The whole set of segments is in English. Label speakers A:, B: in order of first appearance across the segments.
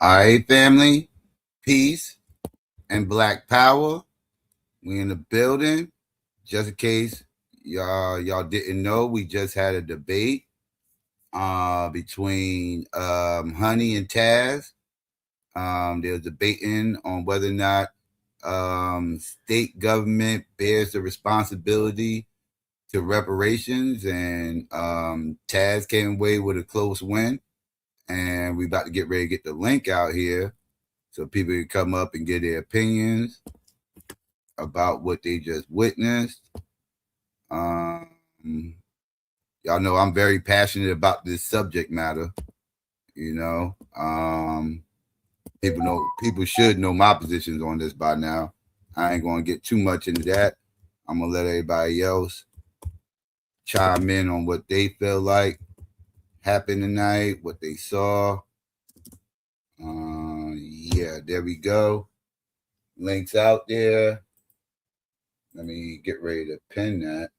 A: All right, family, peace and black power. We in the building. Just in case y'all didn't know, we just had a debate between Honey and Taz. They were debating on whether or not state government bears the responsibility to reparations, and Taz came away with a close win. And we about to get ready to get the link out here so people can come up and get their opinions about what they just witnessed. Um, y'all know I'm very passionate about this subject matter. You know, people should know my positions on this by now. I ain't gonna get too much into that. I'm gonna let everybody else chime in on what they feel like happened tonight, what they saw. Yeah, there we go. Links out there. Let me get ready to pin that.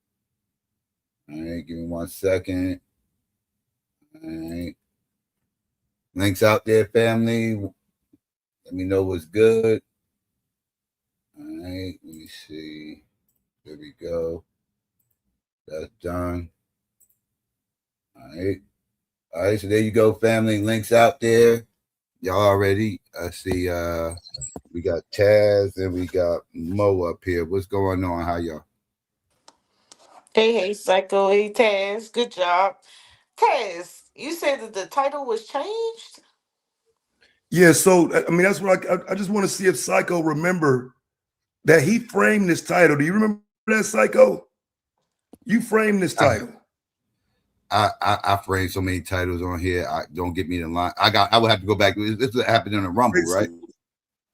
A: All right, give me 1 second. All right. Links out there, family. Let me know what's good. All right, let me see. There we go. That's done. All right. All right, so there you go, family. Links out there. Y'all already. I see we got Taz and we got Mo up here. What's going on? How y'all?
B: Hey, Psycho. Hey, Taz. Good job. Taz, you said that the title was changed?
C: Yeah, so I mean that's what I just want to see if Psycho remember that he framed this title. Do you remember that, Psycho? You framed this title.
A: I framed so many titles on here. I don't get me the line. I would have to go back. This happened in a rumble, right?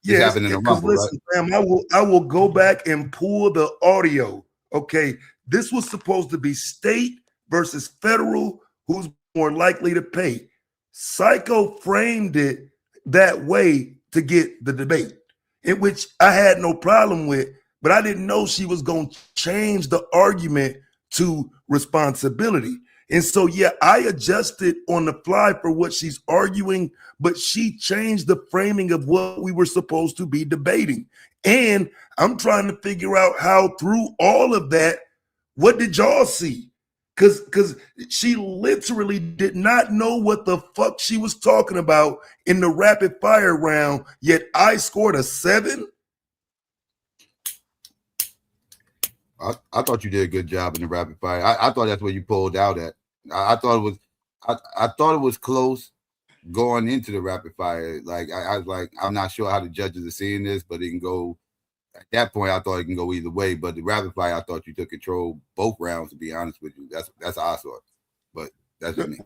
A: This
C: Yeah,
A: happened in a
C: because
A: rumble, right?
C: listen, fam, I will go back and pull the audio. Okay, this was supposed to be state versus federal. Who's more likely to pay? Psycho framed it that way to get the debate, in which I had no problem with, but I didn't know she was going to change the argument to responsibility. And so, yeah, I adjusted on the fly for what she's arguing, but she changed the framing of what we were supposed to be debating. And I'm trying to figure out how through all of that, what did y'all see? Because she literally did not know what the fuck she was talking about in the rapid fire round, yet I scored a 7.
A: I thought you did a good job in the rapid fire. I thought that's where you pulled out at. I thought it was I thought it was close going into the rapid fire. Like I was like, I'm not sure how the judges are seeing this, but it can go at that point. I thought it can go either way. But the rapid fire, I thought you took control both rounds. To be honest with you, that's how I saw it. But that's just me.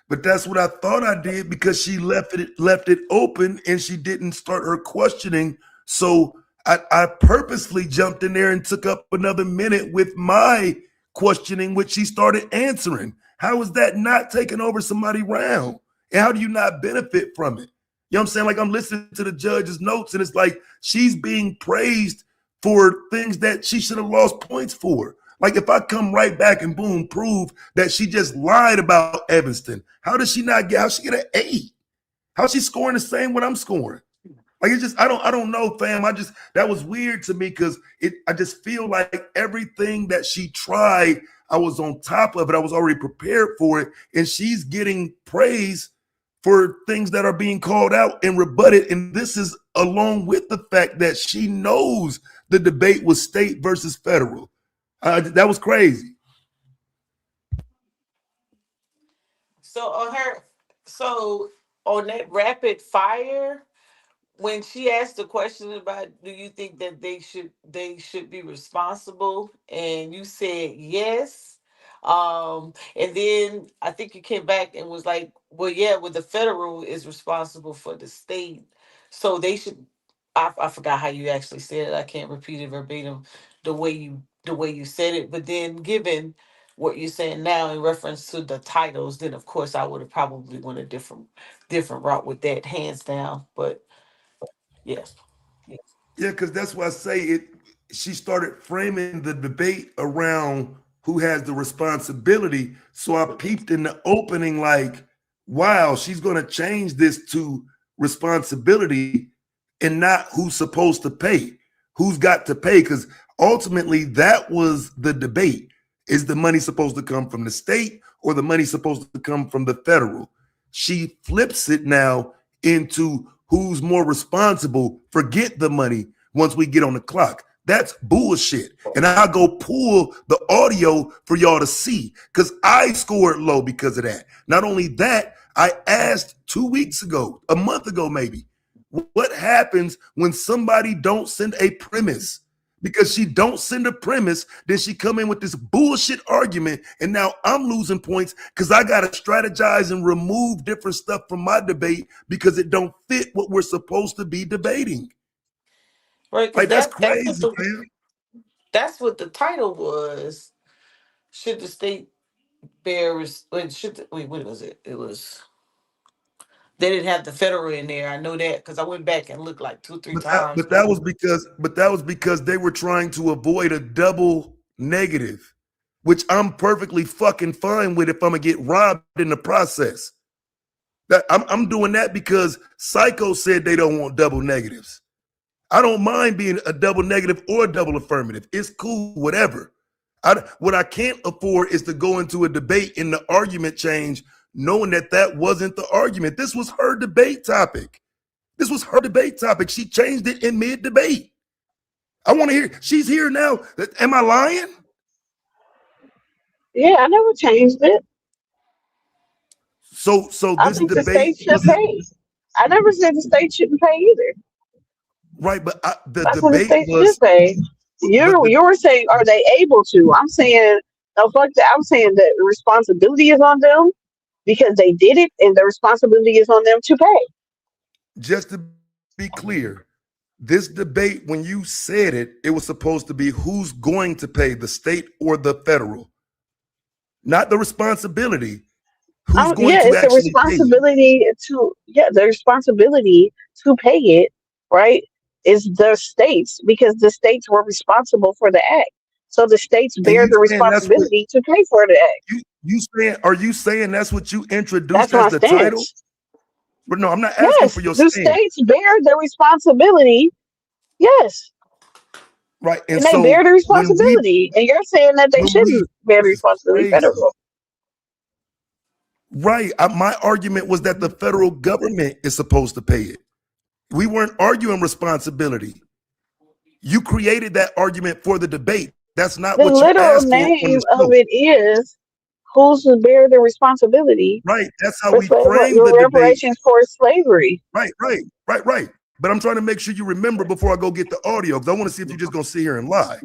C: But that's what I thought I did because she left it open and she didn't start her questioning. So I purposely jumped in there and took up another minute with my questioning, which she started answering. How is that not taking over somebody's round? And how do you not benefit from it? You know what I'm saying? Like I'm listening to the judge's notes and it's like she's being praised for things that she should have lost points for. Like if I come right back and boom, prove that she just lied about Evanston, how does she not get? How she get an 8? How's she scoring the same when I'm scoring? Like it's just I don't know, fam. That was weird to me because I just feel like everything that she tried, I was on top of it. I was already prepared for it, and she's getting praise for things that are being called out and rebutted. And this is along with the fact that she knows the debate was state versus federal. That was crazy.
B: So on her, so on that rapid fire, when she asked the question about do you think that they should be responsible, and you said yes, and then I think you came back and was like, well, yeah, well, the federal is responsible for the state, so they should. I forgot how you actually said it. I can't repeat it verbatim the way you said it, but then given what you're saying now in reference to the titles, then of course I would have probably went a different route with that, hands down. But yes.
C: Yeah, because that's why I say it. She started framing the debate around who has the responsibility. So I peeped in the opening, like, wow, she's going to change this to responsibility and not who's supposed to pay, who's got to pay. Because ultimately, that was the debate. Is the money supposed to come from the state or the money supposed to come from the federal? She flips it now into who's more responsible. Forget the money once we get on the clock. That's bullshit. And I'll go pull the audio for y'all to see because I scored low because of that. Not only that, I asked 2 weeks ago, a month ago maybe, what happens when somebody don't send a premise? Because she don't send a premise, then she come in with this bullshit argument, and now I'm losing points because I got to strategize and remove different stuff from my debate because it don't fit what we're supposed to be debating.
B: Right, because
C: Like, that's
B: that's
C: crazy, man.
B: what the title was. Should the state bear? Wait, what was it? It was they didn't have the federal in there. I know that because I went back and looked like 2, 3
C: But that,
B: times.
C: but that was because they were trying to avoid a double negative, which I'm perfectly fucking fine with if I'm gonna get robbed in the process. That I'm doing that because Psycho said they don't want double negatives. I don't mind being a double negative or a double affirmative. It's cool, whatever. What I can't afford is to go into a debate and the argument change, knowing that that wasn't the argument. This was her debate topic. She changed it in mid-debate. I want to hear. She's here now. Am I lying?
D: Yeah, I never changed it.
C: So
D: I
C: this
D: think the
C: debate
D: state should
C: wasn't
D: pay. I never said the state shouldn't pay either.
C: right, but the
D: I said the
C: debate
D: state should
C: was,
D: pay.
C: but
D: You were saying, are they able to? I'm saying, no, fuck that. I'm saying that the responsibility is on them because they did it, and the responsibility is on them to pay.
C: just to be clear, this debate, when you said it, it was supposed to be who's going to pay, the state or the federal, not the responsibility. Who's going
D: Yeah,
C: to
D: it's the
C: actually pay it?
D: responsibility to the responsibility to pay it, right? Is the states because the states were responsible for the act. So the states
C: And
D: bear
C: you
D: the
C: saying that's what
D: responsibility to pay for the act.
C: you saying? Are you saying that's what you introduced
D: That's
C: as
D: my
C: the title?
D: stance.
C: But no, I'm not asking for
D: Yes,
C: your
D: the
C: stance,
D: states bear the responsibility. Yes,
C: right? And
D: and they bear
C: so
D: the responsibility. And you're saying that they shouldn't bear the
C: this is
D: responsibility
C: crazy.
D: federal.
C: Right. My argument was that the federal government is supposed to pay it. We weren't arguing responsibility. You created that argument for the debate. That's not
D: The
C: what you
D: literal
C: asked for on
D: name
C: the
D: of
C: show.
D: it is who's to bear the responsibility
C: Right. That's how
D: for
C: we framed the debate.
D: reparations for slavery.
C: Right. But I'm trying to make sure you remember before I go get the audio, because I want to see if you're just going to sit here and lie.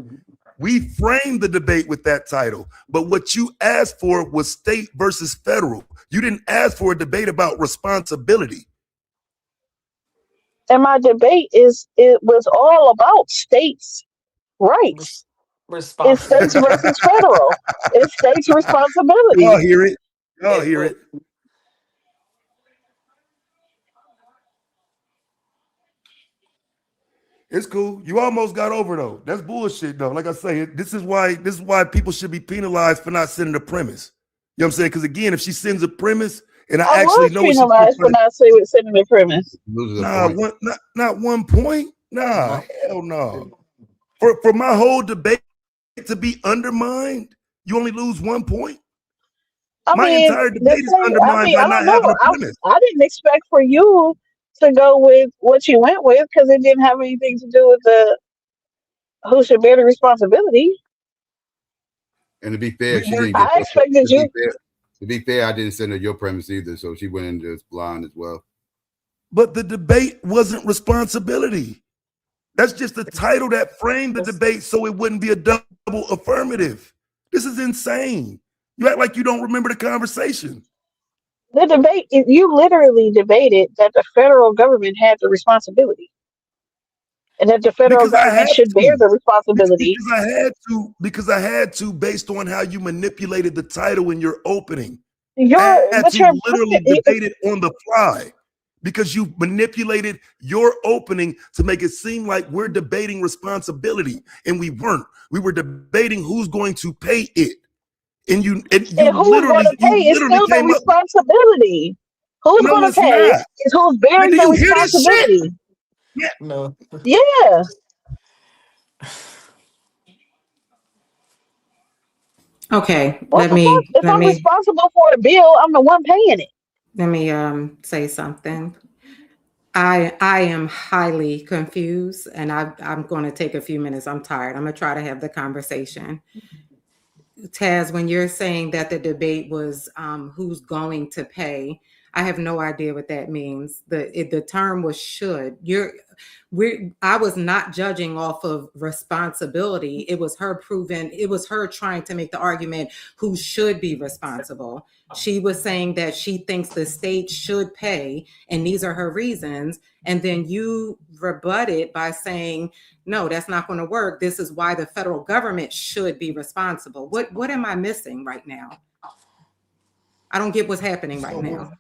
C: We framed the debate with that title, but what you asked for was state versus federal. You didn't ask for a debate about responsibility.
D: And my debate it was all about states' rights. It's states
B: Responsibility.
D: versus federal. It's states'
C: Y'all
D: responsibility.
C: hear it. Y'all
B: It
C: hear
B: was
C: it. It's cool. You almost got over though. That's bullshit though. Like I say, this is why people should be penalized for not sending a premise. You know what I'm saying? Because again, if she sends a premise and I
D: I
C: actually
D: was
C: know what she's
D: penalized for
C: trying to,
D: not sending the premise.
A: Loses a
C: nah,
A: point.
C: not 1 point. Nah,
B: no.
C: hell no. For my whole debate to be undermined, you only lose 1 point.
D: I
C: My
D: mean,
C: entire debate is undermined by
D: I
C: not
D: don't
C: having
D: know.
C: a premise.
D: I didn't expect for you to go with what you went with because it didn't have anything to do with the who should bear the responsibility.
A: And to be fair,
C: We
A: she
C: weren't,
A: didn't get
D: I
A: your.
D: expected
A: To be
D: you.
A: fair, I didn't send her your premise either, so she went into this blind as well.
C: but the debate wasn't responsibility. That's just the title that framed the debate so it wouldn't be a double affirmative. This is insane. You act like you don't remember the conversation.
D: The debate, you literally debated that the federal government had the responsibility and that the federal
C: Because I
D: government
C: had
D: should bear
C: to.
D: the responsibility.
C: Because I had to based on how you manipulated the title in your opening. I had
D: But
C: to
D: your
C: literally debate it on the fly because you manipulated your opening to make it seem like we're debating responsibility, and we weren't. We were debating who's going to pay it. And you
D: and who's going to
C: you
D: pay is
C: literally
D: still the
C: came up.
D: responsibility. Who's
C: No,
D: going to
C: it's
D: pay
C: not.
D: is who's
C: Man,
D: bearing
C: do
D: the
C: you hear this shit?
D: responsibility.
C: Yeah.
B: No.
D: Yeah.
E: Okay,
D: What the fuck? If
E: let
D: I'm
E: me
D: responsible for the bill, I'm the one paying it.
E: let me say something. I am highly confused, and I'm going to take a few minutes. I'm tired. I'm going to try to have the conversation. Taz, when you're saying that the debate was who's going to pay, I have no idea what that means. The term was should. I was not judging off of responsibility. It was her proving, it was her trying to make the argument who should be responsible. She was saying that she thinks the state should pay, and these are her reasons. And then you rebutted by saying, no, that's not going to work. This is why the federal government should be responsible. What am I missing right now? I don't get what's happening right now.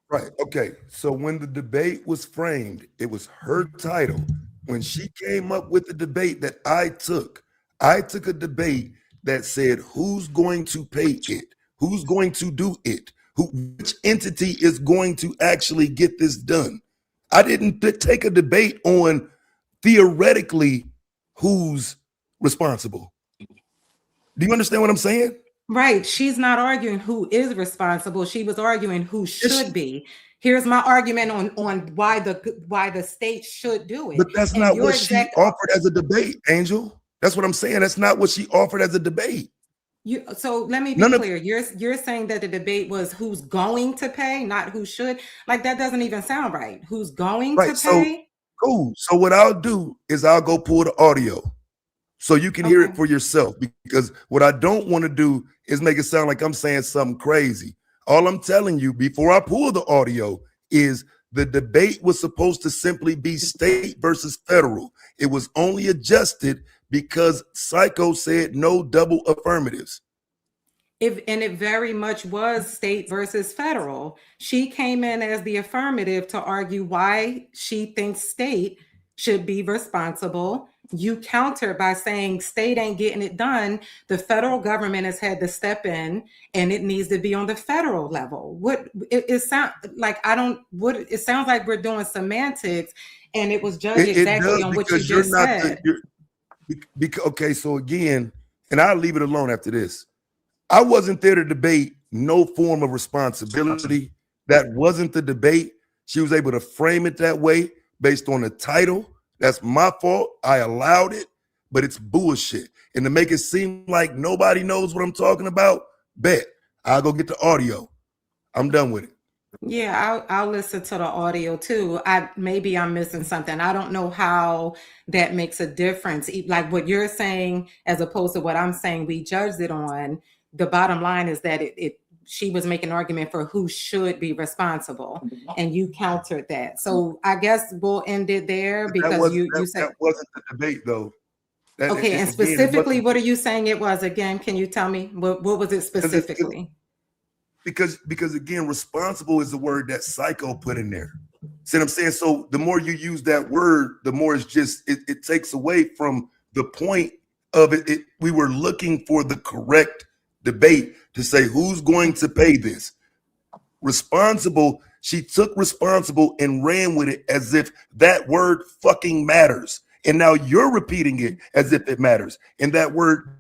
C: Right. Okay. So when the debate was framed, it was her title. When she came up with the debate that I took a debate that said, who's going to pay it? Who's going to do it? Which entity is going to actually get this done? I didn't take a debate on theoretically who's responsible. Do you understand what I'm saying?
E: Right. She's not arguing who is responsible. She was arguing who
C: Yes,
E: should be. Here's my argument on why the state should do it.
C: But that's
E: And
C: not
E: your
C: what she
E: exact
C: offered as a debate, Angel. That's what I'm saying. That's not what she offered as a debate.
E: so let me be
C: None of
E: clear. You're saying that the debate was who's going to pay, not who should. Like that doesn't even sound right. Who's going to
C: right. So
E: pay?
C: cool. So what I'll do is I'll go pull the audio so you can hear
E: Okay.
C: it for yourself. Because what I don't want to do is make it sound like I'm saying something crazy. All I'm telling you before I pull the audio is the debate was supposed to simply be state versus federal. It was only adjusted because Psycho said no double affirmatives.
E: And it very much was state versus federal. She came in as the affirmative to argue why she thinks state should be responsible. You counter by saying state ain't getting it done. The federal government has had to step in, and it needs to be on the federal level. What it sounds like, it sounds like we're doing semantics, and it was judged
C: It
E: exactly
C: does
E: on what you
C: because you're
E: just
C: not
E: said.
C: okay. So again, and I'll leave it alone after this. I wasn't there to debate no form of responsibility. That wasn't the debate. She was able to frame it that way based on the title. That's my fault. I allowed it, but it's bullshit. And to make it seem like nobody knows what I'm talking about, bet I'll go get the audio. I'm done with it.
E: Yeah, I'll listen to the audio too. Maybe I'm missing something. I don't know how that makes a difference. Like what you're saying, as opposed to what I'm saying, we judged it on. The bottom line is that she was making an argument for who should be responsible, and you countered that. So I guess we'll end it there
C: But
E: because you said
C: that wasn't the debate though.
E: okay. And specifically, what are you saying it was again? Can you tell me what was it specifically?
C: Because again, responsible is the word that Psycho put in there. See what I'm saying? So the more you use that word, the more it's just it takes away from the point of it. We were looking for the correct debate to say who's going to pay this. Responsible, she took responsible and ran with it as if that word fucking matters. And now you're repeating it as if it matters. And that word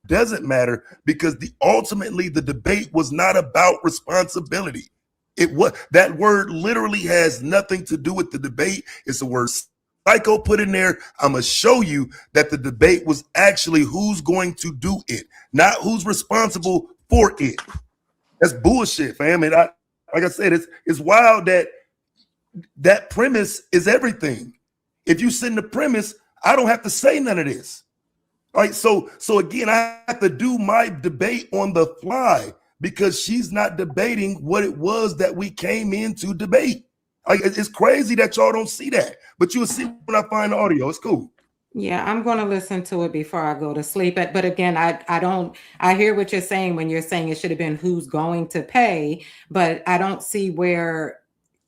C: doesn't matter because ultimately the debate was not about responsibility. It was that word literally has nothing to do with the debate. It's a word Psycho put in there. I'm gonna show you that the debate was actually who's going to do it, not who's responsible for it. That's bullshit, fam. And like I said, it's wild that premise is everything. If you send the premise, I don't have to say none of this. All right, so again, I have to do my debate on the fly because she's not debating what it was that we came in to debate. Like it's crazy that y'all don't see that, but you'll see when I find the audio. It's cool.
E: Yeah, I'm going to listen to it before I go to sleep. But again, I hear what you're saying when you're saying it should have been who's going to pay, but I don't see where,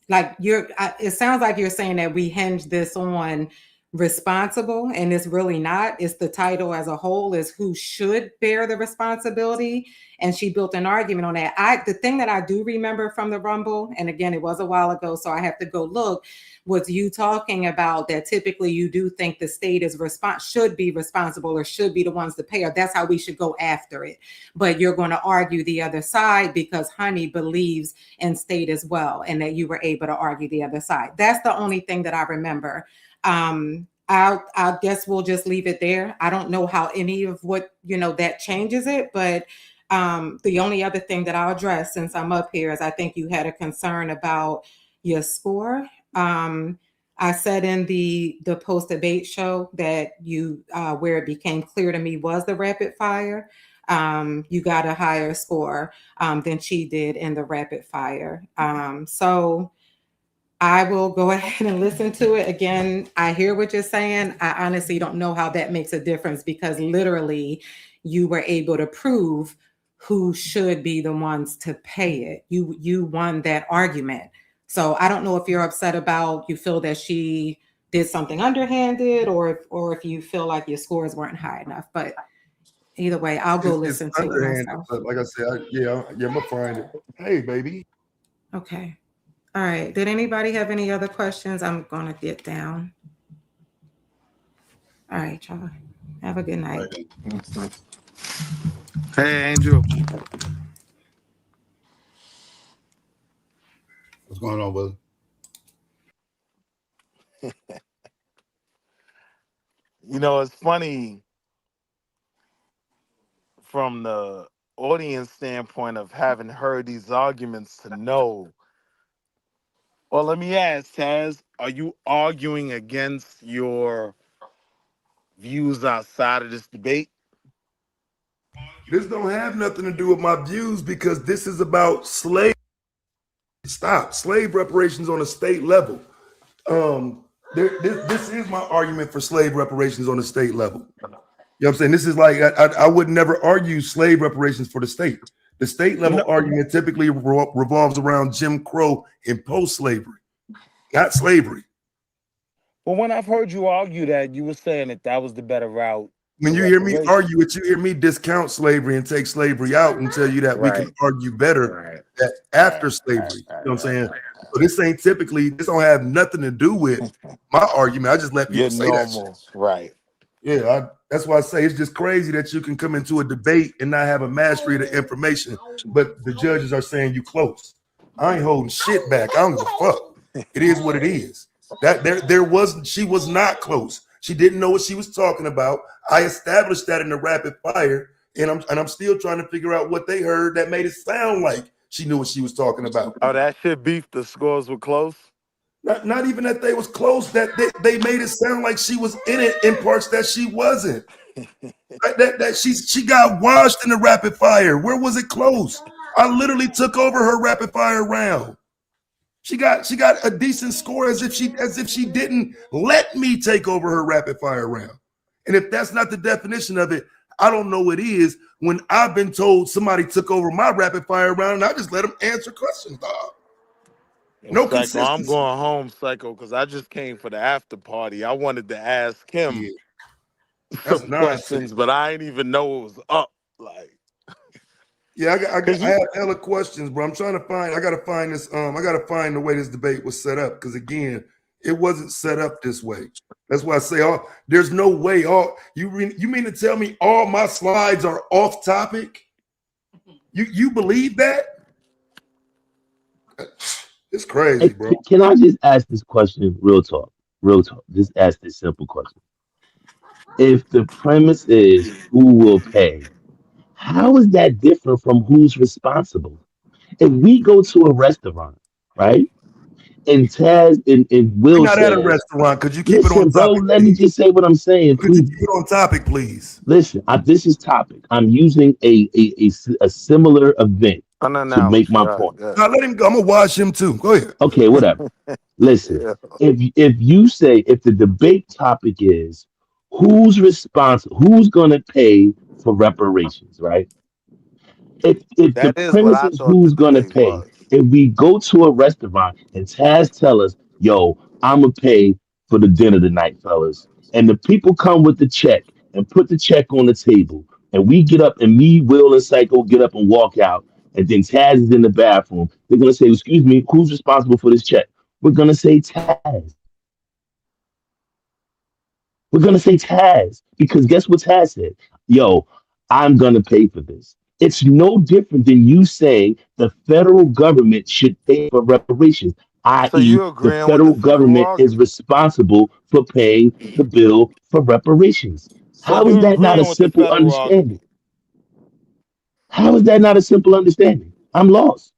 E: like it sounds like you're saying that we hinge this on responsible, and it's really not. It's the title as a whole is who should bear the responsibility, and she built an argument on that. The thing that I do remember from the Rumble, and again, it was a while ago, so I have to go look, was you talking about that typically you do think the state is should be responsible or should be the ones to pay, or that's how we should go after it. But you're going to argue the other side because Honey believes in state as well, and that you were able to argue the other side. That's the only thing that I remember. I guess we'll just leave it there. I don't know how any of what, that changes it, but the only other thing that I'll address since I'm up here is I think you had a concern about your score. I said in the post debate show that you where it became clear to me was the rapid fire. You got a higher score than she did in the rapid fire. So I will go ahead and listen to it again. I hear what you're saying. I honestly don't know how that makes a difference because literally you were able to prove who should be the ones to pay it. You won that argument. So I don't know if you're upset about, you feel that she did something underhanded, or if you feel like your scores weren't high enough. But either way, I'll go listen to it myself.
C: But like I said, I'm gonna find it. Hey, baby.
E: Okay. All right. Did anybody have any other questions? I'm gonna get down. All right, y'all. Have a good night.
F: Hey, Angel.
A: What's going on, Will?
F: It's funny from the audience standpoint of having heard these arguments to know. Well, let me ask, Taz, are you arguing against your views outside of this debate?
C: This don't have nothing to do with my views because this is about slave reparations on a state level. This is my argument for slave reparations on a state level. You know what I'm saying? This is like I would never argue slave reparations for the state. The state level argument typically revolves around Jim Crow and post-slavery, not slavery.
F: Well, when I've heard you argue that, you were saying that was the better route.
C: When you hear me argue it, you hear me discount slavery and take slavery out and tell you that we can argue better after slavery. You know what I'm saying? So this don't have nothing to do with my argument. I just let people say that shit.
F: Right.
C: Yeah, that's why I say it's just crazy that you can come into a debate and not have a mastery of the information, but the judges are saying you close. I ain't holding shit back. I don't give a fuck. It is what it is. She was not close. She didn't know what she was talking about. I established that in the rapid fire, and I'm still trying to figure out what they heard that made it sound like she knew what she was talking about.
F: Oh, that shit beef. The scores were close.
C: Not even that they was close. That they made it sound like she was in it in parts that she wasn't. that she got washed in the rapid fire. Where was it close? I literally took over her rapid fire round. She got a decent score as if she didn't let me take over her rapid fire round. And if that's not the definition of it, I don't know what is when I've been told somebody took over my rapid fire round and I just let them answer questions, dog. No consistency.
F: I'm going home, Psycho, because I just came for the after party. I wanted to ask him some questions, but I didn't even know it was up. Like,
C: yeah, I have hella questions, bro. I'm trying to find. I gotta find this. I gotta find the way this debate was set up because again, it wasn't set up this way. That's why I say, there's no way. You mean to tell me all my slides are off topic? You believe that? It's crazy,
G: Hey,
C: bro.
G: can I just ask this question? Real talk. Just ask this simple question. If the premise is who will pay, how is that different from who's responsible? If we go to a restaurant, right? And Taz and Will
C: We're not at a
G: says,
C: restaurant. Could you keep it
G: listen,
C: on
G: bro,
C: topic?
G: let me just say what I'm saying,
C: Could you
G: please.
C: keep it on topic, please?
G: Listen, this is topic. I'm using a similar event to make my point.
C: Now let him go. I'm gonna watch him too. Go ahead.
G: Okay, whatever. Listen, if you say if the debate topic is who's responsible, who's gonna pay for reparations, right? If the
F: that is what
G: premise
F: I
G: is
F: thought the
G: who's gonna
F: debate
G: pay,
F: was.
G: if we go to a restaurant and Taz tell us, yo, I'm gonna pay for the dinner tonight, fellas. And the people come with the check and put the check on the table. And we get up, and me, Will, and Psycho get up and walk out. And then Taz is in the bathroom. They're gonna say, "Excuse me, who's responsible for this check?" We're gonna say Taz. We're gonna say Taz because guess what Taz said? Yo, I'm gonna pay for this. It's no different than you saying the federal government should pay for reparations,
F: So
G: i.e.,
F: you're
G: the
F: agreeing with the
G: federal
F: federal
G: government is
F: argument.
G: responsible for paying the bill for reparations.
F: So
G: How is
F: you're
G: that not a
F: agreeing with the
G: simple
F: federal
G: understanding?
F: argument.
G: How is that not a simple understanding? I'm lost.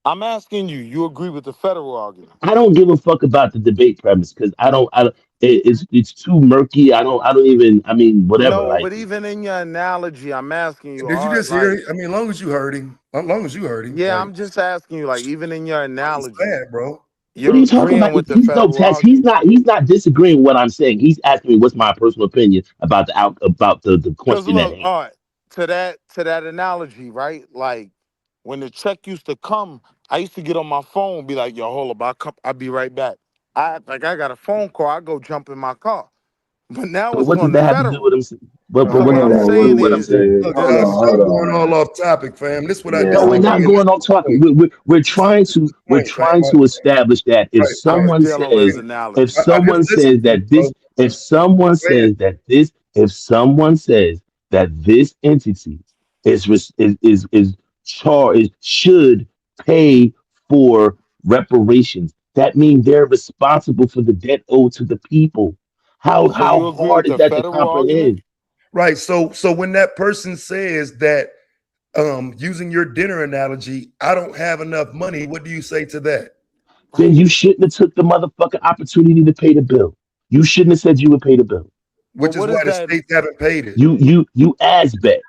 F: I'm asking you, you agree with the federal argument.
G: I don't give a fuck about the debate premise because I don't. It's too murky. I don't even. I mean, whatever.
F: No,
G: Like,
F: but even in your analogy, I'm asking you,
C: Did you
F: all right,
C: just hear
F: like,
C: it? I mean, as long as you heard him, as long as you heard him,
F: yeah,
C: like,
F: I'm just asking you, like, even in your
C: it's
F: analogy,
C: sad, bro.
G: what are
F: you're
G: you talking
F: agreeing
G: about?
F: with the
G: He's no
F: federal
G: Tess.
F: argument.
G: He's not disagreeing with what I'm saying. He's asking me what's my personal opinion about the
F: Because
G: question at
F: look,
G: hand.
F: all right, to that analogy, right? Like when the check used to come, I used to get on my phone, be like, yo, hold up, I'll be right back. I got a phone call, I go jump in my car. But now
G: But
F: it's
G: what does
F: going to
G: that have to do
F: federal.
G: with him? But
F: So
G: what
F: what
G: does
F: I'm
G: that have to do
F: saying
G: with what I'm
F: is
G: saying?
C: Look,
F: the
C: y'all,
F: s-
C: y'all going all off topic, fam. This what I
G: No,
C: this
G: we're
C: what
G: not
C: me and
G: going on talking.
C: point.
G: We're
C: This is the
G: we're
C: point, fam.
G: trying to establish that if
C: Right,
F: I was
C: right.
G: someone
F: dealing with his
G: says
F: analogy.
C: I just listened to you, bro.
G: if someone
C: Go ahead.
G: says that this if someone says that this entity is charged should pay for reparations, that means they're responsible for the debt owed to the people.
F: So
G: How
F: you agree
G: hard
F: with
G: is
F: the
G: that to
F: federal argument?
G: comprehend?
C: Right. So when that person says that, using your dinner analogy, I don't have enough money, what do you say to that?
G: Then
F: Right.
G: you shouldn't have took the motherfucking opportunity to pay the bill. You shouldn't have said you would pay the bill.
F: But
C: Which is
F: what
C: why
F: is
C: the
F: that?
C: states haven't paid it.
G: You ass bet.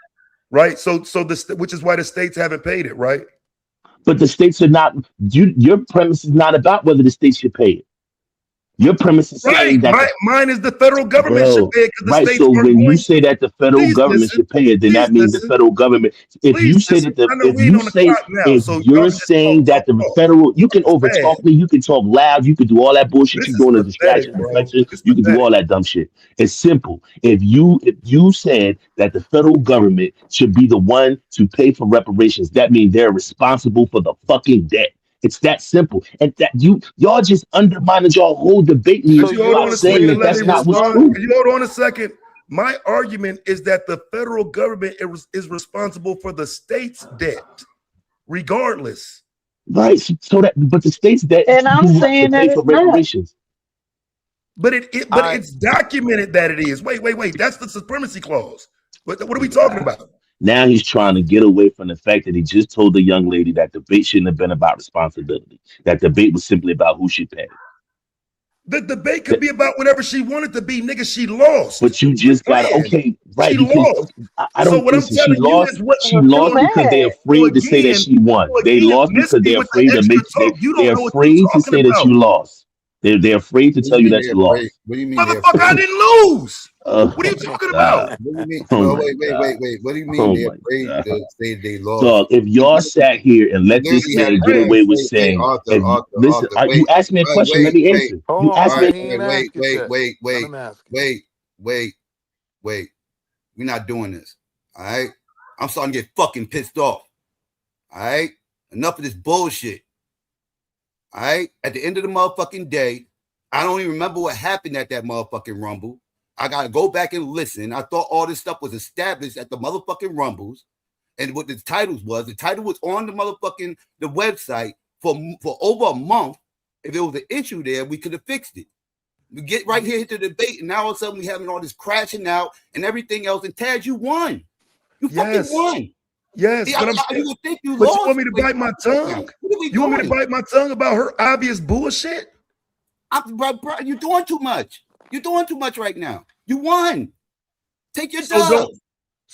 C: Right. Which is why the states haven't paid it, right?
G: But the states are not. Your premise is not about whether the states should pay it. Your premise is
C: Right.
G: saying that
C: Mine is the federal government should
G: bro,
C: pay it because the
G: right?
C: states
G: So
C: aren't
G: when you
C: going
G: say
C: to.
G: that the federal
C: Please
G: government
C: listen.
G: should pay it, then
C: Please
G: that means the
C: listen.
G: federal government. If
C: Please
G: you say
C: listen.
G: that the
C: I know we ain't on the clock now,
G: if
C: so y'all
G: you're
C: can just talk,
G: saying
C: talk,
G: that the
C: talk.
G: federal, you can
C: It's bad.
G: overtalk me, you can talk loud, you can do all that bullshit
C: This
G: you're
C: is
G: doing, a
C: pathetic,
G: distraction,
C: bro.
G: deflection,
C: It's
G: you can do
C: pathetic.
G: all that dumb shit. It's simple. If you said that the federal government should be the one to pay for reparations, that means they're responsible for the fucking debt. It's that simple. And that y'all just undermining y'all whole debate
F: So
C: Could
G: me
C: you hold
F: you're
G: by
C: on a
G: saying
C: second
G: that
C: and
F: agreeing
C: let
F: that
C: me
G: that's
F: his
G: not what's
C: respond?
G: true.
C: Could you hold on a second? My argument is that the federal government is responsible for the state's debt, regardless.
G: Right. So that but the states that
D: And I'm
G: do what to
D: saying that
G: pay for
D: it's not.
G: reparations.
C: But
F: I
C: it's documented that it is. Wait. That's the supremacy clause. What are we talking
G: Nah.
C: about?
G: Now he's trying to get away from the fact that he just told the young lady that debate shouldn't have been about responsibility. That debate was simply about who should pay.
C: The debate could
G: That,
C: be about whatever she wanted to be, nigga. She lost.
G: but you
C: Quit
G: just gotta
C: playing.
G: okay, right?
C: She
G: Because
C: lost.
G: okay, I
C: So
G: don't
C: what I'm
G: listen. She
C: telling you
G: lost.
C: is what.
G: She
D: Too
G: lost
C: So
G: because they're
D: bad.
G: afraid to say that she won. They lost
C: Miss
G: because
C: me
G: they're
C: with the
G: afraid to
C: extra
G: make.
C: talk. You
G: They're
C: don't know what you're
G: afraid to
C: talking
G: say that
C: about,
G: you lost. They're afraid to
A: What do
G: tell
A: you
G: you
A: mean
G: that
A: they're
G: you
A: afraid?
G: lost.
A: What do you mean they're
C: motherfucker. I
A: afraid?
C: didn't lose.
G: Oh
C: What are you
G: my
C: talking about?
G: god.
A: What do you mean?
G: Oh
A: Well,
G: my
A: wait.
G: god.
A: What do you mean
G: Oh
A: they're
G: my
A: afraid
G: god.
A: to say they lost?
G: Dog, if
A: You
G: y'all sat here and
A: you
G: let this
A: literally had
G: man
A: a
G: get
C: Right.
A: chance.
G: away with
A: Wait,
G: saying,
A: Arthur,
G: if
A: Arthur,
G: listen,
A: Arthur.
G: you asked me a question, let me
A: Wait.
G: answer.
F: hold
G: You
F: on,
G: asked
A: All
G: me
A: right,
G: a
F: man. He
A: all
F: ain't
A: right,
F: ask it yet. Let
A: wait,
F: him ask it.
A: wait, wait, wait. We're not doing this. All right. I'm starting to get fucking pissed off. All right. Enough of this bullshit. All right. At the end of the motherfucking day, I don't even remember what happened at that motherfucking rumble. I gotta go back and listen. I thought all this stuff was established at the motherfucking rumbles, and what the titles was. The title was on the website for over a month. If there was an issue there, we could have fixed it. We get right here into the debate, and now all of a sudden we having all this crashing out and everything else. And Taz, you won. You fucking
C: Yes.
A: won.
C: Yes. But I'm saying,
A: You would think you
C: but you want
A: lost.
C: me to
A: Like,
C: bite my
A: come on,
C: tongue?
A: what are we
C: You want me to
A: doing?
C: bite my tongue about her obvious bullshit?
A: Bro, you're doing too much. You're doing too much right now. You won. Take your
C: So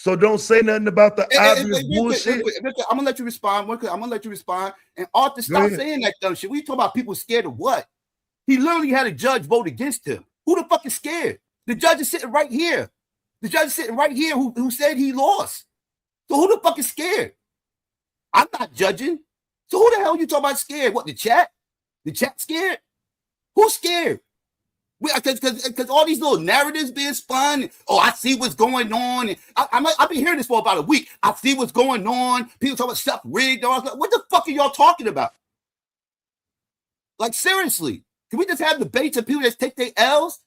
A: dub.
C: don't say nothing about the obvious
A: Real quick,
C: bullshit.
A: I'm gonna let you respond. I'm gonna let you respond. And Arthur,
C: Go
A: stop
C: ahead.
A: saying that dumb shit. We talking about people scared of what? He literally had a judge vote against him. Who the fuck is scared? The judge is sitting right here. The judge is sitting right here who said he lost. So who the fuck is scared? I'm not judging. So who the hell you talking about scared? What, the chat? The chat scared? Who's scared? Because all these little narratives being spun. Oh, I see what's going on. I've been hearing this for about a week. I see what's going on. People talk about stuff rigged. What the fuck are y'all talking about? Like, seriously, can we just have debates of people that take their L's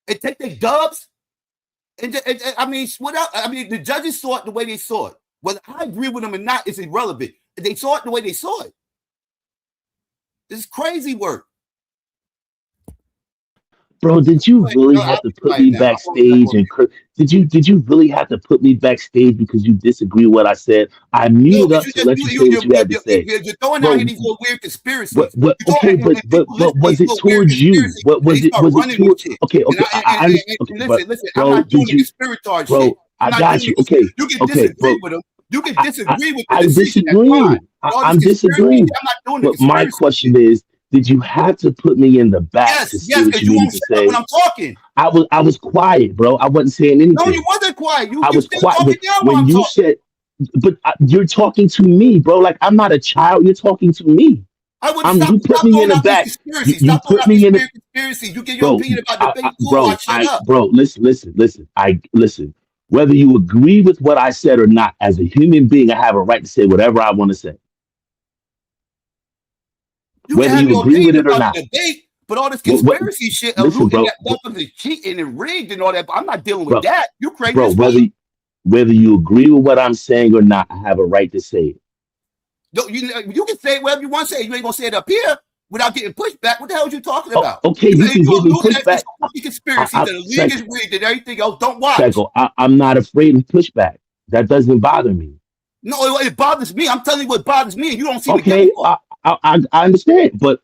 A: and take their dubs? And I mean, what else? I mean, the judges saw it the way they saw it. Whether I agree with them or not is irrelevant. They saw it the way they saw it. This is crazy work.
G: Bro, did you really have to put me backstage? And did you really have to put me backstage because you disagree with what I said? I muted up to let you say what you had to say.
A: You're throwing out these little weird conspiracies.
G: What? Okay, but was it towards you? What was it? Was it towards? Okay,
A: Listen. I'm not doing the conspiratorial shit.
G: I got you. Okay,
A: you can disagree with them. You can disagree with the
G: I'm
A: decision.
G: disagreeing. I'm disagreeing.
A: I'm not doing
G: But my question is, did you have to put me in the back to say what you needed to say?
A: When I'm talking,
G: I was quiet, bro. I wasn't saying anything.
A: No, you wasn't quiet.
G: I was quiet when you said. But you're talking to me, bro. Like, I'm not a child. You're talking to me. You put me in the back. You put me in the
A: conspiracy. You get your opinion about debate.
G: Bro, listen. Whether you agree with what I said or not, as a human being, I have a right to say whatever I want to say. Whether you agree with it or not.
A: Debate, but all this conspiracy shit,
G: listen, bro,
A: cheating and rigged and all that. I'm not dealing with that. You crazy,
G: bro. Whether you agree with what I'm saying or not, I have a right to say it.
A: You can say whatever you want to say. You ain't gonna say it up here without getting pushed back. What the hell are you talking about?
G: Okay, you can give me pushback.
A: Conspiracy that the league is rigged and everything else. Don't watch.
G: Psycho, I'm not afraid of pushback. That doesn't bother me.
A: No, it bothers me. I'm telling you what bothers me, and you don't see.
G: Okay, I understand, but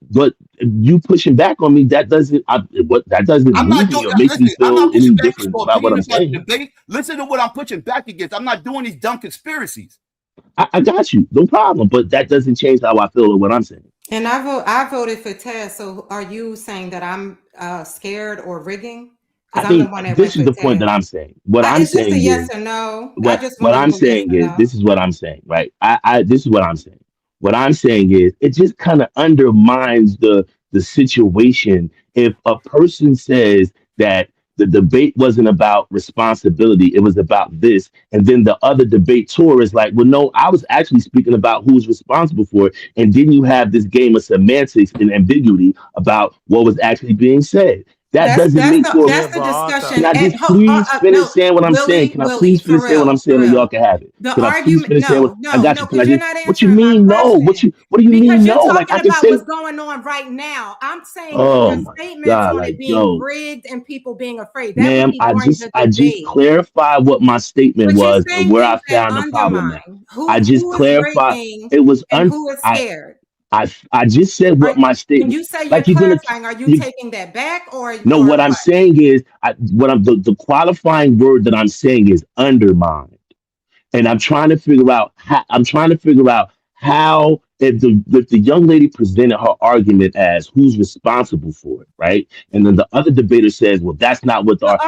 G: you pushing back on me, that doesn't move me or make me feel any different about what I'm saying.
A: Debate. Listen to what I'm pushing back against. I'm not doing these dumb conspiracies.
G: I got you, no problem, but that doesn't change how I feel or what I'm saying.
E: And I voted for Taz. So are you saying that I'm scared or rigging?
G: I think this is the point that I'm saying. What I'm saying is
E: yes or no.
G: What I'm saying is this is what I'm saying, right? This is what I'm saying. What I'm saying is it just kind of undermines the situation if a person says that the debate wasn't about responsibility, it was about this, and then the other debater is like, well, no, I was actually speaking about who's responsible for it, and then you have this game of semantics and ambiguity about what was actually being said. That's the
E: discussion.
G: Can I just please finish saying what I'm saying? Can I please finish saying what I'm saying, and y'all can have it?
E: The argument,
G: I got you.
E: Because you're not answering.
G: What you mean? No. What do you mean? No.
E: Like I just said, what's going on right now. I'm saying your statements on it being rigged and people being afraid.
G: Ma'am, I just clarified what my statement was and where I found the problem at. I just clarified it was
E: who is scared.
G: I just said what my statement.
E: When you say you're clarifying, are you taking that back or
G: no? What I'm saying is, the qualifying word that I'm saying is undermined, and I'm trying to figure out how if the young lady presented her argument as who's responsible for it, right? And then the other debater says, well, that's not what the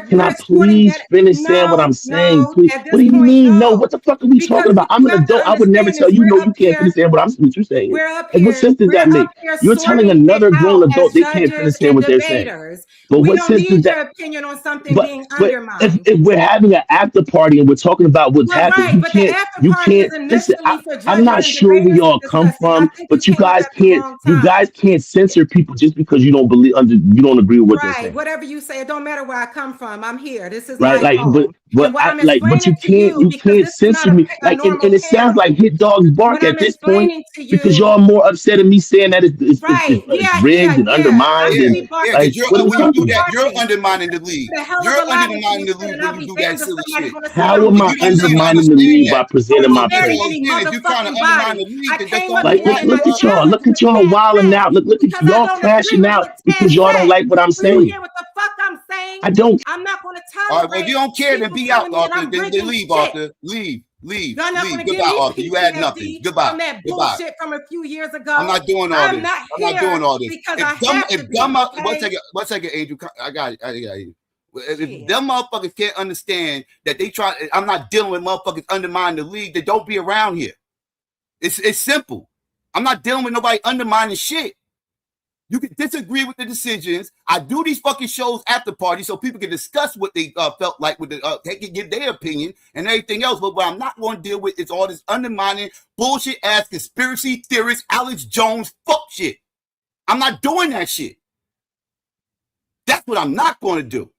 G: can I please finish saying what I'm saying? Please. What do you mean? No, what the fuck are we talking about? I'm an adult. I would never tell you no, you can't finish saying what you're saying. And what sense does that make? You're telling another grown adult they can't finish saying what they're saying. But what sense does that?
E: Opinion on something being undermined.
G: If we're having an after party and we're talking about what's happening, you can't listen. I'm not sure where y'all come from, but you guys can't censor people just because you don't you don't agree with what they're saying.
E: Whatever you say, it don't matter where I come from. I'm here. This is
G: right.
E: My home.
G: But you can't censor me. Like, and it sounds like hit dogs bark at this point because y'all are more upset at me saying that it's rigged and undermined and like
A: when you do that, you're undermining the league. You're undermining the league when you do that silly shit.
G: How am I undermining the league by presenting my point?
A: You're trying to undermine the league.
G: Like, look at y'all wilding out. Look at y'all crashing out because y'all don't like what I'm saying.
E: What the fuck I'm saying?
G: I don't.
E: I'm not going to tolerate.
A: All right, well, if you don't care, then be out, Arthur. Then leave, Arthur. Leave. Goodbye, Arthur. You had nothing. Goodbye.
E: From that bullshit from a few years ago.
A: I'm not doing all this. I'm not doing all this.
E: Because if
A: dumb up, one second, Angel. I got it. If them motherfuckers can't understand that I'm not dealing with motherfuckers undermining the league, they don't be around here. It's simple. I'm not dealing with nobody undermining shit. You can disagree with the decisions. I do these fucking shows after parties so people can discuss what they felt like with the they can give their opinion and everything else. But what I'm not going to deal with is all this undermining bullshit ass conspiracy theorist Alex Jones fuck shit. I'm not doing that shit. That's what I'm not going to do.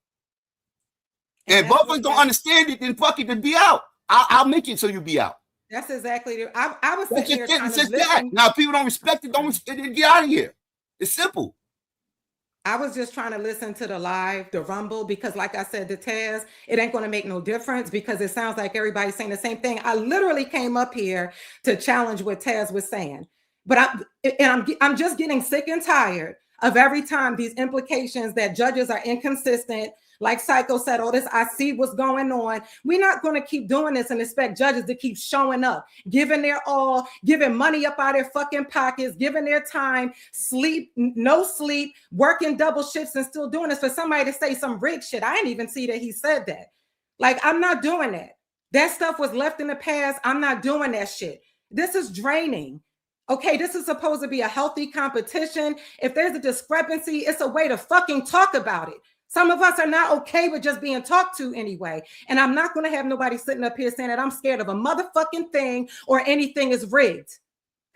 A: And if motherfuckers don't understand it, then fuck it, then be out. I'll make it so you be out.
E: That's exactly it. I was sitting here trying to
A: just
E: listen.
A: that. Now, if people don't respect it, get out of here. It's simple.
E: I was just trying to listen to the live, the rumble, because like I said to Taz, it ain't going to make no difference because it sounds like everybody's saying the same thing. I literally came up here to challenge what Taz was saying, but I'm just getting sick and tired of every time these implications that judges are inconsistent. Like Psycho said, all this, I see what's going on. We're not going to keep doing this and expect judges to keep showing up, giving their all, giving money up out of their fucking pockets, giving their time, sleep, no sleep, working double shifts and still doing this for somebody to say some rig shit. I didn't even see that he said that. Like, I'm not doing that. That stuff was left in the past. I'm not doing that shit. This is draining. Okay, this is supposed to be a healthy competition. If there's a discrepancy, it's a way to fucking talk about it. Some of us are not okay with just being talked to anyway. And I'm not going to have nobody sitting up here saying that I'm scared of a motherfucking thing or anything is rigged.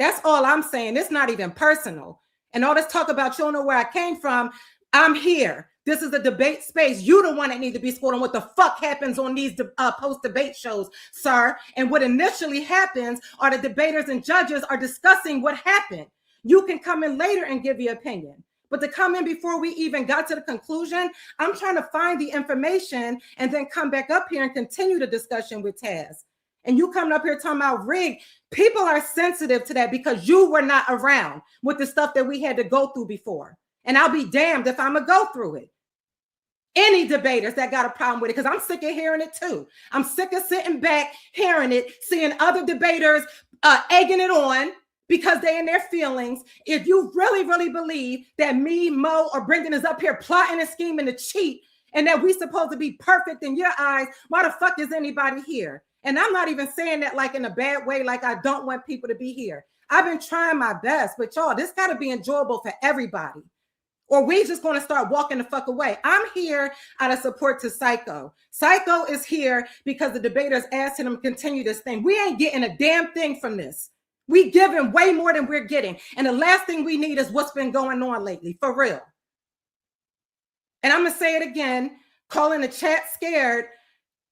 E: That's all I'm saying. It's not even personal. And all this talk about you don't know where I came from, I'm here. This is a debate space. You the one that need to be schooled on what the fuck happens on these post-debate shows, sir. And what initially happens are the debaters and judges are discussing what happened. You can come in later and give your opinion. But to come in before we even got to the conclusion, I'm trying to find the information and then come back up here and continue the discussion with Taz. And you coming up here talking about rig. People are sensitive to that because you were not around with the stuff that we had to go through before. And I'll be damned if I'm going to go through it. Any debaters that got a problem with it, because I'm sick of hearing it too. I'm sick of sitting back, hearing it, seeing other debaters egging it on because they in their feelings. If you really, really believe that me, Mo, or Brendan is up here plotting and scheming to cheat and that we supposed to be perfect in your eyes, why the fuck is anybody here? And I'm not even saying that like in a bad way, like I don't want people to be here. I've been trying my best, but y'all, this got to be enjoyable for everybody. Or we just going to start walking the fuck away. I'm here out of support to Psycho. Psycho is here because the debaters asked him to continue this thing. We ain't getting a damn thing from this. We giving way more than we're getting. And the last thing we need is what's been going on lately, for real. And I'm going to say it again, calling the chat scared.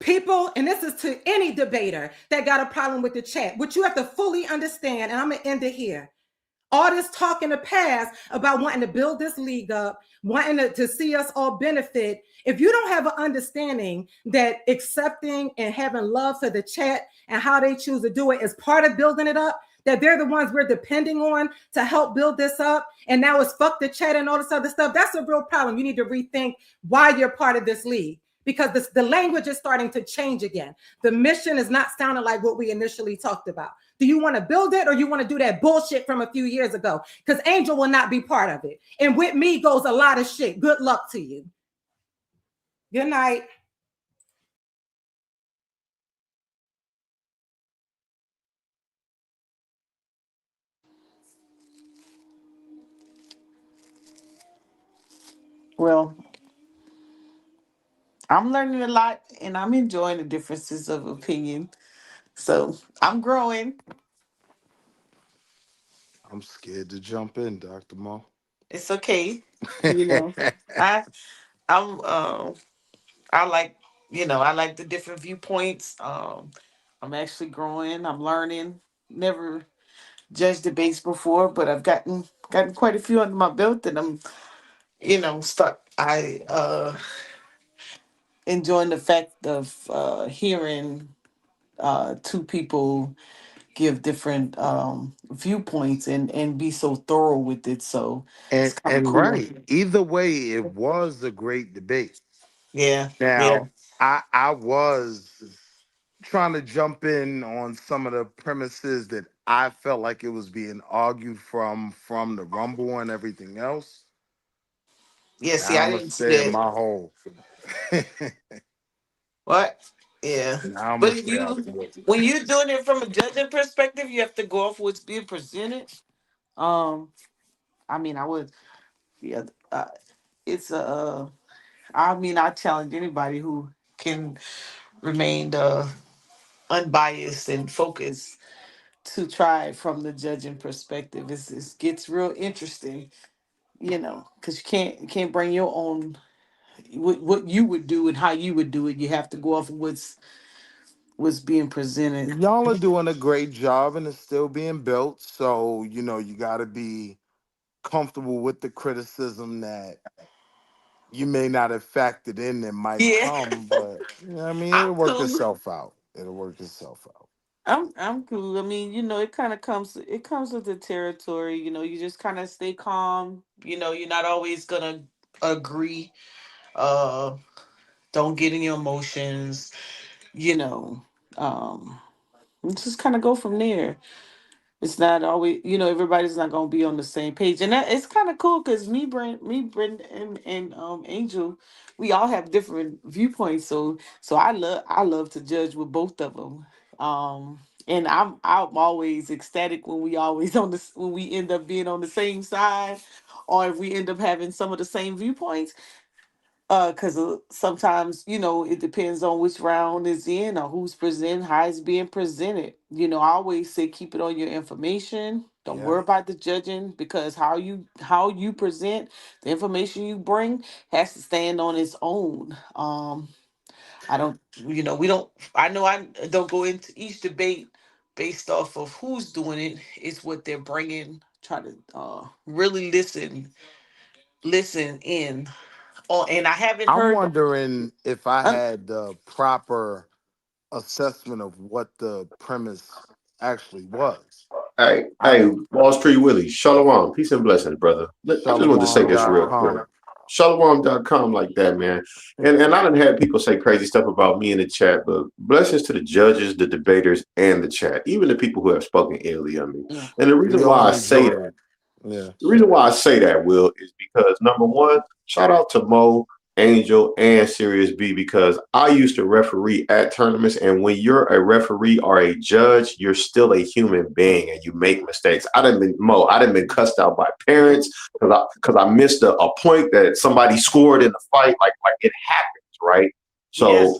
E: People, and this is to any debater that got a problem with the chat, which you have to fully understand, and I'm going to end it here. All this talk in the past about wanting to build this league up, wanting to see us all benefit. If you don't have an understanding that accepting and having love for the chat and how they choose to do it is part of building it up, that they're the ones we're depending on to help build this up, and now it's fuck the chat and all this other stuff, that's a real problem. You need to rethink why you're part of this league. Because the language is starting to change again. The mission is not sounding like what we initially talked about. Do you want to build it or you want to do that bullshit from a few years ago? Because Angel will not be part of it. And with me goes a lot of shit. Good luck to you. Good night.
B: Well, I'm learning a lot and I'm enjoying the differences of opinion. So I'm growing.
F: I'm scared to jump in, Dr. Mo.
B: It's okay. You know, I I'm I like, I like the different viewpoints. I'm actually growing. I'm learning. Never judged debates before, but I've gotten quite a few under my belt, and I'm, stuck. I enjoying the fact of hearing two people give different viewpoints and be so thorough with it. So it's kind of
F: And
B: cool.
F: right, either way, it was a great debate.
B: Yeah, yeah.
F: Now, I was trying to jump in on some of the premises that I felt like it was being argued from the Rumble and everything else.
B: Yeah, see,
F: Now
B: I
F: I'm gonna
B: didn't see
F: stay in
B: that.
F: my hole.
B: What? Yeah.
F: Now I'm
B: But
F: gonna
B: if
F: stay
B: you
F: out there.
B: when you're doing it from a judging perspective, you have to go off what's being presented. Um, I mean, I would. Yeah, it's a. I mean, I challenge anybody who can remain unbiased and focused to try it from the judging perspective. It gets real interesting, because you can't bring your own what you would do and how you would do it. You have to go off of what's being presented.
F: Y'all are doing a great job and it's still being built. So, you got to be comfortable with the criticism that you may not have factored in that might
B: Yeah,
F: come, but I mean,
B: I'm
F: it'll work
B: cool.
F: itself out. It'll work itself out.
B: I'm cool. I mean, it kind of comes with the territory. You just kind of stay calm. You're not always gonna agree. Uh, don't get in your emotions. You know, um, just kind of go from there. It's not always, everybody's not gonna be on the same page, and that it's kind of cool because Brent, and Angel, we all have different viewpoints. So I love to judge with both of them. And I'm always ecstatic when we always when we end up being on the same side, or if we end up having some of the same viewpoints. Because sometimes it depends on which round is in or who's presenting, how it's being presented. I always say keep it on your information. Don't
F: Yeah.
B: worry about the judging, because how you present the information you bring has to stand on its own. I don't, we don't. I know I don't go into each debate based off of who's doing it. It's what they're bringing. Try to really listen in. Oh, and I haven't
F: I'm
B: heard.
F: wondering if I
B: Um,
F: had the proper assessment of what the premise actually was. I
H: Hey, Wall Street Willie, Shalom, peace and blessings, brother. I just wanted to say this real quick.
F: Shalom.com.
H: Shalom.com like that, man. And I done had people say crazy stuff about me in the chat, but blessings to the judges, the debaters, and the chat, even the people who have spoken illy of me.
B: yeah.
H: And the
F: We
H: reason why
F: all
H: I say
F: enjoyed it. Yeah.
H: the reason why I say that, Will, is because number one, shout out to Mo, Angel, and Sirius B, because I used to referee at tournaments. And when you're a referee or a judge, you're still a human being and you make mistakes. I didn't been cussed out by parents because I missed a point that somebody scored in the fight. Like it happens, right? So
B: Yes.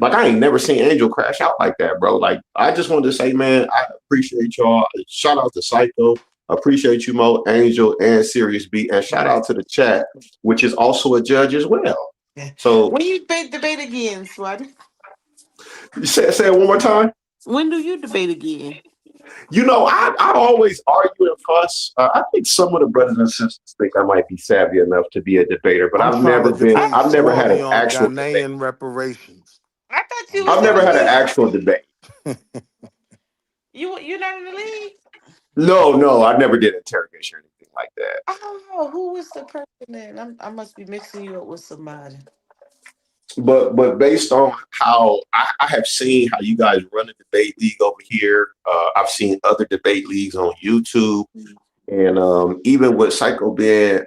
H: like I ain't never seen Angel crash out like that, bro. Like I just wanted to say, man, I appreciate y'all. Shout out to Psycho. Appreciate you, Mo, Angel, and Sirius B. And shout out to the chat, which is also a judge as well.
B: Yeah.
H: So
B: When you debate again, Swati?
H: say it one more time.
B: When do you debate again?
H: I always argue and fuss. I think some of the brothers and sisters think I might be savvy enough to be a debater, but
F: I'm trying to
B: I,
F: debate
H: I've never had
F: Shorty
H: an
F: on
H: actual debate.
F: Ghanaian reparations.
B: I thought you
F: I'm
B: was
H: I've
B: in
H: never
B: the
F: trying
H: had an
B: league.
H: actual debate.
B: You're not in the league.
H: No, I never did interrogation or anything like that.
B: Oh, who was the person then? I must be mixing you up with somebody.
H: But based on how I have seen how you guys run a debate league over here, I've seen other debate leagues on YouTube, and even with Psycho being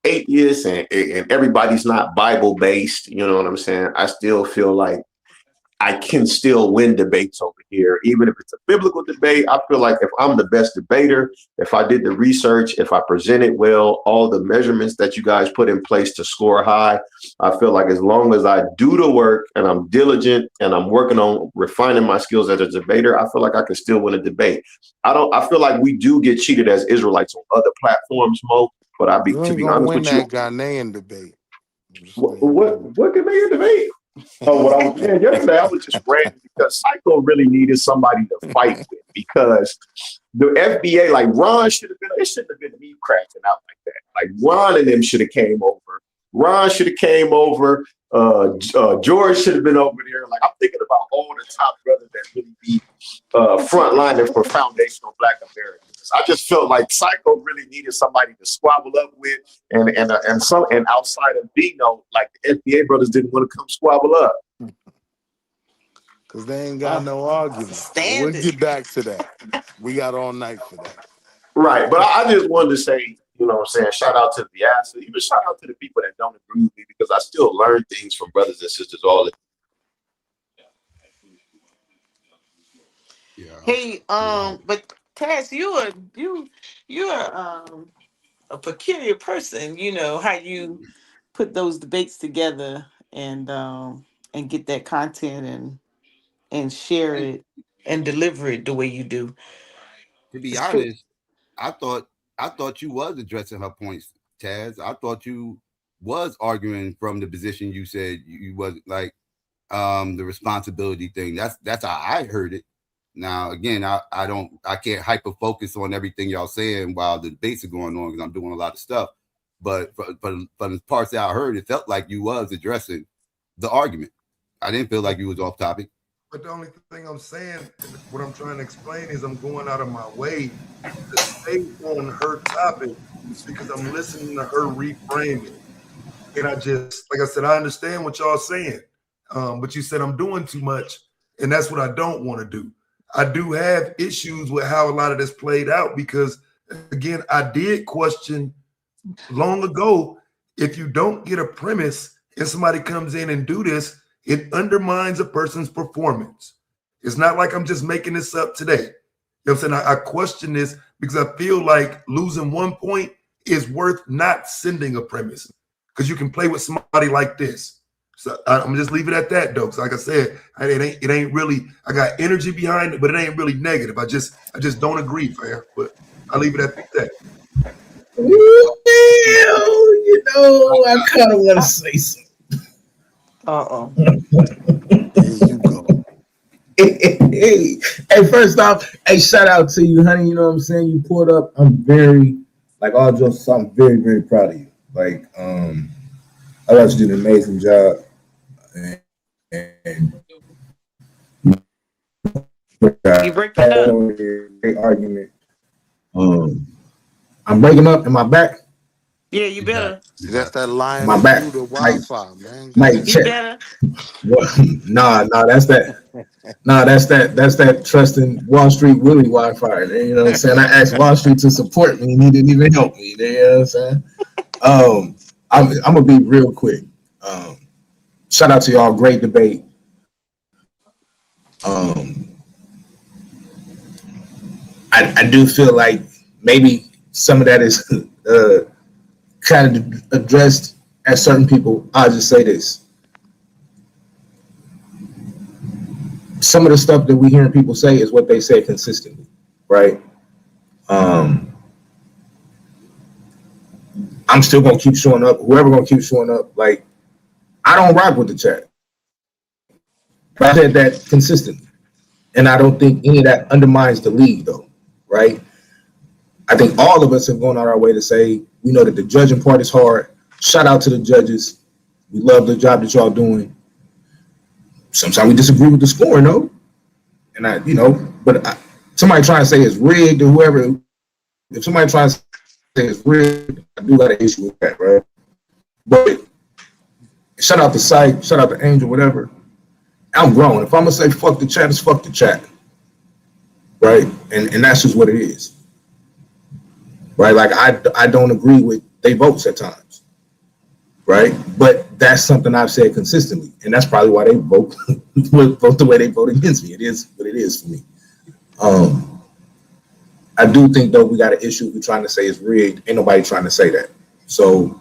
H: atheist and everybody's not Bible based, you know what I'm saying? I still feel like I can still win debates over here, even if it's a biblical debate. I feel like if I'm the best debater, if I did the research, if I presented well, all the measurements that you guys put in place to score high, I feel like as long as I do the work and I'm diligent and I'm working on refining my skills as a debater, I feel like I can still win a debate. I feel like we do get cheated as Israelites on other platforms, Mo. But
F: You
H: to
F: ain't
H: be
F: gonna
H: honest
F: win
H: with you,
F: that Ghanaian debate. I'm just
H: what
F: letting
H: what,
F: you
H: what debate debate? Oh, what I was saying yesterday, I was just ranting because Psycho really needed somebody to fight with because the FBA, like Ron should have been, it shouldn't have been me crashing out like that. Like Ron and them should have came over. Ron should have came over. George should have been over there. Like I'm thinking about all the top brothers that really be frontlining for foundational Black Americans. I just felt like Psycho really needed somebody to squabble up with, and outside of Dino, like the FBA brothers didn't want to come squabble up.
F: because they ain't got
B: Oh,
F: no argument. But we'll
B: stand it.
F: get back to that. We got all night for that.
H: Right. But I just wanted to say, you know what I'm saying, shout out to the athletes, even shout out to the people that don't agree with me because I still learn things from brothers and sisters all the
A: Yeah.
B: Hey,
A: Yeah.
B: but Cass, you are peculiar person. You know how you put those debates together and get that content and share
A: And
B: it and deliver it the way you do.
A: to be
B: It's true.
A: honest, I thought I thought you was addressing her points, Taz. I thought you was arguing from the position you said you was like the responsibility thing. That's how I heard it. Now again, I can't hyper focus on everything y'all saying while the debates are going on because I'm doing a lot of stuff. But for the parts that I heard, it felt like you was addressing the argument. I didn't feel like you was off topic.
C: But the only thing I'm saying, what I'm trying to explain is I'm going out of my way to stay on her topic because I'm listening to her reframe it. And I just, like I said, I understand what y'all saying. But you said I'm doing too much, and that's what I don't want to do. I do have issues with how a lot of this played out because, again, I did question long ago, if you don't get a premise and somebody comes in and do this, it undermines a person's performance. It's not like I'm just making this up today. You know what I'm saying? I question this because I feel like losing 1 point is worth not sending a premise because you can play with somebody like this. So I'm just leave it at that, though. So like I said, it ain't really. I got energy behind it, but it ain't really negative. I just don't agree, fam. But I leave it at that.
I: Well, you know, I kind of want to say something.
F: There you go.
I: Hey, first off, hey, shout out to you, honey. You know what I'm saying? You pulled up. I'm very, like all jokes aside, I'm very, very proud of you. Like, I thought you did an amazing job. And
B: You breaking up.
I: great argument. I'm breaking up. Am I back?
B: Yeah, you better.
F: See, that's that line
I: My back.
F: through the Wi-Fi, man.
I: Mike,
B: You
I: check.
B: better.
I: Well, nah, that's that. Nah, that's that trusting Wall Street Willie Wi-Fi. You know what I'm saying? I asked Wall Street to support me, and he didn't even help me. You know what I'm saying? I'm gonna be real quick. Shout out to y'all, great debate. I do feel like maybe some of that is kind of addressed at certain people. I'll just say this. Some of the stuff that we hearing people say is what they say consistently, right? I'm still gonna keep showing up. Whoever gonna keep showing up, like I don't rock with the chat. I said that consistently, and I don't think any of that undermines the league, though, right? I think all of us have gone out our way to say we know that the judging part is hard. Shout out to the judges. We love the job that y'all doing. Sometimes we disagree with the scoring, though. And somebody trying to say it's rigged or whoever, if somebody tries to say it's rigged, I do got an issue with that, right? But shout out to Sight, shout out to Angel, whatever. I'm grown. If I'm going to say fuck the chat, it's fuck the chat. Right? And that's just what it is. Right? Like, I don't agree with they votes at times. Right? But that's something I've said consistently. And that's probably why they vote the way they vote against me. It is what it is for me. I do think, though, we got an issue. We're trying to say it's rigged. Ain't nobody trying to say that. So,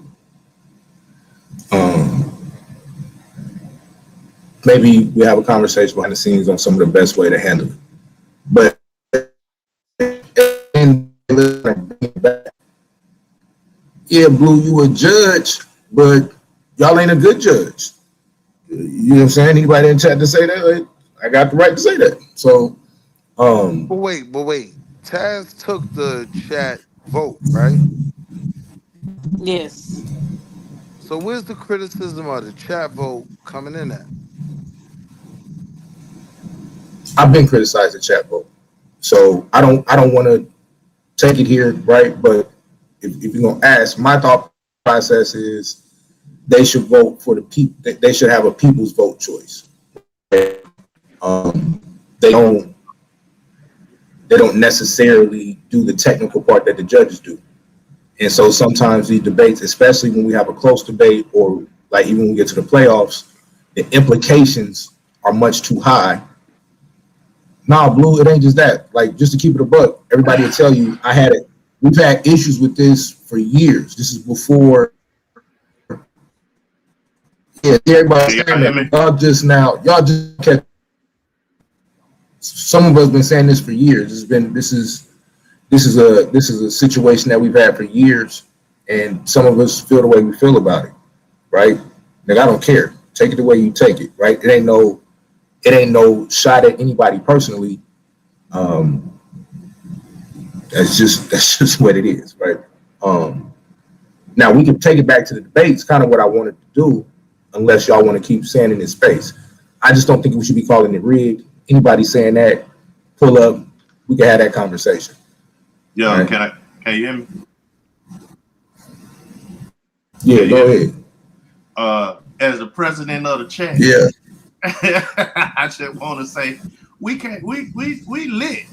I: maybe we have a conversation behind the scenes on some of the best way to handle it. But yeah, Blue, you a judge, but y'all ain't a good judge. You know what I'm saying? Anybody in chat to say that? I got the right to say that. So,
F: But wait. Taz took the chat vote, right?
B: Yes.
F: So where's the criticism of the chat vote coming in at?
I: I've been criticized the chat vote. So I don't want to take it here, right? But if you're gonna ask, my thought process is they should vote for the people. They should have a people's vote choice. They don't necessarily do the technical part that the judges do. And so sometimes these debates, especially when we have a close debate or like even when we get to the playoffs, the implications are much too high. Nah, Blue, it ain't just that. Like, just to keep it a buck, everybody will tell you we've had issues with this for years. This is before. Yeah, everybody saying that. Y'all just catch. Some of us been saying this for years. This is a situation that we've had for years, and some of us feel the way we feel about it, right? Like, I don't care. Take it the way you take it, right? It ain't no shot at anybody personally. That's just what it is, right? Now we can take it back to the debates, kind of what I wanted to do, unless y'all want to keep saying in this space. I just don't think we should be calling it rigged. Anybody saying that, pull up, we can have that conversation.
J: Yo,
I: right?
J: can you hear me?
I: Yeah, go ahead.
J: As the president of the chat,
I: yeah,
J: I just want to say we lit.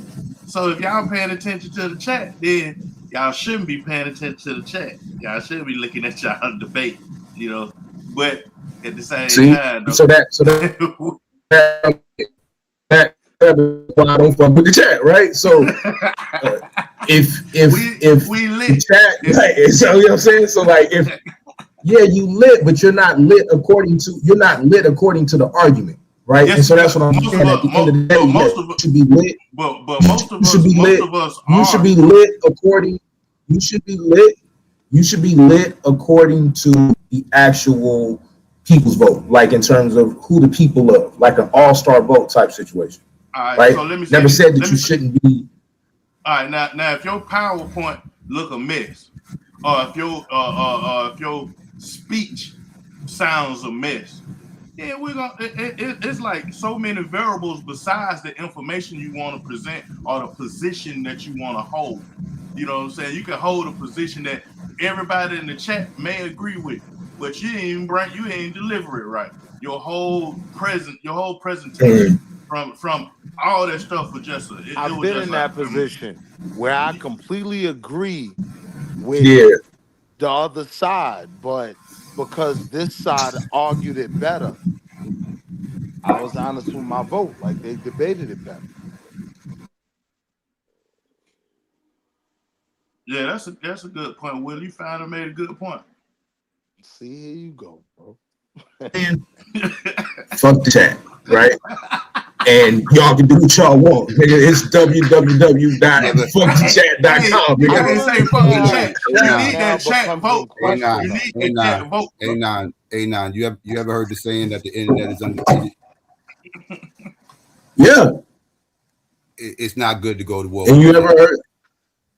J: So if y'all paying attention to the chat, then y'all shouldn't be paying attention to the chat. Y'all should be looking at y'all debate, you know. But at the same time, though,
I: so that why I don't fuck with the chat, right? So if
J: we lit,
I: the chat, right, so you know what I'm saying. So like, if you lit, but you're not lit according to the argument, right?
J: yes,
I: and so that's what I'm saying. At the end of the day, you should be lit.
J: But most of us
I: you should be lit according. You should be lit. You should be lit according to the actual people's vote, like in terms of who the people love, like an all-star vote type situation.
J: All
I: right?
J: So let me
I: never said that you shouldn't be.
J: All right, now if your PowerPoint look a mess, or if your speech sounds a mess, yeah, we're gonna. It's like so many variables besides the information you want to present or the position that you want to hold. You know what I'm saying? You can hold a position that everybody in the chat may agree with, but you ain't deliver it right. Your whole presentation from all that stuff was just.
F: I've been in that position where I completely agree with the other side, but because this side argued it better, I was honest with my vote. Like, they debated it better.
J: Yeah, that's a good point. Will, you finally made a good point.
F: See, here you go, bro.
I: Fuck the chat, right? And y'all can do what y'all want. It's www.fuckthechat.com.
J: I didn't say fuck the chat. You need that chat vote.
A: You need that chat vote. A9, you ever heard the saying that the internet is undefeated?
I: Yeah.
A: It's not good to go to war.
I: And you ever heard?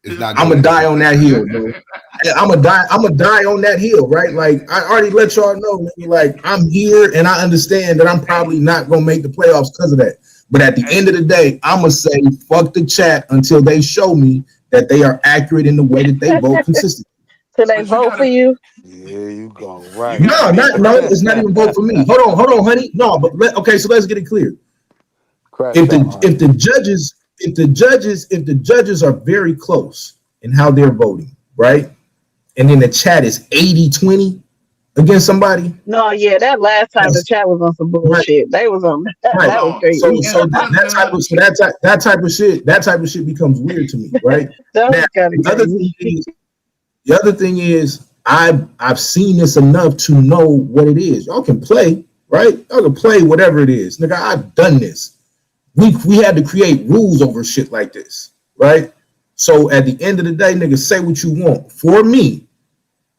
A: It's not.
I: I'm gonna die on that hill, bro. I'm gonna die on that hill, right? Like, I already let y'all know, like, I'm here and I understand that I'm probably not gonna make the playoffs because of that. But at the end of the day, I'm gonna say fuck the chat until they show me that they are accurate in the way that they vote consistently.
D: So they vote for you?
F: There you go. Right.
I: No, it's not even vote for me. Hold on, honey. No, but okay, so let's get it clear. If the judges are very close in how they're voting, right? And then the chat is 80-20 against somebody.
D: No, yeah, that last time the chat was on some bullshit. They was on that was crazy.
I: So that type of shit becomes weird to me, right? The other thing is I've seen this enough to know what it is. Y'all can play, right? Y'all can play whatever it is. Nigga, I've done this. We had to create rules over shit like this, right? So at the end of the day, nigga, say what you want for me.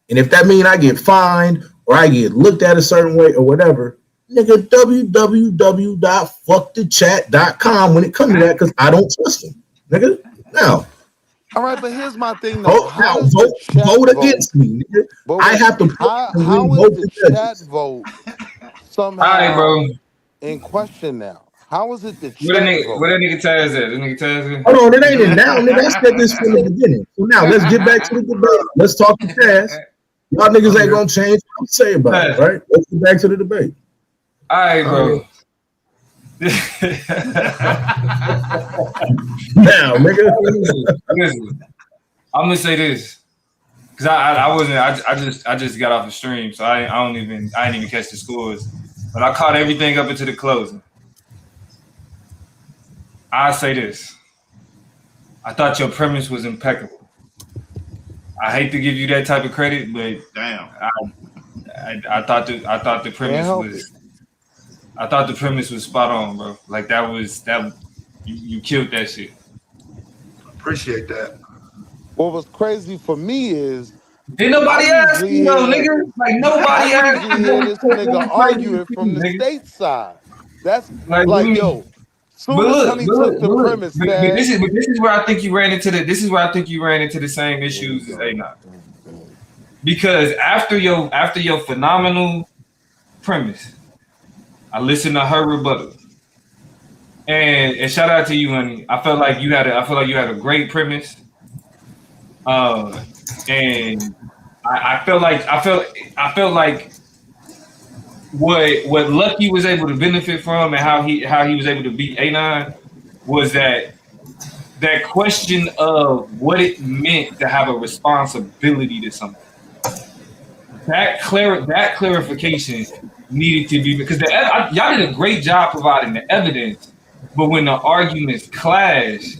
I: And if that means I get fined or I get looked at a certain way or whatever, nigga, www.fuckthechat.com when it comes to that, because I don't trust them, nigga. Now.
F: All right, but here's my thing, though.
I: Vote against me, nigga. I have to
F: how is the chat vote somehow in question now? How is it the chat vote?
K: What that nigga Taz at? That nigga Taz at?
I: Hold on, it ain't it now, nigga. I said this from the beginning. So now let's get back to the debate. Let's talk to Taz. Y'all niggas ain't gonna change what I'm saying about it, right? Let's get back to the debate.
K: All right, bro.
I: Now, nigga.
K: Listen, I'm gonna say this because I just got off the stream, so I didn't even catch the scores, but I caught everything up into the closing. I say this: I thought your premise was impeccable. I hate to give you that type of credit, but
J: Damn.
K: I thought the
F: Can't
K: premise
F: help it.
K: was I thought the premise was spot on, bro. Like you killed that shit.
C: Appreciate that.
F: What was crazy for me is
K: Did
F: I
K: nobody ask
F: usually
K: you though,
F: hear
K: nigga? Like
F: I
K: nobody asked
F: usually
K: you
F: hear
K: what
F: this nigga
K: crazy you
F: arguing from
K: see,
F: the
K: nigga.
F: state side. That's
K: Like
F: like,
K: we,
F: yo, soon as Honey took the premise,
K: but
F: Taz.
K: this is where I think you ran into the same
F: Here we
K: issues as
F: go.
K: A9. Because after your phenomenal premise, I listened to her rebuttal. And shout out to you, honey. I felt like you had a great premise. And I felt like what Lucky was able to benefit from and how he was able to beat A9 was that question of what it meant to have a responsibility to something. That clarification needed to be because y'all did a great job providing the evidence, but when the arguments clash,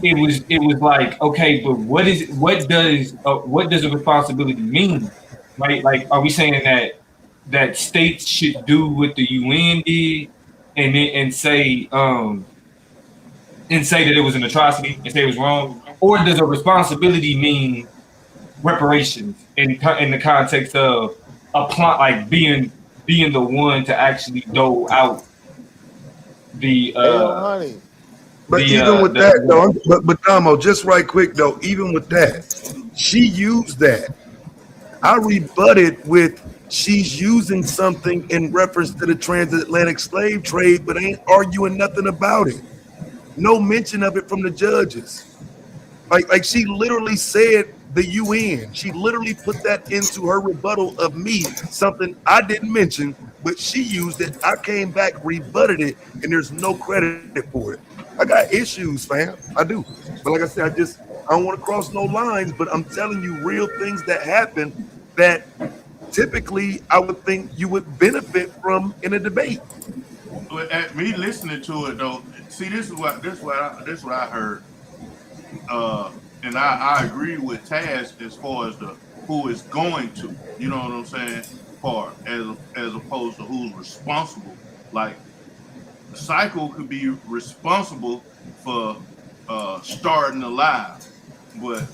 K: it was like, okay, but what does a responsibility mean, right? Like, are we saying that states should do what the UN did and say that it was an atrocity and say it was wrong, or does a responsibility mean reparations in the context of like being the one to actually dole out the
F: Hey, yo, Honey.
C: But even with that,
K: the
C: though, but Damo, just right quick though, even with that, she used that. I rebutted with she's using something in reference to the transatlantic slave trade, but ain't arguing nothing about it. No mention of it from the judges. Like she literally said the UN. She literally put that into her rebuttal of me, something I didn't mention, but she used it. I came back, rebutted it, and there's no credit for it. I got issues, fam. I do. But like I said, I don't want to cross no lines, but I'm telling you real things that happen that typically I would think you would benefit from in a debate.
J: At me listening to it though, see, this is what I heard. And I agree with Taz as far as the who is going to, you know what I'm saying, part as opposed to who's responsible. Like Cycle could be responsible for starting the live, but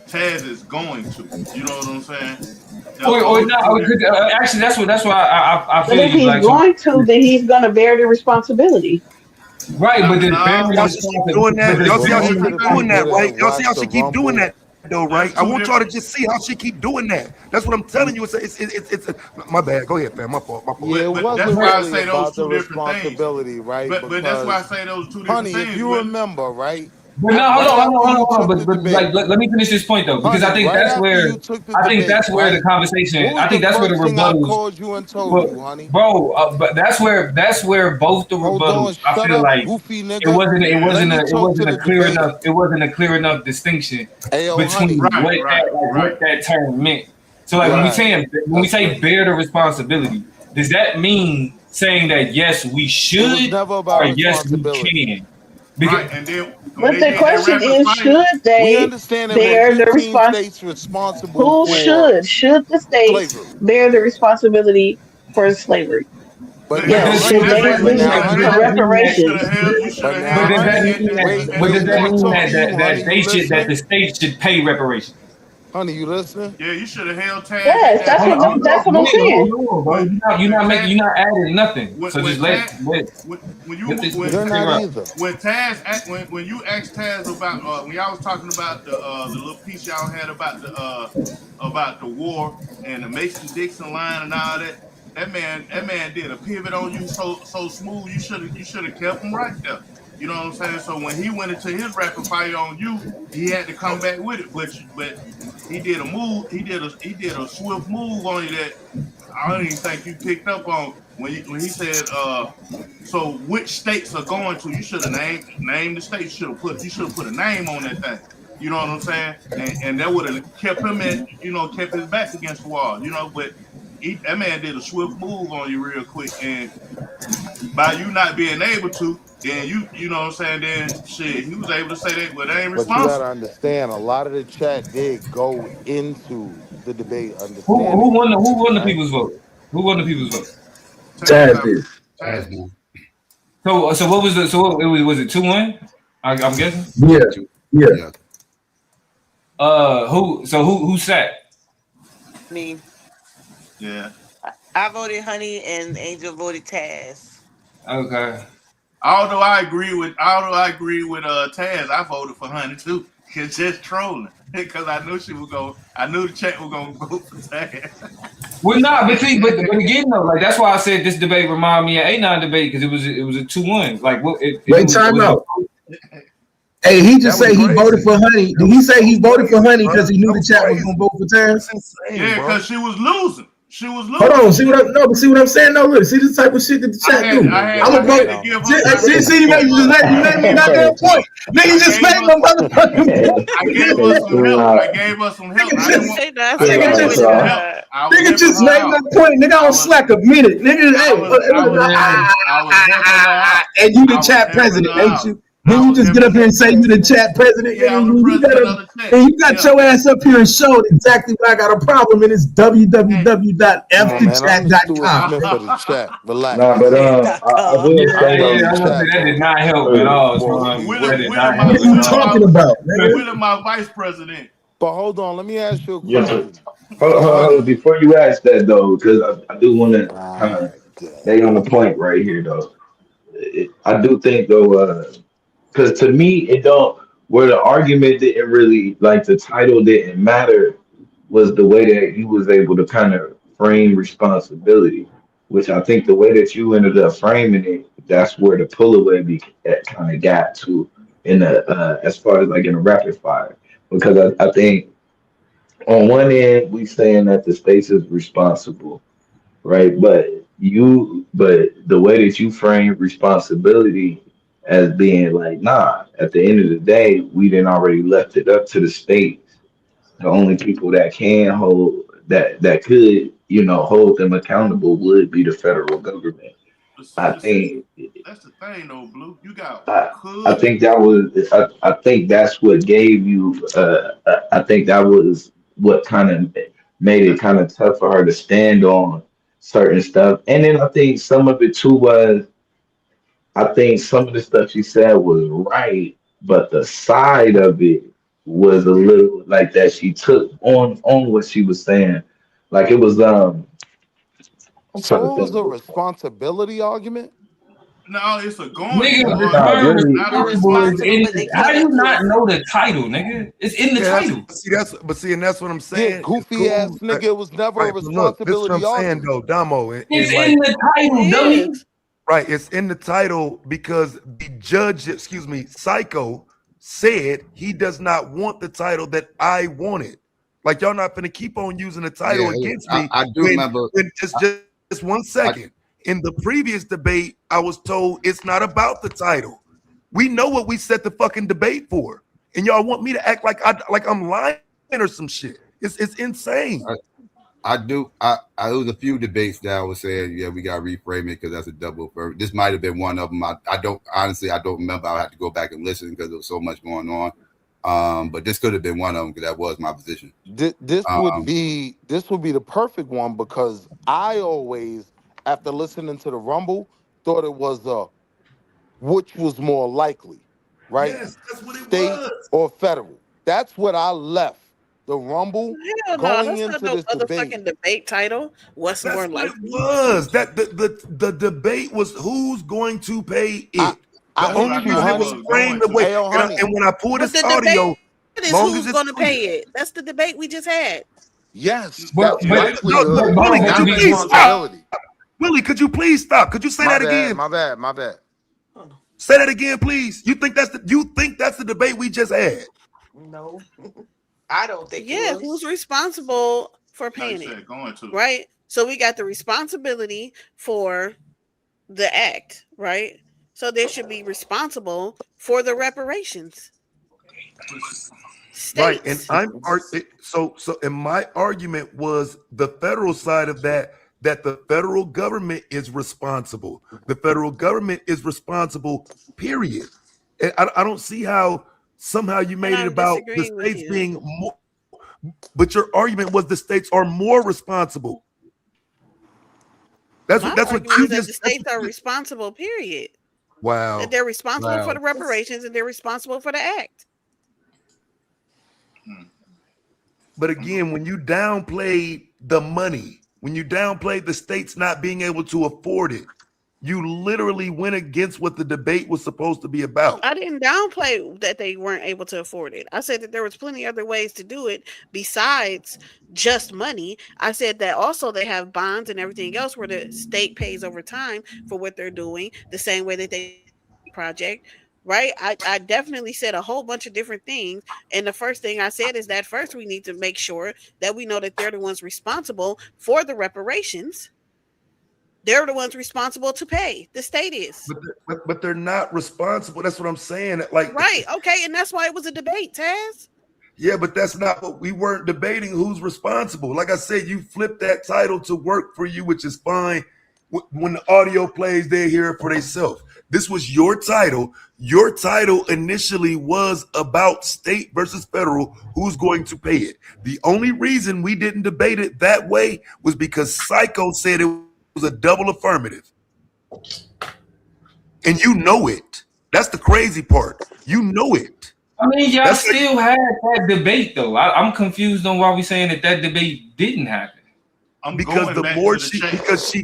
J: Taz is going to, you know what I'm saying?
K: or no, actually that's why I
D: But
K: feel
D: if
K: you
D: he's
K: like so.
D: going to, then he's going to bear the responsibility.
K: Right, but then bearing
C: Y'all should keep doing that. Y'all see how she keep doing that, right? Y'all see how she keep doing that, though, right? I want y'all to just see how she keep doing that. That's what I'm telling you. It's my bad. Go ahead, fam. My fault.
F: Yeah, it
J: But
F: wasn't
J: that's why I
F: really
J: say those
F: about the
J: two different things.
F: responsibility, right?
J: But that's why I say those two different
F: Honey,
J: things.
F: if you remember, right?
K: But no, hold on. But
F: debate,
K: like, let me finish this point though, because
F: Honey,
K: I think
F: right
K: that's
F: after
K: where
F: you took the
K: I think
F: debate,
K: that's where the
F: right?
K: conversation.
F: What was
K: I think
F: the
K: that's where the
F: first thing I
K: rebuttals.
F: called you and told you, honey?
K: Bro, but that's where both the
F: Hold on,
K: rebuttals. I
F: shut
K: feel
F: up,
K: like
F: goofy
K: it
F: nigga.
K: wasn't
F: Let me talk to the
K: a clear
F: debater.
K: enough. It wasn't a clear enough distinction
F: Ayo,
K: between
F: honey.
K: what that term meant. So like when we say bear the responsibility, does that mean saying that yes we
F: It
K: should
F: was never
K: or
F: about
K: yes we
F: responsibility.
K: can? Because,
J: Right, and then when
D: But
J: they
D: the
J: did that
D: question
J: rapid
D: is,
J: fire,
D: should
F: We
D: they
F: understand that we're
D: bear the
F: 15
D: response?
F: states responsible
D: Who
F: for
D: should? Should the states
F: slavery.
D: bear the responsibility for slavery?
F: But
K: but
F: now,
D: Yes.
K: does
F: honey,
D: Should they
F: but
D: do
F: now,
D: for
F: honey,
D: reparations?
F: but now, honey, wait,
K: does
F: let
K: that
F: me
K: mean
F: talk to you, honey. You
K: that the
F: listening?
K: state should pay reparations?
F: Honey, you listening?
J: yeah, you should have held Taz at
D: Yes,
J: that
K: Hold
J: point.
K: on,
D: that's what I'm saying.
K: bro. You're not adding nothing.
J: when
K: So
J: when
K: just
J: Taz
K: let this
F: They're not
K: clear up.
F: either.
J: when when you asked Taz about when y'all was talking about the little piece y'all had about the war and the Mason Dixon line and all that. That man did a pivot on you so smooth. You should have kept him right there. You know what I'm saying? So when he went into his rapid fire on you, he had to come back with it. But he did a move. He did a swift move on you that I don't even think you picked up on when he said so which states are going to? You should have named the states. You should have put a name on that thing. You know what I'm saying? And that would have kept him kept his back against the wall. But that man did a swift move on you real quick, and by you not being able to, And you know what I'm saying? Then shit, he was able to say that, well, they ain't
F: But you got to
J: responsible.
F: understand, a lot of the chat did go into the debate,
K: Who
F: understanding
K: won
F: that,
K: the
F: right?
K: people's vote? Who won the people's vote?
J: Taz,
I: Taz did.
A: That's
J: Taz.
A: one.
K: So what was the it was it 2-1? I'm guessing.
I: Yeah, yeah.
A: Yeah.
K: Who sat?
B: Me.
J: Yeah.
B: I voted Honey and Angel voted Taz.
K: Okay.
J: Although I agree with Taz, I voted for Honey too. It's just trolling. Because I knew I knew the chat was gonna vote for Taz.
K: Well, nah, but see, but again though, like that's why I said this debate remind me of A9 debate because it was a 2-1. Like what?
I: Wait,
K: It
I: time
K: was
I: out. Hey, he just
C: That was
I: say he voted
C: crazy.
I: for Honey. Did he say he voted for Honey
C: Bro.
I: because he knew
C: That
I: the
C: was
I: chat was
C: crazy.
I: gonna vote for Taz?
C: That's insane,
J: Yeah,
C: bro.
J: because she was losing. She was losing.
I: Hold on, see what I'm saying? No, look, see this type of shit that the chat do. I'm gonna vote.
J: to give her.
I: See, you made me not that point. Nigga just made my motherfucking point.
J: I gave her some help. I gave her some help. I didn't want.
D: Say that.
J: I
D: Say
J: didn't
D: that.
J: want
I: just-
J: her
D: Say
J: help.
D: that.
J: I was
I: Nigga
J: helping
I: just
J: her
I: made
J: out.
I: my point. Nigga, I don't slack a minute. Nigga,
J: I was helping her out.
I: and you the
J: I was
I: chat
J: helping
I: president,
J: her
I: ain't
J: out.
I: you?
J: I
I: Then you
J: was
I: just get up
J: helping
I: here and say you the chat president,
J: Yeah,
I: nigga.
J: I'm the
I: You
J: president of the chat.
I: and you got
J: Yeah.
I: your ass up here and showed exactly what I got a problem in. It's
F: Come on, man. I'm the Stuart
I: www.ftchat.com.
F: Smith of the chat.
G: Nah,
F: Relax.
G: but I will
K: Yeah,
F: I
G: say
F: tell
K: yeah,
F: the
K: I was gonna say
F: chat
K: that did
F: though,
K: not help at all,
F: before we
K: son.
F: leave
K: That
F: this
K: did
F: thing.
K: not
I: What
K: help
I: are you
K: at all.
I: talking about, nigga?
J: Willie, my vice president.
F: But hold on, let me ask you a
G: yeah, but
F: question.
G: hold on.
F: Honey.
G: Before you ask that though, because I do want to kind
F: Ah,
G: of stay on
F: damn.
G: the point right here though. I do think though, because to me it don't. Where the argument didn't really like the title didn't matter was the way that you was able to kind of frame responsibility, which I think the way that you ended up framing it, that's where the pull away kind of got to in the as far as like in a rapid fire, because I think on one end we saying that the states is responsible, right? But the way that you frame responsibility as being like, nah, at the end of the day, we didn't already left it up to the states. The only people that can hold that could, hold them accountable would be the federal government. I
J: But see,
G: think
J: that's the thing, though, Blue. You got
G: I, I
J: could.
G: think that was I think that's what gave you I think that was what kind of made it
J: That's
G: kind of tough for her to stand on certain stuff. And then I think some of it too was I think some of the stuff she said was right, but the side of it was a little like that she took on what she was saying. Like it was I'm trying to
F: So it was
G: think
F: a
G: of
F: responsibility argument?
J: no, it's a going
K: Nigga,
J: to
K: the
G: nah,
J: argument,
K: term
G: really
J: not a
K: responsible is
B: Responsible,
K: in
B: but
J: responsibility.
B: they
K: how
B: can't
K: you not
B: enforce it.
K: know the title, nigga? It's in the
C: Yeah,
K: title.
C: and that's what I'm
F: Yeah,
C: saying. It's
F: goofy
C: cool.
F: ass nigga, it was never a
C: Right, but look, this is what I'm
F: responsibility
C: saying
F: argument.
C: though, Damo,
K: It's
C: and
K: in
C: like,
K: the title,
D: It
K: dummy.
D: is.
C: right, it's in the title because the judge, excuse me, Psycho said he does not want the title that I wanted. Like y'all not gonna keep on using the title
A: Yeah,
C: against
A: I,
C: me
A: I do
C: when
A: remember.
C: just 1 second. In the previous debate, I was told it's not about the title. We know what we set the fucking debate for, and y'all want me to act like I'm lying or some shit. It's insane.
A: I do. There was a few debates that I was saying, yeah, we got to reframe it because that's a double. This might have been one of them. I don't honestly, I don't remember. I had to go back and listen because there was so much going on. But this could have been one of them because that was my position.
F: This would
A: Um,
F: be the perfect one because I always, after listening to the Rumble, thought it was which was more likely, right?
C: Yes, that's what it
F: State
C: was.
F: or federal. That's what I left the Rumble
D: Hell no,
F: going
D: that's not
F: into
D: no
F: this debate.
D: motherfucking debate title. What's
C: That's
D: more
C: what it
D: likely?
C: was. That the debate was who's going to pay
F: I
C: it. The
F: I
J: That's what
C: only
J: I
F: hit you,
C: reason
J: thought
C: it
J: it
C: was
F: honey.
J: was
C: framed
J: going
C: the
J: to.
C: way,
F: Ayo, honey.
C: and when I pull
D: But
C: this
D: the
C: audio,
D: debate is
C: long as
D: who's
C: it's
D: going to
C: clear.
D: pay it. That's the debate we just had.
F: Yes,
K: But
F: that's
J: Yeah,
K: but
C: No,
K: but
F: likelihood,
K: hold
C: Willie,
K: on,
C: could
K: but
F: not
C: you
K: to be
C: please stop?
F: responsibility.
C: Willie, could you please stop? Could you say
F: My
C: that
F: bad,
C: again?
F: my bad, my bad.
C: Say that again, please. You think that's the debate we just had?
B: No, I don't think it
D: Yeah, who's
B: was.
D: responsible for
J: like you
D: paying it?
J: said, going to.
D: Right? So we got the responsibility for the act, right? So they should be responsible for the reparations.
C: Right, and
D: States.
C: and my argument was the federal side of that that the federal government is responsible. The federal government is responsible, period. And I don't see how somehow you made it
L: I'm
C: about the
L: disagreeing with
C: states
L: you.
C: being more, but your argument was the states are more responsible. That's
L: My
C: what
L: argument
C: you
L: is that the
C: just.
L: states are responsible, period. That
C: Wow.
L: they're responsible for
A: Wow.
L: the reparations and they're responsible for the act.
C: But again, when you downplayed the money, when you downplayed the states not being able to afford it, you literally went against what the debate was supposed to be about.
L: I didn't downplay that they weren't able to afford it. I said that there was plenty other ways to do it besides just money. I said that also they have bonds and everything else where the state pays over time for what they're doing, the same way that they project. Right? I definitely said a whole bunch of different things. And the first thing I said is that first we need to make sure that we know that they're the ones responsible for the reparations. They're the ones responsible to pay. The state is.
C: But they're not responsible. That's what I'm saying. Like,
L: Right. Okay. And that's why it was a debate, Taz.
C: yeah, but that's not what we weren't debating who's responsible. Like I said, you flipped that title to work for you, which is fine. When the audio plays, they hear it for themselves. This was your title. Your title initially was about state versus federal, who's going to pay it. The only reason we didn't debate it that way was because Psycho said it was a double affirmative. And you know it. That's the crazy part. You know it.
K: I mean, y'all
C: That's
K: still had that debate, though. I'm confused on why we saying that debate didn't happen.
C: Because the more she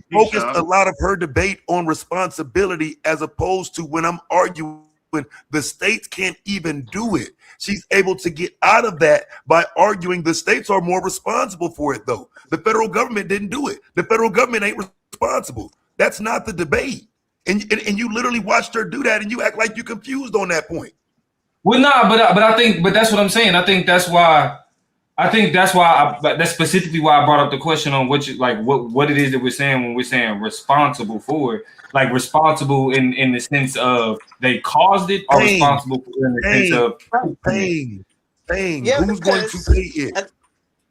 C: focused a lot of her debate on responsibility as opposed to when I'm arguing the states can't even do it. She's able to get out of that by arguing the states are more responsible for it, though. The federal government didn't do it. The federal government ain't responsible. That's not the debate. And you literally watched her do that, and you act like you're confused on that point.
K: Well, nah, but I think, but that's what I'm saying. I think that's why that's specifically why I brought up the question on what it is that we're saying when we're saying responsible for it. Like responsible in the sense of they caused it, or responsible for in the sense of
C: paying.
B: Yeah,
C: Who's going to pay it?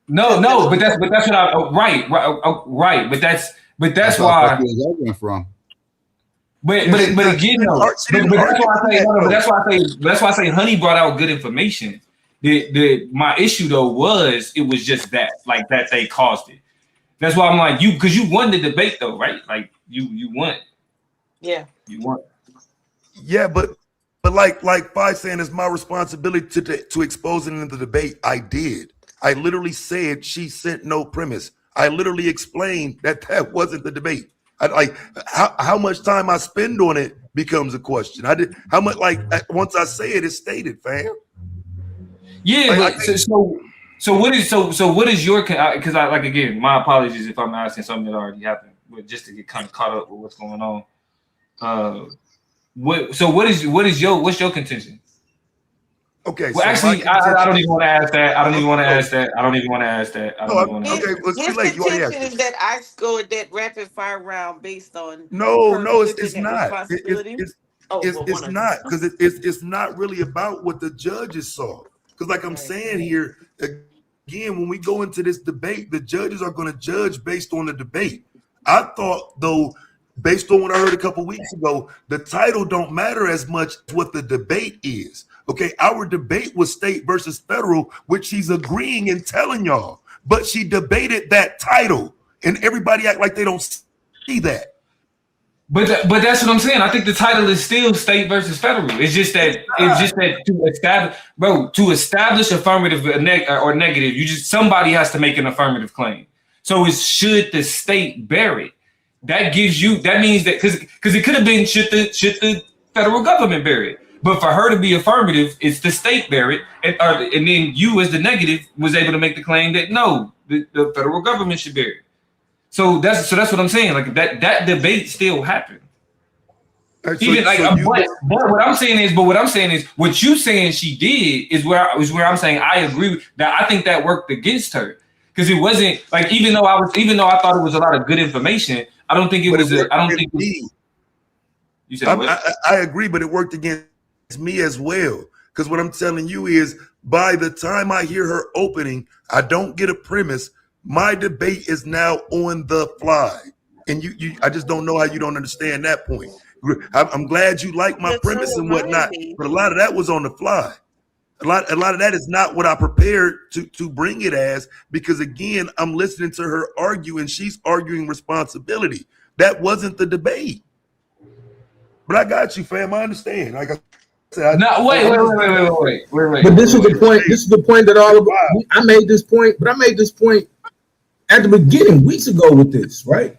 K: No, but that's what I right. But that's why.
A: From.
K: But again, no. But that's why I say Honey brought out good information. My issue though was it was just that they caused it. That's why I'm like because you won the debate though, right? Like you won.
B: Yeah.
K: You won.
C: Yeah, but like Fi saying it's my responsibility to expose it in the debate. I did. I literally said she sent no premise. I literally explained that wasn't the debate. How much time I spend on it becomes a question. I did how much once I say it, it's stated, fam.
K: Yeah, so what is your because I again, my apologies if I'm asking something that already happened, but just to get kind of caught up with what's going on. What's your contention?
C: Okay.
K: Well,
C: so
K: actually, I don't even want to ask that. I don't even want to ask that.
C: Okay, let's
B: His
C: too late. You already
B: contention
C: asked
B: is that I scored that rapid fire round based on
C: No,
B: her
C: it's
B: flipping that
C: not.
B: responsibility.
C: It's not because it's not really about what the judges saw. Because like I'm saying here again, when we go into this debate, the judges are going to judge based on the debate. I thought though, based on what I heard a couple weeks ago, the title don't matter as much as what the debate is. Okay, our debate was state versus federal, which she's agreeing and telling y'all, but she debated that title, and everybody act like they don't see that.
K: But that's what I'm saying. I think the title is still state versus federal. It's just that to establish affirmative or negative, somebody has to make an affirmative claim. So it's should the state bear it? That means that because it could have been should the federal government bear it? But for her to be affirmative, it's the state bear it, and then you as the negative was able to make the claim that no, the federal government should bear it. So that's what I'm saying. Like that debate still happened. But what I'm saying is what you saying she did is where I'm saying I agree that I think that worked against her because it wasn't like even though I thought it was a lot of good information, I don't think it was. You said
C: I agree, but it worked against me as well. Because what I'm telling you is by the time I hear her opening, I don't get a premise. My debate is now on the fly. And I just don't know how you don't understand that point. I'm glad you like my
L: But so
C: premise and
L: am I.
C: whatnot, but a lot of that was on the fly. A lot of that is not what I prepared to bring it as, because again, I'm listening to her argue and she's arguing responsibility. That wasn't the debate. But I got you, fam. I understand. Like I said,
K: No, wait.
I: But this is the point. This is the point that I made this point, but I made this point at the beginning weeks ago with this, right?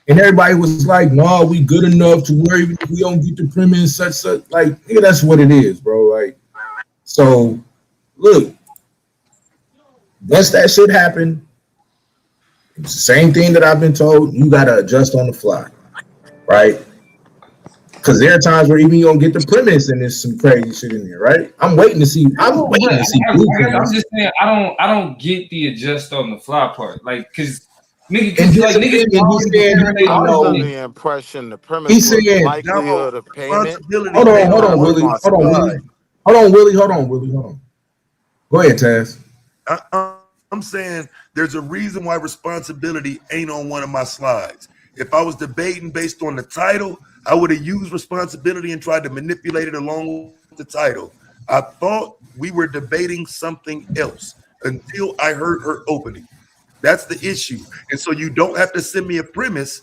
I: And everybody was like, "No, we good enough to where even if we don't get the premise, such." Like, yeah, that's what it is, bro. Like, so look, once that shit happened, it's the same thing that I've been told. You gotta adjust on the fly, right? Because there are times where even you don't get the premise and there's some crazy shit in there, right? I'm waiting to see. I'm waiting to see.
K: I'm just saying, I don't get the adjust on the fly part, like, because niggas,
F: I was under the impression the premise was likelihood of payment.
I: Hold on, Willie. Hold on. Go ahead, Taz.
C: I'm saying there's a reason why responsibility ain't on one of my slides. If I was debating based on the title, I would have used responsibility and tried to manipulate it along with the title. I thought we were debating something else until I heard her opening. That's the issue. And so you don't have to send me a premise.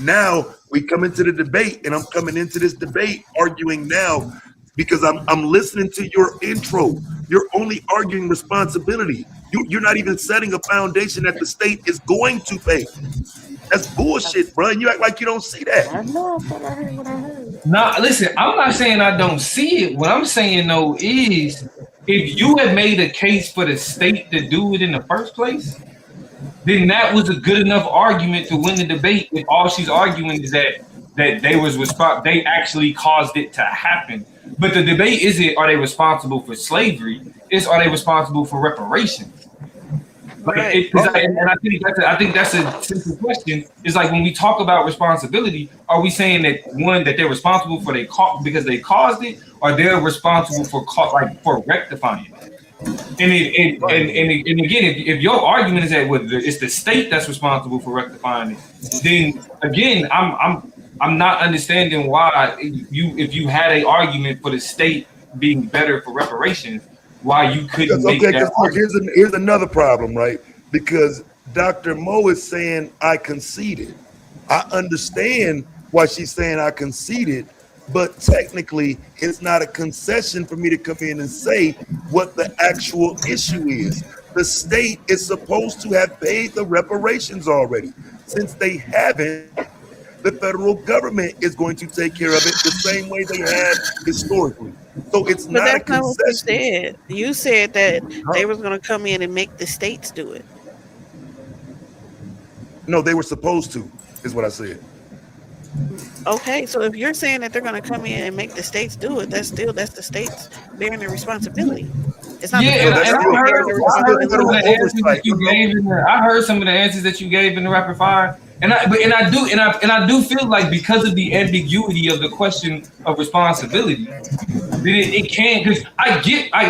C: Now we come into the debate, and I'm coming into this debate arguing now because I'm listening to your intro. You're only arguing responsibility. You're not even setting a foundation that the state is going to pay. That's bullshit, bro. And you act like you don't see that.
B: I know. I thought I heard what I heard.
K: Nah, listen, I'm not saying I don't see it. What I'm saying, though, is if you had made a case for the state to do it in the first place, then that was a good enough argument to win the debate. If all she's arguing is that they actually caused it to happen. But the debate isn't, are they responsible for slavery? It's, are they responsible for reparations? Like, I think that's a simple question. It's like, when we talk about responsibility, are we saying that that they're responsible for because they caused it, or they're responsible for rectifying it? And again, if your argument is that it's the state that's responsible for rectifying it, then again, I'm not understanding why if you had an argument for the state being better for reparations, why you couldn't make that.
C: Here's another problem, right? Because Dr. Mo is saying I conceded. I understand why she's saying I conceded, but technically it's not a concession for me to come in and say what the actual issue is. The state is supposed to have paid the reparations already. Since they haven't, the federal government is going to take care of it the same way they have historically. So it's
L: But
C: not a
L: that's not what you
C: concession.
L: said. You said that they was going to come in and make the states do it.
C: No, they were supposed to, is what I said.
L: Okay, so if you're saying that they're going to come in and make the states do it, that's the states bearing the responsibility. It's not.
K: Yeah, I heard some of the answers that you gave in the rapid fire, and I do feel like because of the ambiguity of the question of responsibility, then it can, because I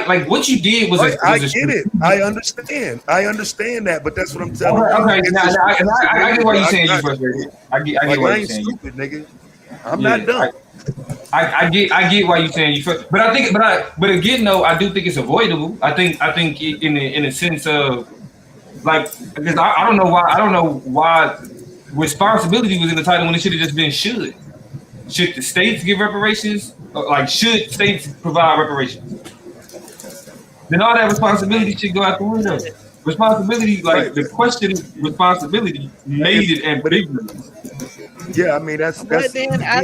K: like what you did was.
C: I get it. I understand that, but that's what I'm telling you.
K: Okay, I get what you're saying. You frustrated. I get what you're saying.
C: Stupid, nigga. I'm not dumb.
K: I get why you're saying but again, though, I do think it's avoidable. I think in a sense of, like, because I don't know why responsibility was in the title when it should have just been should. Should the states give reparations? Like, should states provide reparations? Then all that responsibility should go out the window. Responsibility, like, the question of responsibility made it ambiguous.
C: Yeah, I mean that's.
L: But then I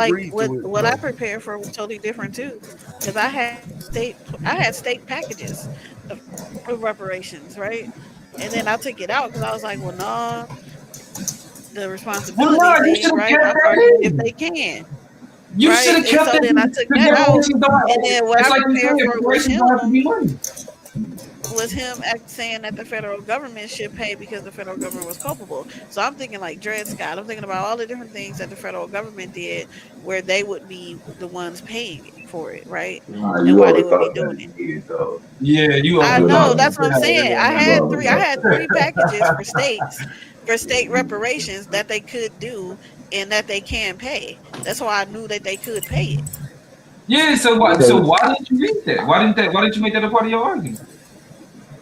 C: agree
L: what I prepared for was totally different too, because I had state packages of reparations, right? And then I took it out because I was like, well, no, the responsibility thing, right? If they can.
K: You should have kept
L: it. So then I took that out, and then what I prepared for was him. was him saying that the federal government should pay because the federal government was culpable. So I'm thinking like Dred Scott. I'm thinking about all the different things that the federal government did where they would be the ones paying for it, right?
M: Nah,
L: And
M: you
L: why they would be
M: overthought
L: doing
M: that
L: it.
M: needed though.
K: Yeah, you
L: I
M: You
L: know,
K: overthought
L: that's what I'm saying. I
M: you
L: had three. I
M: overthought
L: had three packages for states for state reparations that they could do and that they can pay. That's why I knew that they could pay it
K: Yeah, so why
M: because
K: didn't you read that? Why didn't you make that a part of your argument?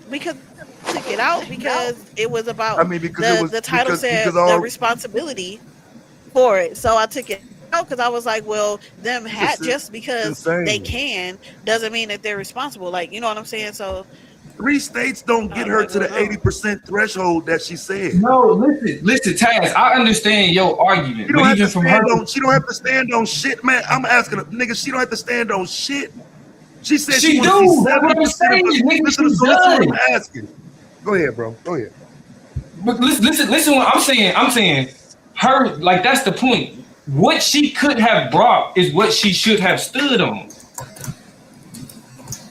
L: because I took it out because it was
C: I
L: about
C: mean, because it was
L: the title said
C: because
L: the
C: all
L: responsibility for it. So I took it out because I was like, well,
C: this is
L: just because they
C: insane.
L: can doesn't mean that they're responsible. Like, you know what I'm saying? So
C: 3 states don't
L: I
C: get
L: was
C: her
L: like,
C: to
L: well,
C: the
L: no.
C: 80% threshold that she said.
K: No, listen, Taz. I understand your argument,
C: She
K: but
C: don't have
K: even
C: to
K: from her,
C: stand on shit, man. I'm asking her, nigga, she don't have to stand on shit. She said she
K: she
C: want to see
K: do. That's what I'm
C: 70% of
K: saying,
C: us.
K: nigga.
C: Listen,
K: She
C: so listen what
K: does.
C: I'm asking. Go ahead, bro. Go ahead.
K: But listen. What I'm saying. I'm saying her like that's the point. What she could have brought is what she should have stood on.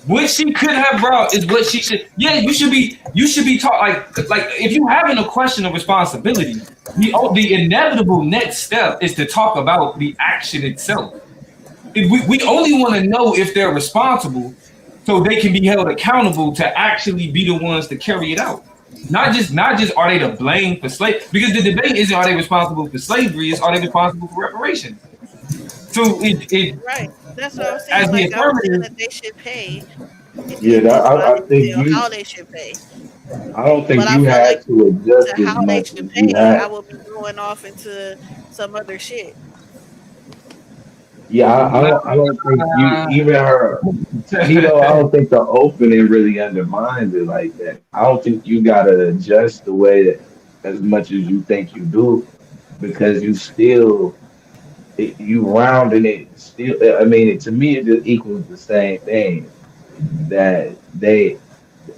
K: What she could have brought is what she should. Yeah, you should be taught like if you having a question of responsibility, the inevitable next step is to talk about the action itself. If we only want to know if they're responsible, so they can be held accountable to actually be the ones to carry it out. Not just are they to blame for slave, because the debate isn't are they responsible for slavery, it's are they responsible for reparations. So it
L: Right. That's what I was
K: as
L: saying.
K: the
L: Like I was saying
K: affirmative,
L: that they should pay.
M: yeah,
L: It's about
M: I think
L: how they should pay.
M: I don't
L: But
M: think
L: I
M: you
L: feel like
M: had to adjust
L: to
M: as
L: how they
M: much
L: should
M: as you
L: pay, I
M: had.
L: will be going off into some other shit.
M: Yeah, I don't think you even her Keto, I don't think the opening really undermines it like that. I don't think you gotta adjust the way that as much as you think you do, because you still you rounding it still. I mean, to me, it just equals the same thing. That they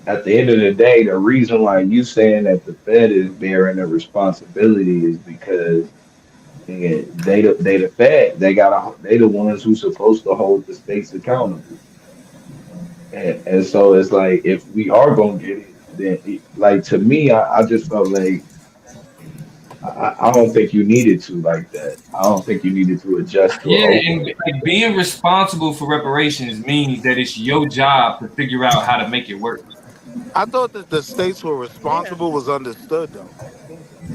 M: at the end of the day, the reason why you saying that the Fed is bearing the responsibility is because they the Fed. They the ones who supposed to hold the states accountable. And so it's like if we are gonna get it, then like to me, I just felt like I don't think you needed to like that. I don't think you needed to adjust to an
K: yeah, and
M: opening.
K: like being responsible for reparations means that it's your job to figure out how to make it work.
F: I thought that the states were
L: Yeah.
F: responsible was understood though.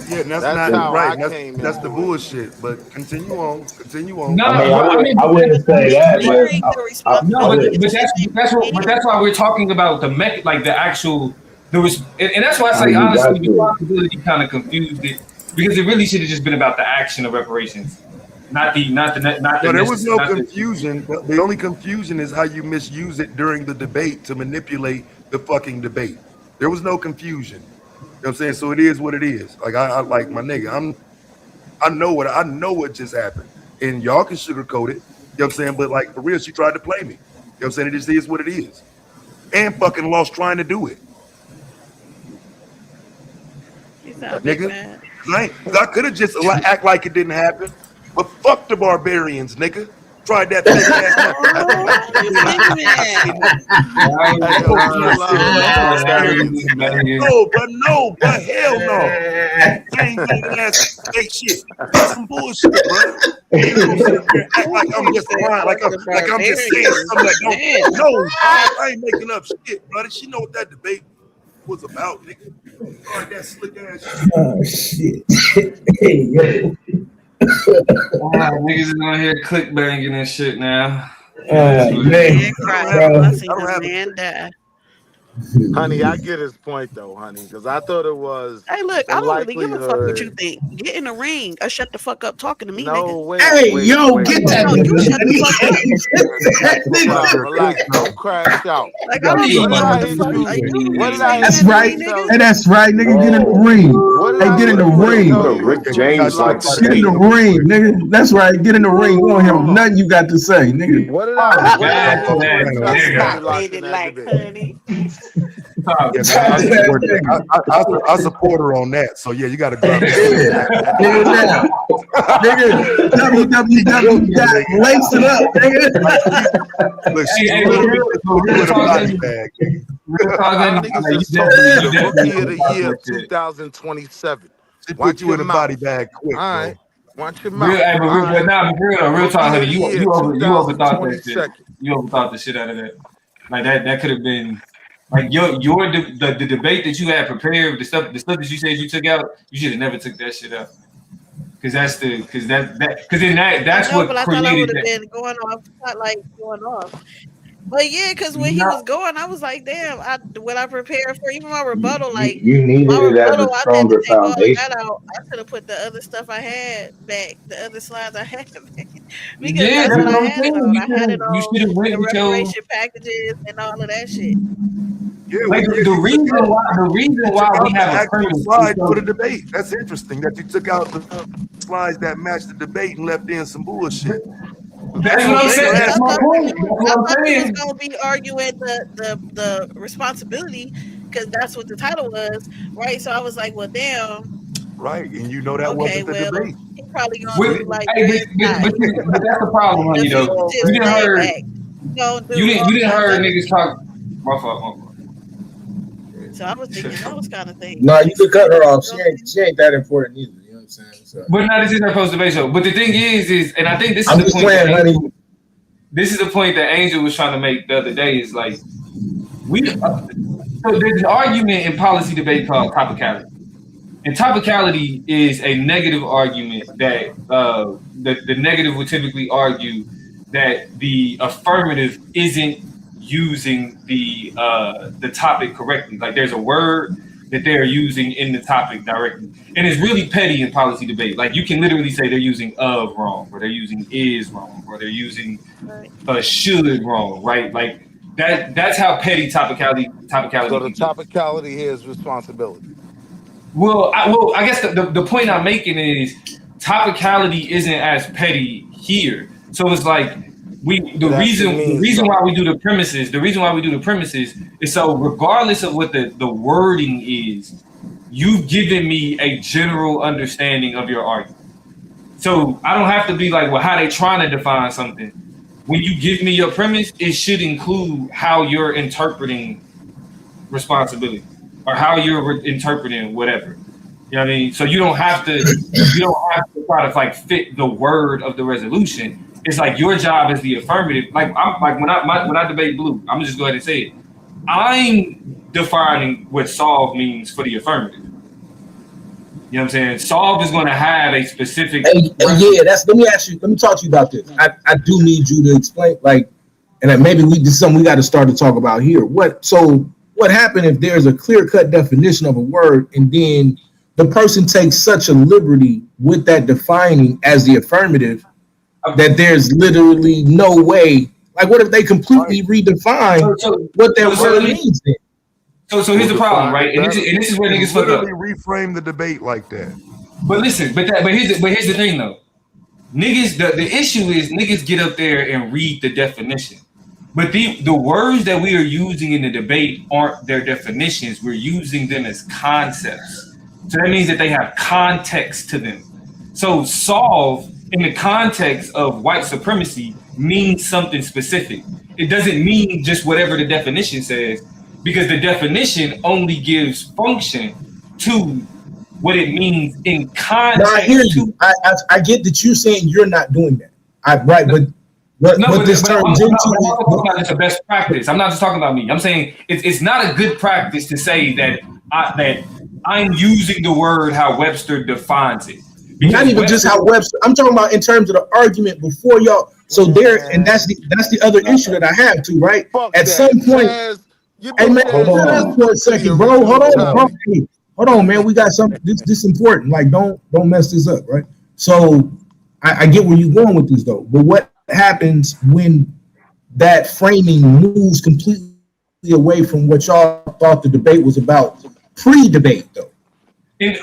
C: Yeah, and that's
F: That's
C: not
M: Well,
F: how
C: right.
F: I
C: And
F: came
C: that's the
F: into it.
C: bullshit. But continue on. Continue on.
K: No,
M: I mean,
K: but I mean,
M: I wouldn't say
L: It's
M: that, but
L: sharing the
K: no,
M: I
K: but
M: would.
L: responsibility so that they can pay.
K: that's why we're talking about like the actual and that's why I
M: How
K: say
M: you
K: honestly
M: got to it.
K: responsibility kind of confused it because it really should have just been about the action of reparations, not the
C: No, there was
K: necessary
C: no
K: not the
C: confusion. The only confusion is how you misuse it during the debate to manipulate the fucking debate. There was no confusion. You know what I'm saying? So it is what it is. Like I like my nigga. I know what just happened. And y'all can sugarcoat it. You know what I'm saying? But like for real, she tried to play me. You know what I'm saying? It just is what it is. And fucking lost trying to do it.
L: You sound big
C: Nigga.
L: mad.
C: Cause I could have just act like it didn't happen. But fuck the barbarians, nigga. Tried that fake ass
L: Oh, you big mad.
F: Hey yo, chill out, barbarians.
C: no, but hell no. Gang banging ass fake shit. That's some bullshit, bro. Niggas gonna sit up here and act like I'm
L: You
C: just
L: said
C: lying,
L: fuck the
C: like I'm just saying
L: barbarians.
C: something that
L: Man.
C: don't. No, dog, I ain't making up shit, brother. She know what that debate was about, nigga. Tried that slick ass shit.
I: Oh shit. Hey, yo.
K: niggas is on here click banging and shit now.
I: Oh man,
L: Man
C: I don't
L: cried
C: have
L: when I
I: bro.
L: seen
C: I don't
L: a
C: have a
L: man die.
F: Honey, I get his point though, honey, because I thought it was
L: Hey, look,
F: the
L: I don't really give a fuck what you
F: likelihood.
L: think. Get in the ring or shut the fuck up talking to me, nigga.
F: No,
I: Hey, yo, get that
L: No, you shut the fuck up.
I: that
F: Chill
I: nigga.
F: out, relax, don't crash out.
L: Like, I
C: got
L: don't
C: you.
L: give
F: What
L: a
F: did
L: fuck
F: I
L: what the
F: hit
L: fuck.
F: you?
L: You
F: What
L: be
F: did I
L: saying
I: That's
F: hit
L: that to
F: you to
I: right.
L: me, nigga.
F: tell
I: Hey,
F: you?
I: that's right, nigga. Get in the
M: Whoa.
I: ring.
F: What did
I: Hey,
F: I
I: get in
F: hit
I: the
F: you to
I: ring.
F: tell
M: Put
F: you
M: Rick
F: to
C: Got
M: James
C: you
M: like
F: relax
C: up
F: the
C: out of
I: Get in
C: here,
I: the
F: pace?
C: bro.
I: ring, nigga. That's right. Get in the ring. We don't hear
F: Hold on.
I: nothing you got to say, nigga.
F: What did
K: I'm
F: I
K: back to
F: hit you to
K: that
F: tell you to
K: nigga.
F: relax in
B: Populated
F: that
B: like
F: debate?
B: honey.
C: Yeah, man, I support her on that. So yeah, you got to drop that.
I: Nigga, www. Lace it up, nigga.
C: Look, she's literally just with a body bag.
F: Y'all niggas is talking the rookie of the year 2027.
C: She put you in a body bag quick,
F: All right.
C: bro.
F: Watch your
K: Real,
F: mouth.
K: but real talk, honey. You overthought that shit.
F: 2022nd.
K: You overthought the shit out of that. Like that could have been like the debate that you had prepared, the stuff that you said you took out. You should have never took that shit out. That's what
L: but I thought I would have been going off, not like going off. But yeah, because when he was going, I was like, damn, when I prepared for even my rebuttal, like
M: you needed
L: my
M: it as
L: rebuttal,
M: a
L: I had to
M: stronger
L: take all of that
M: foundation.
L: out. I should have put the other stuff I had back, the other slides I had back. Because
K: Yeah,
L: that's
K: that's
L: what
K: what
L: I
K: I'm
L: had it
K: saying.
L: on. I had it
K: You should
L: on
K: have went
L: the
K: with your.
L: reparation packages and all of that shit.
C: Yeah,
K: Like the reason why we have a
C: actual
K: premise
C: slide for the debate. That's interesting that you took out the slides that matched the debate and left in some bullshit.
K: That's what I'm saying. That's my point. That's what I'm
L: I thought
K: saying.
L: you was gonna be arguing the responsibility because that's what the title was, right? So I was like, well, damn.
C: Right, and you know that
L: Okay,
C: wasn't the
L: well,
C: debate.
L: he probably gonna do like
K: but that's the problem, honey.
L: the
K: Though
L: fugitive
K: you didn't
L: slave
K: heard.
L: act.
K: You didn't heard niggas talk. My fault.
L: So I was thinking those kind of things.
I: No, you could cut her off. She ain't that important either. You know what I'm saying? So.
K: But now this is her post debate show. But the thing is, and I think this is
I: I'm
K: the
I: just
K: point.
I: playing, honey.
K: This is the point that Angel was trying to make the other day. Is like so there's an argument in policy debate called topicality. And topicality is a negative argument that the negative would typically argue that the affirmative isn't using the topic correctly. Like there's a word that they're using in the topic directly. And it's really petty in policy debate. Like you can literally say they're using of wrong, or they're using is wrong, or they're using should wrong, right? Like that's how petty topicality
F: So the topicality here is responsibility.
K: Well, I guess the point I'm making is topicality isn't as petty here. So it's like the reason why we do the premises is so regardless of what the wording is, you've given me a general understanding of your argument. So I don't have to be like, well, how they trying to define something. When you give me your premise, it should include how you're interpreting responsibility or how you're interpreting whatever. You know what I mean? So you don't have to try to like fit the word of the resolution. It's like your job is the affirmative. Like I'm like when I debate Blue, I'm gonna just go ahead and say it. I'm defining what solve means for the affirmative. You know what I'm saying? Solve is going to have a specific.
I: Yeah, let me talk to you about this. I do need you to explain, like, and then maybe this is something we got to start to talk about here. What happened if there's a clear-cut definition of a word and then the person takes such a liberty with that defining as the affirmative that there's literally no way? Like, what if they completely redefine what that word means then?
K: So here's the problem, right? And this is where niggas fuck up.
C: Reframe the debate like that.
K: But listen, but here's the thing though. Niggas, the issue is niggas get up there and read the definition. But the words that we are using in the debate aren't their definitions. We're using them as concepts. So that means that they have context to them. So solve in the context of white supremacy means something specific. It doesn't mean just whatever the definition says, because the definition only gives function to what it means in context.
I: No, I hear you. I get that you're saying you're not doing that. What this turns into
K: is just a best practice. I'm not just talking about me. I'm saying it's not a good practice to say that I'm using the word how Webster defines it.
I: Because not even just how Webster. I'm talking about in terms of the argument before y'all. So there, and that's the other issue that I have too, right? At some point, hey man, hold on for a second, bro. Hold on, man. We got something. This important. Like, don't mess this up, right? So I get where you're going with this though. But what happens when that framing moves completely away from what y'all thought the debate was about pre-debate though? If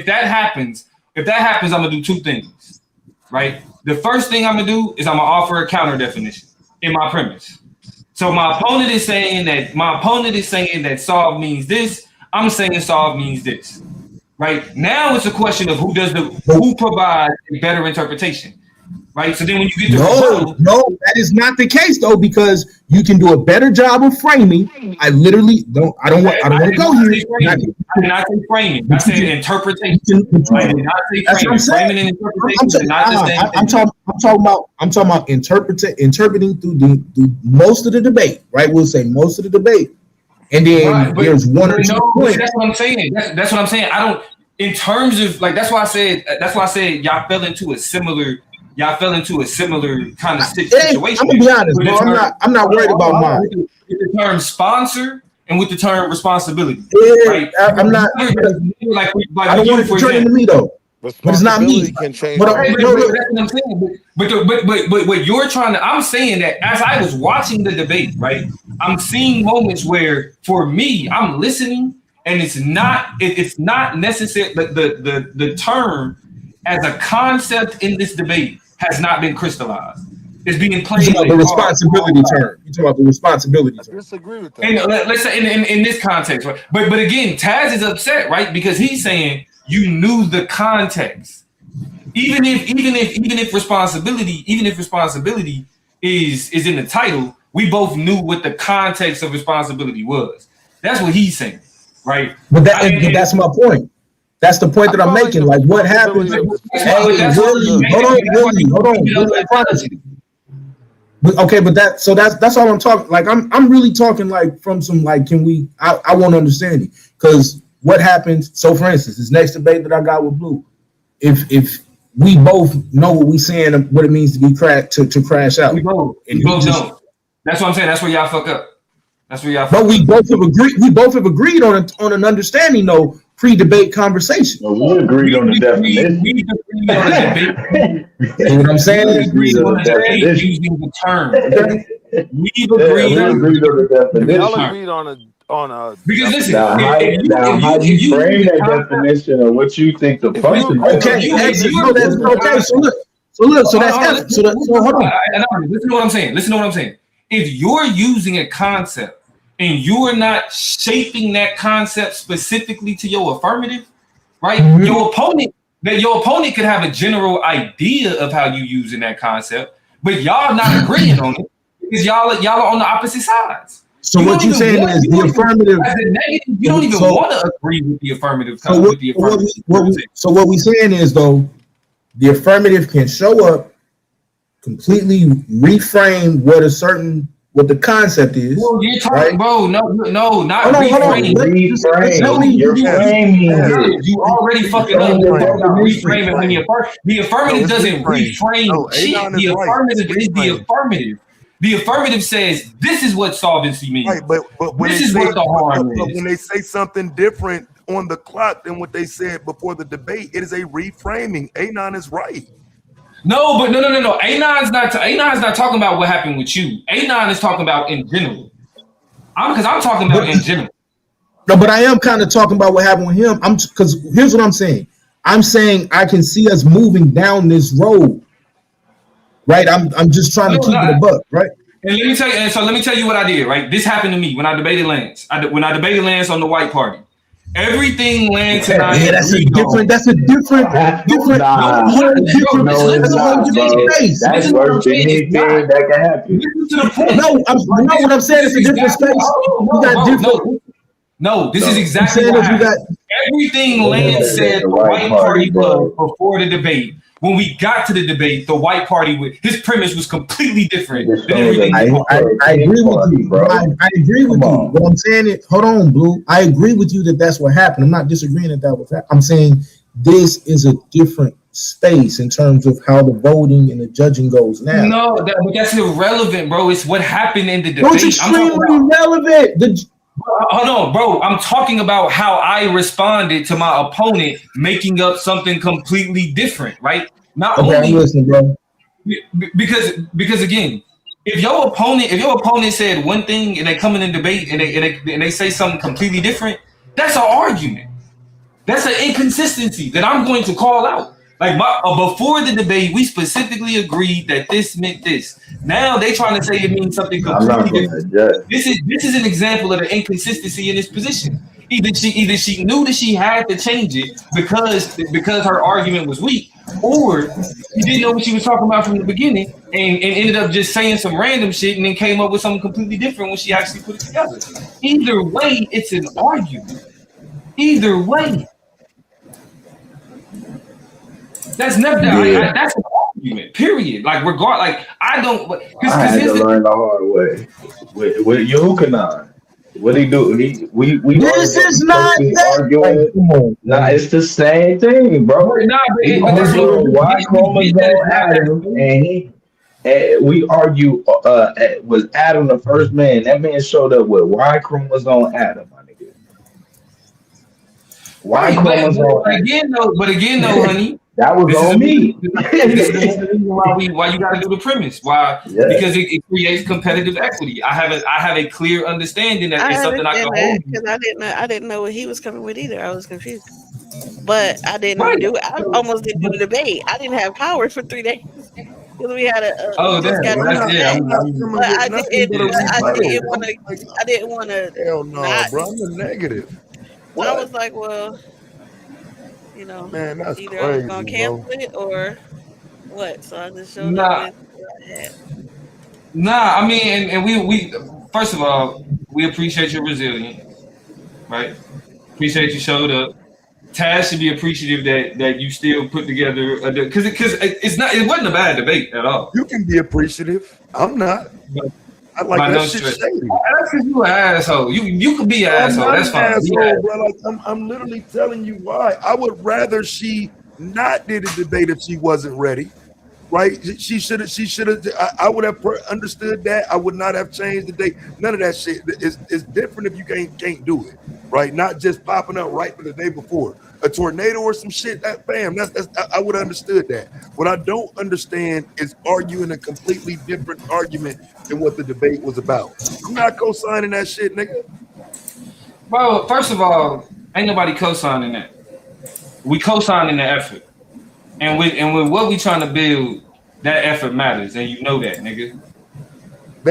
I: that
K: happens, I'm gonna do two things, right? The first thing I'm gonna do is I'm gonna offer a counter definition in my premise. So my opponent is saying that solve means this. I'm saying solve means this. Right now, it's a question of who provides a better interpretation. Right. So then when you get to rebuttal,
I: No, that is not the case though, because you can do a better job of framing. I literally don't. I don't want to go here.
K: I did not say framing. I said interpretation. I did not say
I: That's what I'm saying.
K: Framing and interpretation are not the same thing.
I: I'm talking about interpreting through most of the debate. Right. We'll say most of the debate, and then there's one or two points.
K: That's what I'm saying. That's what I'm saying. I don't. In terms of like, that's why I said y'all fell into a similar kind of situation.
I: I'm gonna be honest, bro. I'm not worried about mine.
K: With the term sponsor and with the term responsibility.
I: Yeah,
K: right?
I: I'm not. I don't want it to turn into me though. But it's not me.
F: Can change
I: But
K: that's what I'm saying. But what you're trying to, I'm saying that as I was watching the debate, right, I'm seeing moments where, for me, I'm listening, and it's not necessary. The term as a concept in this debate has not been crystallized. It's being played.
I: The responsibility term. You're talking about the responsibility term.
F: I disagree with that.
K: And let's say in this context, right? But again, Taz is upset, right? Because he's saying you knew the context. Even if responsibility is in the title, we both knew what the context of responsibility was. That's what he's saying, right?
I: But that's my point. That's the point that I'm making. Like, what happens? Hold on. But okay, but that's all I'm talking. Like, I'm really talking like from some like, can we? I want understanding, because what happens? So, for instance, this next debate that I got with Blue, if we both know what we saying, what it means to be to crash out,
K: we both know. That's what I'm saying. That's where y'all fuck up.
I: But we both have agreed. We both have agreed on an understanding, though. Pre-debate conversation.
M: Well, we agreed on the definition.
K: We agreed on the debate.
I: You know what I'm saying?
K: We agreed on the debate using the term. We've agreed on
M: the definition.
F: Y'all agreed on a
K: because listen,
M: now, how you frame that definition of what you think the function is.
I: Okay. So hold on.
K: Listen to what I'm saying. If you're using a concept and you're not shaping that concept specifically to your affirmative, right? Mm-hmm. Your opponent could have a general idea of how you using that concept, but y'all not agreeing on it because y'all are on the opposite sides.
I: So what you're saying is the affirmative.
K: You don't even want to agree with the affirmative. So
I: what we're saying is, though, the affirmative can show up, completely reframe what the concept is.
K: Bro, you're talking, right? Bro, no, not
M: reframe. You're framing it.
K: You already fucking up. Reframing when the affirmative doesn't reframe shit. The affirmative is the affirmative. The affirmative says this is what solvency means.
C: Right, but when
K: this is what the harm is.
C: When they say something different on the clock than what they said before the debate, it is a reframing. Anon is right.
K: No, but no. Anon's not talking about what happened with you. Anon is talking about in general. I'm talking about in general.
I: No, but I am kind of talking about what happened with him. Because here's what I'm saying. I'm saying I can see us moving down this road. Right? I'm just trying to keep it a buck, right?
K: And let me tell you what I did, right? This happened to me when I debated Lance. When I debated Lance on the white party. Everything Lance and I
I: that's a different. That's worse
M: than anything that can happen.
K: Listen to the point.
I: No, what I'm saying is a different space. You got different.
K: No, this is exactly what happened. Everything Lance said the white party was before the debate. When we got to the debate, the white party, his premise was completely different than everything.
I: I agree with you, bro. I agree with you. What I'm saying is, hold on, Blue. I agree with you that that's what happened. I'm not disagreeing that was happening. I'm saying this is a different space in terms of how the voting and the judging goes now.
K: No, that's irrelevant, bro. It's what happened in the debate.
I: No, it's extremely relevant.
K: Hold on, bro. I'm talking about how I responded to my opponent making up something completely different, right? Not only
I: I'm listening, bro.
K: Because again, if your opponent said one thing and they come in a debate and they say something completely different, that's an argument. That's an inconsistency that I'm going to call out. Like before the debate, we specifically agreed that this meant this. Now they trying to say it means something
M: I'm not
K: completely
M: going to
K: different.
M: adjust.
K: This is an example of the inconsistency in this position. Either she knew that she had to change it because her argument was weak, or she didn't know what she was talking about from the beginning and ended up just saying some random shit and then came up with something completely different when she actually put it together. Either way, it's an argument. Either way. That's never
M: Yeah,
K: that's an argument, period. Like regard like I don't
M: I
K: because
M: had to
K: here's the
M: learn the hard way. With Yukanan, what he do?
I: This is
M: We
I: not
M: supposed to be
I: that. Like,
M: arguing.
I: come on,
M: Nah,
I: man.
M: it's the same thing, bro.
K: nah,
M: We
K: but that's what
M: arguing Y
K: we get that it's
M: chromosome
K: not
M: Adam,
K: that.
M: and we argue. Was Adam the first man? That man showed up with Y chromosome Adam, my nigga. Y
K: Right,
M: chromosome Adam.
K: but again though, honey,
M: That was
K: this is
M: on me.
K: this is another reason why you got to do the premise. Why?
M: Yeah.
K: Because it creates competitive equity. I have a clear understanding that it's
L: I
K: something I can
L: understand that
K: hold you.
L: because I didn't know what he was coming with either. I was confused, but I didn't
K: Right.
L: do. I almost didn't do the debate. I didn't have power for 3 days because we had we
K: Oh
L: just
K: damn.
L: got
K: Well,
I: I'm
L: done
K: that's
I: not,
L: with
K: yeah.
L: that.
I: I'm not
L: But
I: coming with
L: I
I: nothing but a rebuttal.
L: didn't want to.
I: Like,
L: I didn't want to
I: hell no,
L: not.
I: bro. I'm the negative.
L: I
I: What?
L: was like, well,
I: Man, that's
L: either I was
I: crazy,
L: gonna cancel
I: bro.
L: it or what. So I just showed up
K: Nah,
L: with what I had.
K: nah. I mean, and we first of all, we appreciate your resilience, right? Appreciate you showed up. Taz should be appreciative that you still put together because it wasn't a bad debate at all.
I: You can be appreciative. I'm not.
K: But
I: I like
K: by
I: that
K: no
I: shit
K: stretch.
I: shady.
K: That's because you an asshole. You could be an
I: No, I'm
K: asshole.
I: not
K: That's
I: an
K: fine. Be an
I: asshole,
K: asshole.
I: bro. Like I'm literally telling you why. I would rather she not did a debate if she wasn't ready. Right? She should have. She should have. I would have understood that. I would not have changed the date. None of that shit. It's different if you can't do it. Right? Not just popping up right for the day before a tornado or some shit. That bam. That's I would have understood that. What I don't understand is arguing a completely different argument than what the debate was about. I'm not co-signing that shit, nigga.
K: Well, first of all, ain't nobody co-signing that. We co-signing the effort. And with what we trying to build, that effort matters, and you know that, nigga.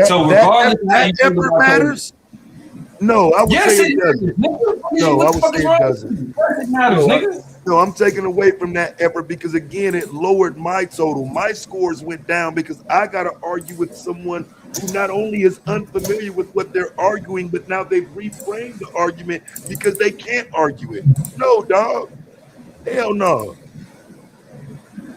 K: So regardless of how you feel
I: effort
K: about
I: matters. No, I would
K: yes,
I: say
K: it
I: it doesn't.
K: matters.
I: No, I
K: What the
I: would
K: fuck
I: say
K: is
I: it
K: wrong?
I: doesn't.
K: It matters, nigga.
I: No, I'm taking away from that effort because again, it lowered my total. My scores went down because I got to argue with someone who not only is unfamiliar with what they're arguing, but now they've reframed the argument because they can't argue it. No, dog. Hell no.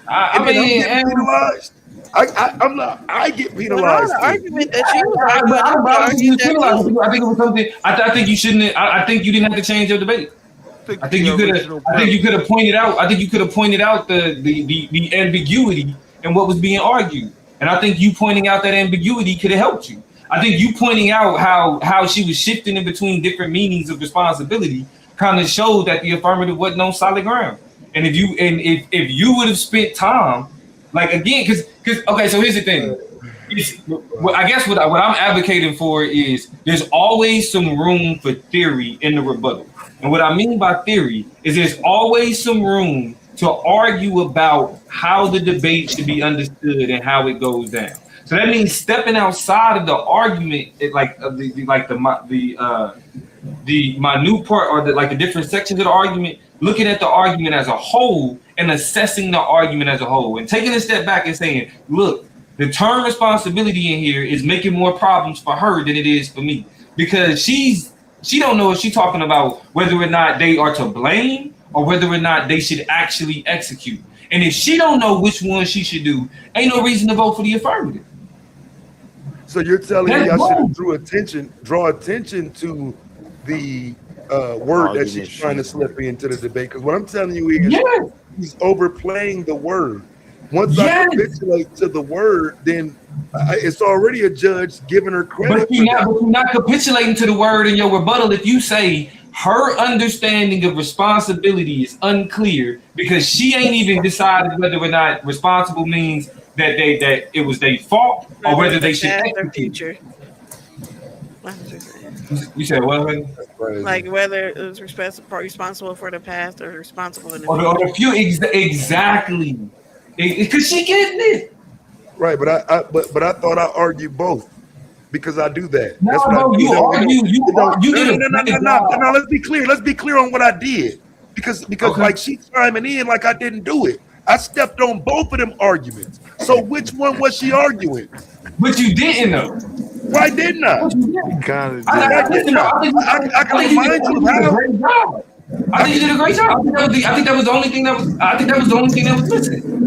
K: I
I: And then I'm
K: mean,
I: getting penalized. I'm not. I get
L: Well, no,
I: penalized
L: the
I: too.
L: argument that you was arguing, I would
K: I think
L: argue
K: you
L: that
K: penalized.
L: too.
K: I think it was something. I think you shouldn't. I think you didn't have to change your debate. I think you could have. I think you could have pointed out. I think you could have pointed out the ambiguity in what was being argued, and I think you pointing out that ambiguity could have helped you. I think you pointing out how she was shifting in between different meanings of responsibility kind of showed that the affirmative wasn't on solid ground. And if you would have spent time, like again, because okay, so here's the thing. I guess what I'm advocating for is there's always some room for theory in the rebuttal. And what I mean by theory is there's always some room to argue about how the debate should be understood and how it goes down. So that means stepping outside of the argument, the minute part or the different sections of the argument, looking at the argument as a whole and assessing the argument as a whole, and taking a step back and saying, look, the term responsibility in here is making more problems for her than it is for me because she don't know if she's talking about whether or not they are to blame or whether or not they should actually execute. And if she don't know which one she should do, ain't no reason to vote for the affirmative.
I: So you're telling me I should draw attention to the word that she's trying to slip into the debate? Because what I'm telling you is he's overplaying the word. Once I capitulate to the word, then it's already a judge giving her credit.
K: But you're not capitulating to the word in your rebuttal if you say her understanding of responsibility is unclear because she ain't even decided whether or not responsible means that it was their fault or whether they should execute.
L: That's what you're saying.
K: You said what? Honey?
A: That's crazy.
L: Like whether it was responsible for the past or responsible in the
K: Or
L: future.
K: the few exactly, because she getting it.
C: Right, but I thought I argued both because I do that.
K: No,
C: That's what I
K: bro,
C: do.
K: you argue. You
C: No,
K: did
C: no,
K: a
C: no, no,
K: great
C: no, no,
K: job.
C: no. Let's be clear. Let's be clear on what I did because
K: Okay,
C: like she's chiming in like I didn't do it. I stepped on both of them arguments. So which one was she arguing?
K: but you didn't though.
C: Why didn't I?
K: But you
F: You
K: didn't.
F: kind of
C: Why
F: did.
C: didn't I? I can remind you of
K: I
C: how.
K: think you did a great job. I think you did a great job. I think that was the only thing that was. I think that was the only thing that was missing.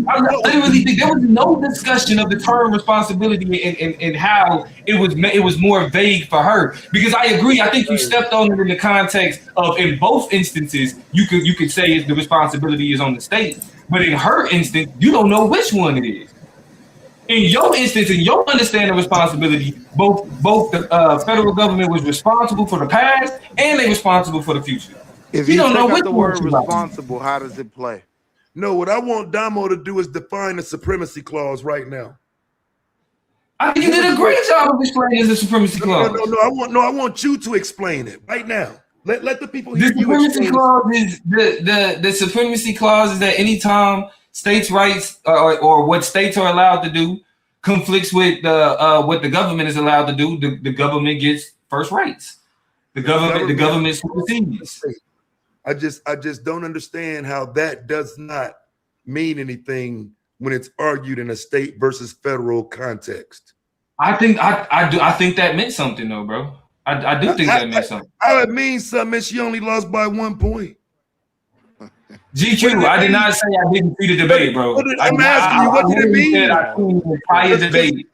K: I literally think there was no discussion of the term responsibility and how it was more vague for her. Because I agree, I think you stepped on it in the context of in both instances you could say the responsibility is on the state, but in her instance you don't know which one it is. In your instance, in your understanding of responsibility, both the federal government was responsible for the past and they responsible for the future.
F: If
K: You
F: you
K: don't know
F: take out
K: which
F: the
K: one
F: word
K: she's about.
F: responsible, how does it play?
C: No, what I want Damo to do is define the supremacy clause right now.
K: I think you did a great job of explaining the supremacy clause.
C: No, I want you to explain it right now. Let the people hear
K: The
C: you
K: supremacy
C: explain
K: clause is the supremacy clause is that anytime states' rights or what states are allowed to do conflicts with what the government is allowed to do, the government gets first rights. The government supersedes.
C: I just don't understand how that does not mean anything when it's argued in a state versus federal context.
K: I think I think that meant something though, bro. I do think that meant something.
C: How it means something? She only lost by 1 point.
K: GQ, I did not say I didn't see the debate, bro.
C: I'm asking you, what did it mean?
K: I seen the entire debate.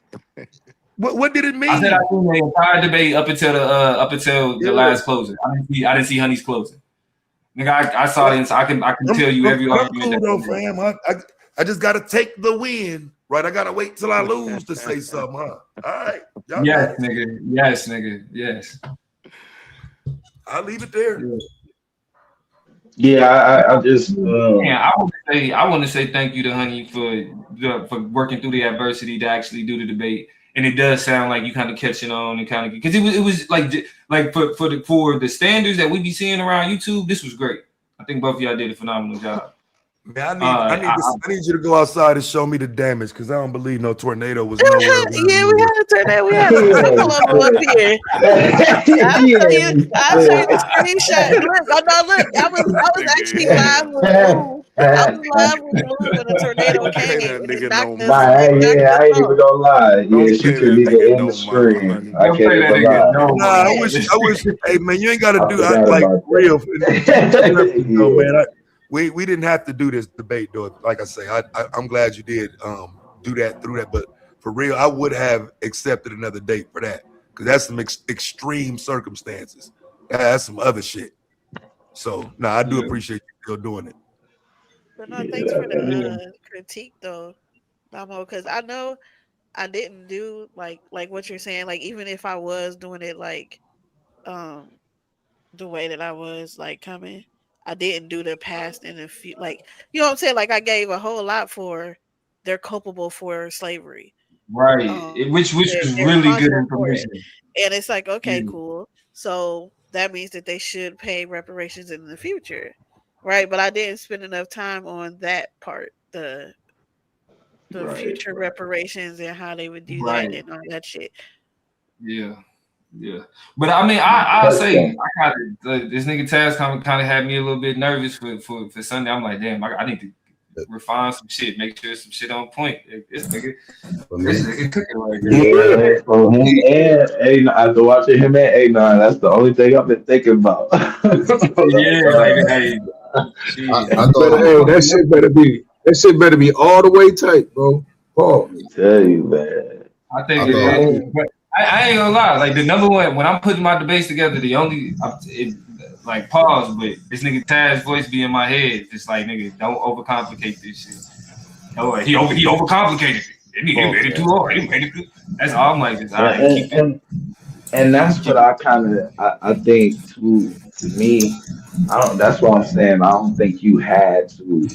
C: What did it mean?
K: I said I seen the entire debate up until the last closing. I didn't see Honey's closing. Nigga, I saw it. So I can tell you every argument.
C: Cool though, fam. I just gotta take the win, right? I gotta wait till I lose to say something, huh? All right.
K: Yes, nigga. Yes, nigga. Yes.
C: I'll leave it there.
M: Yeah, I just.
K: I want to say thank you to Honey for working through the adversity to actually do the debate. And it does sound like you kind of catching on and kind of because it was like for the standards that we be seeing around YouTube, this was great. I think both of y'all did a phenomenal job.
C: Man, I need you to go outside and show me the damage because I don't believe no tornado was nowhere.
L: Yeah, we had a tornado. We had a couple of them up here. I'll show you the screenshot. Look, I was actually live with Blue. I was live with Blue when the tornado came.
M: I ain't even gonna lie. Yeah, she couldn't even end the stream. I can't even lie.
C: I wish. Hey man, you ain't gotta do like real. No man. We didn't have to do this debate, though. Like I say, I'm glad you did do that through that. But for real, I would have accepted another date for that because that's some extreme circumstances. That's some other shit. So, I do appreciate you still doing it.
L: But no, thanks for the critique, though, Damo, because I know I didn't do like what you're saying. Like even if I was doing it like the way that I was like coming. I didn't do the past and the future. Like, you know what I'm saying? Like, I gave a whole lot for they're culpable for slavery.
K: Right. Which was really good information.
L: And it's like, okay, cool. So that means that they should pay reparations in the future. Right. But I didn't spend enough time on that part, the future reparations and how they would do that and all that shit.
K: Yeah. Yeah, but I mean, I'll say this nigga Taz kind of had me a little bit nervous for Sunday. I'm like, damn, I need to refine some shit, make sure some shit on point. This nigga cooking right here.
M: Yeah, for him and A9, after watching him and A9, that's the only thing I've been thinking about.
I: Hey, that shit better be all the way tight, bro.
M: Let me tell you, man.
K: I think I ain't gonna lie. Like the number one, when I'm putting my debates together, like pause, but this nigga Taz's voice be in my head. Just like nigga, don't overcomplicate this shit. No, he overcomplicated it. He made it too hard. That's all I'm like.
M: And that's what I think too. To me, that's what I'm saying. I don't think you had to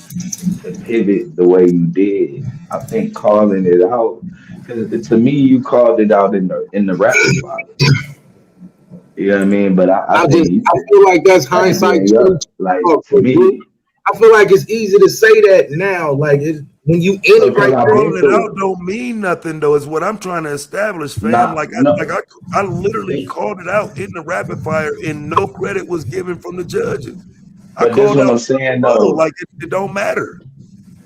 M: pivot the way you did. I think calling it out Because to me, you called it out in the rapid fire. You know what I mean? But I think you
I: I
M: should
I: feel like that's
M: tighten
I: hindsight
M: it up.
I: 2020.
M: Like to me,
I: I feel like it's easy to say that now. Like when you in it
C: But
I: right
M: because I've
I: now.
M: been
C: calling it
M: through
C: out
M: it.
C: don't mean nothing though. Is what I'm trying to establish, fam.
M: Not no.
C: I literally
M: This,
C: called it out in the rapid fire, and no credit was given from the judges. I
M: but this
C: called
M: what
C: out
M: I'm
C: the
M: saying
C: rebuttal,
M: though.
C: like it don't matter.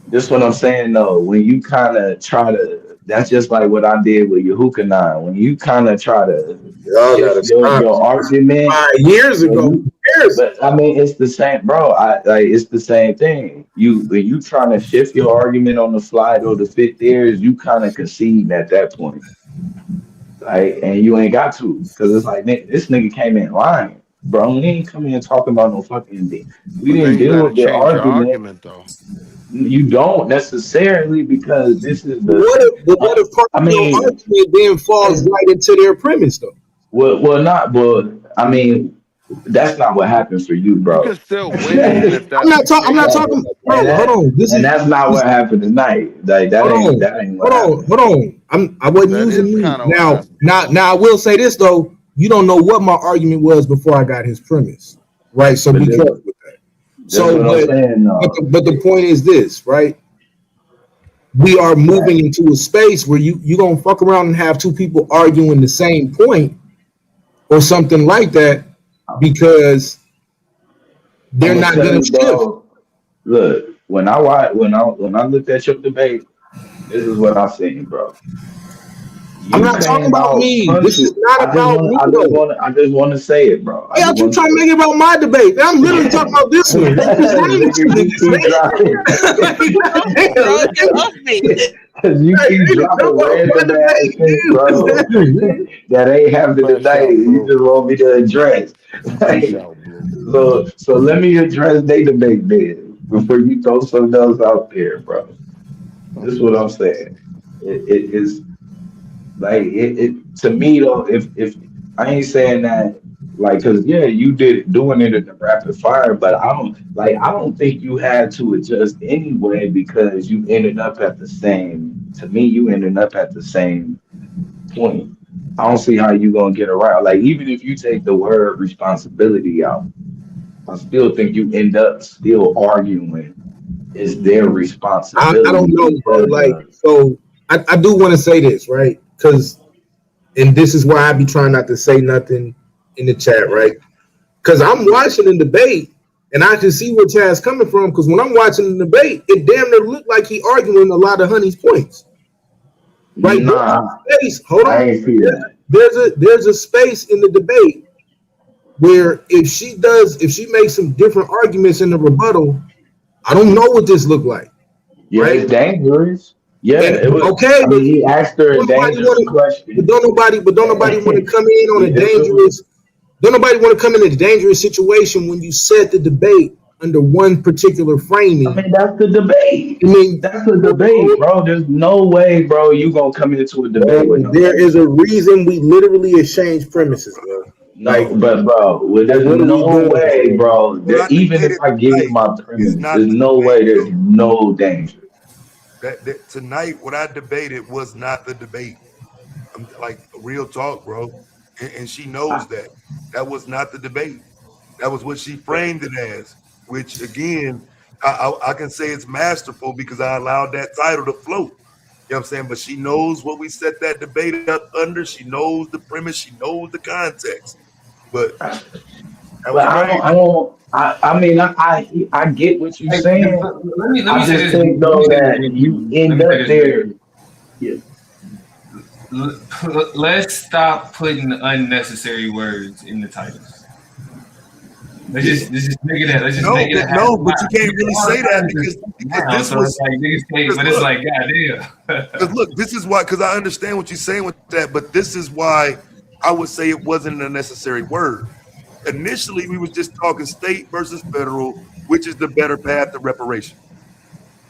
M: This what I'm saying though. When you kind of try to, that's just like what I did with Yahuka 9. When you kind of try to
I: Y'all gotta
M: shift
I: stop.
M: your argument,
I: 5 years
M: when
I: ago.
M: you,
I: Years.
M: but I mean, it's the same, bro. It's the same thing. When you trying to shift your argument on the fly or the fit theirs, you kind of concede at that point, like, and you ain't got to, because it's like this nigga came in lying, bro. We ain't coming in talking about no fucking thing. We
F: But
M: didn't
F: then you got
M: deal
F: to
M: with the
F: change your
M: argument.
F: argument though.
M: You don't necessarily because this is
I: But what if part
M: I
I: of your
M: mean,
I: argument then falls right into their premise though?
M: not, well, I mean, that's not what happened for you,
F: You can
M: bro.
F: still win even if
M: and
F: that's the
I: I'm not
F: case.
I: talking, bro. Hold
M: that
I: on.
M: and that's not what happened tonight. Like
I: Hold on.
M: that ain't what happened.
I: Hold on. I wasn't
F: That
I: using
F: is
I: me.
F: kind of what happened.
I: Now I will say this though. You don't know what my argument was before I got his premise, right? So
M: But
I: be
M: this,
I: careful with that.
M: that's
I: So,
M: what I'm saying.
I: but the point is this, right? We are moving into a space where you gonna fuck around and have two people arguing the same point or something like that because
M: I'm
I: they're
M: gonna
I: not
M: tell
I: gonna
M: you,
I: shift.
M: bro. Look, when I looked at your debate, this is what I seen, bro.
I: I'm
M: You
I: not talking
M: came
I: about
M: out
I: me. This is
M: punctual.
I: not about me though.
M: I just want to say it, bro. I
I: Hey,
M: just
I: y'all keep
M: want to
I: trying
M: say
I: to make it about my debate. I'm literally talking about this one. They just named two
M: Nigga, you
I: niggas,
M: keep dropping.
I: man.
L: Bro, get off me.
M: Cause you
I: Hey,
M: keep
I: they just
M: dropping
I: jump off my
M: random ass
I: debate,
M: shit, bro.
I: man.
M: that ain't happening
F: Fresh
M: tonight.
F: out,
M: You
F: blue.
M: just want me to address.
F: Fresh
M: Like,
F: out, blue.
M: so let me address they debate then before you throw something else out there, bro. This is what I'm saying. It is like it to me though. If I ain't saying that like, cause yeah, you did doing it in the rapid fire, but I don't think you had to adjust anyway because you ended up at the same. To me, you ended up at the same point. I don't see how you gonna get around. Like even if you take the word responsibility out, I still think you end up still arguing it's their
I: I don't
M: responsibility
I: know, bro.
M: because
I: Like, so I do want to say this, right? Because, and this is why I be trying not to say nothing in the chat, right? Because I'm watching the debate and I can see where Chad's coming from. Because when I'm watching the debate, it damn near look like he arguing a lot of Honey's points, right? There's
M: nah,
I: a space. Hold
M: I
I: on.
M: ain't see that.
I: There's a space in the debate where if she makes some different arguments in the rebuttal, I don't know what this look like,
M: Yeah,
I: right?
M: it's dangerous. Yeah,
I: And
M: it was.
I: okay,
M: I
I: but
M: mean, he asked her a
I: don't nobody
M: dangerous
I: want to,
M: question.
I: but don't nobody want to come in on a
M: Yeah,
I: dangerous. Don't nobody want to come in a dangerous situation when you set the debate under one particular
M: I
I: framing.
M: mean, that's the debate.
I: I mean,
M: That's the debate, bro. There's no way, bro, you gonna come into a debate with no
I: there is
M: dangerous.
I: a reason we literally exchange premises, bro.
M: No, but bro, well, there's
I: What are we
M: no
I: doing,
M: way,
I: bro?
M: bro.
C: What I
M: Even if
C: debated
M: I give you
C: tonight
M: my
C: is
M: premise,
C: not
M: there's
C: the
M: no
C: debate,
M: way. There's
C: though.
M: no danger.
C: That tonight, what I debated was not the debate. I'm like real talk, bro, and she knows that was not the debate. That was what she framed it as. Which again, I can say it's masterful because I allowed that title to float. You know what I'm saying? But she knows what we set that debate up under. She knows the premise. She knows the context. But that was
M: But
C: crazy.
M: I mean, I get what you're
K: Hey,
M: saying.
K: let me
M: I
K: say
M: just
K: this.
M: think
K: Let me
M: though
K: say this
M: that
K: real
M: you
K: quick. Let
M: end
K: me say
M: up
K: this real
M: there.
K: quick.
M: Yeah,
K: Let's stop putting unnecessary words in the titles.
M: yeah.
K: Let's just make it a let's just
C: No,
K: make it a habit.
C: no, but you can't really
K: All the
C: say that
K: time is
C: because
K: now,
C: this
K: so it's
C: was
K: like niggas say,
C: because
K: but it's
C: look,
K: like goddamn.
C: because look, this is why, because I understand what you're saying with that, but this is why I would say it wasn't a necessary word. Initially, we was just talking state versus federal, which is the better path to reparation.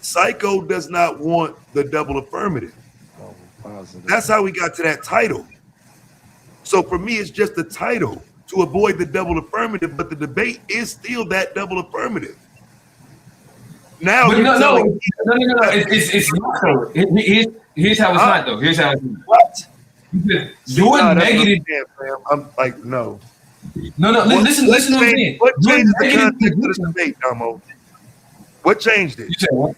C: Psycho does not want the double affirmative.
F: Oh, positive.
C: That's how we got to that title. So for me, it's just the title to avoid the double affirmative, but the debate is still that double affirmative. Now
K: But
C: you're
K: no,
C: telling
K: no. It's not though. Here's how it's not though. Here's how it's not.
C: what?
K: Your
C: That's what I'm
K: negative.
C: saying, fam. I'm like, no.
K: No. Listen to what I'm saying.
C: What
K: Your
C: changes the
K: negative
C: context of
K: position.
C: the debate, Damo? What changed it?
K: You said what?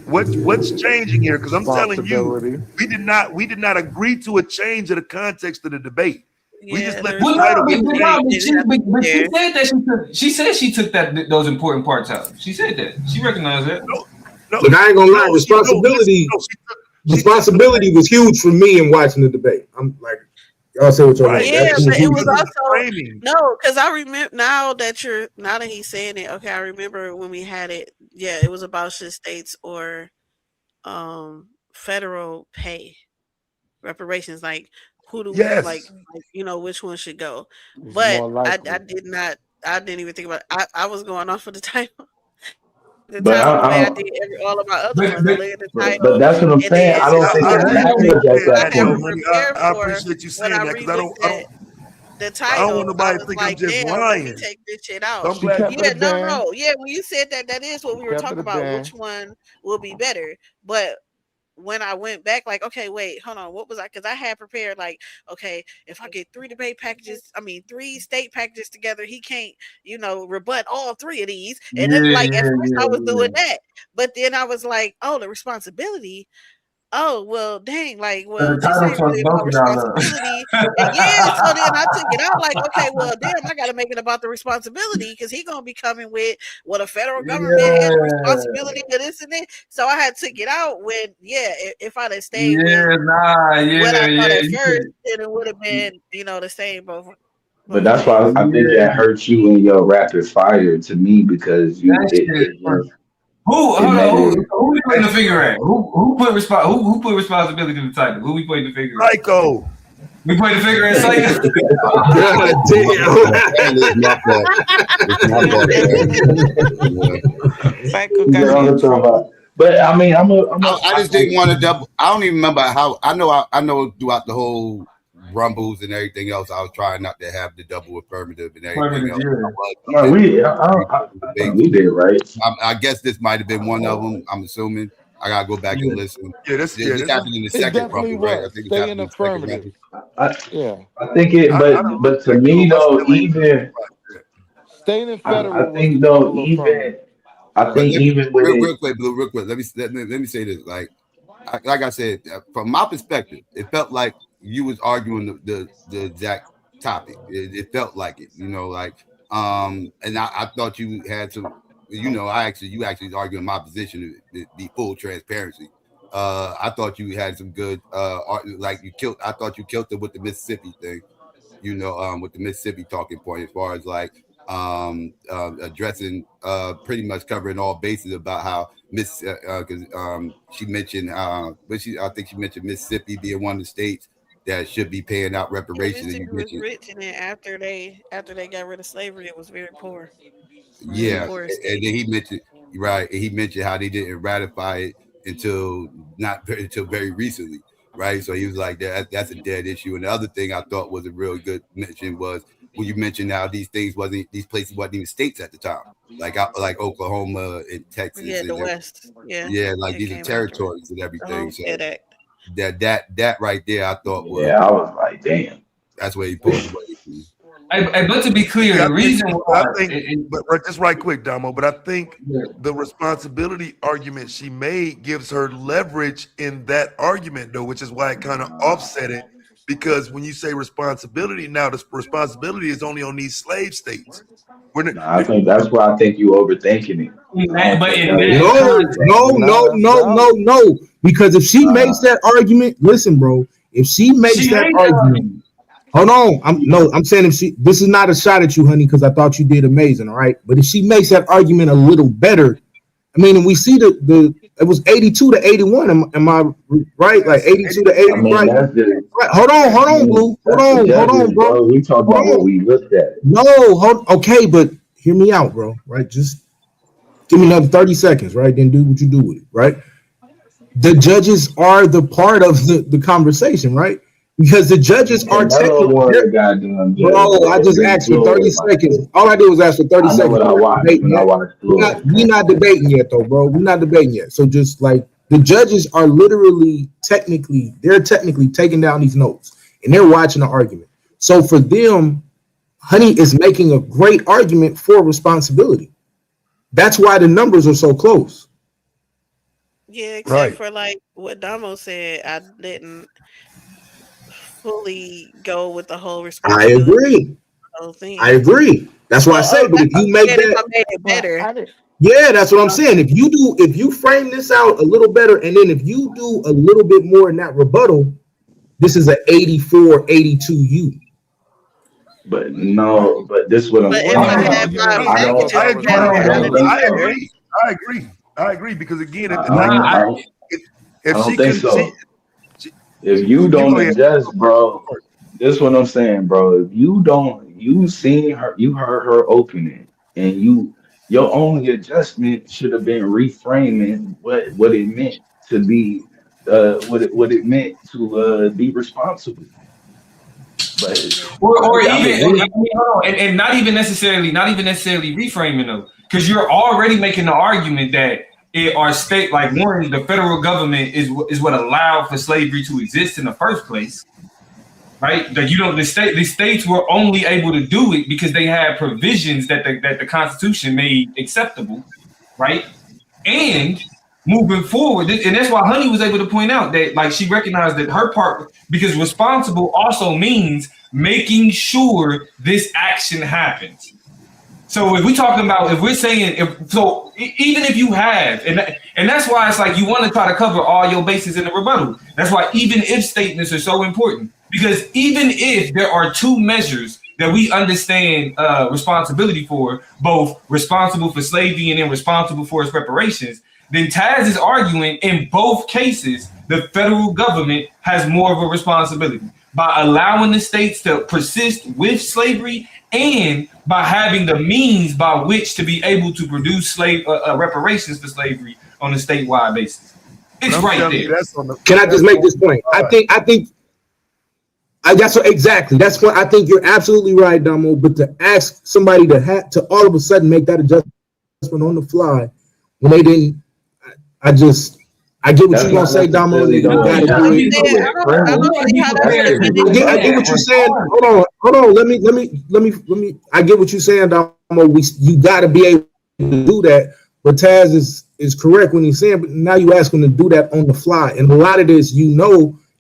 C: What's changing here? Because I'm telling you,
F: Responsibility.
C: we did not agree to a change of the context of the debate. We just
L: Yeah,
C: let
L: the
C: the
K: Well, no,
C: title
K: but,
C: get
K: but,
L: responsibility
K: no,
C: changed.
K: but,
L: didn't
K: she,
L: have to
K: but,
L: be
K: but
L: there.
K: she said that she said she took those important parts out. She said that. She recognized that.
C: No,
I: Look, I ain't gonna lie.
C: no, she, no, listen,
I: Responsibility,
C: no, she took
I: responsibility was huge for me in watching the debate. I'm like, y'all say what y'all want.
C: right.
L: Yeah,
I: That was
L: but it
I: huge
L: was
I: for me.
L: also
C: Framing.
L: no, because I remember now that he's saying it. Okay, I remember when we had it. Yeah, it was about should states or federal pay reparations, like who do we
C: Yes.
L: which one should go.
F: It's
L: But
F: more
L: I
F: likely.
L: did not, I didn't even think about it. I was going off of the title, the
M: But
L: title the
M: I
L: way I
M: don't.
L: did all of my other
K: But
L: ones. I look at the
M: But
L: title
M: that's what I'm
L: and
M: saying.
L: then
M: I
C: See,
M: don't think
C: I
L: what
M: it
L: I
C: appreciate
L: have
C: you
M: matters at
C: saying
L: I
M: that
C: that though,
L: have
M: point.
C: honey.
L: prepared
C: I
L: for
C: appreciate you
L: when
C: saying
L: I
C: that because
L: re-looked at the
C: I don't
L: title.
C: want
L: I
C: nobody to
L: was
C: think I'm
L: like,
C: just
L: damn, let me
C: lying.
L: take this shit
C: So
L: out.
C: I'm
F: She
C: glad
F: kept
C: you
F: it
L: Yeah,
F: a
L: no,
F: band.
L: no. Yeah, when you said that, that is what
F: She
L: we were
F: kept it
L: talking
F: a
L: about.
F: band.
L: Which one will be better? But when I went back, like, okay, wait, hold on, what was I? Because I had prepared, like, okay, if I get three state packages together, he can't, rebut all three of these. And then, like, at first I was doing
K: Yeah.
L: that, but then I was like, oh, the responsibility. Oh, well, dang, like,
K: So
L: well,
K: the
L: this
K: title
L: ain't
K: fucked
L: really
K: both
L: about
K: of y'all
L: responsibility. And yeah, so then I took it out like, okay, well, damn, I got to make it about the responsibility because he going to be coming with, well, the federal government has the responsibility of this and that. So I had took it out when, yeah, if I'd have stayed with what I thought at
K: You
L: first, then it would have been, the same
M: But
L: both
M: that's why
L: ways.
M: I think that
K: yeah,
M: hurts you in your rapid fire to me because
K: that shit. Who?
M: it
K: Hold
M: made
K: on.
M: it.
K: Who we putting the finger at? Who put responsibility in the title? Who we putting the finger at?
C: Psycho.
K: We putting the finger at Psycho.
I: God
A: And it's my fault. It's my fault. Yeah.
B: Psycho
M: You
B: got
M: know
B: me
M: what
B: in
M: I'm talking
B: trouble.
M: about? But I mean,
A: I just didn't want to double. I don't even remember how. I know throughout the whole rumbles and everything else, I was trying not to have the double affirmative and everything else. I was
M: no,
A: listening to
M: I think
A: debates.
M: we did right.
A: I guess this might have been one of them. I'm assuming. I gotta go back and
K: Yeah.
A: listen.
C: Yeah,
A: This
C: this is
A: happened in the
F: It
A: second
F: definitely
A: rumble, right? I
F: was.
A: think this
F: Stay in
A: happened in the second
F: affirmative.
A: rumble.
M: I,
F: Yeah.
M: I think it,
C: I don't
M: but to
C: think
M: me
C: Lou. I
M: though,
C: still ain't
M: even
F: Staying in
M: I
F: federal was the
M: think though,
F: double
M: even
F: affirmative.
M: I
A: But
M: think
A: let me
M: even with
A: real
M: it,
A: quick, Blue, real quick. Let me say this. Like I said, from my perspective, it felt like you was arguing the exact topic. It felt like it, and I thought you had some, you actually was arguing my position, the full transparency. I thought you had some good, I thought you killed it with the Mississippi thing, with the Mississippi talking point as far as like addressing pretty much covering all bases about how because she mentioned I think she mentioned Mississippi being one of the states that should be paying out
L: Yeah,
A: reparations, and
L: Mississippi
A: you
L: was
A: mentioned
L: rich, and then after they got rid of slavery, it was very poor. One of the
A: yeah,
L: poorest
A: and then
L: states.
A: he mentioned right, and he mentioned how they didn't ratify it until very recently, right? So he was like that's a dead issue. And the other thing I thought was a real good mention was when you mentioned how these places wasn't even states at the time, like Oklahoma and Texas
L: Yeah, the
A: and
L: West. Yeah,
A: yeah, like
L: it
A: these are
L: came afterwards.
A: territories and
L: The
A: everything. So
L: Homestead Act.
A: that right there, I thought was
M: yeah, I was like, damn.
A: that's where he pulled away from.
K: But to be clear,
C: Yeah,
K: the reason why
C: but just right quick, Damo. But I think
K: yeah.
C: the responsibility argument she made gives her leverage in that argument, though, which is why it kind of offset it. Because when you say responsibility, now the responsibility is only on these slave states.
M: Nah, I think that's why I think you overthinking it. I don't
K: But
M: think
K: in
M: that was
K: that
I: No,
K: context,
I: no,
F: Nah,
I: no,
F: that's
I: no, no,
F: valid.
I: no. Because if she makes
M: nah.
I: that argument, listen, bro. If she makes
K: she
I: that
K: made that
I: argument,
K: argument.
I: hold on. I'm saying if she, this is not a shot at you, honey, because I thought you did amazing, all right. But if she makes that argument a little better, I mean, and we see the it was 82-81. Am I right? Like
C: Yes,
I: 82 to 80,
M: I mean,
I: right?
M: that's just,
I: Right.
M: I
I: Hold on,
M: mean,
I: Blue.
M: that's the
I: Hold on,
M: judges,
I: bro.
M: bro. We talk
I: Hold
M: about what
I: on.
M: we looked at.
I: No, okay, but hear me out, bro. Right? Just give me another 30 seconds, right? Then do what you do with it, right? The judges are the part of the conversation, right? because the judges are
M: Another
I: technically.
M: one that got done judge,
I: Bro, I
M: bro.
I: just
M: Big
I: asked for 30
M: Floyd, like
I: seconds. All I did was ask for 30
M: I know
I: seconds.
M: what I
I: We're not
M: watched
I: debating
M: when I
I: yet.
M: watched Floyd.
I: We're not debating yet, though, bro. We're not debating yet. So just like the judges are literally they're technically taking down these notes and they're watching the argument. So for them, Honey is making a great argument for responsibility. That's why the numbers are so close.
L: Yeah, except
C: Right.
L: for like what Damo said, I didn't fully go with the whole
I: I
L: responsibility
I: agree.
L: whole
I: I
L: thing.
I: agree. That's why I say, but
L: That's
I: if
L: what
I: you
L: I'm
I: make
L: saying. If I
I: that,
L: made it
B: Well,
L: better,
B: I did.
I: yeah, that's what I'm saying. If you frame this out a little better, and then if you do a little bit more in that rebuttal, this is an 84-82 U.
M: But no, but this is what I'm
L: but
K: Well,
L: if I
K: no,
M: saying.
K: no,
L: had
K: you
L: my
K: know,
M: I don't,
C: I
L: packages
C: agree.
L: together,
M: I
L: I
M: don't
L: would be
M: think
C: I
M: so.
L: better.
C: agree. I agree. I agree because again,
M: I,
C: if
M: I,
C: like
M: don't, I,
K: I,
M: don't, I
C: if
M: don't
C: she
M: think
C: could
M: so.
C: she
M: If you
C: you
M: don't
C: go ahead.
M: adjust, bro, this is what I'm saying, bro. If you don't, you seen her, you heard her opening, and your only adjustment should have been reframing what it meant to be, what it meant to be responsible. But
L: Yeah.
K: or
M: I
K: even, I
M: believe,
K: mean, hold on, and not even necessarily reframing though, because you're already making the argument that our state, like one, the federal government is what allowed for slavery to exist in the first place, right? That you don't, the states were only able to do it because they had provisions that the Constitution made acceptable, right? And moving forward, and that's why Honey was able to point out that, like, she recognized that her part, because responsible also means making sure this action happens. So if we're talking about, if we're saying, even if you have, and that's why it's like you want to try to cover all your bases in the rebuttal. That's why even if statements are so important, because even if there are two measures that we understand responsibility for, both responsible for slavery and then responsible for its reparations, then Taz is arguing in both cases the federal government has more of a responsibility by allowing the states to persist with slavery and by having the means by which to be able to produce reparations for slavery on a statewide basis.
C: But
K: It's
C: I'm
K: right
C: telling you,
K: there.
I: Can I
C: that's
I: just make
C: on
I: this point?
C: the
I: I think that's what, exactly. That's what I think you're absolutely right, Damo. But to ask somebody to all of a sudden make that adjustment on the fly when they didn't, I get what
M: that's
I: you're gonna
M: not
I: say, Damo.
M: necessarily
I: Nigga,
M: the
I: you
K: No,
I: gotta
K: because
I: do
L: I'm
I: it.
K: people,
L: saying
M: with
L: I
K: a
M: premise.
L: don't
K: lot of
L: see how
K: people
L: that
M: That's
L: would
K: can't
L: have been an
M: different.
I: I get
K: can't
I: what you're
L: adjustment.
I: saying.
K: respond.
I: Hold on. Let me. I get what you're saying, Damo. You got to be able to do that. But Taz is correct when he's saying, but now you ask him to do that on the fly, and a lot of this,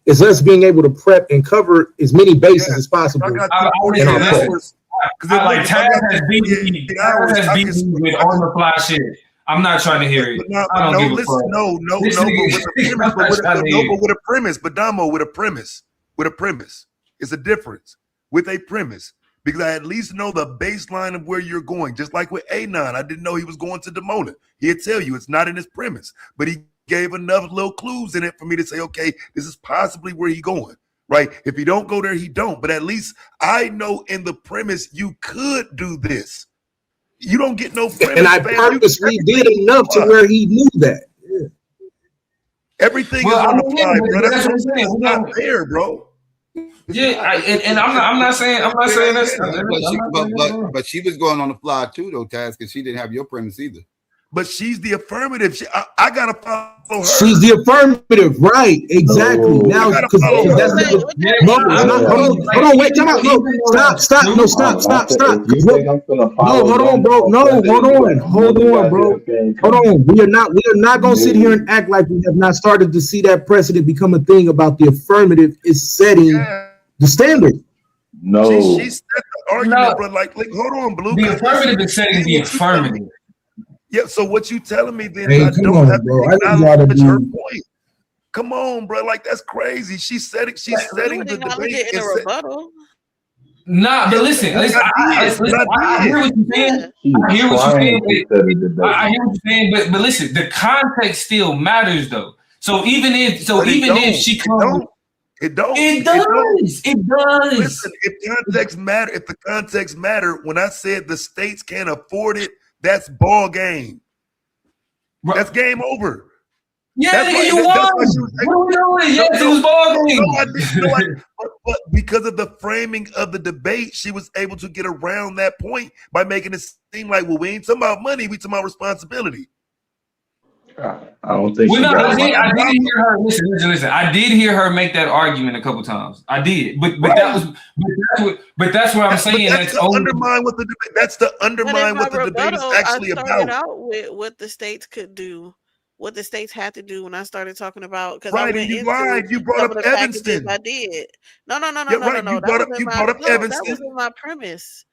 I: is us being able to prep and cover as many
C: yeah.
I: bases as
C: I
I: possible
C: got
K: I,
C: you
K: I
C: 48
I: in our
K: listen.
I: prep.
C: hours. Because
K: Like
C: look, if I got you 48
K: Taz
C: hours,
K: has beat me with on the fly shit. I'm not trying to hear it.
C: no,
K: I don't
C: no,
K: give a
C: listen,
K: fuck.
C: no,
K: This
C: but with
K: nigga,
C: a premise,
K: I'm not trying to hear it.
C: with a premise, but Damo, with a premise, it's a difference with a premise because I at least know the baseline of where you're going. Just like with Anon, I didn't know he was going to Demona. He'd tell you it's not in his premise, but he gave enough little clues in it for me to say, okay, this is possibly where he's going. Right? If he don't go there, he don't. But at least I know in the premise you could do this. You don't get no
I: And
C: premise,
I: I
C: fam.
I: purposely did enough to
C: Fly.
I: where he knew that. Yeah.
C: Everything
K: Well,
C: is
K: I
C: on the
K: mean, yeah,
C: fly, bro.
K: but
C: That's
K: that's
C: what
K: what
C: I'm
K: I'm
C: saying.
K: saying.
C: It's
K: We
C: not
K: don't,
C: fair, bro. It's
K: yeah,
C: not.
K: and I'm not saying that's. I'm
A: But she,
K: not saying that's wrong.
A: but she was going on the fly too, though, Taz, because she didn't have your premise either.
C: But she's the affirmative. I gotta follow
I: She's
C: her.
I: the affirmative, right? Exactly.
C: I
I: Now,
M: No,
C: gotta
I: because
C: follow
L: Wait,
I: that's
C: her.
I: the
L: what
K: Yeah,
L: that
I: no,
L: mean?
I: it's
K: I
I: not.
K: feel
I: Hold
M: yeah.
K: you.
I: on,
K: Like
I: hold on, wait,
K: even
I: time
K: though,
I: out. No, stop,
K: that's
I: no,
K: true,
I: stop.
M: If you think I'm gonna
I: No,
M: follow
I: hold on,
M: Damo
I: bro.
M: on
I: No,
M: Sunday, you got
I: hold
M: another
I: on, bro.
M: goddamn thing
I: Hold
M: coming.
I: on. We are not gonna sit here
M: Yeah.
I: and act like we have not started to see that precedent become a thing about the affirmative is setting
C: Yeah.
I: the standard.
C: She
M: No.
C: set the argument,
K: no,
C: bro. Like, hold on, Blue.
K: the
C: Because listen,
K: affirmative is
C: this
K: setting
C: is
K: the
C: what you telling me.
K: affirmative.
C: Yeah. So what you telling me then is
I: Hey,
C: I
I: come
C: don't have
I: on,
C: to
I: bro. I need y'all to
C: acknowledge her
I: be.
C: point. Come on, bro. Like that's crazy. She's setting. She's
L: You
C: setting
L: would
C: the
L: acknowledge
C: debate.
L: it in a rebuttal.
K: Nah, but
C: Yeah,
K: listen,
C: but I did. But
K: I
C: I
K: hear
C: did.
K: what you're
L: Yeah.
K: saying.
M: She's
K: I hear what you're saying.
M: trying to set a debate.
K: I hear what you're saying, but listen, the context still matters though. So
C: But it
K: even if
C: don't.
K: she
C: It
K: comes,
C: don't. It don't.
K: it
C: It don't.
K: does. It does.
C: Listen, if the context matter, when I said the states can't afford it, that's ball game. That's game over.
K: Yeah,
C: That's
K: nigga,
C: why.
K: you
C: That's why
K: won.
C: she was.
K: What are we doing?
C: No,
K: Yes, it
C: no,
K: was ball
C: no,
K: game.
C: I didn't. No, but because of the framing of the debate, she was able to get around that point by making it seem like, well, we ain't talking about money, we talking about responsibility.
M: I don't think
K: Well,
M: she
K: no,
M: got
C: That's my
K: I
M: around.
K: did
C: problem.
K: hear her. Listen. I did hear her make that argument a couple times. I did, but that
C: Right.
K: was, but that's what I'm
C: But
K: saying.
C: that's
K: That's
C: to
K: only.
C: undermine what the debate. That's to
L: But in
C: undermine
L: my
C: what the debate is
L: rebuttal, I
C: actually
L: started
C: about.
L: out with what the states could do, what the states had to do when I started talking about, because I
C: Right, and
L: went
C: you
L: into
C: lied. You brought
L: some
C: up
L: of the packages
C: Evanston.
L: I did. No, no, no, no,
C: Yeah,
L: no, no,
C: right.
L: no. That was in
C: You
L: my
C: brought up
L: no. That was
C: Evanston.
L: in my premise.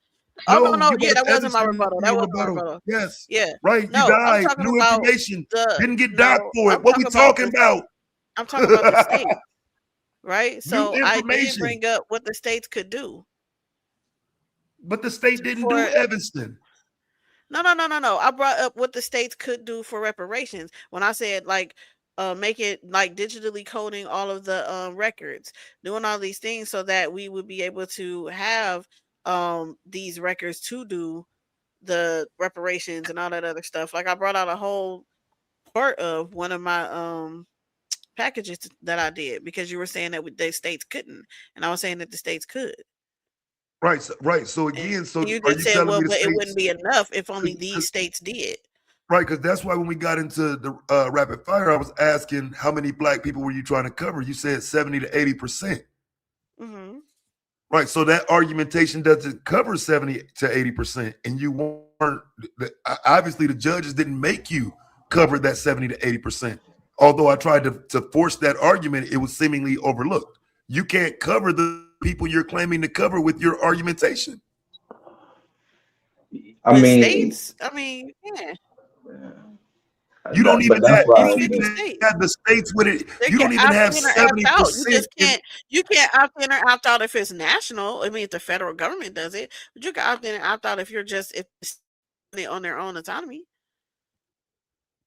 L: Oh no,
C: No,
L: no,
C: you
L: yeah,
C: brought up
L: that wasn't my
C: Evanston
L: rebuttal.
C: in
L: That
C: your
L: wasn't my
C: rebuttal.
L: rebuttal.
C: Yes.
L: Yeah,
C: Right. You
L: no, I'm
C: died.
L: talking
C: New
L: about
C: information.
L: the
C: Didn't get docked
L: no.
C: for it.
L: I'm
C: What we
L: talking about
C: talking
L: the.
C: about?
L: I'm talking about the state, right?
C: New
L: So I did
C: information.
L: bring up what the states could do
C: But the state didn't do
L: for.
C: Evanston.
L: No, no, no, no, no. I brought up what the states could do for reparations when I said like make it like digitally coding all of the records, doing all these things so that we would be able to have these records to do the reparations and all that other stuff. Like I brought out a whole part of one of my packages that I did because you were saying that the states couldn't, and I was saying that the states could.
C: Right. Right. So
L: And
C: again, so
L: you
C: are
L: just
C: you
L: said,
C: telling me
L: well,
C: the
L: but it wouldn't
C: states?
L: be enough if only
C: 'Cause
L: these states did.
C: right, because that's why when we got into the rapid fire, I was asking how many black people were you trying to cover? You said 70 to 80%.
L: Hmm.
C: Right. So that argumentation doesn't cover 70 to 80%. And you weren't, obviously, the judges didn't make you cover that 70 to 80%. Although I tried to force that argument, it was seemingly overlooked. You can't cover the people you're claiming to cover with your argumentation.
M: I
L: The
M: mean,
L: states, I mean, yeah,
M: but that's
C: You
M: why
L: it's
M: I
C: don't even
L: 50
M: think
L: states.
C: have the states with it.
L: They
C: You
L: can
C: don't even
L: opt
C: have
L: in or opt out. You
C: 70%
L: just
C: in.
L: can't opt in or opt out if it's national. I mean, if the federal government does it, but you can opt in and opt out if you're just if they on their own autonomy.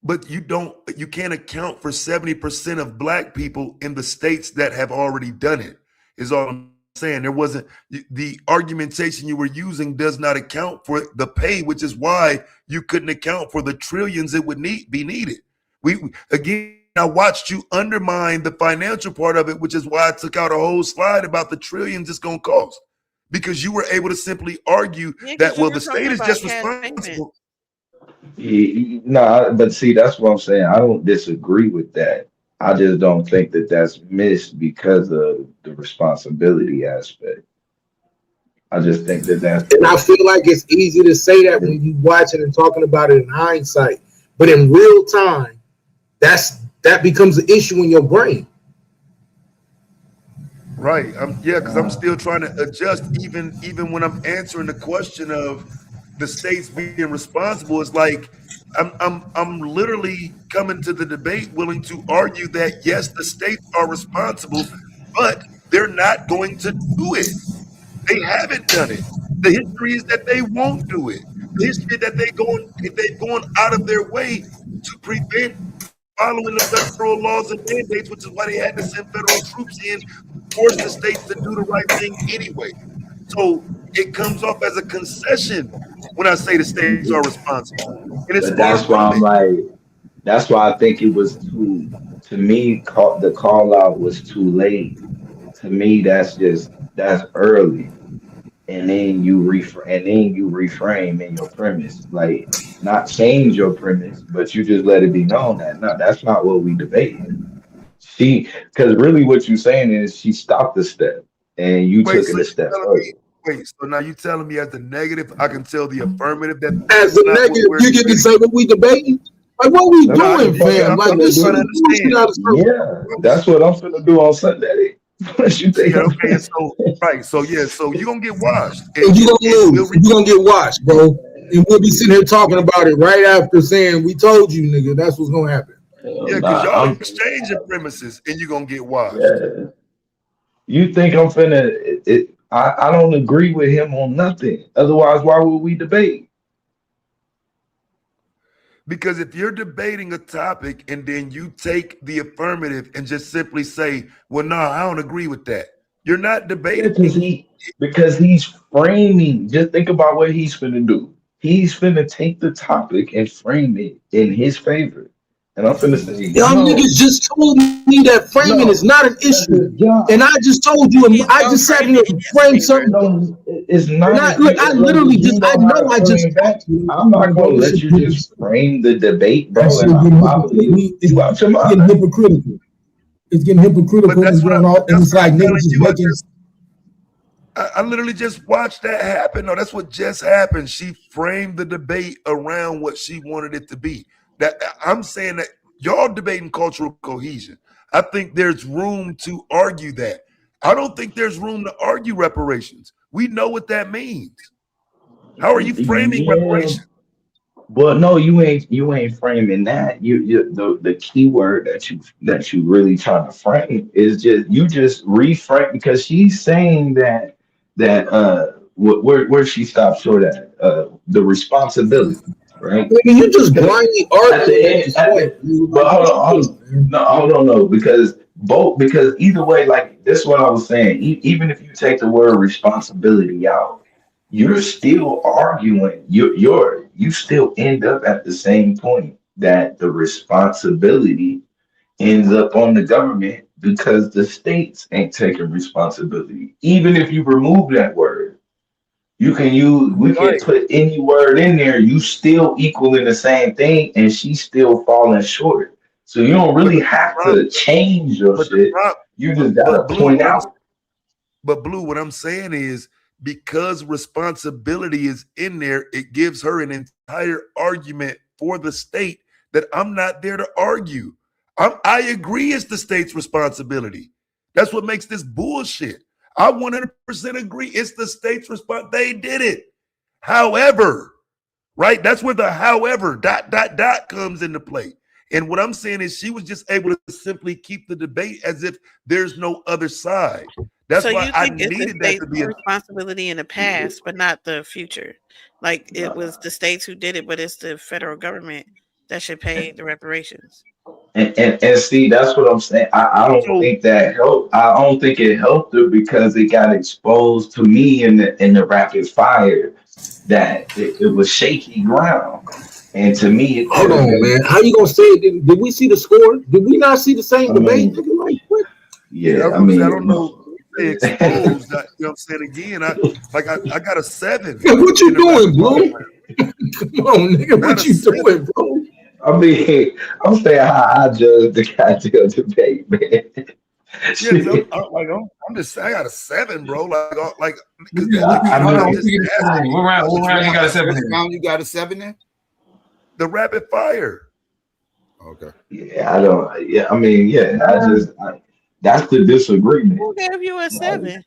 C: But you can't account for 70% of black people in the states that have already done it, is all I'm saying. There wasn't the argumentation you were using does not account for the pay, which is why you couldn't account for the trillions it would be needed. Again, I watched you undermine the financial part of it, which is why I took out a whole slide about the trillions it's gonna cost. Because you were able to simply argue
L: Yeah, because
C: that,
L: you
C: well,
L: were
C: the
L: talking
C: state is
L: about
C: just
L: cash payment.
C: responsible.
M: no, but see, that's what I'm saying. I don't disagree with that. I just don't think that that's missed because of the responsibility aspect. I just think that that's
I: And I
M: the
I: feel like it's easy to say that when you watching and talking about it in hindsight, but in real time, that becomes an issue in your brain.
C: Right. Yeah, because I'm still trying to adjust even when I'm answering the question of the states being responsible. It's like I'm literally coming to the debate willing to argue that yes, the states are responsible, but they're not going to do it. They haven't done it. The history is that they won't do it. The history that they've gone out of their way to prevent following the federal laws and mandates, which is why they had to send federal troops in to force the states to do the right thing anyway. So it comes off as a concession when I say the states are responsible, and it's
M: but
C: far
M: that's why
C: from
M: I'm
C: it.
M: like that's why I think it was too to me the call out was too late. To me, that's early. And then you reframe in your premise. Like not change your premise, but you just let it be known that no, that's not what we debating. She because really what you're saying is she stopped the step and you
C: Wait,
M: took
C: so
M: it a
C: you
M: step
C: telling
M: further.
C: me? Wait, so now you telling me as the negative, I can tell the affirmative that
I: As
C: that's
I: the
C: not what
I: negative,
C: we're
I: you get to
C: debating.
I: say what we debating. Like what we
M: That's
C: No, I
M: what
C: can
I: doing,
M: the
C: tell
M: fuck
C: you.
I: fam?
M: I'm
I: Like
C: I'm
M: finna
I: this
C: just
I: shit,
C: trying to
M: do.
I: this shit
C: understand.
I: out of circle.
M: Yeah, that's what I'm finna do on Sunday. What you think
C: Yeah,
M: I'm
C: okay. And
M: finna
C: so right, so yeah, so you're gonna get washed,
I: And you gonna
C: and we'll
I: lose. You gonna get watched, bro. And we'll be sitting here talking about it right after saying, "We told you, nigga." That's what's gonna happen.
C: yeah, because
M: nah,
C: y'all
M: I'm
C: exchanging premises, and you're gonna get washed.
M: yeah. You think I'm finna I don't agree with him on nothing. Otherwise, why would we debate?
C: Because if you're debating a topic and then you take the affirmative and just simply say, "Well, no, I don't agree with that," you're not
M: Yeah,
C: debating.
M: because he's framing. Just think about what he's finna do. He's finna take the topic and frame it in his favor. And I'm finna say,
I: Y'all niggas just told me that framing is not an issue, and I just told you,
L: He's
I: I
L: gonna
I: just sat
L: frame
I: here
L: it in
I: and
L: his
I: framed
L: favor.
I: something.
M: no, it's
I: And
M: not
I: I
M: if
I: look,
M: you
I: I
M: as long
I: literally
M: as you
I: just, I
M: know how
I: know
M: to
I: I just
M: frame back.
I: asked you.
M: I'm not gonna let you just frame the debate, bro, and I follow you. You out your
I: It's getting
M: mind.
I: hypocritical. It's getting
A: But
I: hypocritical and
A: that's
I: it's
A: what
I: going all, and
A: that's
I: it's
A: what I'm
I: like niggas
A: telling
I: just
A: you.
I: making.
A: I literally just watched that happen. No, that's what just happened. She framed the debate around what she wanted it to be. That I'm saying that y'all debating cultural cohesion. I think there's room to argue that. I don't think there's room to argue reparations. We know what that means. How are you framing
M: Yeah,
A: reparations?
M: but no, you ain't framing that. The key word that you really trying to frame is just you just reframe because she's saying that where she stopped short at the responsibility, right?
I: Nigga, you just
M: Because
I: blindly
M: at the
I: arguing at
M: end,
I: this point, dude.
M: but
I: Like, what you doing, man?
M: hold on, no, because either way, like this is what I was saying. Even if you take the word responsibility out, you're still arguing. You still end up at the same point that the responsibility ends up on the government because the states ain't taking responsibility. Even if you remove that word, we can
A: Right.
M: put any word in there, you still equaling the same thing, and she's still falling short. So you don't
A: But
M: really
A: the
M: have
A: prop,
M: to change your
A: but the
M: shit.
A: prop,
M: You just gotta
A: but blue,
M: point out.
A: what I'm saying is because responsibility is in there, it gives her an entire argument for the state that I'm not there to argue. I agree it's the state's responsibility. That's what makes this bullshit. I 100% agree. It's the state's response. They did it. However, right? That's where the however dot comes into play. And what I'm saying is she was just able to simply keep the debate as if there's no other side. That's
L: So
A: why
L: you
A: I
L: think it's the
A: needed that
L: state's
A: to be a
L: responsibility in the past, but not the future. Like it was the states who did it, but it's the federal government that should pay the reparations.
M: And see, that's what I'm saying. I don't
A: so
M: think that helped. I don't think it helped her because it got exposed to me in the rapid fire that it was shaky ground. And to me, it
I: Hold
M: could have
I: on,
M: been.
I: man. How you gonna say it? Did we see the score? Did we not see the same
M: I
I: debate,
M: mean,
I: nigga? Like, what?
A: yeah, I
M: yeah,
A: was
M: I
A: gonna say I
M: mean,
A: don't know. They exposed. You know what I'm saying again. I got a 7
I: Yeah, what
A: in
I: you
A: the rapid
I: doing,
A: fire
I: Blue?
A: round.
I: Come on, nigga.
A: Not
I: What
A: a
I: you
A: 7.
I: doing, bro?
M: I mean, I'm saying how I judge the goddamn debate, man.
A: Yeah, because
M: Shit.
A: I'm just saying I got a 7, bro. Like because
M: I
A: again,
K: Hold
A: I'm
K: on,
M: mean,
A: just asking you
K: what round you got a seven
N: Which
K: in?
N: round you got a 7 in?
A: the rapid fire.
N: Okay.
M: yeah, I don't. Yeah, I mean, yeah, that's the disagreement.
L: Who gave you a
M: Like,
L: 7?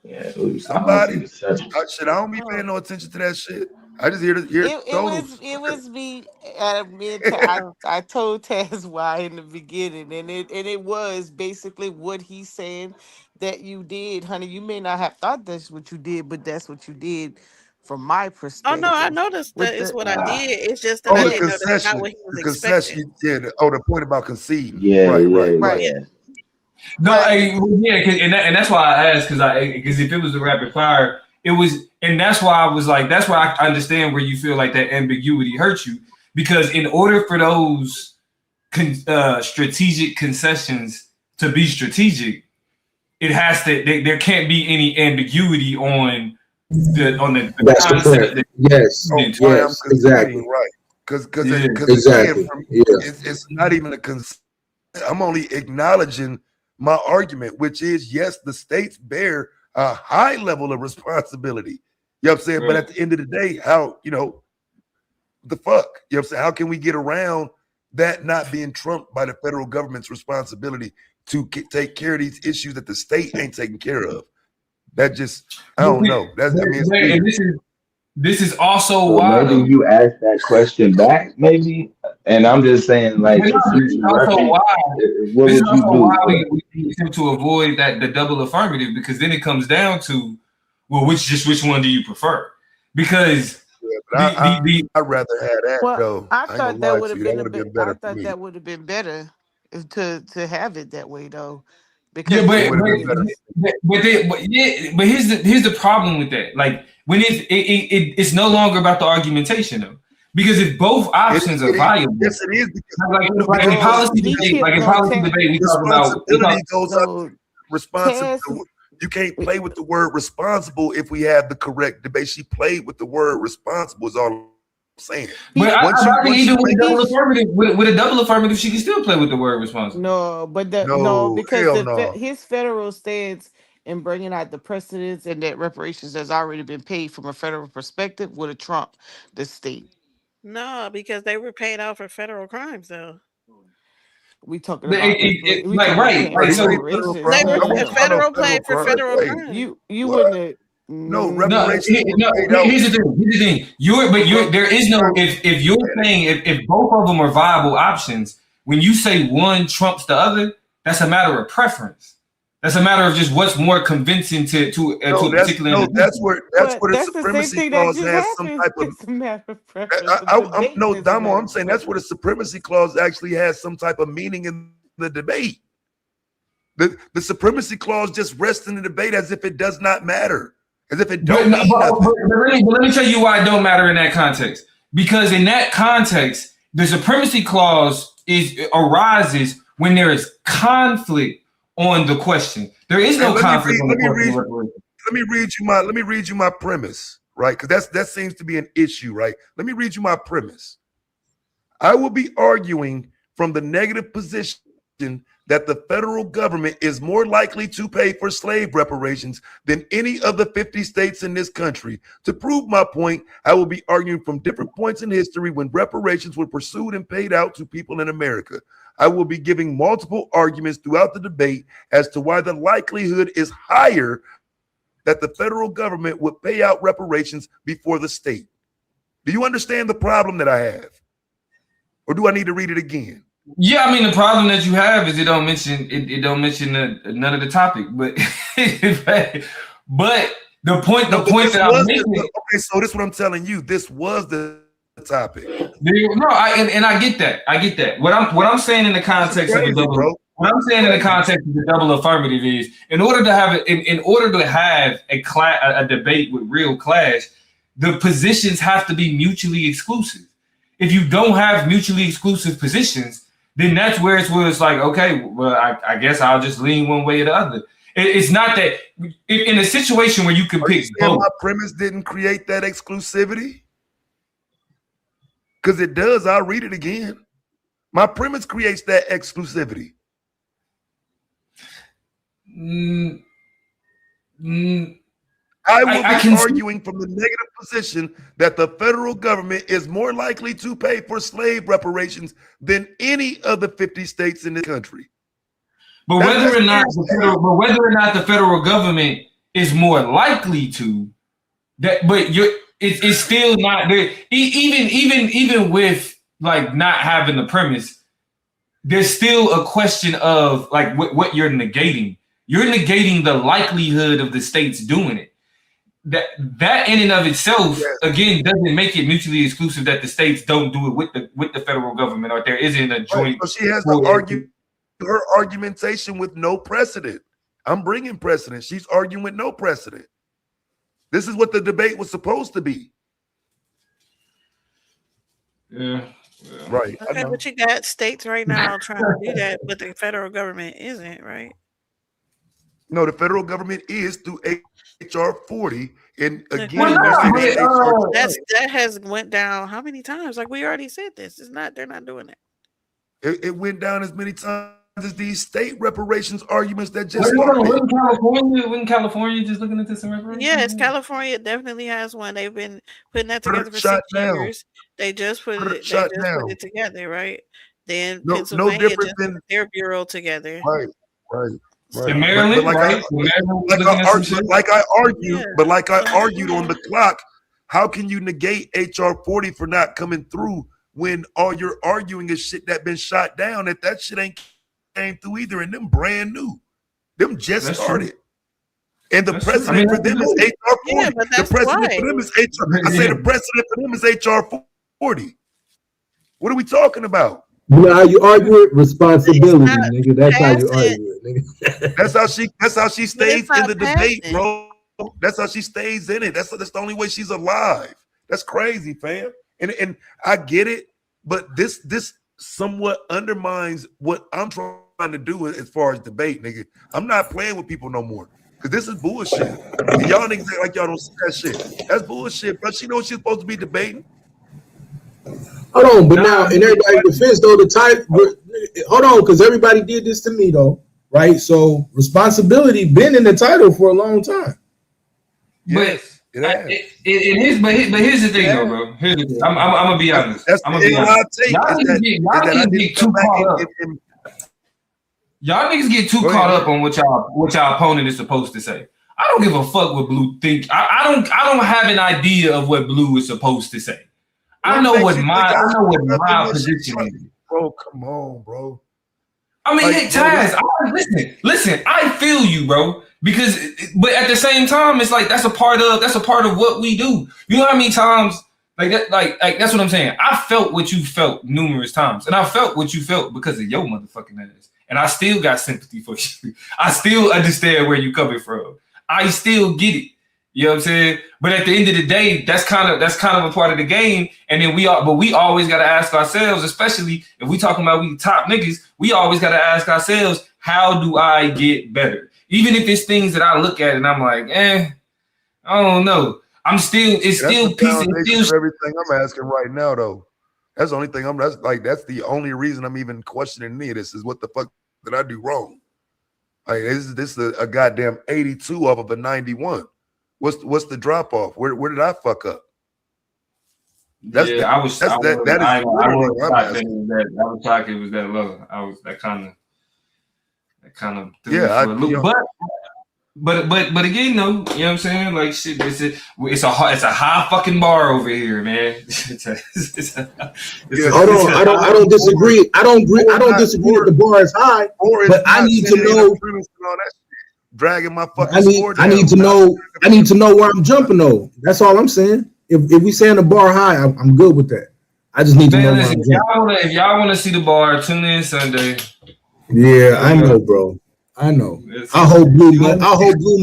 M: yeah, I don't
A: Somebody,
M: see the subject.
A: I don't be paying
L: Oh,
A: no attention to that shit. I just hear totals.
B: It was me at a mid. I told Taz why in the beginning, and it was basically what he's saying that you did, honey. You may not have thought that's what you did, but that's what you did, from my
L: oh no, I
B: perspective.
L: noticed
B: With
L: that is
B: the
L: what I
M: Ah,
L: did. It's just that
A: Oh,
L: I
A: the
B: yeah,
L: didn't know that's not
A: concession.
L: what he was
A: The
L: expecting.
A: concession. Yeah. The point about conceding.
M: yeah,
A: Right.
M: yeah,
A: Right.
M: yeah.
A: Right.
B: right,
L: Yeah.
K: No,
B: right.
K: yeah, and that's why I asked because if it was a rapid fire, it was, and that's why I was like, that's why I understand where you feel like that ambiguity hurts you because in order for those strategic concessions to be strategic, it has to there can't be any ambiguity on the
I: That's the
K: concept
I: point.
K: that
I: Yes,
A: Oh,
K: you're
A: why I'm
I: yes,
A: conceding.
I: exactly,
A: Right.
K: yeah.
A: Because again,
I: exactly.
A: for me,
I: Yeah.
A: it's not even a concession. I'm only acknowledging my argument, which is yes, the states bear a high level of responsibility. You know what I'm saying? But
K: Right.
A: at the end of the day, how, the fuck? You know what I'm saying? How can we get around that not being trumped by the federal government's responsibility to take care of these issues that the state ain't taking care of? That just, I don't know. It's
K: And
A: weird.
K: this is also
M: So
K: why
M: maybe
K: though.
M: you ask that question back, maybe. And I'm just saying, like,
K: But no,
M: for
K: this is
M: future
K: also
M: reference,
K: why.
M: what
K: This is
M: would you
K: also why
M: do? What?
K: we attempt to avoid the double affirmative because then it comes down to well, which one do you prefer? Because
A: Yeah, but
K: the
A: I'd rather have that
B: Well,
A: though.
B: I
A: I ain't gonna
B: thought that
A: lie
B: would
A: to
B: have
A: you. That
B: been a
A: would have
B: bit.
A: been
B: I
A: better for
B: thought
A: me.
B: that would have been better to have it that way though,
K: yeah,
B: because
A: It
K: but
A: would have been better.
K: but here's the problem with that. Like when it's no longer about the argumentation though, Because if both options are viable,
C: yes, it is.
K: like in
B: No,
K: policy
B: he
K: debate,
B: can't. No,
K: we talk about
C: Responsibility goes up.
B: no.
C: Responsibility. You can't play with the word responsible if we have the correct debate. She played with the word responsible. Is all I'm saying.
K: But I think even with a double affirmative, she can still play with the word responsible.
B: No, but because his federal stance in bringing out the precedents and that reparations has already been paid from a federal perspective would have trumped the state.
L: No, because they were paid out for federal crimes, though.
B: We talking about
L: reparations. They were federal paid for federal crimes.
B: You wouldn't have.
C: No, reparations.
K: Here's the thing. There is no if you're saying if both of them are viable options, when you say one trumps the other, that's a matter of preference. That's a matter of just what's more convincing to a particular.
C: No, that's where the supremacy clause has some type of.
B: It's a matter of preference.
C: No, Damo, I'm saying that's where the supremacy clause actually has some type of meaning in the debate. The supremacy clause just rests in the debate as if it does not matter, as if it don't mean nothing.
K: But let me tell you why it don't matter in that context. Because in that context, the supremacy clause arises when there is conflict on the question. There is no conflict on the question.
C: Let me read you my premise, right? Because that seems to be an issue, right? Let me read you my premise. I will be arguing from the negative position that the federal government is more likely to pay for slave reparations than any of the 50 states in this country. To prove my point, I will be arguing from different points in history when reparations were pursued and paid out to people in America. I will be giving multiple arguments throughout the debate as to why the likelihood is higher that the federal government would pay out reparations before the state. Do you understand the problem that I have? Or do I need to read it again?
K: Yeah, I mean, the problem that you have is it don't mention none of the topic, but but the point that I'm making.
C: Okay, so this is what I'm telling you. This was the topic.
K: No, I get that. I get that. What I'm saying in the context of the double, what I'm saying in the context of the double affirmative is in order to have a debate with real clash, the positions have to be mutually exclusive. If you don't have mutually exclusive positions, then that's where it's like, okay, well, I guess I'll just lean one way or the other. It's not that in a situation where you can pick both.
C: My premise didn't create that exclusivity. Because it does. I'll read it again. My premise creates that exclusivity. I will be arguing from the negative position that the federal government is more likely to pay for slave reparations than any of the 50 states in the country.
K: But whether or not the federal government is more likely to, it's still not there. Even with like not having the premise, there's still a question of like what you're negating. You're negating the likelihood of the states doing it. That in and of itself, again, doesn't make it mutually exclusive that the states don't do it with the federal government, or there isn't a joint.
C: So she has to argue her argumentation with no precedent. I'm bringing precedent. She's arguing with no precedent. This is what the debate was supposed to be.
K: Yeah.
C: Right.
L: Okay, but you got states right now trying to do that, but the federal government isn't, right?
C: No, the federal government is through HR 40, and again,
L: that has went down how many times? Like we already said this. They're not doing it.
C: It went down as many times as these state reparations arguments that just
K: Wasn't California just looking into some reparations?
L: Yes, California definitely has one. They've been putting that together for 6 years. They just put it together, right? Then Pennsylvania just put their bureau together.
C: Right.
K: In Maryland,
C: like I argued on the clock, how can you negate HR 40 for not coming through when all you're arguing is shit that been shot down? That shit ain't came through either, and them brand new. Them just started. True. And the precedent for them is HR 40.
L: Yeah, but that's
C: the precedent for them is HR. I say the precedent for them is HR 40. What are we talking about?
M: You know how you argue it? Responsibility, nigga. That's how you argue it, nigga.
C: That's how she stays in the debate, bro. That's how she stays in it. That's the only way she's alive. That's crazy, fam. And I get it, but this somewhat undermines what I'm trying to do as far as debate, nigga. I'm not playing with people no more because this is bullshit. And y'all niggas act like y'all don't see that shit. That's bullshit, bro. She knows she's supposed to be debating.
I: Hold on, but now in everybody's defense, though, the type. Hold on, because everybody did this to me, though, right? So responsibility been in the title for a long time.
C: Yes,
K: it is. But here's the thing, though, bro. Here's the thing. I'm gonna be honest. I'm gonna be honest. Y'all niggas get too caught up. Y'all niggas get too caught up on what y'all opponent is supposed to say. I don't give a fuck what Blue think. I don't have an idea of what Blue is supposed to say. I know what my position is.
C: Bro, come on, bro.
K: I mean, hey, Taz, listen, I feel you, bro. But at the same time, it's like that's a part of what we do. You know how many times like that's what I'm saying. I felt what you felt numerous times, and I felt what you felt because of your motherfucking ass. And I still got sympathy for you. I still understand where you're coming from. I still get it. You know what I'm saying? But at the end of the day, that's kind of a part of the game. And then we always got to ask ourselves, especially if we talking about we top niggas, we always got to ask ourselves, how do I get better? Even if it's things that I look at and I'm like, I don't know. It's still pieces.
C: Everything I'm asking right now, though. That's the only thing that's the only reason I'm even questioning any of this is what the fuck did I do wrong? Like this is a goddamn 82 off of a 91. What's the drop off? Where did I fuck up?
K: I was shocked it was that low. I was that kind of But again, though, you know what I'm saying? Like shit, it's a high fucking bar over here, man.
I: Hold on, I don't disagree. I don't disagree that the bar is high, but I need to know.
C: Dragging my fucking
I: I need to know where I'm jumping though. That's all I'm saying. If we saying the bar high, I'm good with that. I just need to know where I'm jumping.
K: If y'all want to see the bar, tune in Sunday.
I: Yeah, I know, bro. I know. I hope Blue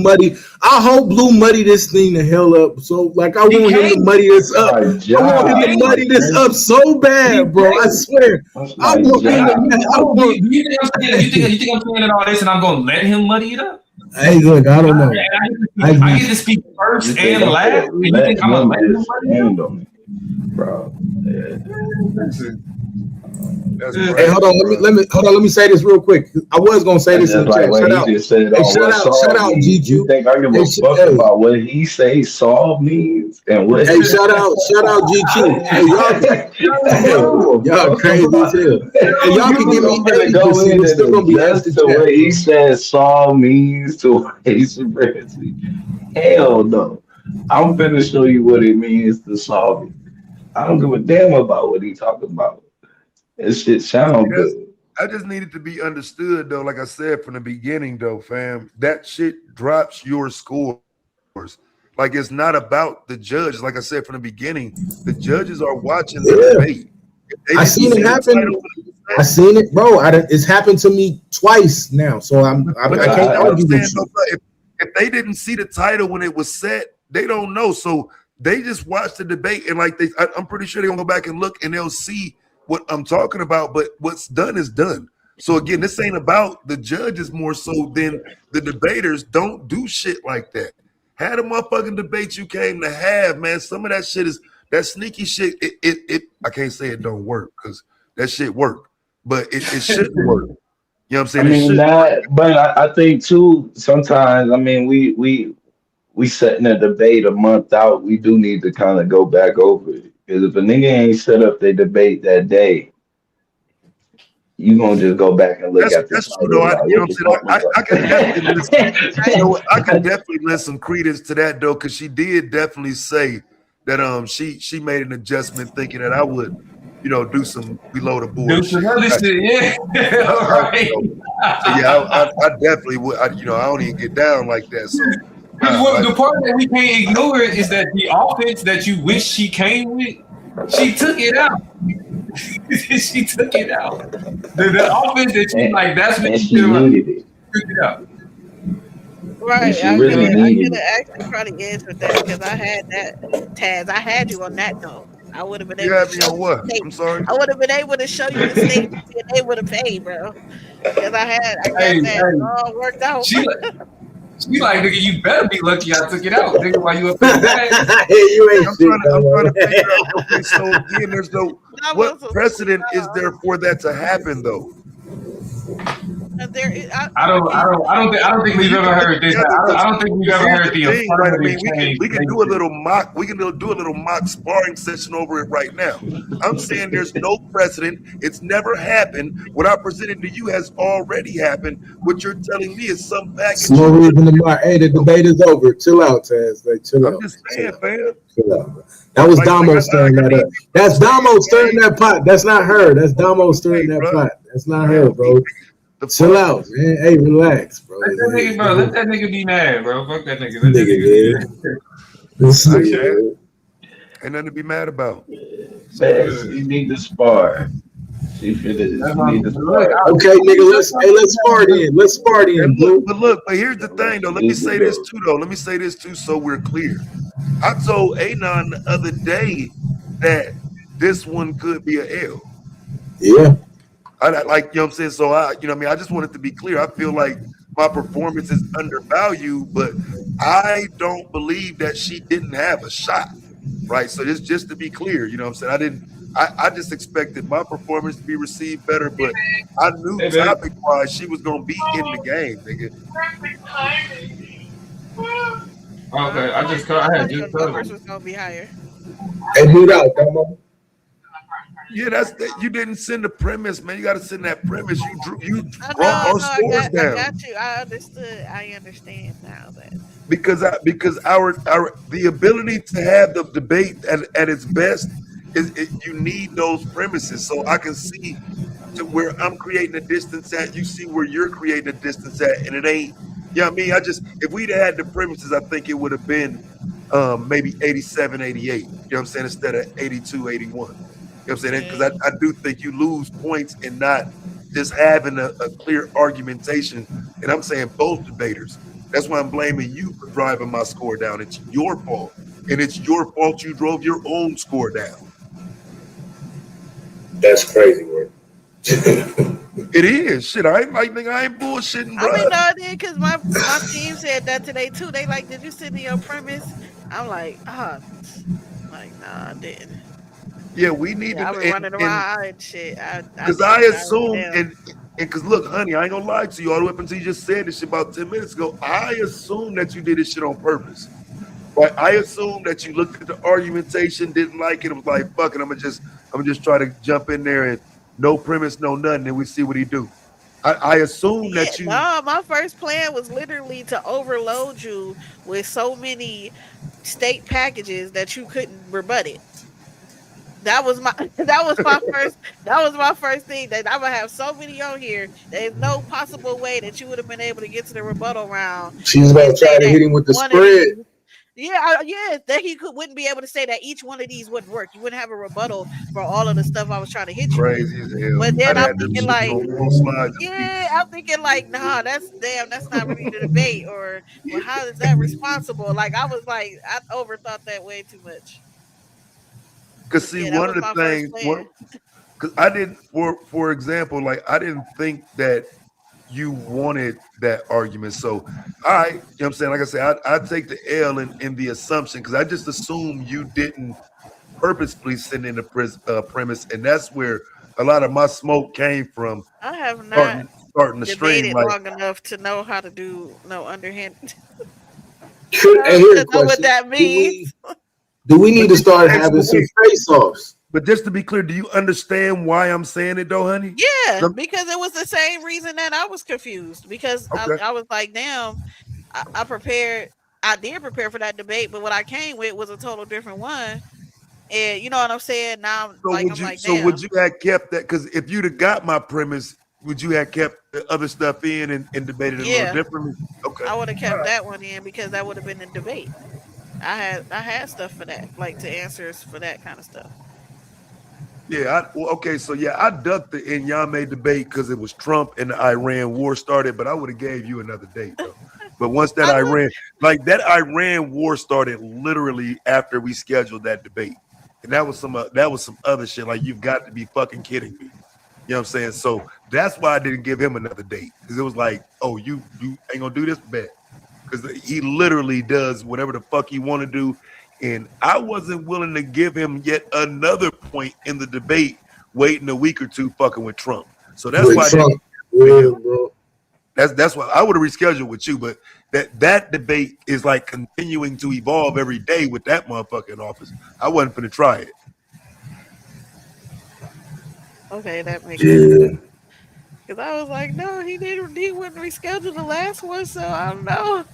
I: Muddy this thing the hell up. So like I want him to muddy this up. I want him to muddy this up so bad, bro. I swear. I want him to.
K: You think I'm saying all this and I'm gonna let him muddy it up?
I: Hey, look, I don't know.
K: I get to speak first and last. You think I'm gonna let him muddy it up?
M: Bro.
I: Hey, hold on. Let me say this real quick. I was gonna say this in the chat. Shout out, GQ.
M: You think I give a fuck about what he say solve means and what?
I: Hey, shout out, GQ. Hey, y'all crazy as hell. Hey, y'all can give me
M: to go in and adjust the way he says solve means to white supremacy. Hell no. I'm finna show you what it means to solve it. I don't give a damn about what he talking about. That shit sound good.
C: I just needed to be understood, though. Like I said from the beginning, though, fam, that shit drops your scores. Like it's not about the judge. Like I said from the beginning, the judges are watching the debate.
I: I seen it happen. I seen it, bro. It's happened to me twice now, so I can't argue with you.
C: If they didn't see the title when it was set, they don't know. So they just watch the debate and I'm pretty sure they're gonna go back and look and they'll see what I'm talking about, but what's done is done. So again, this ain't about the judges more so than the debaters. Don't do shit like that. Had a motherfucking debate you came to have, man. Some of that shit is that sneaky shit. It I can't say it don't work because that shit work, but it shouldn't work. You know what I'm saying?
M: But I think too, sometimes, I mean, we setting a debate a month out. We do need to kind of go back over it. Because if a nigga ain't set up their debate that day, you gonna just go back and look at this. That's true, though.
C: I can definitely lend some credence to that though, because she did definitely say that she made an adjustment thinking that I would, do some below the board.
K: Do some other shit, yeah. Right.
C: So yeah, I definitely would. I don't even get down like that. So.
K: The part that we can't ignore is that the offense that you wish she came with, she took it out. She took it out. The offense that she like, that's what she needed it. Took it out.
L: Right. I could have actually probably answered that because I had that, Taz. I had you on that note. I would have been
C: You
L: able to
C: had me
L: show
C: on
L: you
C: what?
L: the state.
C: I'm sorry.
L: I would have been able to show you the state that they would have paid, bro. Because I got
K: Hey,
L: that
K: hey,
L: all worked out.
K: she like, nigga, you better be lucky I took it out, nigga, while you up there mad.
I: You ain't
C: I'm
I: shit,
C: trying to
I: no
C: figure out. Okay, so again, there's no
L: That
C: what
L: was
C: precedent is there for that to happen though?
L: there.
K: I don't think
C: I mean,
K: we've
C: you
K: ever
C: can put
K: heard this.
C: together
K: I
C: because
K: don't think we've ever
C: here's
K: heard
C: the
K: the
C: thing, right? I
K: affirmative
C: mean,
K: change.
C: we can do a little mock. We can do a little mock sparring session over it right now. I'm saying there's no precedent. It's never happened. What I presented to you has already happened. What you're telling me is some package
I: no
C: you put
I: reason to mind. Hey, the
C: together.
I: debate is over. Chill out, Taz. Like, chill
C: I'm
I: out,
C: just
I: man.
C: saying, man.
I: Chill out. Bro. That was Damo stirring
C: I
I: that
C: need
I: up.
C: people
I: That's
C: to
I: Damo
C: stay
I: stirring that pot. That's not her. That's Damo stirring
C: engaged,
I: that
C: bro.
I: pot. That's not
C: Yeah,
I: her, bro.
C: the
I: Chill
C: fuck.
I: out, man. Hey, relax, bro.
K: Let that nigga, bro. Let that nigga be mad, bro. Fuck that nigga. Let that
I: Nigga,
K: nigga be
I: man.
K: mad.
I: This
C: I ain't
I: nigga,
C: mad.
I: man.
C: Ain't nothing to be mad about.
M: Man, she need to spar. She
K: That's what
M: need
K: I'm
M: to
K: saying. Look,
M: spar.
I: Okay, nigga, let's start in. Let's start in, Blue.
C: But here's the thing though.
M: She
C: Let me
M: need to
C: say
M: do
C: this too though. Let me say this too, so we're clear. I told Anon the other day that this one could be a L.
I: Yeah.
C: Like, you know what I'm saying? So you know what I mean? I just wanted to be clear. I feel like my performance is undervalued, but I don't believe that she didn't have a shot. Right. So just to be clear, you know what I'm saying? I just expected my performance to be received better, but I knew
K: hey, babe.
C: topic wise she was gonna be in the game, nigga.
K: Okay,
L: I thought
K: I
L: I
K: had
L: thought
K: just
L: your
K: told
L: numbers
K: him.
L: was gonna be higher.
I: Hey, mute out, Damo.
C: Yeah, that's that. You didn't send the premise, man. You got to send that premise. You brought
L: I
C: our
L: know.
C: scores
L: I
C: down
L: got you. I understood. I understand now that.
C: because our the ability to have the debate at its best you need those premises. So I can see to where I'm creating a distance at, you see where you're creating a distance at, and it ain't. Yeah, I mean, I just if we'd had the premises, I think it would have been maybe 87, 88. You know what I'm saying, instead of 82, 81. You know what I'm saying? Because
L: Yeah.
C: I do think you lose points in not just having a clear argumentation. And I'm saying both debaters. That's why I'm blaming you for driving my score down. It's your fault. And it's your fault you drove your own score down.
I: That's crazy work.
C: It is. Shit, I ain't like nigga, I ain't bullshitting,
L: I
C: bro.
L: mean, no, I did because my team said that today too. They like, did you send me your premise? I'm like, like, nah, I didn't.
C: Yeah, we need
L: Yeah,
C: to
L: I've been running
C: and
L: around and shit. I
C: because I
L: didn't. I wrote it
C: assumed
L: down.
C: and because look, honey, I ain't gonna lie to you all the way up until you just said this shit about 10 minutes ago. I assumed that you did this shit on purpose. Right? I assumed that you looked at the argumentation, didn't like it, and was like, fuck it, I'm just try to jump in there and no premise, no nothing, and we see what he do. I assume
L: Yeah,
C: that you
L: no, my first plan was literally to overload you with so many state packages that you couldn't rebut it. That was my that was my first thing that I'm gonna have so many on here. There's no possible way that you would have been able to get to the rebuttal round
I: She's
L: and
I: gonna
L: say
I: try to
L: that
I: hit him with the
L: one of
I: spread.
L: these yeah, that wouldn't be able to say that each one of these wouldn't work. You wouldn't have a rebuttal for all of the stuff I was trying to hit you with.
C: crazy as hell.
L: But then
C: I'd
L: I'm
C: had them
L: thinking
C: shits
L: like,
C: on slides and
L: yeah,
C: features.
L: I'm thinking like, nah, that's not really the debate, or well, how is that responsible? Like I was like, I overthought that way too much.
C: Cause see,
L: Yeah, that
C: one
L: was
C: of the
L: my first
C: things,
L: plan.
C: because I didn't, for example, like I didn't think that you wanted that argument. So I, you know what I'm saying? Like I said, I take the L in the assumption because I just assume you didn't purposefully send in the premise, and that's where a lot of my smoke came from.
L: I have not
C: Starting the stream,
L: debated
C: like
L: long enough to know how to do no underhand
I: Hey, here's
L: to
I: a
L: know what
I: question:
L: that means.
I: Do we need
C: but
I: to start
C: hey,
I: having
C: so
I: some
C: wait,
I: face-offs?
C: but just to be clear, do you understand why I'm saying it though, honey?
L: Yeah,
C: Um,
L: because it was the same reason that I was confused because
C: Okay,
L: I was like, damn, I prepared. I did prepare for that debate, but what I came with was a total different one. And you know what I'm saying? Now I'm like,
C: would
L: damn,
C: you have kept that? Because if you'd have got my premise, would you have kept the other stuff in and debated it a little
L: yeah,
C: differently? Okay.
L: I would have
C: All
L: kept
C: right.
L: that one in because that would have been the debate. I had stuff for that, like to answers for that kind of stuff.
C: Yeah. Well, okay. So yeah, I ducked the Inyame debate because it was Trump and the Iran war started, but I would have gave you another date though. But once that
L: I look,
C: Iran war started literally after we scheduled that debate. And that was some other shit. Like, you've got to be fucking kidding me. You know what I'm saying? So that's why I didn't give him another date, because it was like, oh, you ain't gonna do this, bet, because he literally does whatever the fuck he want to do, and I wasn't willing to give him yet another point in the debate, waiting a week or two, fucking with Trump. So that's why I didn't.
I: Yeah, bro.
C: That's why I would have rescheduled with you, but that debate is like continuing to evolve every day with that motherfucker in office. I wasn't finna try it.
L: Okay, that makes sense.
I: Yeah.
L: Because I was like, no, he wouldn't reschedule the last one, so I don't know.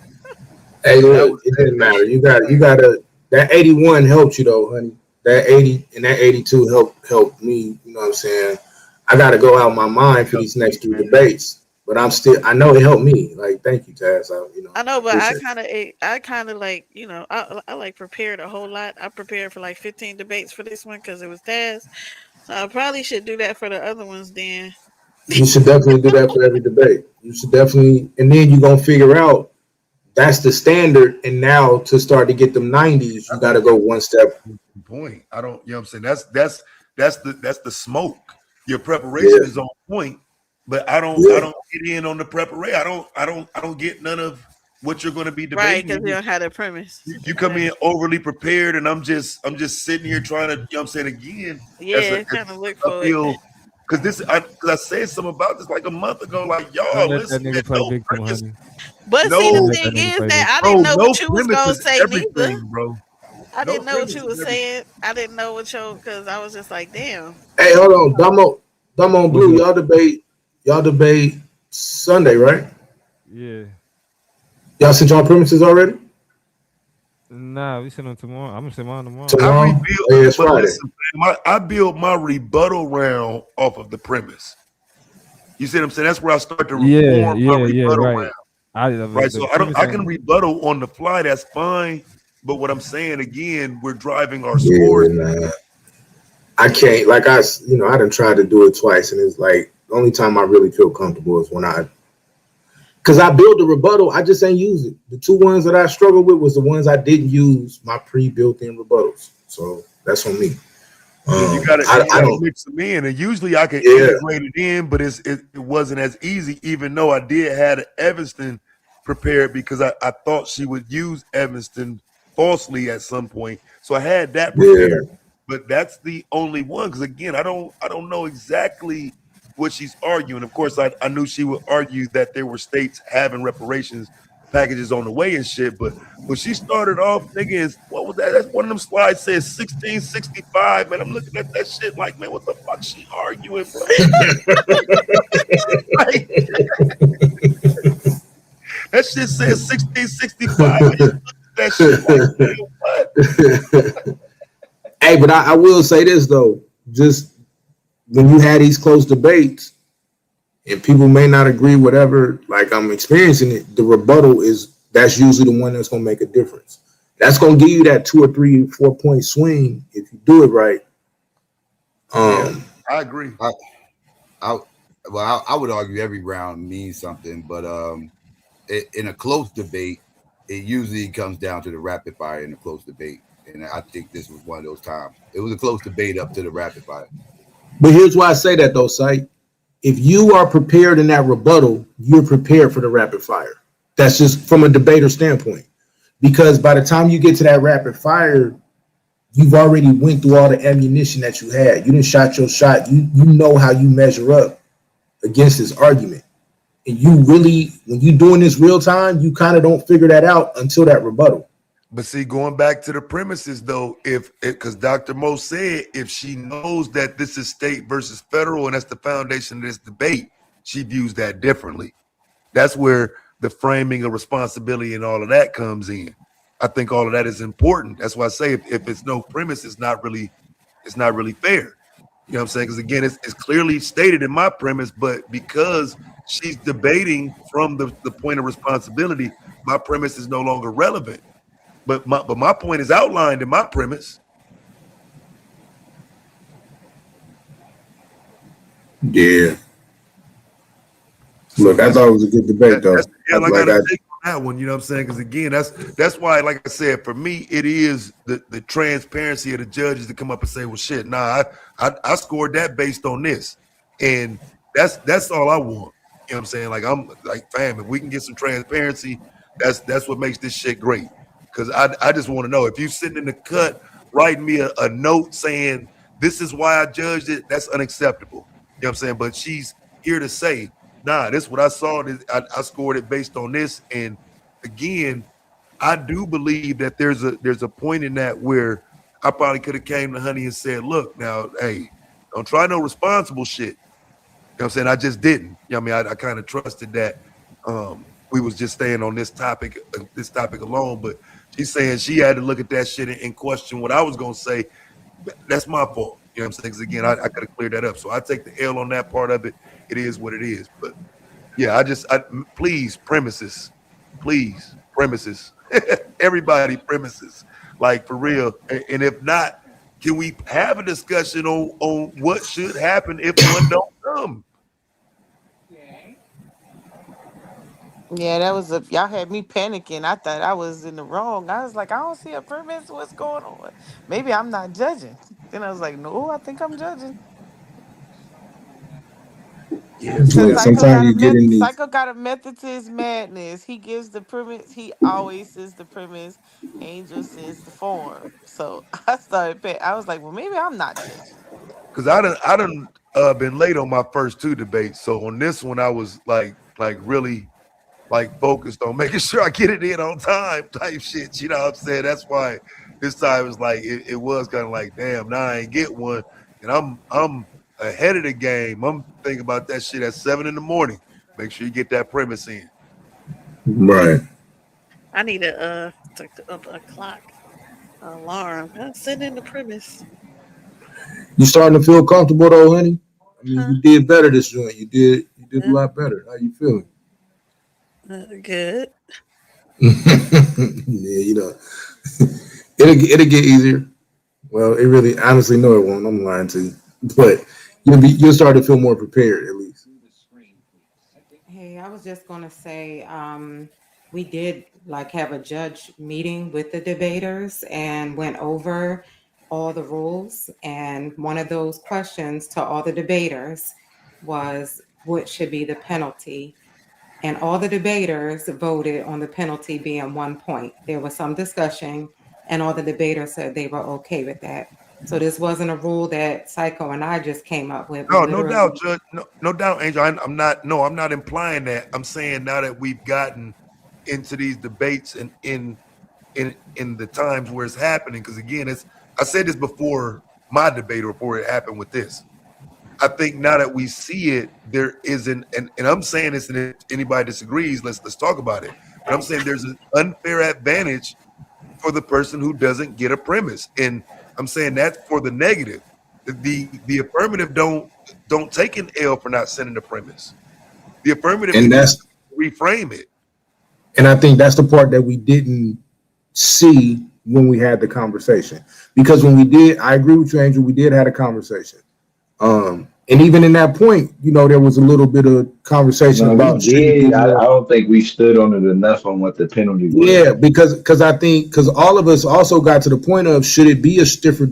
I: Hey,
C: Yeah,
I: look, it didn't matter. You gotta that 81 helped you though, honey. That 80 and that 82 helped me. You know what I'm saying? I gotta go out my mind for these next 3 debates, but I know it helped me. Like, thank you, Taz.
L: I
I: I
L: know, but
I: appreciate
L: I kind of like, I like prepared a whole lot. I prepared for like 15 debates for this one because it was Taz. So I probably should do that for the other ones then.
I: it. You should definitely do that for every debate. You should definitely, and then you're gonna figure out that's the standard. And now to start to get them 90s, you got to go one step.
C: Point. I don't. You know what I'm saying? That's the smoke. Your preparation
I: Yeah,
C: is on point, but I
I: yeah.
C: don't get in on the preparation. I don't get none of what you're going to be
L: Right,
C: debating.
L: because you don't have the premise.
C: You come in overly prepared, and I'm just sitting here trying to. You know what I'm saying? Again,
L: Yeah, kind of look
C: I
L: for it.
C: feel, because I said something about this like a month ago. Like,
O: Don't
C: y'all,
O: let that
C: listen, man,
O: nigga play
C: no
O: victim,
C: premise,
O: honey.
L: But see,
O: Don't
L: the
C: no,
O: let that
L: thing
O: nigga
L: is
O: play
L: that I
O: victim.
C: bro,
L: didn't know
C: no
L: what you was
C: premise
L: gonna
C: is
L: say neither.
C: everything, bro.
L: I
C: No
L: didn't know what
C: premise
L: you
C: is
L: was
C: everything.
L: saying. I didn't know what you because I was just like, damn.
I: Hey, hold on, Damo
O: What's
I: Blue.
O: up?
I: Y'all debate Sunday, right?
O: Yeah.
I: Y'all sent y'all premises already?
O: Nah, we send them tomorrow. I'm gonna send mine tomorrow.
C: I
I: Tomorrow?
C: rebuild,
I: Oh, yeah, it's
C: but
I: Friday.
C: listen, man, I build my rebuttal round off of the premise. You see what I'm saying? That's where I start to
O: Yeah,
C: reform my
O: yeah,
C: rebuttal
O: right.
C: round. Right.
O: The
C: So
O: premise
C: I can
O: ain't.
C: rebuttal on the fly, that's fine. But what I'm saying again, we're driving our scores.
I: Yeah, nah. I can't. I done tried to do it twice, and it's like the only time I really feel comfortable is because I build the rebuttal, I just ain't use it. The 2 ones that I struggled with was the ones I didn't use my pre-built-in rebuttals. So that's on me.
C: Yeah, you
I: I
C: gotta
I: don't.
C: mix them in. And usually I can
I: Yeah,
C: integrate it in, but it wasn't as easy, even though I did have Evanston prepared, because I thought she would use Evanston falsely at some point. So I had that
I: yeah,
C: prepared. But that's the only one, because again, I don't know exactly what she's arguing. Of course, I knew she would argue that there were states having reparations packages on the way and shit. But when she started off, nigga, what was that? That's one of them slides says 1665. Man, I'm looking at that shit like, man, what the fuck she arguing, bro? Like, that shit says 1665. I just looked at that shit like, man, what?
I: Hey, but I will say this though, just when you had these close debates and people may not agree, whatever, like I'm experiencing it, the rebuttal that's usually the one that's gonna make a difference. That's gonna give you that 2 or 3, 4 point swing if you do it right.
C: Yeah, I agree.
A: I would argue every round means something, but in a close debate, it usually comes down to the rapid fire in a close debate, and I think this was one of those times. It was a close debate up to the rapid fire.
I: But here's why I say that though, Sight. If you are prepared in that rebuttal, you're prepared for the rapid fire. That's just from a debater standpoint. Because by the time you get to that rapid fire, you've already went through all the ammunition that you had. You didn't shot your shot. You know how you measure up against this argument. And you really, when you're doing this real time, you kind of don't figure that out until that rebuttal.
C: But see, going back to the premises though, because Dr. Mo said if she knows that this is state versus federal and that's the foundation of this debate, she views that differently. That's where the framing of responsibility and all of that comes in. I think all of that is important. That's why I say if it's no premise, it's not really fair. You know what I'm saying? Because again, it's clearly stated in my premise, but because she's debating from the point of responsibility, my premise is no longer relevant. But my point is outlined in my premise.
I: Yeah.
C: So
I: Look, I thought it was a good debate, though.
C: that's the hell I got to take that one, you know what I'm saying? Because again, that's why, like I said, for me, it is the transparency of the judges to come up and say, well, shit, nah, I scored that based on this. And that's all I want. You know what I'm saying? Like I'm like, fam, if we can get some transparency, that's what makes this shit great. Because I just want to know if you sitting in the cut writing me a note saying this is why I judged it, that's unacceptable. You know what I'm saying? But she's here to say, nah, this is what I saw. I scored it based on this. And again, I do believe that there's a point in that where I probably could have came to Honey and said, look, now, hey, don't try no responsible shit. You know what I'm saying? I just didn't. You know what I mean? I kind of trusted that we was just staying on this topic alone. But she's saying she had to look at that shit and question what I was gonna say. That's my fault. You know what I'm saying? Because again, I could have cleared that up. So I take the L on that part of it. It is what it is. But yeah, please please premises, everybody premises, like for real. And if not, can we have a discussion on what should happen if one don't come?
B: Yeah, that was y'all had me panicking. I thought I was in the wrong. I was like, I don't see a premise. What's going on? Maybe I'm not judging. Then I was like, no, I think I'm judging.
C: Yeah, so
B: Cause
I: Yeah,
C: that
I: sometimes you get in these.
B: Psycho got a method to his madness. He gives the premise. He always says the premise. Angel says the form. So I was like, well, maybe I'm not judging.
C: because I done been late on my first two debates. So on this one, I was like really like focused on making sure I get it in on time type shit. You know what I'm saying? That's why this time was like it was kind of like, damn, now I ain't get one. And I'm ahead of the game. I'm thinking about that shit at 7 in the morning. Make sure you get that premise in.
I: Right.
L: I need a clock alarm. Send in the premise.
I: You starting to feel comfortable though, honey? I mean,
L: Huh?
I: you did better this joint. You did a lot better. How you feeling?
L: Good.
I: Yeah, it'll get easier. Well, it really, honestly, no, it won't. I'm lying to you, but you'll start to feel more prepared at least.
E: Hey, I was just gonna say, we did like have a judge meeting with the debaters and went over all the rules. And one of those questions to all the debaters was, what should be the penalty? And all the debaters voted on the penalty being 1 point. There was some discussion, and all the debaters said they were okay with that. So this wasn't a rule that Psycho and I just came up with. We
C: No, no
E: literally,
C: doubt, Judge. No doubt, Angel. I'm not. No, I'm not implying that. I'm saying now that we've gotten into these debates and in the times where it's happening, because again, it's I said this before my debate or before it happened with this. I think now that we see it, there isn't, and I'm saying this, and if anybody disagrees, let's talk about it. But I'm saying there's an unfair advantage for the person who doesn't get a premise, and I'm saying that's for the negative. The affirmative don't take an L for not sending the premise. The affirmative
I: And
C: can just
I: that's
C: reframe it.
I: and I think that's the part that we didn't see when we had the conversation. Because when we did, I agree with you, Angel. We did have a conversation. And even in that point, there was a little bit of conversation
M: No,
I: about
M: we
I: should it be
M: did. I
I: more.
M: don't think we stood on it enough on what the penalty was.
I: Yeah, because I think because all of us also got to the point of should it be a stiffer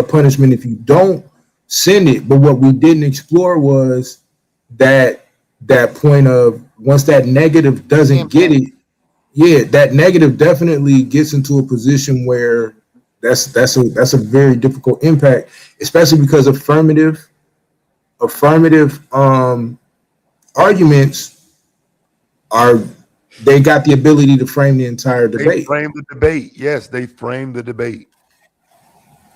I: punishment if you don't send it. But what we didn't explore was that that point of once that negative doesn't get
B: Impact.
I: it, yeah, that negative definitely gets into a position where that's a very difficult impact, especially because affirmative arguments are they got the ability to frame the entire
C: They
I: debate.
C: frame the debate. Yes, they frame the debate.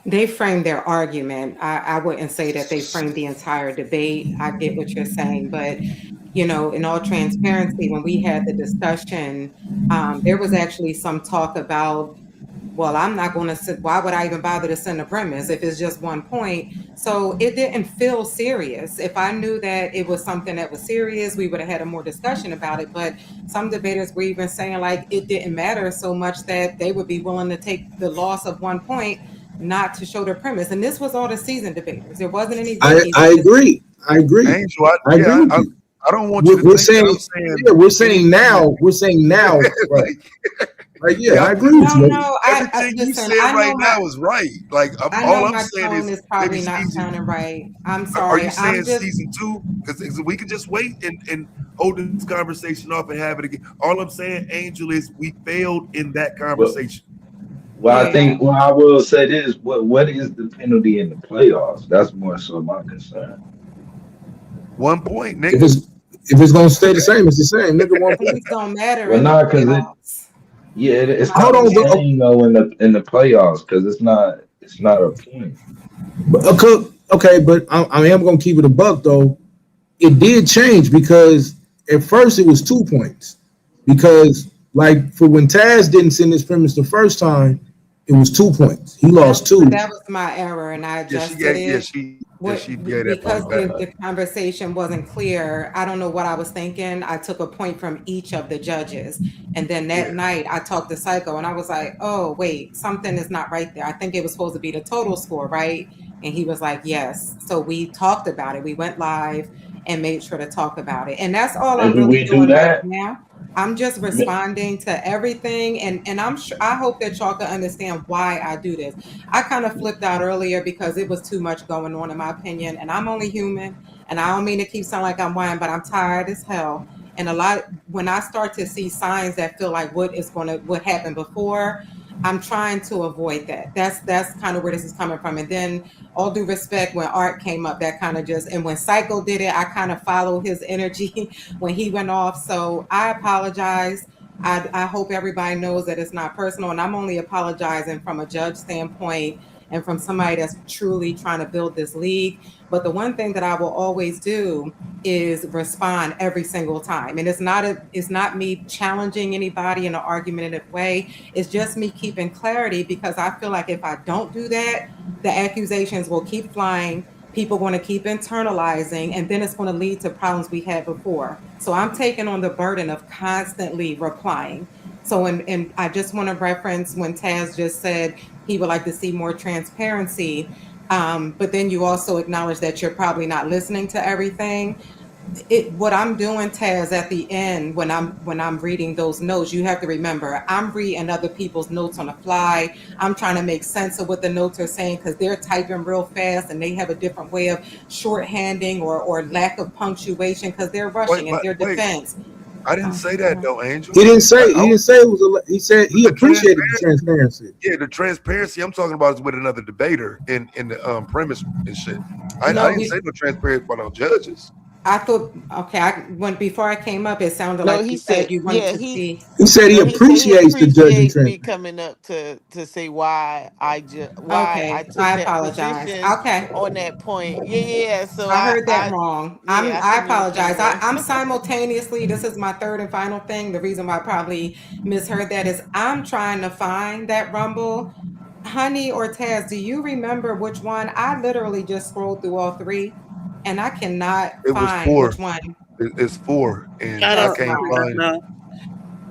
E: they framed their argument. I wouldn't say that they framed the entire debate. I get what you're saying, but in all transparency, when we had the discussion, there was actually some talk about, well, I'm not going to, why would I even bother to send a premise if it's just 1 point? So it didn't feel serious. If I knew that it was something that was serious, we would have had a more discussion about it. But some debaters were even saying like it didn't matter so much that they would be willing to take the loss of 1 point not to show their premise. And this was all the seasoned debaters. There wasn't any
I: I
E: rookies
I: I
E: in this.
I: agree. I agree.
C: Angel,
I: I agree with you.
C: I don't want you to
I: we're
C: think that
I: saying,
C: I'm saying
I: yeah, we're saying
C: anything that
I: now, right?
C: like,
I: Like, yeah,
C: yeah,
I: I
C: I'm
I: agree
C: just
I: with
E: No,
I: you.
E: no. I
C: everything you
E: listen.
C: said right now is right. Like
E: I
C: all
E: know
C: I'm
E: my
C: saying
E: tone
C: is
E: is
C: maybe
E: probably not
C: season.
E: sounding right. I'm
C: Are you
E: sorry.
C: saying season two? Because we can just wait and hold this conversation off and have it again. All I'm saying, Angel, is we failed in that
M: Well,
C: conversation.
M: well, I
E: Yeah.
M: think well, I will say this: what is the penalty in the playoffs? That's more so my concern.
C: 1 point,
I: If
C: nigga.
I: it's gonna stay the same, it's the same, nigga. 1 point.
E: Points don't matter
M: Well,
E: in the
M: not because
E: playoffs.
M: yeah, it's
E: Not
I: Hold
M: not the
I: on, but,
E: yet.
M: same though in the playoffs because it's not a point.
I: okay, but I am gonna keep it a buck though. It did change because at first it was 2 points. Because like for when Taz didn't send his premise the first time, it was 2 points. He lost
E: But
I: two.
E: that was my error, and I
C: Yeah, she
E: adjusted
C: gave.
E: it.
C: She gave that
E: Because
C: point back.
E: the conversation wasn't clear, I don't know what I was thinking. I took a point from each of the judges. And then that
C: Yeah,
E: night I talked to Psycho and I was like, oh, wait, something is not right there. I think it was supposed to be the total score, right? And he was like, yes. So we talked about it. We went live and made sure to talk about it. And that's all I'm
M: Maybe
E: really
M: we do
E: doing right
M: that.
E: now. I'm just responding to everything. And I'm sure I hope that y'all can understand why I do this. I kind of flipped out earlier because it was too much going on, in my opinion. And I'm only human, and I don't mean to keep sounding like I'm whining, but I'm tired as hell. And a lot when I start to see signs that feel like what happened before, I'm trying to avoid that. That's kind of where this is coming from. And then, all due respect, when Art came up, that kind of just and when Psycho did it, I kind of followed his energy when he went off. So I apologize. I hope everybody knows that it's not personal, and I'm only apologizing from a judge standpoint and from somebody that's truly trying to build this league. But the one thing that I will always do is respond every single time. And it's not me challenging anybody in an argumentative way. It's just me keeping clarity because I feel like if I don't do that, the accusations will keep flying. People are going to keep internalizing, and then it's going to lead to problems we had before. So I'm taking on the burden of constantly replying. So, and I just want to reference when Taz just said he would like to see more transparency. But then you also acknowledge that you're probably not listening to everything. What I'm doing, Taz, at the end when I'm reading those notes, you have to remember I'm reading other people's notes on the fly. I'm trying to make sense of what the notes are saying because they're typing real fast and they have a different way of shorthanding or lack of punctuation because they're
C: wait,
E: rushing in
C: but
E: their
C: wait,
E: defense.
C: I didn't
E: Oh,
C: say that though, Angel.
I: He didn't
C: I,
I: say
C: I
I: it was he said he
C: the
I: appreciated the
C: transparency.
I: transparency.
C: Yeah, the transparency I'm talking about is with another debater in the premise and shit. I
E: no,
C: didn't say no transparency by no judges.
E: I thought okay. When before I came up, it sounded
B: No,
E: like
B: he
E: you said
B: said,
E: you wanted
B: yeah,
E: to see.
I: He said he
B: no, he said he
I: appreciates the judging
B: appreciate me
I: transparency.
B: coming up to say why I
E: Okay,
B: took
E: I
B: that
E: apologize.
B: position
E: Okay,
B: on that point. Yeah, yeah. So
E: I heard that wrong.
B: I
E: I
B: see where you're
E: apologize.
B: coming from.
E: I'm simultaneously, this is my third and final thing. The reason why I probably misheard that is I'm trying to find that Rumble. Honey or Taz, do you remember which one? I literally just scrolled through all three and I cannot
C: It was
E: find which
C: four.
E: one.
C: It's four, and
L: I
C: I
E: That's
L: don't
C: can't
E: fine.
C: find.
L: know.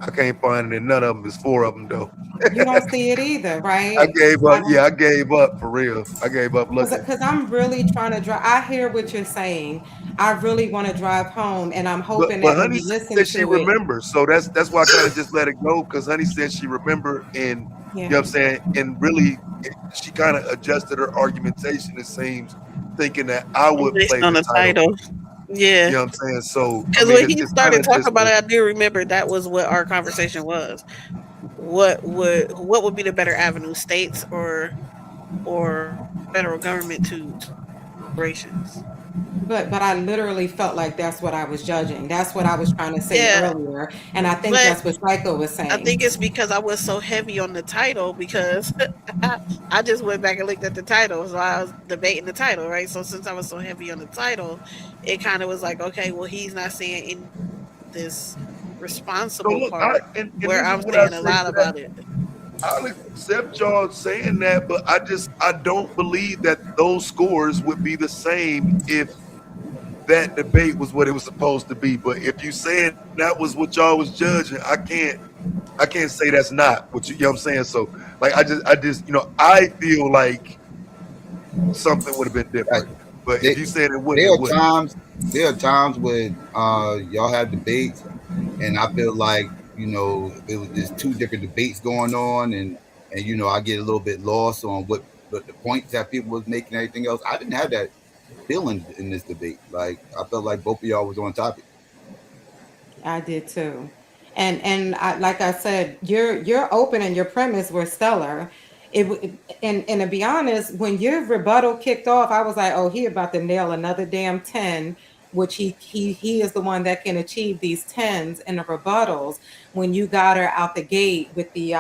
C: I can't find it in none of them. It's four of them though.
E: You don't see it either,
C: I
E: right?
C: gave
E: I
C: up.
E: don't
C: Yeah, I gave up for real. I gave up looking.
E: because I'm really trying to drive. I hear what you're saying. I really want to drive home, and I'm hoping
C: But
E: that when
C: Honey
E: we listen
C: said she
E: to it,
C: remembers, so that's why I kind of just let it go because Honey said she remembered, and you
E: yeah.
C: know what I'm saying, and really she kind of adjusted her argumentation. It seems thinking that I would
L: Based
C: play
L: on
C: the
L: the
C: title.
L: title. Yeah.
C: You know what I'm saying? So I
L: Because
C: mean,
L: when he
C: it's kind
L: started
C: of
L: talking
C: just
L: about it, I do remember that was what our conversation was. What would be the better avenue, states or federal government to operations?
E: But I literally felt like that's what I was judging. That's what I was trying to say
L: Yeah,
E: earlier, and I think
L: but
E: that's what Psycho was
L: I
E: saying.
L: think it's because I was so heavy on the title because I just went back and looked at the title. So I was debating the title, right? So since I was so heavy on the title, it kind of was like, okay, well, he's not saying any this
C: so
L: responsible
C: look.
L: part
C: And
L: where
C: this is
L: I'm
C: what I
L: saying a
C: say to
L: lot
C: that.
L: about it.
C: I'll accept y'all saying that, but I don't believe that those scores would be the same if that debate was what it was supposed to be. But if you saying that was what y'all was judging, I can't say that's not what you know what I'm saying. So like I just I feel like something would have been different. But
A: They,
C: if you said it wouldn't,
A: there
C: it
A: are
C: wouldn't.
A: times there are times when y'all have debates, and I feel like if it was just two different debates going on, and I get a little bit lost on what the points that people was making and everything else. I didn't have that feeling in this debate. Like I felt like both of y'all was on topic.
E: I did too. And like I said, your open and your premise were stellar. And to be honest, when your rebuttal kicked off, I was like, oh, he about to nail another damn 10, which he is the one that can achieve these tens in the rebuttals. When you got her out the gate with the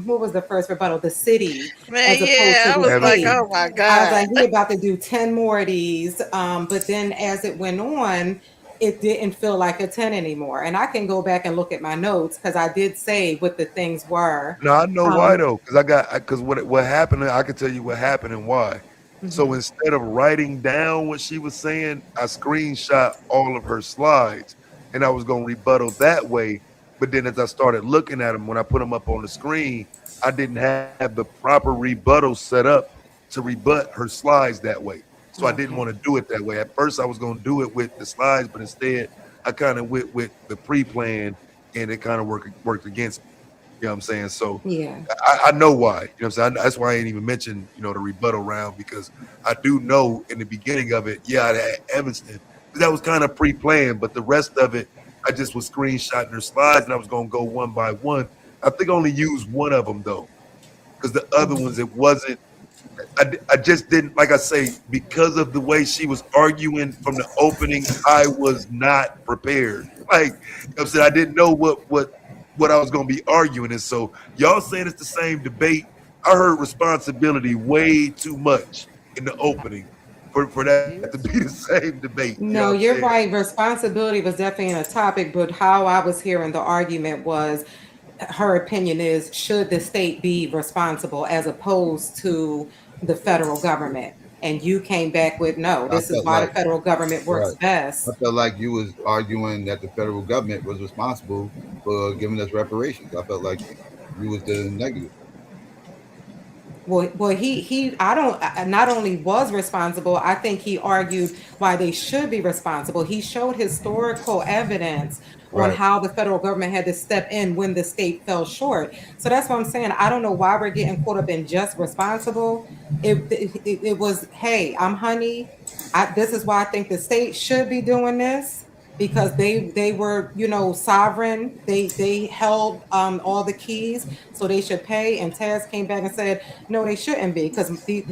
E: what was the first rebuttal? The city
L: Man,
E: as opposed
L: yeah,
E: to
L: I
E: the
L: was
C: Heaven
L: like,
E: state.
C: City.
L: oh my
E: I was
L: God.
E: like, he about to do 10 more of these. But then as it went on, it didn't feel like a 10 anymore. And I can go back and look at my notes because I did say what the things were.
C: No, I know why
E: Um,
C: though, because because what happened, I can tell you what happened and why. So
E: mhm,
C: instead of writing down what she was saying, I screenshot all of her slides, and I was going to rebuttal that way. But then as I started looking at them, when I put them up on the screen, I didn't have the proper rebuttal set up to rebut her slides that way. So I didn't want
E: okay.
C: to do it that way. At first, I was going to do it with the slides, but instead, I kind of went with the pre-plan, and it kind of worked against me. You know what I'm saying? So
E: Yeah.
C: I know why. You know what I'm saying? That's why I ain't even mentioned, the rebuttal round because I do know in the beginning of it, yeah, I had Evanston. But that was kind of pre-planned, but the rest of it, I just was screenshotting her slides and I was going to go one by one. I think I only used one of them though, because the other ones,
E: Mhm.
C: it wasn't I just didn't like I say because of the way she was arguing from the opening. I was not prepared. Like I'm saying, I didn't know what I was going to be arguing, and so y'all saying it's the same debate. I heard responsibility way too much in the opening for that to be the same debate. You know what I'm
E: No,
C: saying?
E: you're right. Responsibility was definitely in a topic, but how I was hearing the argument was her opinion is should the state be responsible as opposed to the federal government? And you came back with no,
A: I
E: this is
A: felt
E: why the
A: like
E: federal government works
A: right. I
E: best.
A: felt like you was arguing that the federal government was responsible for giving us reparations. I felt like you was the negative.
E: Well, I don't, not only was responsible, I think he argued why they should be responsible. He showed historical evidence on
A: Right.
E: how the federal government had to step in when the state fell short. So that's what I'm saying. I don't know why we're getting caught up in just responsible. It was, hey, I'm honey. This is why I think the state should be doing this because they were, sovereign. They held all the keys, so they should pay. And Taz came back and said, no, they shouldn't be because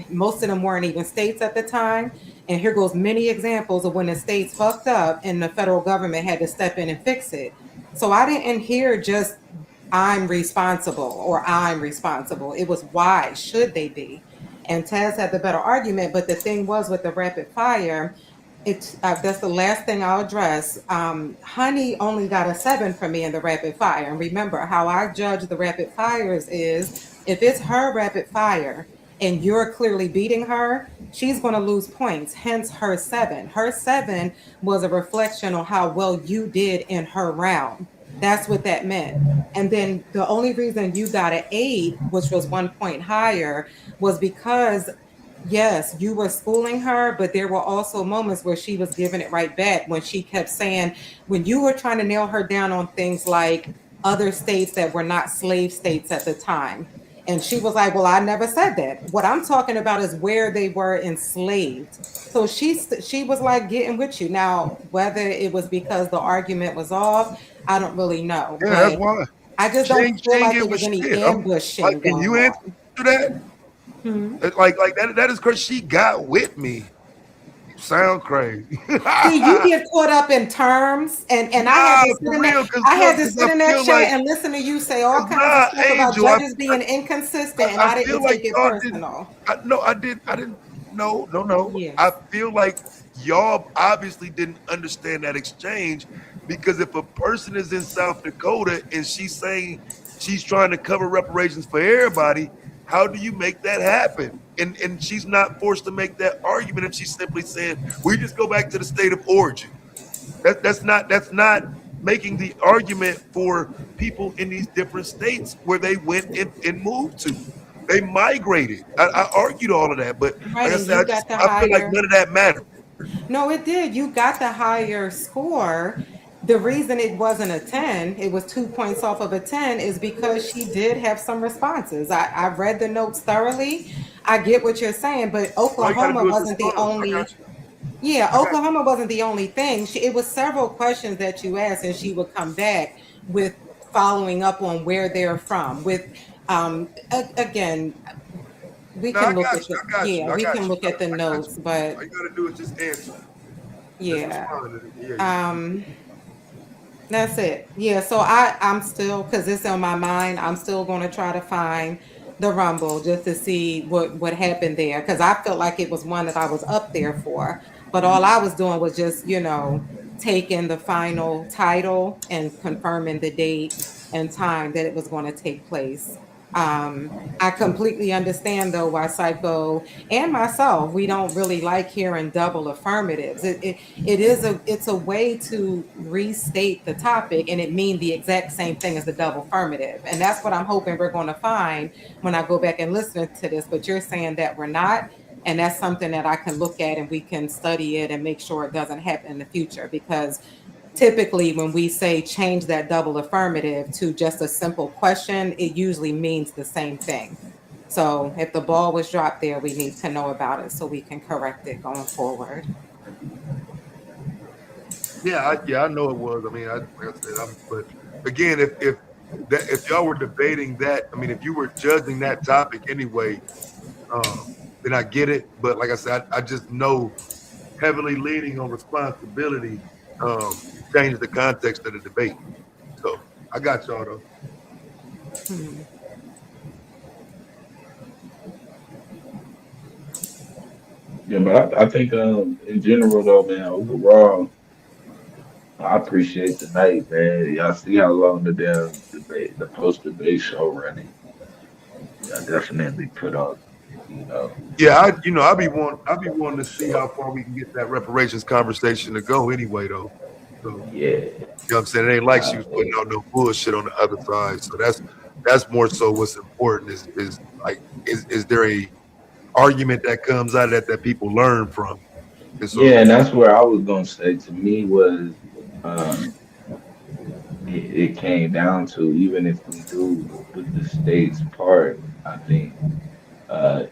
E: most of them weren't even states at the time. And here goes many examples of when the states fucked up and the federal government had to step in and fix it. So I didn't hear just I'm responsible or I'm responsible. It was why should they be? And Taz had the better argument, but the thing was with the rapid fire, that's the last thing I'll address. Honey only got a 7 for me in the rapid fire. And remember, how I judge the rapid fires is if it's her rapid fire and you're clearly beating her, she's going to lose points. Hence her 7. Her 7 was a reflection on how well you did in her round. That's what that meant. And then the only reason you got an 8, which was 1 point higher, was because yes, you were schooling her, but there were also moments where she was giving it right back when she kept saying, when you were trying to nail her down on things like other states that were not slave states at the time. And she was like, well, I never said that. What I'm talking about is where they were enslaved. So she was like getting with you. Now, whether it was because the argument was off, I don't really know.
C: Yeah, that's
E: But
C: why.
E: I just
C: She
E: don't
C: ain't,
E: feel
C: she ain't
E: like
C: get
E: there
C: with
E: was any
C: shit. I'm like,
E: ambushing
C: can
E: going
C: you answer
E: on.
C: that?
E: Hmm.
C: Like that is crazy. She got with me. You sound crazy.
E: See, you get caught up in terms, and I had
C: Nah,
E: to sit
C: for
E: in that.
C: real, cause
E: I had
C: look,
E: to
C: cause
E: sit
C: I
E: in that
C: feel
E: chat
C: like,
E: and listen to you say all
C: cause
E: kinds of
C: nah,
E: stuff about
C: Angel,
E: judges being inconsistent, and
C: I
E: I
C: feel
E: didn't
C: like
E: take it
C: y'all didn't.
E: personal.
C: No, I didn't. No, no, no. I
E: Yes.
C: feel like y'all obviously didn't understand that exchange because if a person is in South Dakota and she's saying she's trying to cover reparations for everybody, how do you make that happen? And she's not forced to make that argument if she's simply saying we just go back to the state of origin. That's not making the argument for people in these different states where they went and moved to. They migrated. I argued all of that, but
E: Right,
C: like I
E: and
C: said,
E: you got the
C: I feel like
E: higher.
C: none of that mattered.
E: No, it did. You got the higher score. The reason it wasn't a 10, it was 2 points off of a 10, is because she did have some responses. I read the notes thoroughly. I get what you're saying, but
C: All you got to
E: Oklahoma
C: do is
E: wasn't the
C: respond. I got
E: only,
C: you.
E: yeah,
C: I got you.
E: Oklahoma wasn't the only thing. It was several questions that you asked, and she would come back with following up on where they're from. With again, we
C: No, I
E: can look
C: got
E: at
C: you.
E: the,
C: I got you.
E: yeah,
C: I
E: we
C: got
E: can
C: you,
E: look at
C: brother.
E: the
C: I got you.
E: notes, but
C: All you got to do is just answer. Just
E: yeah.
C: respond. Yeah,
E: Um, That's it. Yeah. So I'm still, because it's on my mind. I'm still going to try to find the Rumble just to see what happened there, because I felt like it was one that I was up there for, but all I was doing was just taking the final title and confirming the date and time that it was going to take place. I completely understand though why Psycho and myself, we don't really like hearing double affirmatives. It's a way to restate the topic and it mean the exact same thing as the double affirmative. And that's what I'm hoping we're going to find when I go back and listen to this. But you're saying that we're not. And that's something that I can look at and we can study it and make sure it doesn't happen in the future. Because typically, when we say change that double affirmative to just a simple question, it usually means the same thing. So if the ball was dropped there, we need to know about it so we can correct it going forward.
C: yeah, I know it was. I mean, like I said, but again, if y'all were debating that, I mean, if you were judging that topic anyway, then I get it. But like I said, I just know heavily leaning on responsibility changes the context of the debate. So I got y'all though.
E: Hmm.
M: Yeah, but I think in general though, man, overall, I appreciate the night, man. Y'all see how long the damn debate, the post debate show running. I definitely put on, you know.
C: Yeah, I'll be wanting to see how far we can get that reparations conversation to go anyway though. So
M: Yeah,
C: you know what I'm saying? It ain't like she was putting
M: hey,
C: out no bullshit on the other side. So that's more so what's important is like is there a argument that comes out of that people learn from? And so
M: yeah, and that's where I was gonna say to me was uh it came down to, even if we do with the state's part, I think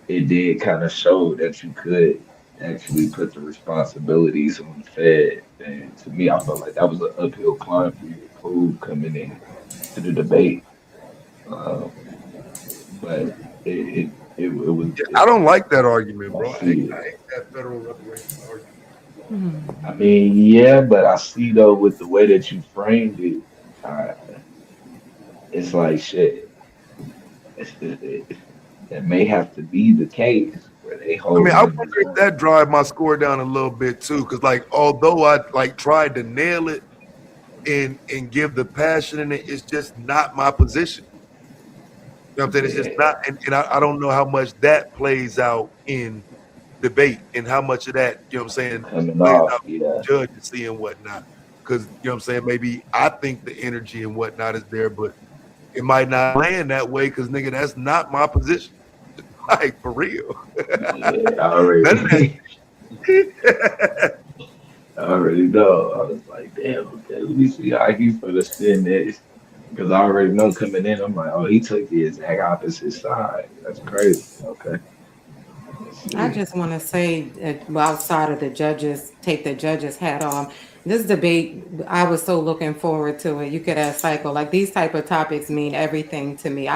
M: it did kind of show that you could actually put the responsibilities on the Fed. And to me, I felt like that was an uphill climb for you to prove coming in to the debate. Um, but it was
C: yeah, I don't like that argument,
M: I
C: bro.
M: see
C: I
M: it.
C: hate that federal reparations argument.
E: Hmm.
M: I mean, yeah, but I see though with the way that you framed it, uh, it's like shit. It may have to be the case where they
C: I mean,
M: holding
C: I
M: them
C: wonder
M: as
C: if that drive my score down a little bit too, because like although I like tried to nail it and give the passion in it, it's just not my position. You know what I'm saying? It's just
M: yeah
C: not, and I don't know how much that plays out in debate and how much of that, you know what I'm saying,
M: coming
C: plays
M: off.
C: out
M: Yeah,
C: judge and see and whatnot. Because, you know what I'm saying, maybe I think the energy and whatnot is there, but it might not land that way because, nigga, that's not my position. Like, for real.
M: yeah, I
C: None of that
M: already.
C: shit.
M: I already know. I was like, damn, okay, let me see how he's gonna spin this. Because I already know coming in, I'm like, oh, he took the exact opposite side. That's crazy. Okay, let's
E: I
M: see.
E: just want to say, well, outside of the judges, take the judges hat on. This debate, I was so looking forward to it. You could ask Psycho. Like these type of topics mean everything to me.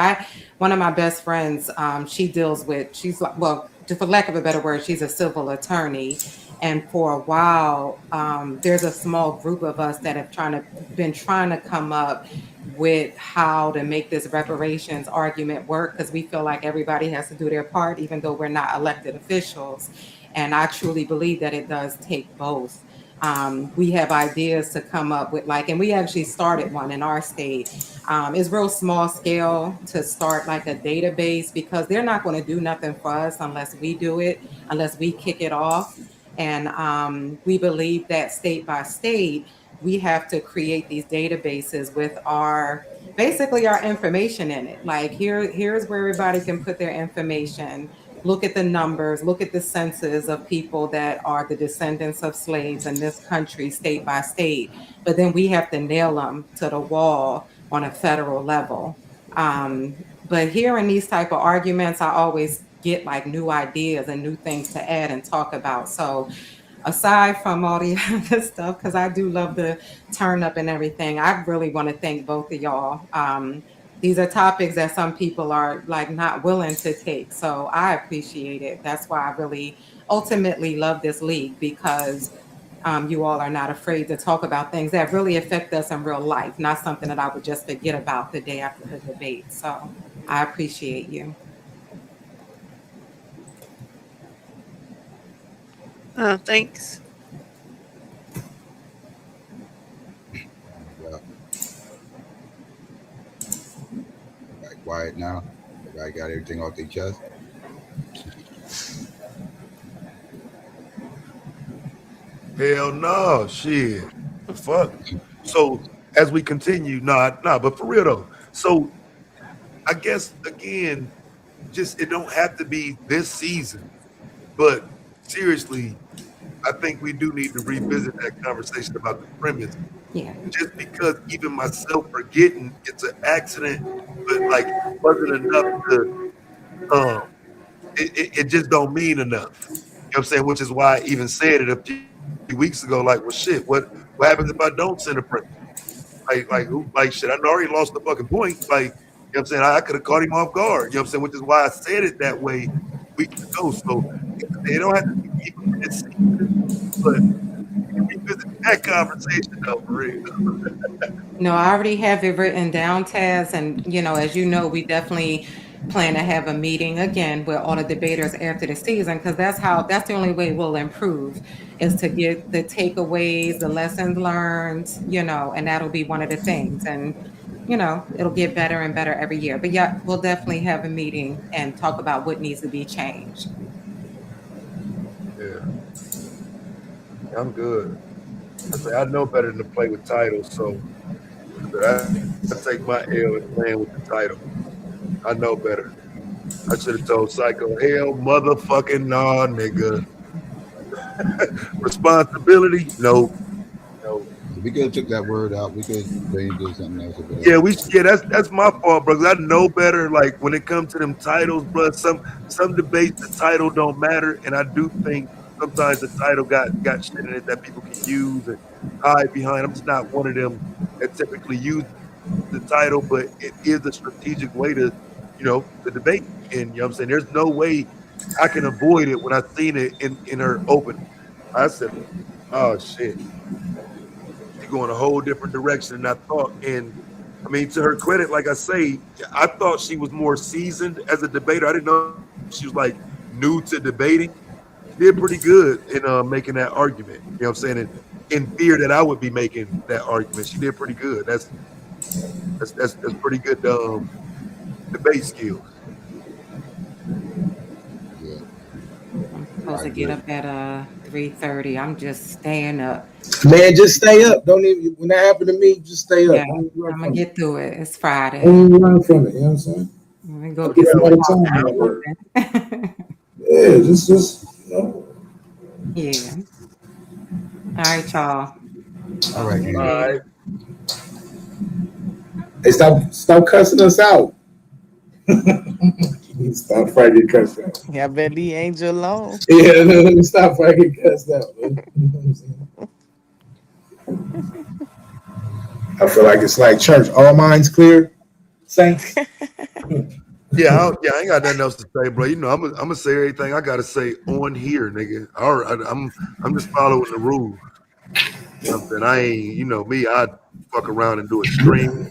E: One of my best friends, she deals with, she's like, well, for lack of a better word, she's a civil attorney. And for a while, there's a small group of us that have been trying to come up with how to make this reparations argument work, because we feel like everybody has to do their part, even though we're not elected officials. And I truly believe that it does take both. We have ideas to come up with, like, and we actually started one in our state. It's real small scale to start like a database, because they're not going to do nothing for us unless we do it, unless we kick it off. And we believe that state by state, we have to create these databases with basically our information in it. Like here's where everybody can put their information. look at the numbers, look at the census of people that are the descendants of slaves in this country, state by state. But then we have to nail them to the wall on a federal level. But hearing these type of arguments, I always get like new ideas and new things to add and talk about. So aside from all the other stuff, because I do love the turn up and everything, I really want to thank both of y'all. These are topics that some people are like not willing to take. So I appreciate it. That's why I really ultimately love this league, because you all are not afraid to talk about things that really affect us in real life, not something that I would just forget about the day after the debate. So I appreciate you.
L: Thanks.
A: Yeah. Everybody quiet now. Everybody got everything off their chest.
C: Hell no, shit. The fuck. So as we continue, but for real though. So I guess again, just it don't have to be this season, but seriously, I think we do need to revisit that conversation about the premise.
E: Yeah.
C: Just because even myself forgetting it's an accident, but like it wasn't enough to um it just don't mean enough. You know what I'm saying? Which is why I even said it a few weeks ago, like, well shit, what happens if I don't send a premise? Like shit, I already lost the fucking point. Like, you know what I'm saying? I could have caught him off guard, you know what I'm saying? Which is why I said it that way weeks ago. So it don't have to be even for this season, but we can revisit that conversation though, for real.
E: No, I already have it written down, Taz, and as you know, we definitely plan to have a meeting again with all the debaters after the season, because that's the only way we'll improve, is to get the takeaways, the lessons learned, and that'll be one of the things. And it'll get better and better every year. But yeah, we'll definitely have a meeting and talk about what needs to be changed.
C: Yeah, I'm good. I say I know better than to play with titles, so I take my L and playing with the title. I know better. I should have told Psycho, hell motherfucking nah, nigga. Responsibility? No, no.
A: We could have took that word out. We could change it to something else or
C: Yeah,
A: whatever.
C: that's my fault, bro. 'Cause I know better. Like when it comes to them titles, bro. Some debates the title don't matter, and I do think sometimes the title got shit in it that people can use and hide behind. I'm just not one of them that typically use the title, but it is a strategic way to debate. And you know what I'm saying? There's no way I can avoid it when I seen it in her opening. I said, oh shit, she going a whole different direction than I thought. And I mean, to her credit, like I say, I thought she was more seasoned as a debater. I didn't know she was like new to debating. She did pretty good in making that argument. You know what I'm saying? And in fear that I would be making that argument, she did pretty good. That's pretty good debate skills.
A: Yeah,
E: I'm supposed
A: I
E: to get
A: agree.
E: up at 3:30. I'm just staying up.
I: Man, just stay up. Don't even when that happened to me, just stay
E: Yeah,
I: up. Don't even run
E: I'm gonna
I: from it.
E: get through it. It's
I: Don't
E: Friday.
I: even run from it. You know what I'm saying?
E: Let me go
I: I do
E: get
I: that
E: some
I: all the
E: coffee
I: time
E: or
I: at work.
E: something.
I: Yeah, just
E: Yeah. All right, y'all.
A: All
E: Talk
A: right,
E: to you
C: All
A: Annie.
C: right.
E: later.
I: Hey, stop cussing us out. Stop fighting cuss out.
B: Yeah, I bet the angel alone.
I: Yeah, stop fighting cuss out, man. You know what I'm saying? I feel like it's like church. All minds clear, saints.
C: Yeah, I ain't got nothing else to say, bro. I'm gonna say everything I gotta say on here, nigga. All right, I'm just following the rules. You know what I'm saying? I ain't, me, I fuck around and do a stream.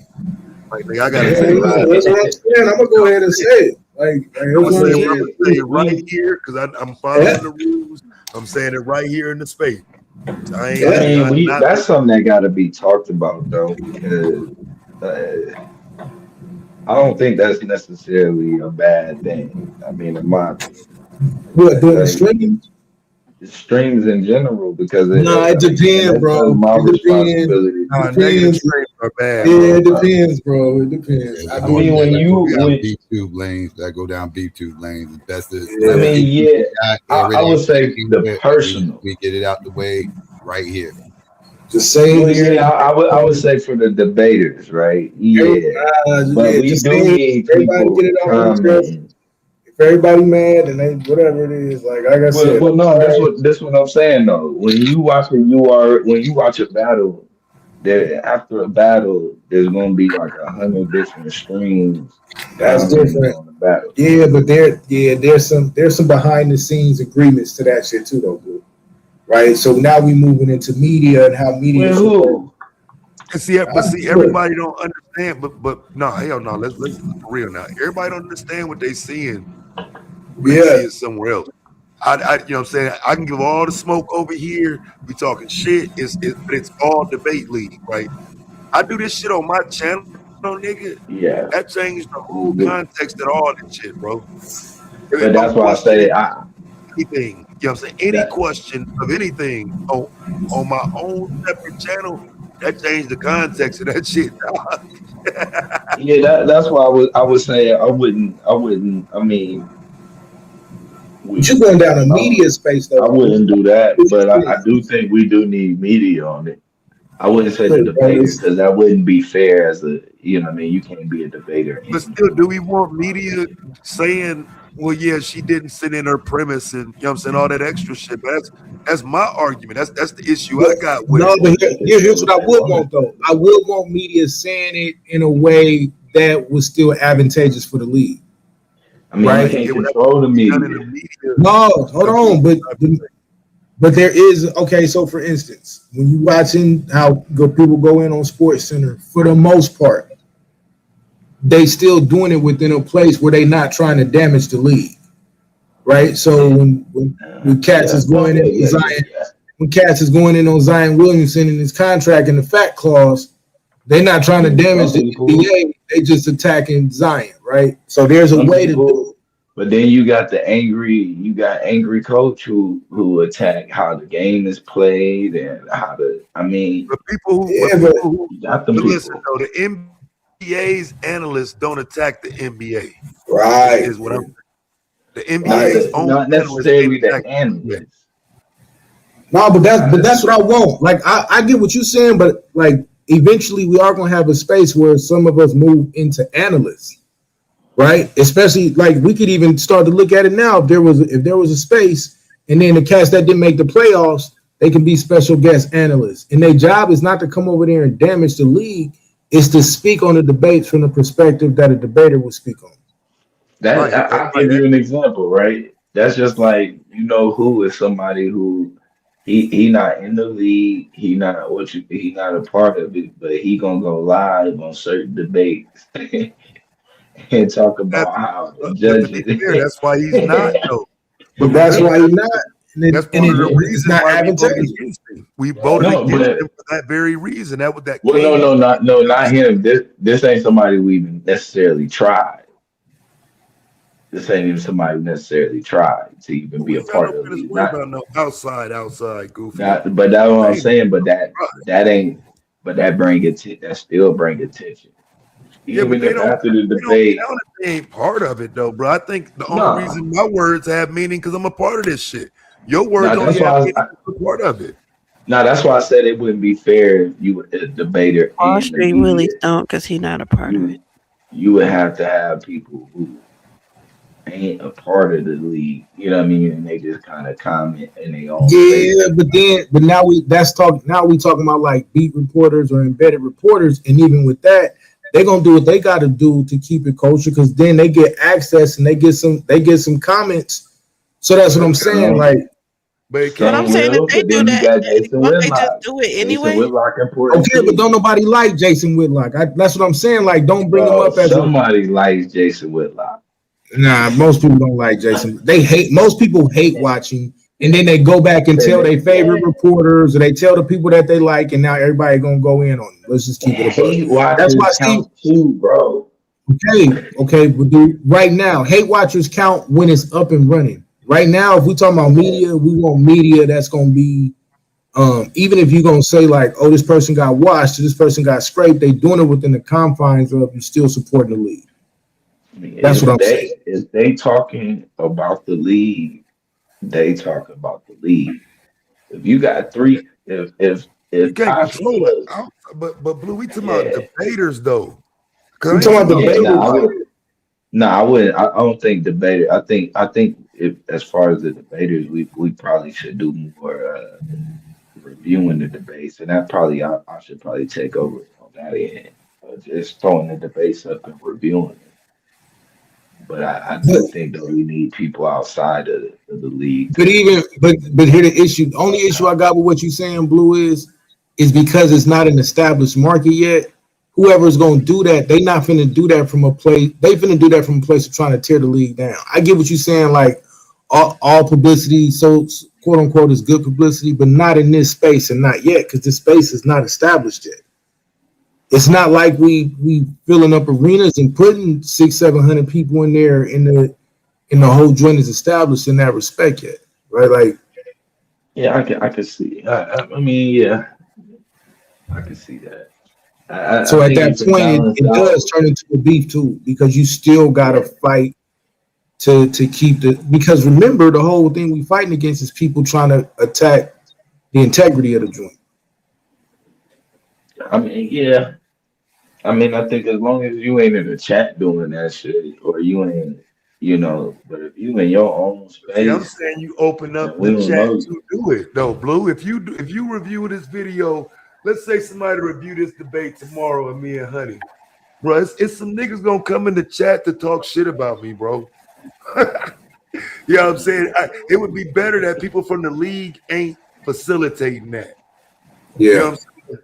C: Like, nigga, I gotta
I: Yeah,
C: say what I
I: that's
C: think.
I: what I'm saying. I'm gonna go ahead and say it. Like
C: I'm
I: that's
C: gonna
I: what
C: say
I: I'm
C: what I'm
I: saying.
C: gonna say right here because I'm following
I: Yeah,
C: the rules. I'm saying it right here in the space. I ain't,
M: I
I: yeah.
M: mean,
C: I'm
M: we
C: not.
M: that's something that got to be talked about though, because uh, I don't think that's necessarily a bad thing. I mean, in my opinion,
I: What doing the
M: like
I: stream?
M: streams in general because
I: Nah, it depends,
M: that's
I: bro.
M: my
I: It depends.
M: responsibility.
I: It
C: Nah, negative
I: depends.
C: streams are bad,
I: Yeah,
C: bro.
I: it depends, bro. It depends.
A: Yeah,
I: I
A: we
M: I
I: do
A: going
M: mean,
I: agree.
M: when
A: that
M: you
A: go down
M: when
A: B tube lanes. That go down B tube lanes. It's best to
M: I
A: whatever
I: Yeah.
M: mean,
A: issue
M: yeah,
A: we got,
M: I
A: air it
M: would say the
A: here, and
M: personal.
A: we get it out the way right here.
I: Just same
M: Well,
I: here.
M: yeah, I would say for the debaters, right? Yeah, but
I: Yeah,
M: we
I: just
M: do
I: same.
M: need
I: Everybody get
M: people
I: it off their chest.
M: commenting.
I: If everybody mad and they whatever it is, like I
M: Well,
I: said,
M: well, no, that's what I'm saying though. When you watch a battle, there after a battle, there's gonna be like 100 different streams
I: that's
M: commenting
I: different.
M: on the battle.
I: Yeah, but there's some behind the scenes agreements to that shit too, though, dude. Right? So now we moving into media and how media
M: Well,
I: should work.
M: who?
C: And see, but
I: I
C: see,
I: do it.
C: everybody don't understand. But no, hell no. Let's for real now. Everybody don't understand what they seeing when they see
I: Yeah,
C: it somewhere else. You know what I'm saying? I can give all the smoke over here. We talking shit. But it's all debate league, right? I do this shit on my channel, nigga.
M: Yeah,
C: That changed the whole context of all this shit, bro. If
M: but
C: I'm
M: that's why I
C: questioning
M: say
C: anything, you know what I'm saying? Any
M: that
C: question of anything on my own separate channel, that changed the context of that shit, dog.
M: yeah that's why I would say I wouldn't. I mean,
I: but
M: we
I: you going down a
M: I,
I: media space though.
M: I wouldn't do that, but I
I: Yeah,
M: do think we do need media on it. I wouldn't say the
I: bro,
M: debater because that wouldn't be fair as a you know what I mean. You can't be a debater
C: But
M: and
C: still, do we want media saying, well, yeah, she didn't sit in her premise and you know what I'm saying, all that extra shit? But that's my argument. That's the issue I
I: but
C: got with
I: no,
C: it.
I: but
M: they can
I: here's
M: say
I: what
M: what
I: I
M: they
I: would
M: want
I: want
M: to
I: though.
M: say.
I: I would want media saying it in a way that was still advantageous for the league,
M: I mean, you
I: right?
C: But
M: can't
C: it would have
M: control the
C: to be done in the
M: media.
C: media
I: No, hold
C: to be
I: on, but there is okay. So for instance, when you watching how people go in on Sports Center, for the most part, they still doing it within a place where they not trying to damage the league, right? So when Cats
M: Yeah,
I: is
M: no,
I: going in
M: yeah,
I: on
M: yeah, yeah,
I: Zion,
M: yeah.
I: when Cats is going in on Zion Williamson and his contract and the fat clause, they not trying to
M: Yeah,
I: damage
M: some
I: the
M: people,
I: NBA. They just attacking Zion, right? So there's a
M: some
I: way to do
M: people, but then you got angry coach who attack how the game is played and how the. I mean,
C: But people who,
I: it.
C: but
I: Yeah, but
C: people who,
M: you got them
C: but listen
M: people.
C: though, the NBA's analysts don't attack the NBA.
I: right,
C: Is what I'm. The
M: Not
I: right.
C: NBA's
M: the
C: own
M: not
C: analysts ain't
M: necessarily the
C: attacking the NBA.
M: analysts.
I: No, but
M: Not
I: that's what I want. Like I get what you're saying, but like eventually we are gonna have a space where some of us move into analysts, right? Especially like we could even start to look at it now. If there was a space, and then the cats that didn't make the playoffs, they can be special guest analysts, and their job is not to come over there and damage the league. It's to speak on the debates from the perspective that a debater would speak on.
M: that
C: Right,
M: I'll
C: right.
M: give you an example, right? That's just like who is somebody who he not in the league, he not a part of it, but he gonna go live on certain debates and talk
C: That's,
M: about how the
C: but to be
M: judges.
C: fair, that's why he's not though.
I: But
C: But
I: that's
C: remember,
I: why he's not,
C: that's one of the
I: it's
C: reasons
I: not
C: why we voted
I: advantageous.
C: against him. We
M: Yeah,
C: voted
M: no,
C: against
M: but
C: him for that very reason. That
M: well,
C: came from
M: no,
C: him.
M: not him. This ain't somebody we even necessarily tried. This ain't even somebody who necessarily tried to even
C: But
M: be
C: we
M: a
C: ain't got
M: part
C: no
M: of the
C: business
M: league.
C: worried
M: Not
C: about no outside goofy.
M: not, but that's what I'm
C: Ain't
M: saying. But
C: right.
M: that ain't. But that still bring attention.
C: Yeah, but
M: Even if after the
C: they don't
M: debate,
C: count if they ain't part of it though, bro. I think the only
M: nah,
C: reason my words have meaning because I'm a part of this shit. Your
M: nah.
C: words only
M: That's
C: have
M: why.
C: meaning because you're part of it.
M: Nah, that's why I said it wouldn't be fair if you were a debater
L: Wall
M: and the
L: Street Willie
M: media.
L: don't because he not a part of it.
M: You you would have to have people who ain't a part of the league. You know what I mean? And they just kind of comment in their own space.
I: Yeah, but now we talking about like beat reporters or embedded reporters, and even with that, they're gonna do what they got to do to keep it kosher because then they get access and they get some comments. So that's what I'm saying.
M: Some
I: Like,
C: But it
L: But
C: can't
L: I'm
M: some
C: be
L: saying if
M: will,
L: they
M: but
L: do
M: then you
L: that,
M: got Jason
L: won't they just
M: Whitlock.
L: do it
M: Jason
L: anyway?
M: Whitlock important
I: okay, but
M: too.
I: don't nobody like Jason Whitlock. That's what I'm saying. Like, don't bring him
M: Bro,
I: up as a
M: somebody likes Jason Whitlock.
I: nah. Most people don't like Jason. They hate. Most people hate watching, and then they go back and tell their favorite reporters, or they tell the people that they like, and now everybody gonna go in on them. Let's just keep it a buck.
M: Hate
I: That's why
M: watchers
I: Steve.
M: count too, bro.
I: Okay, but dude, right now, hate watchers count when it's up and running. Right now, if we talking about media, we want media that's gonna be even if you're gonna say like, oh, this person got washed, this person got scraped, they doing it within the confines of you still supporting the league.
M: I mean,
I: That's what I'm saying.
M: if they talking about the league, they talk about the league. If you got three,
C: You
M: if
C: can't
M: Tasha
C: control it.
M: was,
C: But Blue, we talking about
M: yeah,
C: debaters though. Cause
I: We
C: I ain't
I: talking
C: talking
I: about
C: about
M: yeah, no,
I: debaters.
M: I wouldn't. I don't think debater. I think if as far as the debaters, we probably should do more reviewing the debates, and that probably I should probably take over on that end, just throwing the debates up and reviewing them. But I
I: But
M: do think that we need people outside of the league
I: but
M: to
I: even but here the issue, the only issue I got with what you saying, Blue, is because it's not an established market yet. Whoever's gonna do that, they not finna do that from a place. They finna do that from a place of trying to tear the league down. I get what you're saying, like all publicity, so quote unquote, is good publicity, but not in this space and not yet, because this space is not established yet. It's not like we filling up arenas and putting 600-700 people in there in the whole joint is established in that respect yet, right? Like,
M: yeah, I can see. I mean, yeah, I can see that. I
I: so at
M: think
I: that
M: it should
I: point,
M: balance
I: it does
M: out.
I: turn into a beef too, because you still gotta
M: Yeah,
I: fight to keep the. Because remember, the whole thing we fighting against is people trying to attack the integrity of the joint.
M: I mean, yeah. I mean, I think as long as you ain't in the chat doing that shit, or you ain't, but if you in your own
C: see, I'm
M: space,
C: saying you open
M: and
C: up
M: we
C: the
M: don't
C: chat
M: know you.
C: to do it though, Blue. If you review this video, let's say somebody review this debate tomorrow and me and Honey. Bro, it's some niggas gonna come in the chat to talk shit about me, bro. You know what I'm saying? It would be better that people from the league ain't facilitating that. You know
I: Yeah,
C: what I'm saying?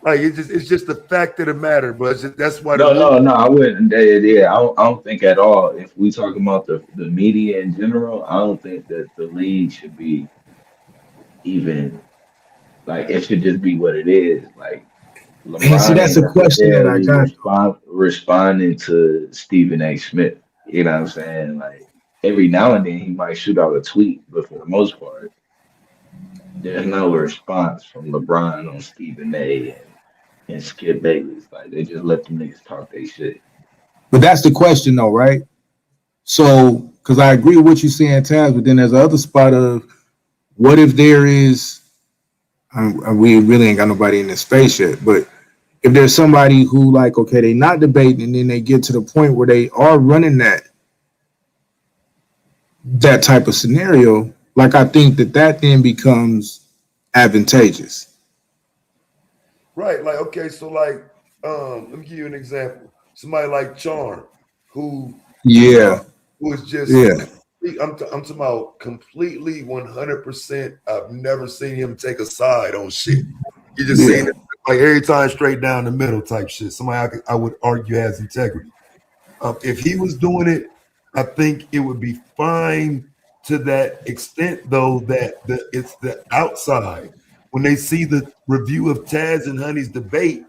C: Like it's just the fact of the matter, bro. That's why the
M: No,
C: rule.
M: no, no. I wouldn't. Yeah, I don't think at all. If we talk about the media in general, I don't think that the league should be even like it should just be what it is. Like
I: and see,
M: LeBron
I: that's
M: ain't
I: a question that I
M: necessarily
I: got.
M: responding to Stephen A. Smith. You know what I'm saying? Like every now and then he might shoot out a tweet, but for the most part, there's no response from LeBron on Stephen A. and Skip Bayless. Like they just let them niggas talk their shit.
I: But that's the question, though, right? So, because I agree with what you're saying, Taz, but then there's the other spot of what if there is, we really ain't got nobody in this space yet, but if there's somebody who, like, okay, they not debating, and then they get to the point where they are running that type of scenario, like, I think that then becomes advantageous.
C: Right. Like, okay, so like let me give you an example. Somebody like Charm, who uh
I: Yeah,
C: who is just
I: yeah,
C: I'm talking about completely 100%. I've never seen him take a side on shit. You just seen
I: yeah.
C: it like every time straight down the middle type shit. Somebody I would argue has integrity. If he was doing it, I think it would be fine to that extent, though, that it's the outside. When they see the review of Taz and Honey's debate,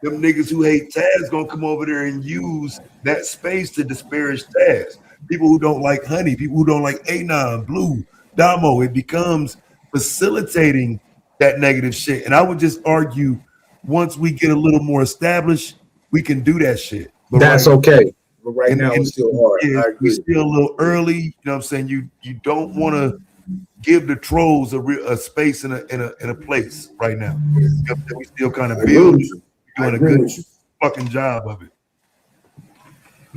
C: them niggas who hate Taz gonna come over there and use that space to disparage Taz. People who don't like Honey, people who don't like Anon, Blue, Damo, it becomes facilitating that negative shit. And I would just argue once we get a little more established, we can do that shit. But
I: That's
C: right
I: okay. But right
C: and
I: now, it's still hard.
C: yeah,
I: I
C: we
I: agree.
C: still a little early. You know what I'm saying? You don't want to give the trolls a space in a place right now. You know, we still kind
I: I
C: of
I: agree
C: building,
I: with you. I
C: doing a
I: agree
C: good
I: with you.
C: fucking job of it.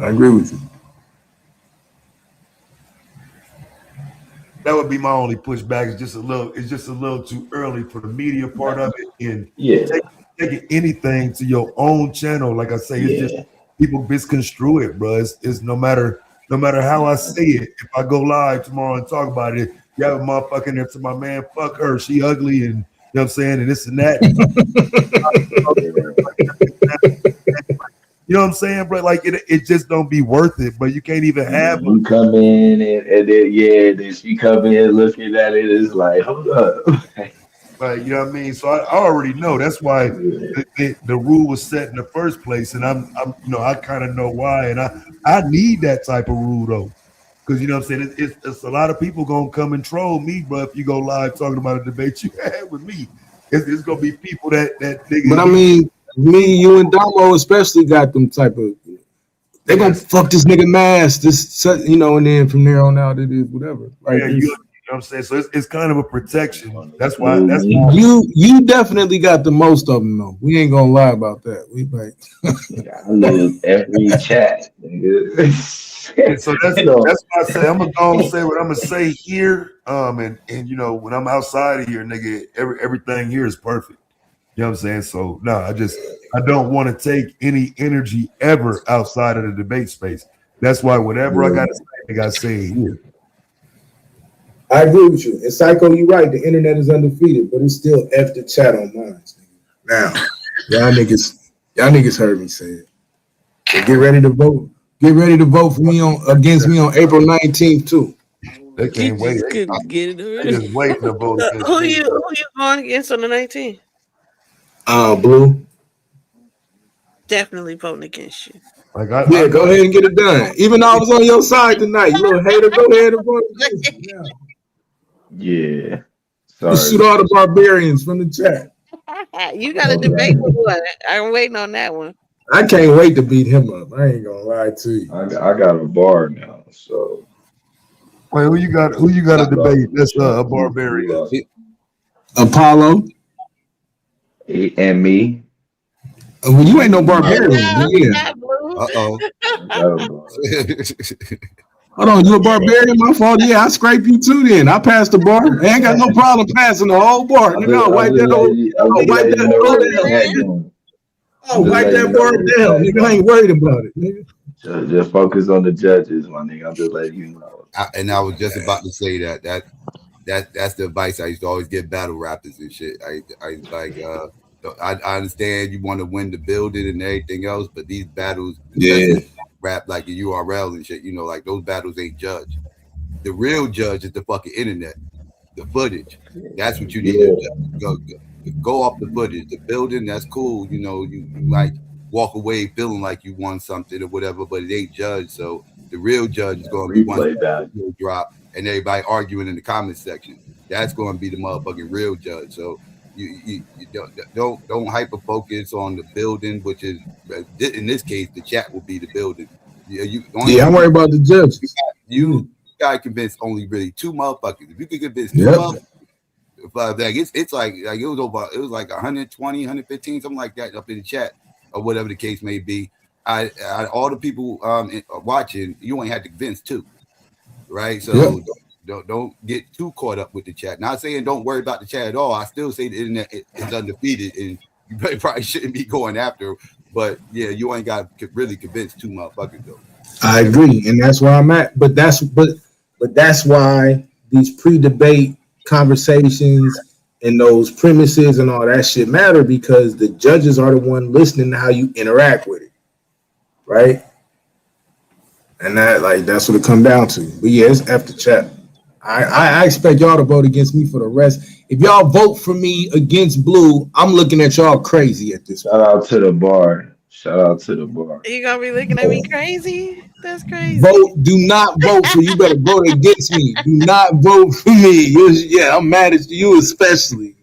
I: I agree with you.
C: That would be my only pushback. It's just a little too early for the media part of it. And
M: Yeah,
C: taking anything to your own channel, like I say, it's just
M: yeah.
C: people misconstrue it, bro. It's no matter how I
M: Nah,
C: say it. If I go live tomorrow and talk about it, you have a motherfucker there to my man, fuck her, she ugly, and you know what I'm saying, and this and that. And
M: yeah.
C: you know what I'm saying, bro? Like it just don't be worth it. But you can't even
M: And then
C: have
M: you come in and then yeah, then she come in looking at it. It's like, hold up.
C: Like, you know what I mean? So I already know that's why
M: Yeah,
C: the rule was set in the first place, and I'm I kind of know why, and I need that type of rule though, Because you know what I'm saying, it's a lot of people gonna come and troll me, bro. If you go live talking about a debate you had with me, it's gonna be people that nigga.
I: But I mean, me, you, and Damo especially got them type of. They gonna fuck this nigga mask, and then from there on out it is whatever. Like
C: yeah, you know what I'm saying. So it's kind of a protection. That's why.
I: You definitely got the most of them though. We ain't gonna lie about that. We like.
M: I lose every chat, nigga.
C: And so that's why I say I'm gonna go and say what I'm gonna say here. And when I'm outside of here, nigga, everything here is perfect. You know what I'm saying? So no, I don't want to take any energy ever outside of the debate space. That's why whatever I gotta say, I gotta say it here.
I: I agree with you. And Psycho, you're right. The internet is undefeated, but it's still F the chat on mine. Now, y'all niggas heard me say it. So get ready to vote. Get ready to vote for me against me on April 19th too.
C: They can't wait. They just waiting to vote against
L: Who
C: me.
L: you going against on the 19th?
I: Blue.
L: Definitely voting against you.
I: Yeah, go ahead and get it done. Even though I was on your side tonight, you little hater, go ahead and vote against me now.
M: Yeah.
I: Sorry. Shoot all the barbarians from the chat.
L: You got a debate with what? I'm waiting on that one.
I: I can't wait to beat him up. I ain't gonna lie to you.
M: I got a bar now, so.
C: Wait, who you got? Who you got to debate? That's a barbarian.
I: Apollo
M: and me.
I: Well, you ain't no barbarian. Yeah.
N: Uh-oh.
I: Hold on, you a barbarian? My fault. Yeah, I scrape you too. Then I passed the bar. I ain't got no problem passing the whole bar. Nigga, wipe that bar down. Nigga, I ain't worried about it. Nigga.
M: Just focus on the judges, my nigga. I'm just letting you know.
A: I was just about to say that's the advice I used to always give battle rappers and shit. I understand you want to win the building and everything else, but these battles, rap like a URL and shit, like those battles ain't judged. The real judge is the fucking internet, the footage. That's what you need to go off the footage. The building, that's cool. You might walk away feeling like you won something or whatever, but it ain't judged. So the real judge is going to be one that drop and everybody arguing in the comments section. That's going to be the motherfucking real judge. So you don't hyper focus on the building, which is in this case the chat will be the building.
I: I'm worried about the judges.
A: You gotta convince only really two motherfuckers. If you could convince two motherfuckers, it's like it was like 120, 115, something like that up in the chat or whatever the case may be. All the people watching, you ain't had to convince two, right? So don't get too caught up with the chat. Not saying don't worry about the chat at all. I still say the internet is undefeated and you probably shouldn't be going after. But yeah, you ain't got to really convince two motherfuckers though.
I: I agree, and that's where I'm at. But that's why these pre-debate conversations and those premises and all that shit matter, because the judges are the one listening to how you interact with it, right? And that's what it come down to. But yeah, it's after chat. I expect y'all to vote against me for the rest. If y'all vote for me against Blue, I'm looking at y'all crazy at this point.
M: Shout out to the bar.
L: You gonna be looking at me crazy? That's crazy.
I: Do not vote for you. Better vote against me. Do not vote for me. I'm mad at you especially.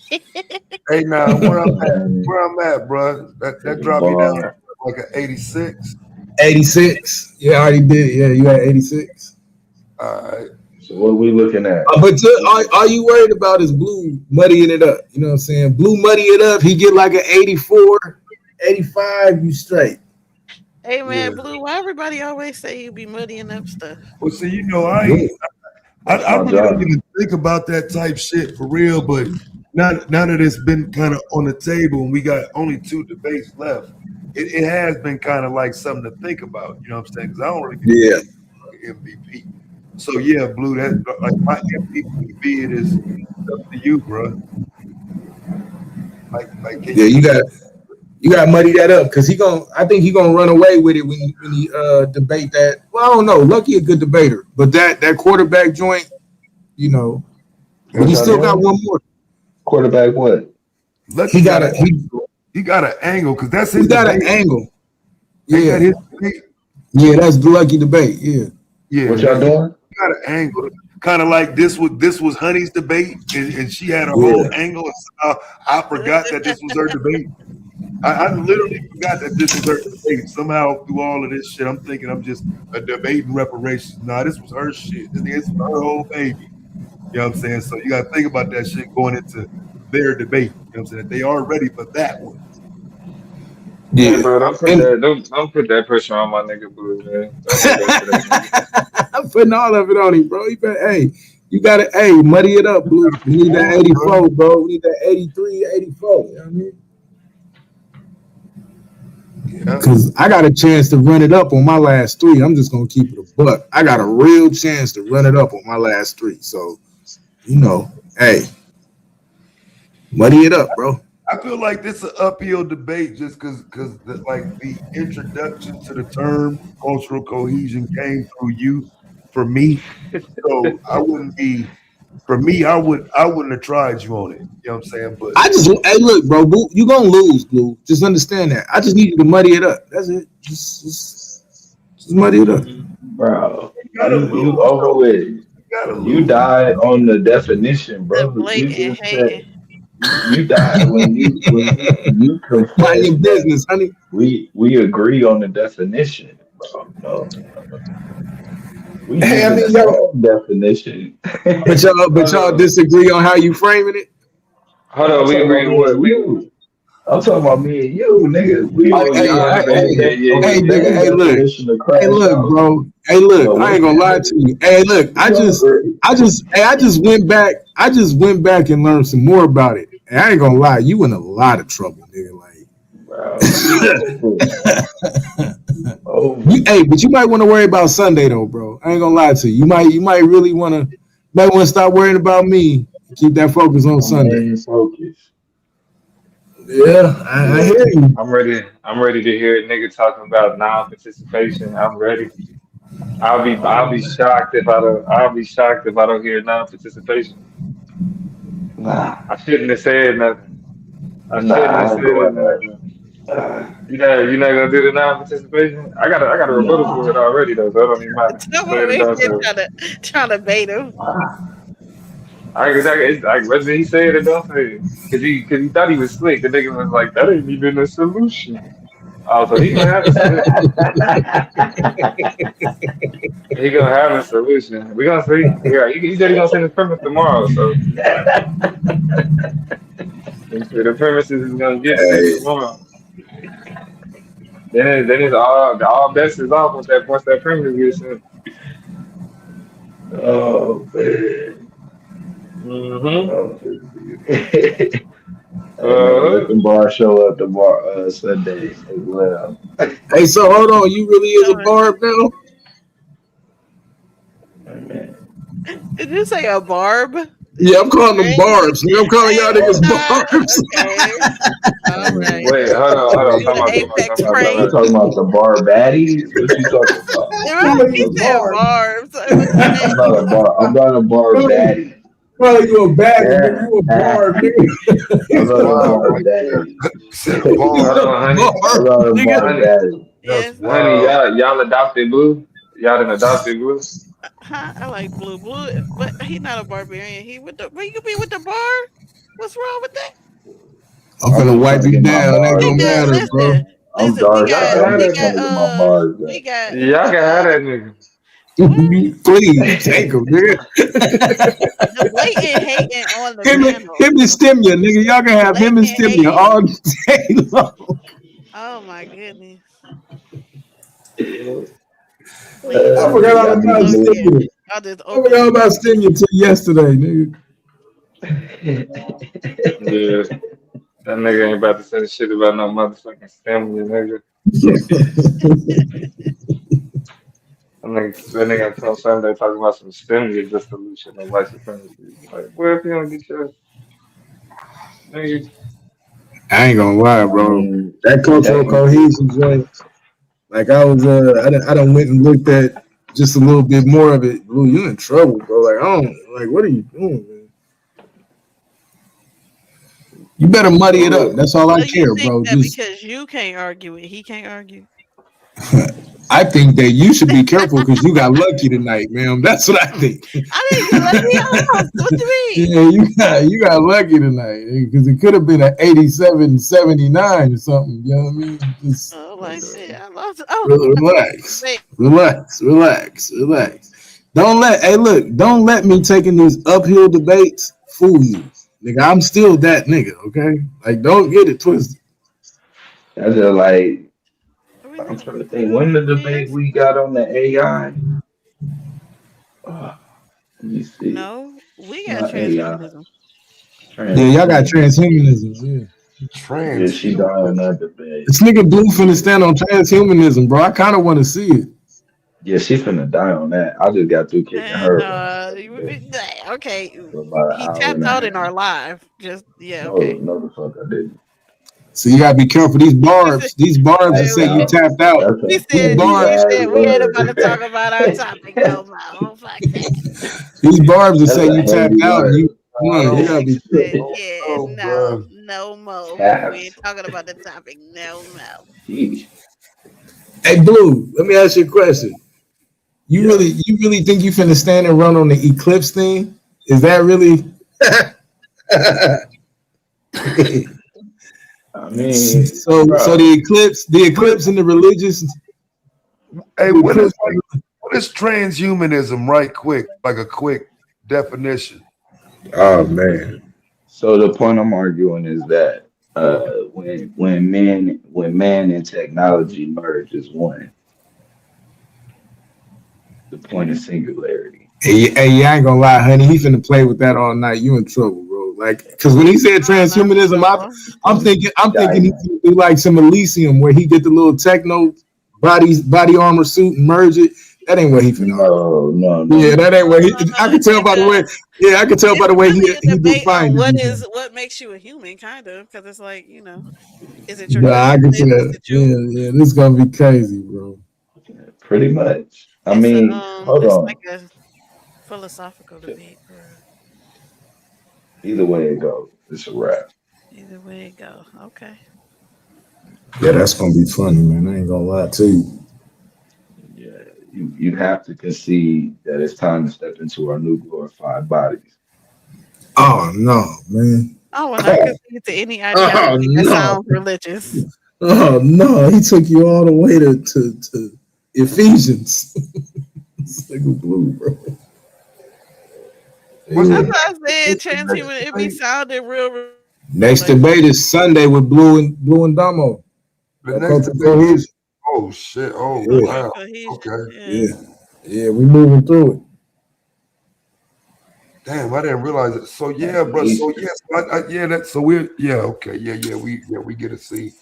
C: Hey, now where I'm at, bro. That dropped me down like an 86.
I: 86. Yeah, I already did. Yeah, you had 86.
C: All right.
M: So what are we looking at?
I: But are you worried about is Blue muddying it up? You know what I'm saying? Blue muddy it up. He get like an 84, 85. You straight.
L: Hey man, Blue. Why everybody always say you be muddying up stuff?
C: Well, see, I really don't even think about that type shit for real. But now that it's been kind of on the table and we got only 2 debates left, it has been kind of like something to think about. You know what I'm saying? Because I don't really get MVP. So yeah, Blue, that like my MVP bid is up to you, bro.
I: You got to muddy that up, because I think he gonna run away with it when he debate that. Well, I don't know. Lucky a good debater, but that quarterback joint, but he still got one more.
M: Quarterback what?
C: Lucky he got an angle, because that's his.
I: He got an angle.
C: Yeah,
I: yeah, that's the Lucky debate. Yeah.
C: Yeah,
I: What y'all doing?
C: got an angle. Kind of like this was Honey's debate, and she had a whole
I: Yeah.
C: angle. And somehow I forgot that this was her debate. I literally forgot that this was her debate. Somehow through all of this shit, I'm thinking I'm just a debating reparations. Nah, this was her shit. This is her whole baby. You know what I'm saying? So you got to think about that shit going into their debate. You know what I'm saying? They are ready for that one.
K: Hey,
I: Yeah.
K: bro, don't put
I: And
K: that don't put that pressure on my nigga Blue, man. Don't do that to that nigga.
I: I'm putting all of it on him, bro. Hey, you gotta muddy it up, Blue. We need that
C: Come on, bro.
I: 84, bro. We need that 83, 84. You know what I mean?
C: Yeah.
I: Because I got a chance to run it up on my last three. I'm just gonna keep it a buck. I got a real chance to run it up on my last three. So, hey, muddy it up, bro.
C: I feel like this is an uphill debate just because like the introduction to the term cultural cohesion came through you for me. So I wouldn't be for me, I wouldn't have tried you on it. You know what I'm saying? But
I: Hey, look, bro, Blue, you gonna lose, Blue. Just understand that. I just need you to muddy it up. That's it. Just muddy it up.
M: Bro,
C: you gotta
M: you
C: lose
M: over
C: though.
M: with.
C: You gotta
M: You
C: lose.
M: died on the definition,
L: The
M: bro. You
L: blatant
M: just said
L: hating.
M: you died when you
I: Mind your
M: confessed that
I: business, honey.
M: we agree on the definition, bro. No, we
I: Hey, I
M: using
I: mean,
M: the
I: y'all,
M: same definition.
I: but
K: Hold
I: y'all
K: on.
I: disagree on how you framing it.
K: Hold
M: I'm
K: on, we
M: talking
K: agree
M: about
K: to
M: me
K: what?
M: and you. I'm talking about me and you, nigga. We
K: Oh,
M: agree
K: y'all
M: on
K: hey, yeah, yeah,
M: on the
I: Hey,
K: yeah,
I: nigga,
M: same
K: yeah.
M: definition of
I: hey,
M: crash
I: look,
M: out.
I: bro. Hey, look,
M: But
I: I
M: we
I: ain't gonna lie to you. Hey, look,
M: we don't agree,
I: I just went back and learned some more about it. And I ain't gonna lie, you in a lot of trouble, nigga. Like,
M: bro. You over, over.
I: but you might want to worry about Sunday though, bro. I ain't gonna lie to you. You might really might want to stop worrying about me. Keep that focus on
M: My
I: Sunday.
M: main focus.
I: Yeah, I
K: Yeah.
I: hear you.
K: I'm ready to hear a nigga talking about non-participation. I'm ready. I'll be shocked if I don't hear non-participation.
M: Nah,
K: I shouldn't have said nothing. I
M: nah,
K: shouldn't have
M: I ain't
K: said
M: going there.
K: nothing.
M: Uh,
K: You're not gonna do the non-participation? I got a rebuttal to it
M: nah,
K: already though, so it don't even matter.
L: Come
K: Say
L: on,
K: it or
L: man.
K: don't say it.
L: Trying to bait him.
K: Whether he say it or don't say it. Cause he thought he was slick. The nigga was like, that ain't even a solution. Oh, so he gonna have a solution. He gonna have a solution. We gonna see. Yeah, he said he gonna send his premise tomorrow. So he said the premises is gonna get sent
I: Hey,
K: tomorrow. Then it's all bets is off once that premise gets sent.
M: oh man.
K: Mm-hmm.
M: Oh, hey man, let
K: Uh,
M: the bar show up tomorrow Sunday as well.
I: hey, so hold on. You really is a
L: Come on.
I: barb now?
M: Hey, man.
L: Did you say a barb?
I: Yeah, I'm calling them
L: Crazy.
I: barbs. Nigga, I'm calling y'all
L: Hey,
I: niggas barbs.
L: okay. All right.
K: wait, hold on.
L: You
K: Talk
L: the
K: about,
L: apex
M: You
L: predator.
M: talking about the bar baddies? What you talking about?
I: Calling
L: He
I: you a
L: said
I: barb.
L: barbs. What you say?
M: I'm not a bar baddie.
I: Calling you a baddie, nigga.
M: Yeah.
I: You a barb, nigga.
M: I'm not a
A: Wow.
M: bar baddie.
A: Said a
I: You
K: hold
A: bar.
I: a
K: on, honey.
M: I'm
I: barb,
M: not a
I: nigga.
M: bar
K: Honey,
M: baddie.
A: That's
L: Yes.
K: honey,
A: wild.
K: y'all adopted Blue. Y'all done adopted Blue.
L: Huh? I like blue. Blue, but he not a barbarian. He with the. But you be with the bar. What's wrong with that?
I: I'm
M: I'm
I: finna
M: just
I: wipe
M: trying to
I: you
M: get my
I: down. Ain't
M: bars
I: gonna
L: Nigga,
M: back.
I: matter, bro.
L: listen,
M: I'm
L: listen.
M: dark,
K: Y'all can
M: so I'm
K: have
L: We
M: just
K: that
L: got
M: trying to
K: nigga.
M: get my bars
L: we got
K: Y'all can have that nigga.
L: what?
I: Please take
M: back.
I: him, nigga.
L: The blatant hating on the
I: him,
L: panel.
I: him and Stimia, nigga. Y'all can have him and
L: Blatant
I: Stimia
L: hating.
I: all day long.
L: Oh my goodness.
M: Yeah.
L: Please
I: I
L: don't
I: forgot
L: do
I: all
M: Y'all
L: this.
M: need
I: about
M: a
L: Oh
M: new.
L: yeah.
I: Stimia.
L: I'll just
I: I forgot all
L: openly
I: about
L: do it.
I: Stimia till yesterday, nigga.
K: Yeah, that nigga ain't about to say shit about no motherfucking family, nigga. That nigga come Sunday talking about some stimulus dissolution of white supremacy. Like, where if you don't get your nigga?
I: I ain't gonna lie,
M: I
I: bro.
M: mean,
I: That cultural
M: technically,
I: cohesion joint. Like I done went and looked at just a little bit more of it. Blue, you in trouble, bro. Like I don't like. What are you doing, man? You better muddy it up.
M: oh,
I: That's all I
L: So you
I: care,
L: think
I: bro.
L: that
I: Just
L: because you can't argue it, he can't argue?
I: I think that you should be careful because you got lucky tonight, ma'am. That's what I think.
L: I didn't get lucky. I lost. What you mean?
I: Yeah, you got lucky tonight because it could have been an 87-79 or something. You know what I mean? Just
L: Oh my shit! I lost. Oh,
I: relax,
L: wait.
I: relax. Don't let me taking these uphill debates fool you, nigga. I'm still that nigga, okay? Like, don't get it twisted.
M: That's just like
L: Are we
M: I'm
L: gonna
M: trying to think when
L: remove
M: the debate
L: this?
M: we got on the AI. Let me see.
L: No, we got
M: Not AI.
L: transhumanism.
I: Yeah, y'all got
M: Transhuman.
I: transhumanism. Yeah,
M: Yeah, she died
C: Transhuman.
M: on that debate.
I: this nigga Blue finna stand on transhumanism, bro. I kind of want to see it.
M: Yeah, she's finna die on that. I just got through kicking
L: And
M: her
L: okay,
M: for about an
L: he
M: hour
L: tapped
M: and a
L: out in
M: half.
L: our live. Just yeah,
M: No,
L: okay.
M: no, the fuck I didn't.
I: So you gotta be careful.
L: He said,
I: These
L: he
I: barbs that
L: said,
I: say
M: Tapped
I: you
L: we,
M: out.
I: tapped out.
M: That's a
I: These
M: heavy
I: barbs,
L: he
M: ass
L: said we ain't about to
M: word.
L: talk about our topic no more. Oh, fuck that.
I: these barbs that
M: That's
I: say
M: a
I: you tapped
M: heavy
I: out.
M: word.
C: I
I: You
C: don't,
I: gotta
L: He
I: be
L: said,
I: careful.
C: don't
L: yeah,
C: know,
L: no,
C: bro.
L: no more. We ain't
M: Tapped.
L: talking about the topic no more.
M: Sheesh.
I: Hey, Blue, let me ask you a question.
M: Yo.
I: You really think you finna stand and run on the eclipse thing? Is that really?
M: I mean,
I: So
M: bro.
I: the
C: What is,
I: eclipse and the religious,
C: hey,
I: the
C: what is
I: eclipse.
C: like what is transhumanism? Right, quick, like a quick definition.
I: Oh man,
M: So the point I'm arguing is that when man and technology merge as one, the point is singularity.
I: hey, I ain't gonna lie, honey. He finna play with that all night. You in trouble, bro. Like, cause when he said
L: No, I'm not in
I: transhumanism,
L: trouble.
I: I'm thinking he
M: Diamond.
I: finna do like some Elysium where he get the little techno body armor suit and merge it. That ain't what he finna argue.
M: No, no, no,
I: Yeah,
M: no,
I: that ain't
M: no.
I: what he.
L: No,
I: I
L: it's
I: could tell
L: like
I: by the way. Yeah, I could tell by
L: it's
I: the way
L: really a
I: he
L: debate on
I: defined it.
L: what makes you a human, kind of, because it's like is it your
I: Yeah, I could
L: consciousness? Is
I: tell.
L: it
I: Yeah,
L: you?
I: yeah, this is gonna be crazy, bro.
M: Pretty much. I
L: It's a
M: mean, hold
L: it's like
M: on.
L: a philosophical debate, bro.
M: Either way it goes, it's a wrap.
L: Either way it go, okay.
I: Yeah, that's gonna be funny, man. I ain't gonna lie to you.
M: Yeah, you have to concede that it's time to step into our new glorified bodies.
I: Oh no, man.
L: I will not concede to any
I: Oh
L: ideology that
I: no.
L: sounds religious.
I: Oh no. He took you all the way to Ephesians. This nigga Blue, bro.
C: What's
L: That's
C: the
I: Yeah.
L: why I said
C: next
L: transhuman. It be
C: debate?
L: sounding real
I: Next
L: like
I: debate is Sunday with Blue and Damo.
C: The next
I: Culture
C: debate is
I: cohesion.
C: oh shit. Oh
I: Yeah,
L: cultural
C: wow.
L: cohesion.
C: Okay.
L: Yeah.
I: yeah, yeah. We moving through it.
C: Damn, I didn't realize it. So
M: That's
C: yeah,
M: an
C: bro. So
M: Easter.
C: yes, yeah. That so we're yeah. Okay. We get a C.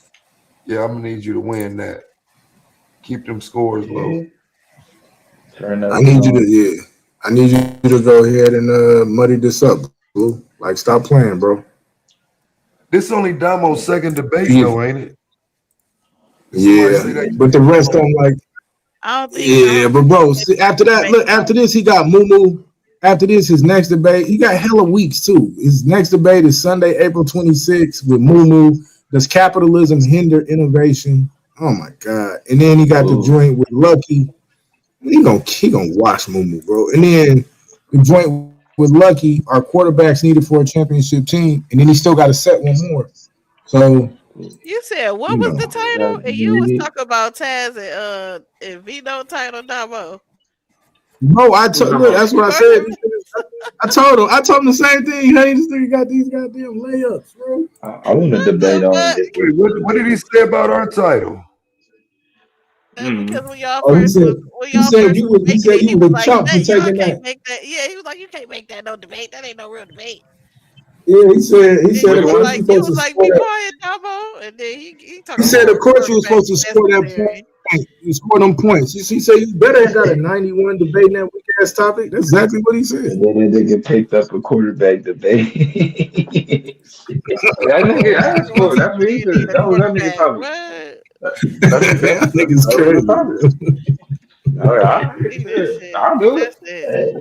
C: Yeah, I'm gonna need you to win that. Keep them scores low.
M: Yeah. Turn
I: I
M: up the
I: need you to
M: on.
I: I need you to go ahead and muddy this up, Blue. Like, stop playing, bro.
C: This only Damo's second debate
I: Yeah,
C: though, ain't it? Did somebody
I: yeah.
C: say that?
I: But the rest
C: Oh,
I: I'm like,
L: I
I: yeah,
L: don't
I: but
L: think
I: bro,
L: it's
I: see, after that,
L: debate.
I: look, after this, he got Moo. After this, his next debate, he got hella weeks too. His next debate is Sunday, April 26th with Moo. Does capitalism hinder innovation? Oh my God. And then he got the
M: Ooh,
I: joint with Lucky. He gonna watch Moo, bro. And then the joint with Lucky, our quarterbacks needed for a championship team, and then he still got to set one more. So,
M: ooh.
L: You said what
I: you
L: was
I: know.
L: the
M: That's
L: title? And you was
M: needed.
L: talking about Taz and Vito title Damo.
I: Bro,
K: Who's talking
I: look,
K: about?
I: that's what I said. I told him the same thing. Hey, this nigga got these goddamn layups, bro.
M: I want to
L: What
M: debate
L: the
M: on
L: fuck?
C: wait, what did he say about our title?
K: Mm.
L: Because when y'all
I: Oh,
L: first was
I: he
L: making
I: said
L: it, he
I: you
L: was
I: was a
L: like,
I: chump for
L: "That y'all
I: taking
L: can't
I: that.
L: make that." Yeah, he was like, "You can't make that no debate. That ain't no real debate."
I: Yeah, he
L: And
I: said
K: Which
I: of course
K: one?
I: you
L: you
I: supposed to
L: was like,
I: score
L: "Be
I: that.
L: quiet, Damo." And then he talking
I: He
L: about
I: said
K: Come
I: of
L: some
K: on.
I: course you was
L: quarterback
I: supposed to score that point.
L: necessary.
I: You score them points. He said you better got a 91 debating that weak ass topic. That's exactly what he said.
M: And then that nigga picked up a quarterback debate.
K: That nigga asked
L: Talking about
K: for it.
L: some
K: That's what he
L: you need
K: said.
L: a
K: That was that nigga
L: quarterback.
K: topic.
L: What?
I: That nigga's
K: That was the
I: crazy,
K: topic.
I: bro.
K: All right, all right,
L: See this
K: shit.
L: shit.
K: I'll do it.
L: That's it.
M: Hey,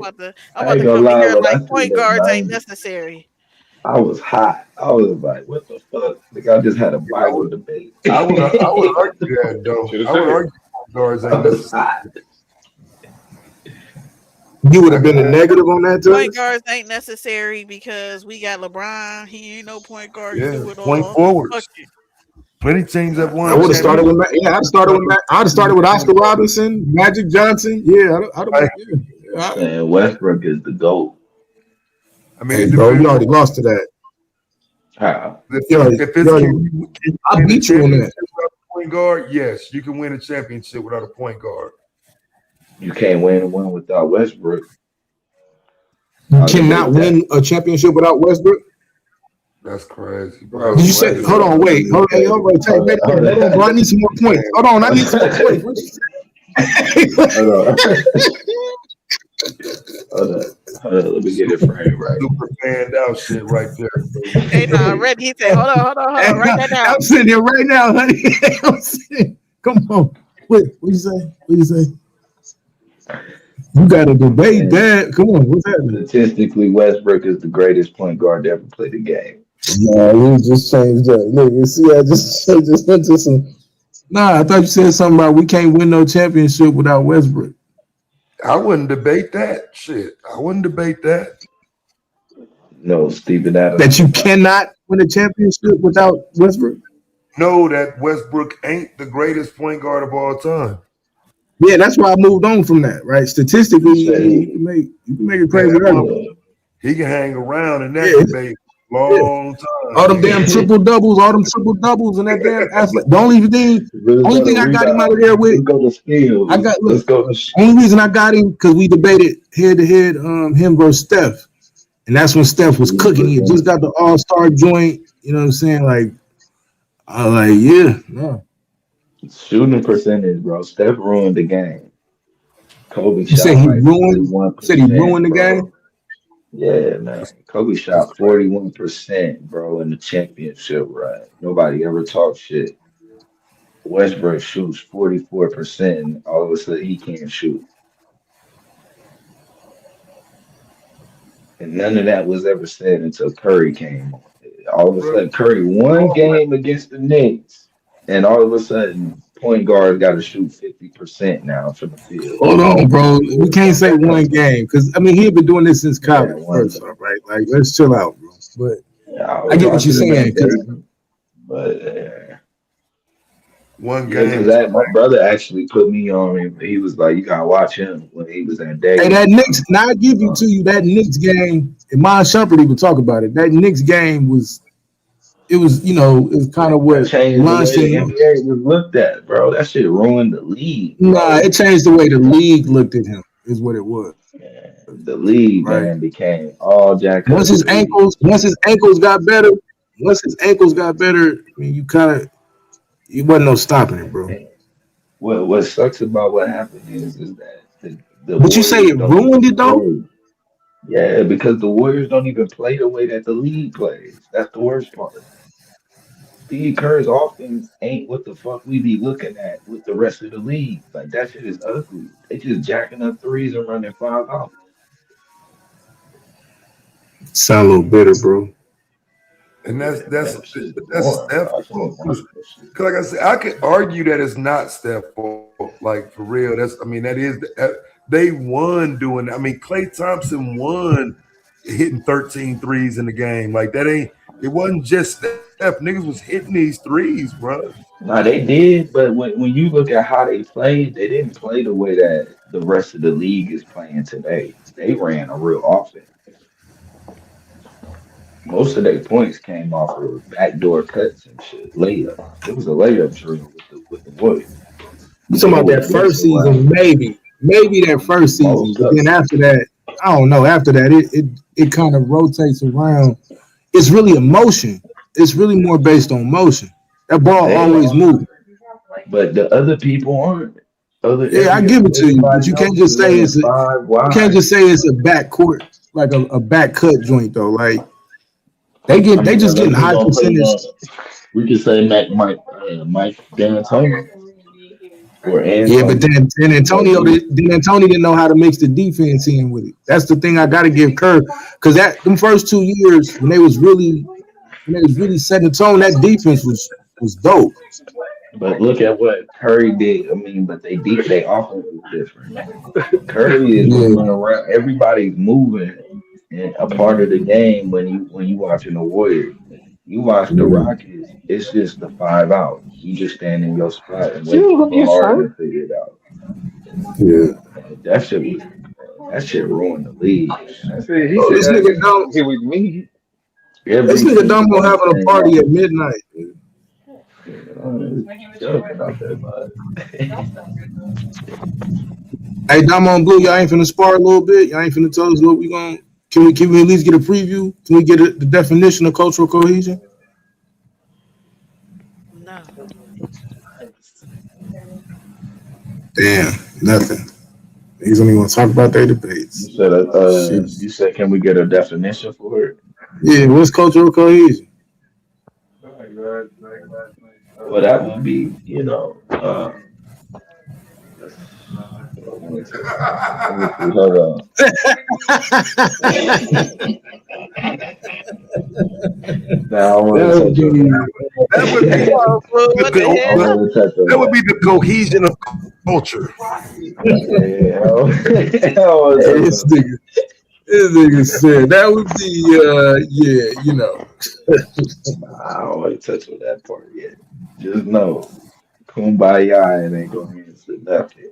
L: I'm
M: I
L: about
M: ain't
L: to
M: gonna
L: come in
M: lie,
L: here
M: when I
L: like
M: seen
L: point
M: that
L: guards ain't
M: 90,
L: necessary.
M: I was hot. I was like, what the fuck? Like I just had a
C: I
M: Bible
C: would
M: debate.
C: I would argue that
K: Should
C: though.
K: have
C: I would
K: said it.
C: argue. guards ain't necessary.
I: You would have been a negative on that,
L: Point
I: Tuz?
L: guards ain't necessary because we got LeBron. He ain't no point guard. He
C: Yeah,
L: do it
C: point
L: all. Fuck
C: forwards.
L: it.
C: Plenty teams have
I: I
C: won
I: would have started with
C: championships.
I: I'd have started with Oscar Robinson, Magic Johnson. Yeah, I'd have.
C: Like,
I: Yeah.
M: Man, Westbrook is the GOAT.
C: I mean,
I: Hey,
C: it
I: bro, you
C: depends
I: already
C: on
I: lost to that.
M: How?
C: if
I: You already,
C: it's
I: you already,
C: can you
I: I
C: win a
I: beat you on
C: championship
I: that.
C: without a point guard? Yes, you can win a championship without a point guard.
M: You can't win one without Westbrook.
I: You
M: I'll
I: cannot
M: debate that.
I: win a championship without Westbrook.
C: That's crazy,
M: Bro,
C: bro.
I: Did you say?
M: Westbrook,
I: Hold on, wait, hold on, hold on,
M: hold
I: wait,
M: on,
I: hold on, bro. I need some more points. Hold on, I need some more points. What you say?
M: hold on. Hold on. Hold on. Let me get it framed right.
C: Super fanned out shit right there.
L: Hey, nah, Red. He said, hold on. Write that down.
I: I'm sitting here right now, honey. I'm sitting. Come on. What you say? What you say? You got to debate
M: And
I: that. Come on, what's happening?
M: statistically, Westbrook is the greatest point guard to ever play the game.
I: No, you just changed up. Look, you see, I just went to some. Nah, I thought you said something about we can't win no championship without Westbrook.
C: I wouldn't debate that shit. I wouldn't debate that.
M: No, Stephen Adams.
I: That you cannot win a championship without Westbrook.
C: Know that Westbrook ain't the greatest point guard of all time.
I: Yeah, that's why I moved on from that. Right, statistically,
M: You say,
I: you can make it
C: Yeah,
I: crazy.
M: yeah.
C: he can hang around in that
I: Yeah.
C: debate
I: Yeah.
C: long time.
I: All them damn triple doubles, and that damn athlete. The only thing I got him out of there with,
M: Let's go to skills. Let's go to
I: only reason I got him because we debated head to head, him versus Steph, and that's when Steph was cooking. He had just got the All-Star joint. You know what I'm saying? Like, I was like, yeah, no.
M: shooting percentage, bro. Steph ruined the game. Kobe
I: You said
M: shot
I: he
M: like
I: ruined. Said he
M: 41%,
I: ruined the
M: bro.
I: game.
M: Yeah, man. Kobe
C: That's
M: shot
C: crazy.
M: 41%, bro, in the championship, right? Nobody ever talked shit. Westbrook shoots 44%. All of a sudden, he can't shoot. And none of that was ever said until Curry came on. All of a
C: Bro,
M: sudden, Curry won game against the Knicks. And all of a sudden, point guard got to shoot 50% now from the field.
I: Hold on, bro. We
M: Where the
I: can't
M: fuck
I: say
M: that come
I: one
M: from?
I: game because I mean he had been doing this since
M: Yeah,
I: college.
M: one
I: First
M: game.
I: off, right? Like, let's chill out, bro. But
M: Yeah, I
I: I
M: was
I: get what you're
M: watching him
I: saying
M: at
I: because
M: Dayton, but
C: one
M: yeah,
C: game
M: because
C: is
M: that my brother actually put me on him. He was like, "You gotta watch him when he was at
I: hey,
M: Dayton."
I: that Knicks. Now I give you to you that Knicks game. And Mon Shumpert even talk about it. That Knicks game was it was it was kind of
M: That
I: what
M: changed the
I: launched
M: way the
I: him.
M: NBA was looked at, bro. That shit ruined the league,
I: Nah,
M: bro.
I: it changed the way the league looked at him. Is what it was,
M: Man, the league,
I: right?
M: man, became all Jack
I: Once his
M: Hustley.
I: ankles, once his ankles got better, I mean, you kind of it wasn't no stopping it, bro.
M: And what sucks about what happened is that the
I: But you say
M: Warriors
I: it
M: don't
I: ruined
M: even
I: it though?
M: play. Yeah, because the Warriors don't even play the way that the league plays. That's the worst part. Steve Kerr's offense ain't what the fuck we be looking at with the rest of the league. Like that shit is ugly. They just jacking up threes and running five out.
I: Sound a little bitter, bro.
C: and that's
M: Yeah,
C: that's
M: man, that shit's
C: that's
M: boring,
C: Steph
M: bro. I can't
C: fault.
M: watch that shit.
C: Cause like I said, I could argue that it's not Steph fault. Like for real, that is they won doing. I mean, Klay Thompson won hitting 13 threes in the game. Like that ain't. It wasn't just Steph. Niggas was hitting these threes, bro.
M: Nah, they did, but when you look at how they played, they didn't play the way that the rest of the league is playing today. They ran a real offense. Most of their points came off of backdoor cuts and shit, layups. It was a layup drill with the Warriors.
I: You
M: They
I: talking about
M: would
I: that
M: mix
I: first season,
M: around
I: maybe that first season,
M: most
I: but
M: of
I: then
M: it.
I: after that, I don't know. After that, it kind of rotates around. It's really emotion. It's really more based on motion. That ball
M: They
I: always
M: are,
I: moving.
M: but the other people aren't.
I: Yeah, I give it to you, but
M: Everybody
I: you can't
M: else is
I: just say
M: running
I: it's a
M: five
I: you can't
M: wide.
I: just say it's a back court like a back cut joint though. Like
M: I
I: they
M: mean,
I: just
M: unless
I: getting
M: we're
I: high
M: gonna put it
I: percentage.
M: on, we could say Mike D'Antoni or
I: Yeah, but
M: Anthony.
I: then
M: But
I: Antonio then Antonio didn't know how to mix the defense in with it. That's the thing I got to give Kerr because that them first 2 years when they was really setting the tone, that defense was dope.
M: But look at what Curry did. I mean, but they offense is different. Curry is
I: Yeah.
M: moving around. Everybody's moving and a part of the game when you watching the Warriors. You watch the Rockets, it's just the 5 out. You just stand in your spot and wait for Harden to figure it out.
I: Yeah.
M: And that shit ruined the league, man.
I: Oh, this nigga Dom,
P: Here with me.
I: this
M: Every
I: nigga
M: team
I: Damo
M: on the
I: having a
M: same
I: party
M: level.
I: at midnight. Dude.
M: Joking out there, bud.
I: Hey, Damo and Blue, y'all ain't finna spar a little bit. Y'all ain't finna tell us what we gonna. Can we at least get a preview? Can we get the definition of cultural cohesion?
L: No.
I: Damn, nothing. Niggas don't even want to talk about their debates. Shit.
M: You said, can we get a definition for it?
I: Yeah, what's cultural cohesion?
M: Well, that would be, let me see. Let me see. Hold on. Now I want to touch on that.
C: That would be
L: What the
M: I
L: hell?
M: want to touch on
C: that would
M: that.
C: be the cohesion of culture.
M: Yeah, I want to touch on
I: This
M: that.
I: nigga said that would be yeah, you know.
M: I don't want to touch on that part yet. Just know, kumbaya and ain't gonna answer nothing.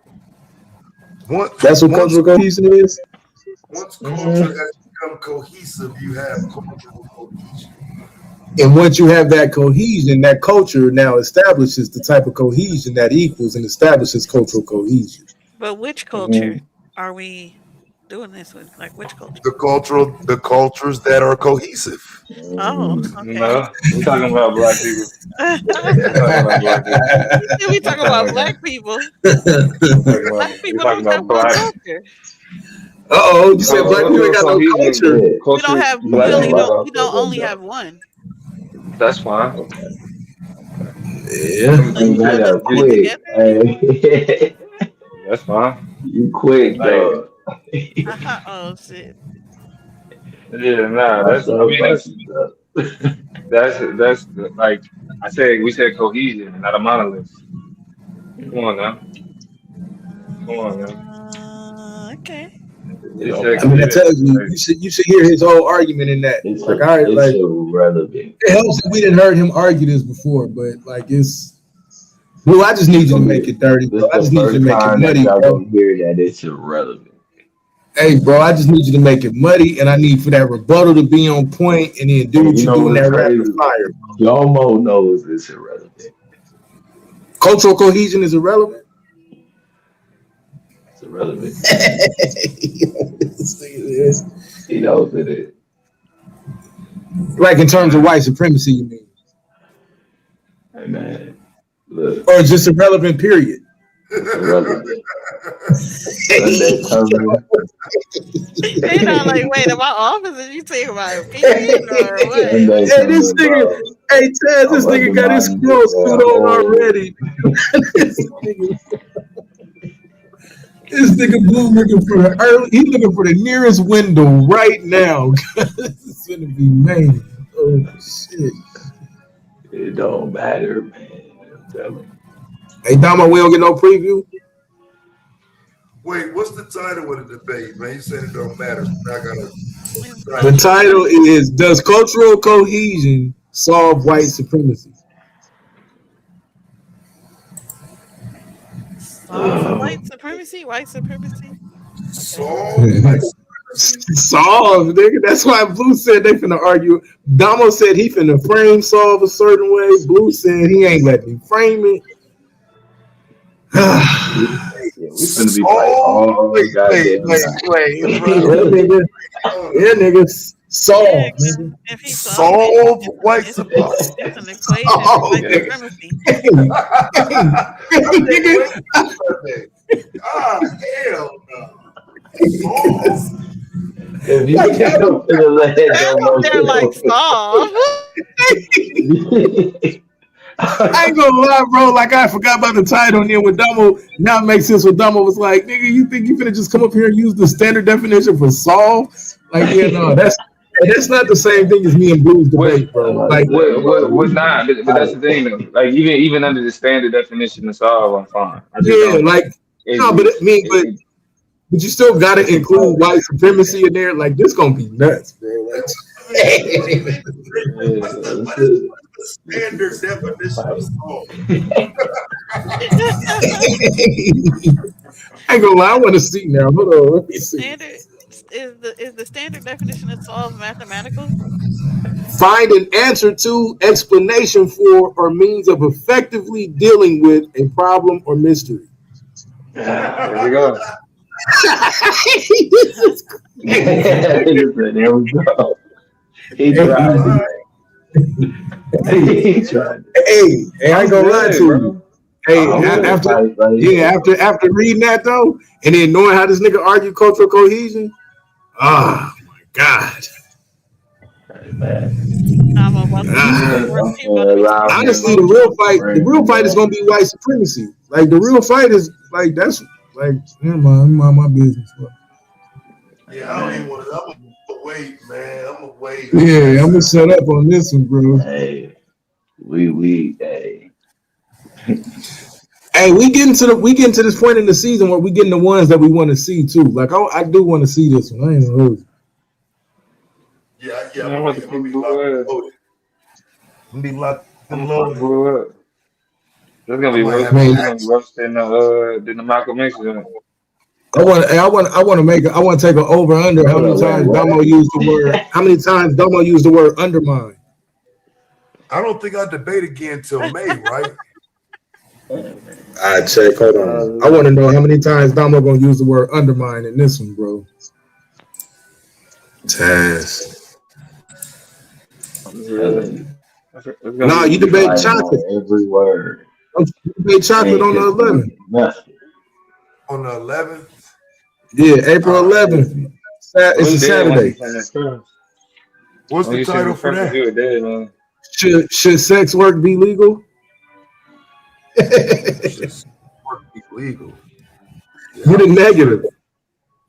I: That's what cultural cohesion is.
C: Once culture
M: Mhm.
C: has become cohesive, you have cultural cohesion.
I: And once you have that cohesion, that culture now establishes the type of cohesion that equals and establishes cultural cohesion.
L: But which culture
M: Mhm.
L: are we doing this with? Like which culture?
C: The cultures that are cohesive.
L: Oh,
M: Mhm.
L: okay.
K: No, we're talking about black people. We're talking
L: If
K: about black people.
L: we
K: We're
L: talk
K: talking
L: about
K: about
L: black people, black
K: we're
L: people
K: talking
L: don't have
K: about
L: no
K: black
L: culture.
I: You said black people ain't
K: cultural
I: got no
K: cohesion.
I: culture.
M: Yeah.
L: We don't
K: Culture,
L: have.
M: You
L: We
K: black
M: got
L: only
K: people.
L: don't.
M: right
L: We
M: off the
L: don't only
M: window.
L: have one.
K: That's fine.
M: Okay. Okay.
I: Yeah.
L: So you
M: I
L: want us to
M: got
L: put it
M: quick.
L: together?
M: Hey,
K: That's fine.
M: you quick,
K: Like,
M: dog.
L: Oh shit.
K: yeah, nah.
M: Watch
K: That's. I
M: out,
K: mean,
M: watch yourself.
K: like I said. We said cohesion, not a monolith. Come on now. Come on now.
L: Okay.
K: It said
I: I mean,
M: Okay.
I: that
K: yeah.
I: tells you
K: Like,
I: you should hear his whole argument in that. Like, all right,
M: It's
I: like
M: irrelevant.
I: it helps that we didn't heard him argue this before, but like it's Blue. I just need you to make it dirty,
M: This
I: bro. I
M: the
I: just need you to
M: first
I: make it
M: time that
I: muddy,
M: y'all
I: bro.
M: gonna hear that it's irrelevant.
I: Hey, bro, I just need you to make it muddy, and I need for that rebuttal to be on point, and then do
M: And
I: what
M: you
I: you
M: know
I: do in
M: what's
I: that rapid
M: crazy?
I: fire.
M: Domo knows it's irrelevant.
I: Cultural cohesion is irrelevant.
M: It's irrelevant.
I: This
M: He knows it is.
I: like in terms of white supremacy, you mean,
M: Hey man, look,
I: or just irrelevant? Period.
M: it's irrelevant. Sunday coming.
L: They not like, wait, am I off? Is it you talking about period or what?
M: Sunday
I: Hey, this
M: coming,
I: nigga,
M: bro.
I: hey Taz,
M: I'm
I: this nigga got his
M: undermining
I: scroll
M: this
I: suit on
M: whole.
I: already. This nigga Blue looking for the early. He looking for the nearest window right now. This is gonna be man. Oh shit.
M: It don't matter, man. I'm telling you.
I: Hey Dama, we don't get no preview.
C: Wait, what's the title of the debate, man? You said it don't matter. So I gotta
I: The
L: Cultural
I: title
L: cohesion.
I: is "Does Cultural Cohesion Solve White Supremacy?"
L: Solve white
M: Oh,
L: supremacy? White supremacy? Okay.
C: solve white supremacy.
I: Solve, nigga. That's why Blue said they finna argue. Damo said he finna frame solve a certain way. Blue said he ain't letting me frame it.
M: we finna be fighting
C: Solve.
M: all goddamn night.
I: Yeah, nigga. Yeah, nigga.
L: Yeah,
I: Solve,
L: 'cause
I: nigga.
L: if he solve it,
C: Solve white
L: it's
C: supremacy.
L: it's an equation for
I: Solve,
L: white
I: nigga.
L: supremacy.
I: Hey,
C: I can't
I: nigga.
C: wait for Sunday. Ah, hell no. Solve.
M: If you
I: Like,
M: think I'm finna let
L: That's
M: no
L: up
M: more
L: there like solve.
I: I ain't gonna lie, bro. Like I forgot about the title, and then when Damo now it makes sense. When Damo was like, "Nigga, you think you finna just come up here and use the standard definition for solve?" Like, yeah, no, that's And that's not the same thing as me and Blue's debate, bro. Like,
K: What not? But that's the thing, though. Like even under the standard definition of solve, I'm fine. I just
I: yeah,
K: don't.
I: like, no, but
K: It's
I: but you still got to include white supremacy in there. Like, this gonna be nuts, bro. Like,
C: What is the standard definition of salt?
I: I ain't gonna lie, I want to see now. Hold on, let me see.
L: Standard is the standard definition of solve mathematical?
I: Find an answer to, explanation for, or means of effectively dealing with a problem or mystery.
K: there we go.
I: This is
G: There we go. He tried. He tried.
I: Hey, I ain't gonna lie to you. Hey, after reading that though, and then knowing how this nigga argue cultural cohesion, oh my god.
L: I'm about to
I: honestly, the real fight is gonna be white supremacy. Like the real fight is like that's like never mind my business.
C: Yeah, I don't even want to. I'm gonna wait, man. I'm gonna wait.
I: Yeah, I'm gonna shut up on this one, bro.
G: Hey,
I: Hey, we getting to this point in the season where we getting the ones that we want to see too. Like I do want to see this one. I ain't gonna lose.
C: Yeah.
K: I'm about to
C: I'm gonna be locked and loaded.
K: That's gonna be worse. It's gonna be worse than the Malcolm X joint.
I: I want to take an over under. How many times Domo used the word? How many times Domo used the word undermine?
C: I don't think I debate again till May, right?
I: I check. Hold on. I want to know how many times Domo gonna use the word undermine in this one, bro. Taz. No, you debate chocolate.
G: Every word.
I: You debate chocolate on the 11th.
G: Nothing.
C: On the 11th.
I: Yeah, April 11th. It's a Saturday.
C: What's the title for that?
I: Should sex work be legal?
C: Sex work be legal. Yeah,
I: You the negative.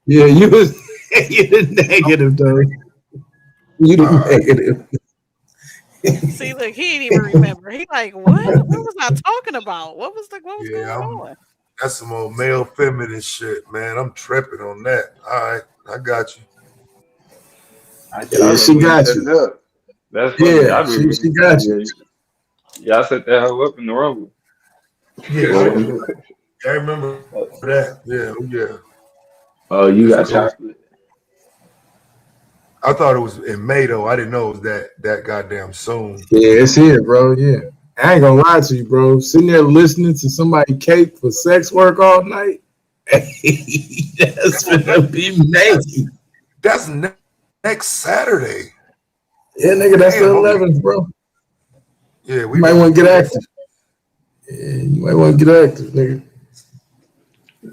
I: Yeah, you the negative, though. You the negative.
L: See, look, he ain't even remember. He like, what? What was I talking about? What was going on?
C: That's some old male feminist shit, man. I'm tripping on that. All right, I got you.
I: Yeah, she got you.
K: That's funny.
I: Yeah, she got you.
K: Y'all set that hoe up in the rumble.
C: Yeah, I remember that. Yeah.
G: Oh, you got chocolate.
C: I thought it was in May though. I didn't know it was that goddamn soon.
I: Yeah, it's here, bro. Yeah. I ain't gonna lie to you, bro. Sitting there listening to somebody cape for sex work all night. That's gonna be May.
C: That's next Saturday.
I: Yeah, nigga, that's the 11th, bro.
C: Yeah,
I: we might want to get active. Yeah, you might want to get active, nigga.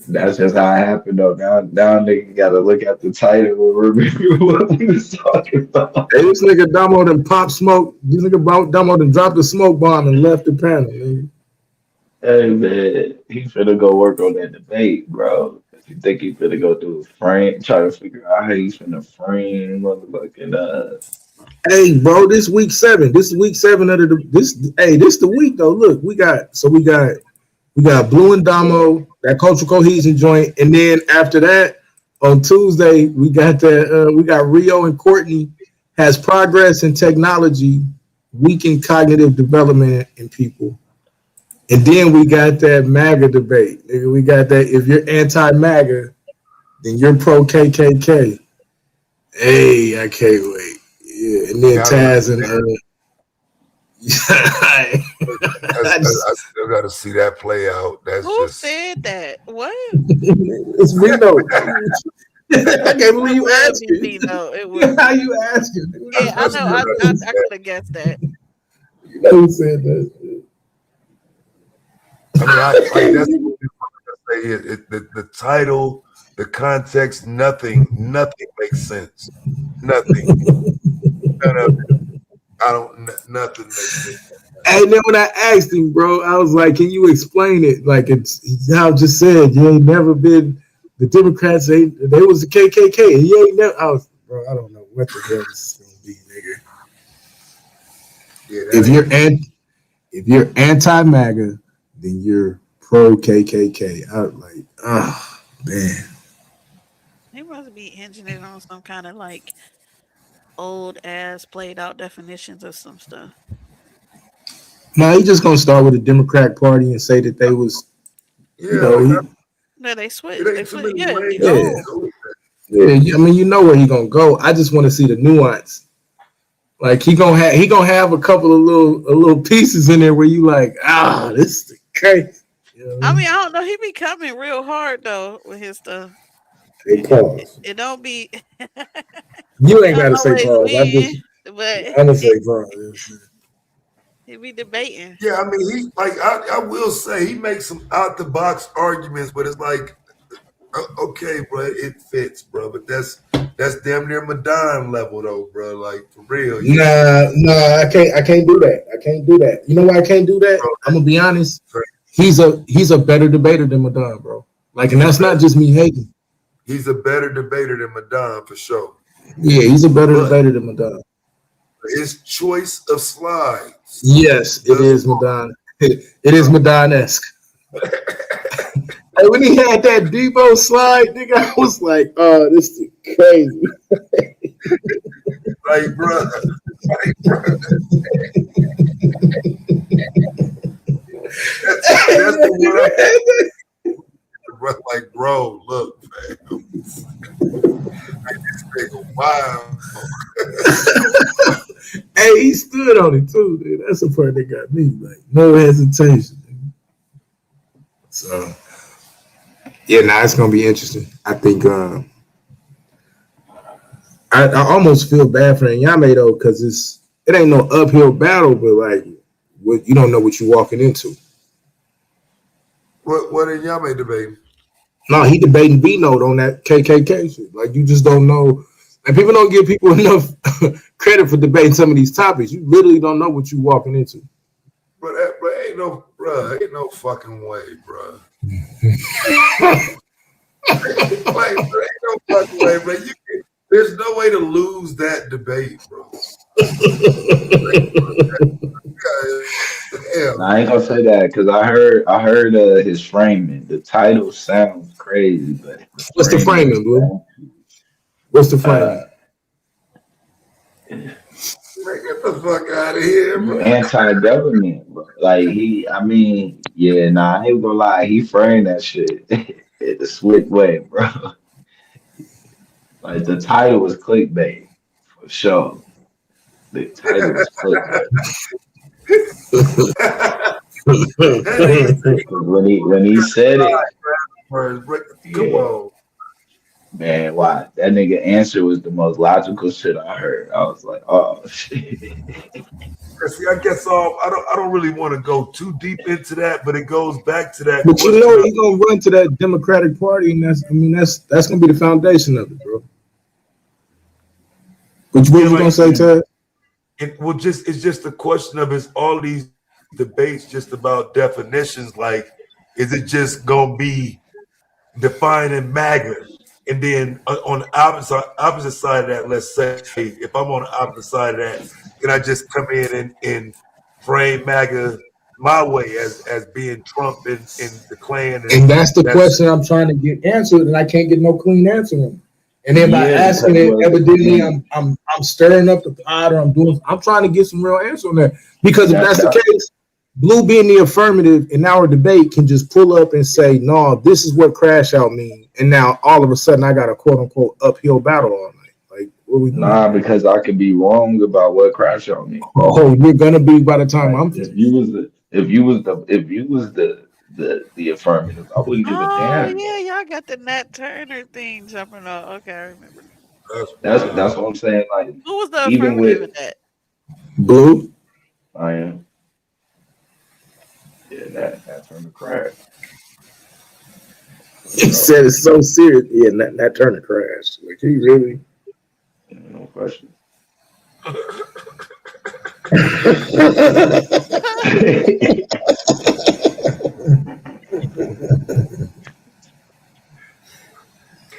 M: That's just how it happened, though. Now nigga got to look at the title and remember what we was talking about.
I: Hey, this nigga Damo done pop smoke. This nigga Damo done dropped the smoke bomb and left the panel, nigga.
G: Hey, man, he finna go work on that debate, bro. You think he finna go through a frame, try to figure out how he's finna frame motherfucking
I: Hey, bro, this week 7. This is week 7 of this the week though. Look, we got Blue and Damo, that cultural cohesion joint, and then after that, on Tuesday, we got Rio and Courtney has progress in technology, weakened cognitive development in people. And then we got that MAGA debate. We got that if you're anti-MAGA, then you're pro KKK. Hey, I can't wait. Yeah, and then Taz and
C: I still got to see that play out.
L: Who said that? What?
I: It's Vito. I can't believe you asked me.
L: Vito, it was.
I: How you asking?
L: Yeah, I know. I could have guessed that.
I: You know who said that?
C: I mean, that's the title, the context, nothing makes sense. Nothing. None of it. Nothing makes sense.
I: And then when I asked him, bro, I was like, "Can you explain it?" Like I just said, you ain't never been the Democrats. They was the KKK. And you ain't never. I don't know what the hell this is.
J: Yeah,
I: if you're anti-MAGA, then you're pro KKK. I'm like, oh man.
L: He must be hinging it on some kind of like old ass played out definitions of some stuff.
I: Now he just gonna start with the Democratic Party and say that they was, you
J: yeah,
I: know,
J: like
L: No, they
J: it
L: switch. They
J: ain't too
L: flip.
J: many
L: Yeah,
J: ways
L: you
J: to
I: yeah,
L: go.
J: go with that.
I: yeah. I mean, you know where he gonna go. I just want to see the nuance. Like he gonna have a couple of little pieces in there where you like, this is crazy. You know what I
L: I
I: mean?
L: mean, I don't know. He be coming real hard though with his stuff.
I: Hey, pause.
L: It don't be.
I: You
L: It
I: ain't
L: don't
I: gotta say
L: always
I: pause.
L: win, but
I: I'm gonna say pause.
L: he be debating.
J: Yeah, I mean, he like I will say he makes some out the box arguments, but it's like, okay, bro, it fits, bro. But that's damn near Madonna level though, bro. Like for real,
I: Nah, I can't do that. I can't do that. You know why I can't do that?
J: bro,
I: I'm gonna be honest.
J: bro,
I: He's a better debater than Madonna, bro. Like, and
J: he's a
I: that's not
J: better
I: just me hating.
J: he's a better debater than Madonna for sure.
I: Yeah, he's a better
J: But
I: debater than Madonna.
J: his choice of slides
I: Yes, it
J: does
I: is Madonna. It is Madonna-esque. Hey, when he had that Debo slide, nigga, I was like, oh, this is crazy.
J: like, bro, like, bro. That's the one. Bro, like, bro, look, man, this nigga wild.
I: Hey, he stood on it too, dude. That's the part that got me. Like, no hesitation. So, yeah, it's gonna be interesting. I think I almost feel bad for Nyame though, because it ain't no uphill battle, but like you don't know what you're walking into.
J: What did y'all make debate?
I: No, he debating B note on that KKK shit. Like, you just don't know. And people don't give people enough credit for debating some of these topics. You literally don't know what you're walking into.
J: Bro, ain't no fucking way, bro. Like, bro, ain't no fucking way, bro. There's no way to lose that debate, bro.
M: Nah, I ain't gonna say that because I heard his framing. The title sounds crazy, but the
I: What's the
M: framing
I: framing, Blue?
M: sounds
I: What's the framing?
J: Man, get the fuck out of here, bro.
M: anti-government, bro. Like I mean, yeah, nah, I ain't gonna lie, he framed that shit in a slick way, bro. Like the title was clickbait for sure. The title was clickbait.
J: That nigga said,
M: 'Cause when he said it,
J: come
M: yeah,
J: on.
M: man, why that nigga answer was the most logical shit I heard. I was like, oh shit.
J: See, I guess I don't really want to go too deep into that, but it goes back to that
I: But you
J: question
I: know
J: of
I: he gonna run to that Democratic Party, and that's gonna be the foundation of it, bro. What you gonna say, Ted?
J: it's just a question of, is all these debates just about definitions? Like, is it just gonna be defining MAGA, and then on the opposite side of that, let's say if I'm on the opposite side of that, can I just come in and frame MAGA my way as being Trump in the Klan, and
I: And that's the
J: that's
I: question I'm trying to get answered, and I can't get no clean answer on. And then by
M: Yeah,
I: asking
M: because
I: it,
M: what
I: evidently
M: he
I: I'm stirring up the pot, or I'm trying to get some real answer on that. Because if that's the
M: that
I: case, Blue being the affirmative in our debate can just pull up and say, no, this is what crash out mean. And now all of a sudden I got a quote unquote uphill battle all night. Like, what we doing?
M: nah, because I could be wrong about what crash out mean.
I: Oh, you're gonna be by the time
M: Like
I: I'm
M: if
I: finished.
M: you was the affirmative, I wouldn't give a
L: Oh
M: damn.
L: yeah, y'all got the Nat Turner thing jumping on. Okay, I remember.
M: That's
J: wild.
M: what I'm saying. Like
L: Who was the
M: even
L: affirmative in
M: with
L: that?
I: Blue,
M: I am yeah that turned to crash for
I: he
M: sure.
I: said it's so serious. Yeah, that Turner crash. Like, he really.
M: No question.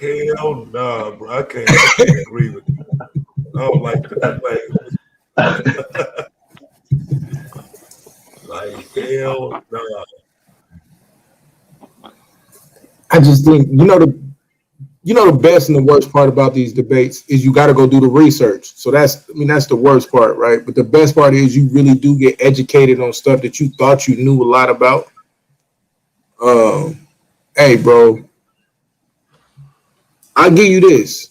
J: Hell no, bro. I can't agree with that. I don't like that. Like,
C: Hell no.
I: I just think the best and the worst part about these debates is you got to go do the research. So that's the worst part, right? But the best part is you really do get educated on stuff that you thought you knew a lot about. Hey, bro, I'll give you this.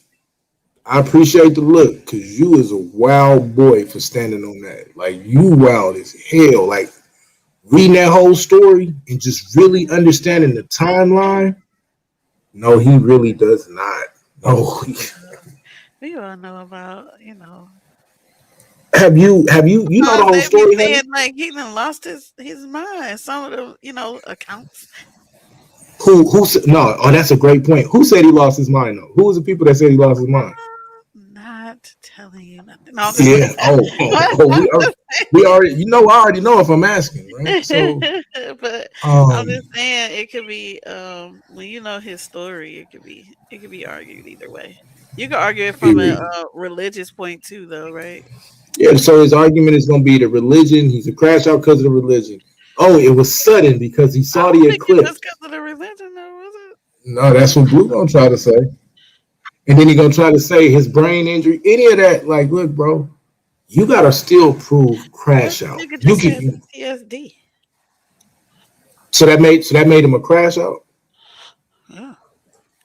I: I appreciate the look because you is a wild boy for standing on that. Like, you wild as hell. Like, reading that whole story and just really understanding the timeline. No, he really does not. No.
L: We all know about,
I: Have you know the whole
L: they be
I: story, honey?
L: saying like he done lost his mind. Some of the, accounts.
I: Who said no? Oh, that's a great point. Who said he lost his mind though? Who was the people that said he lost his mind?
L: Not telling you nothing. No, I'm just
I: Yeah.
L: saying.
I: We already. I already know if I'm asking, right? So,
L: But I'm
I: um,
L: just saying it could be when you know his story, it could be argued either way. You can argue it from a,
I: yeah.
L: religious point too, though, right?
I: Yeah. So his argument is going to be the religion. He's a crash out because of the religion. Oh, it was sudden because he
L: I
I: saw
L: don't
I: the
L: think it was
I: eclipse.
L: because of the religion, though, was it?
I: No, that's what Blue gonna try to say, and then he gonna try to say his brain injury. Any of that, like, look, bro, you gotta still prove
L: What
I: crash
L: if
I: out.
L: the nigga
I: You
L: just had
I: can.
L: PTSD?
I: So that made him a crash out.
L: Yeah,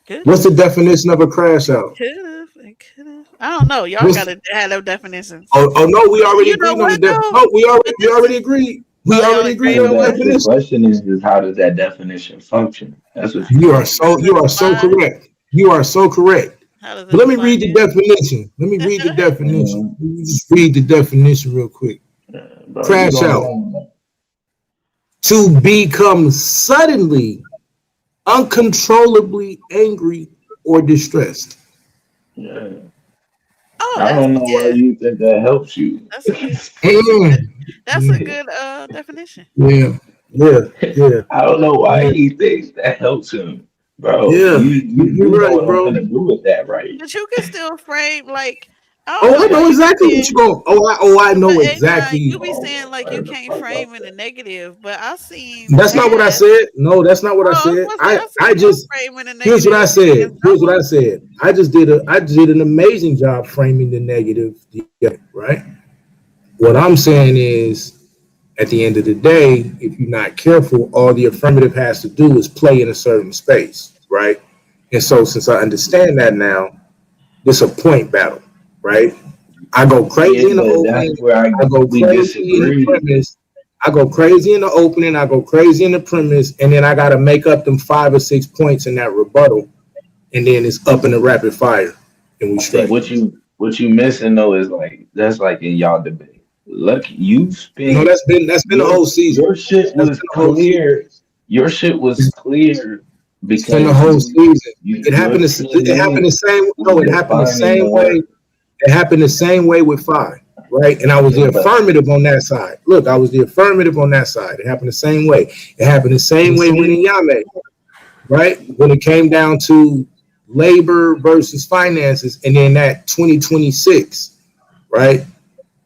L: could
I: What's
L: have.
I: the definition of a crash out?
L: Could have. It could have. I don't know. Y'all
I: What's
L: gotta have those definitions.
I: oh no, we already
L: You know
I: agreed on the
L: what
I: def.
L: though?
I: No, we
L: But
I: already we
L: this is
I: already agreed. We
L: oh y'all
I: already agreed
L: agreed
I: on
L: on
I: the
L: what?
M: The
I: definition.
M: question is how does that definition function? That's what
I: You
M: you
I: are
M: saying.
I: so
L: Does it
I: you are so
L: apply?
I: correct. You are so correct.
L: How does
I: But
L: it
I: let me
L: apply
I: read the
L: here?
I: definition. Let me read the definition.
M: Mhm.
I: Let me just read the definition real quick.
M: Bro, you
I: Crash
M: don't
I: out.
M: know.
I: To become suddenly, uncontrollably angry or distressed.
M: Yeah.
L: Oh,
M: I
L: that's
M: don't know why
L: yeah.
M: you think that helps you.
L: That's a good. That's a
I: Mm,
L: good. That's a good definition.
I: yeah, yeah, yeah,
M: I don't know why
I: yeah,
M: he thinks that helps him. Bro,
I: yeah.
M: you
I: You're
M: know
I: right,
M: what I'm
I: bro.
M: gonna do with that, right?
L: But you can still frame like I don't
I: Oh,
L: know
I: I
L: why
I: know
L: you be
I: exactly what
L: saying.
I: you're going. I
L: But
I: know
L: A9,
I: exactly.
L: you be saying
M: Oh,
L: like you
M: man, the
L: can't
M: fuck off
L: frame in the
M: that.
L: negative, but I seen
I: That's not what I
L: past.
I: said. No, that's not what I
L: Oh, I was
I: said.
L: supposed to say I
I: I
L: seen your
I: just
L: frame in the
I: here's what I
L: negative in
I: said.
L: some
I: Here's
L: of
I: what I
L: them.
I: said. I did an amazing job framing the negative, right? What I'm saying is, at the end of the day, if you're not careful, all the affirmative has to do is play in a certain space, right? And so, since I understand that now, it's a point battle, right? I go
M: Yeah,
I: crazy in the
M: but that's
I: opening.
M: where
I: I go
M: we
I: crazy in the
M: disagree.
I: premise. I go crazy in the opening. I go crazy in the premise, and then I got to make up them 5 or 6 points in that rebuttal, and then it's up in the rapid fire, and we
M: See
I: straight.
M: what you missing though is like that's like in y'all debate. Look, you
I: No,
M: spent
I: that's been the
M: your
I: whole season.
M: your shit
I: That's
M: was
I: been the whole season.
M: clear. Your shit was clear
I: It's been the
M: because
I: whole season. It
M: your
I: happened. It happened the
M: teammate
I: same.
M: was
I: No, it happened the
M: defining the
I: same way.
M: word.
I: It happened the same way with five, right? And I was the
M: Yeah, but
I: affirmative on that side. Look, I was the affirmative on that side. It happened the same way. It happened the same way when in Yame, right? When it came down to labor versus finances, and then that 2026, right?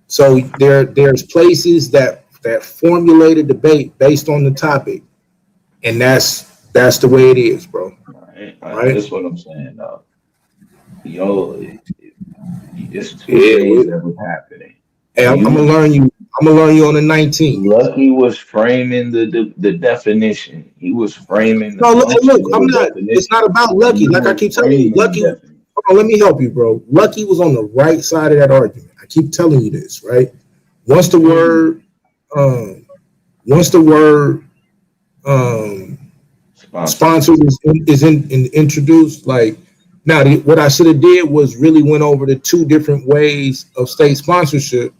I: So there's places that formulate a debate based on the topic, and that's the way it is, bro. Right?
M: that's what I'm saying. Yo, it's two
I: Yeah.
M: things that was happening.
I: Hey, I'm gonna
M: You
I: learn you. I'm gonna learn you on the 19th.
M: Lucky was framing the definition. He was framing the
I: No, look,
M: function of
I: I'm
M: the
I: not. It's
M: definition.
I: not about
M: You
I: Lucky. Like I
M: weren't
I: keep telling you,
M: framing the
I: Lucky.
M: definition.
I: Hold on, let me help you, bro. Lucky was on the right side of that argument. I keep telling you this, right? Once the
M: Mm,
I: word, um, once the word, um,
M: sponsor.
I: sponsor is introduced, like now, what I should have did was really went over the two different ways of state sponsorship,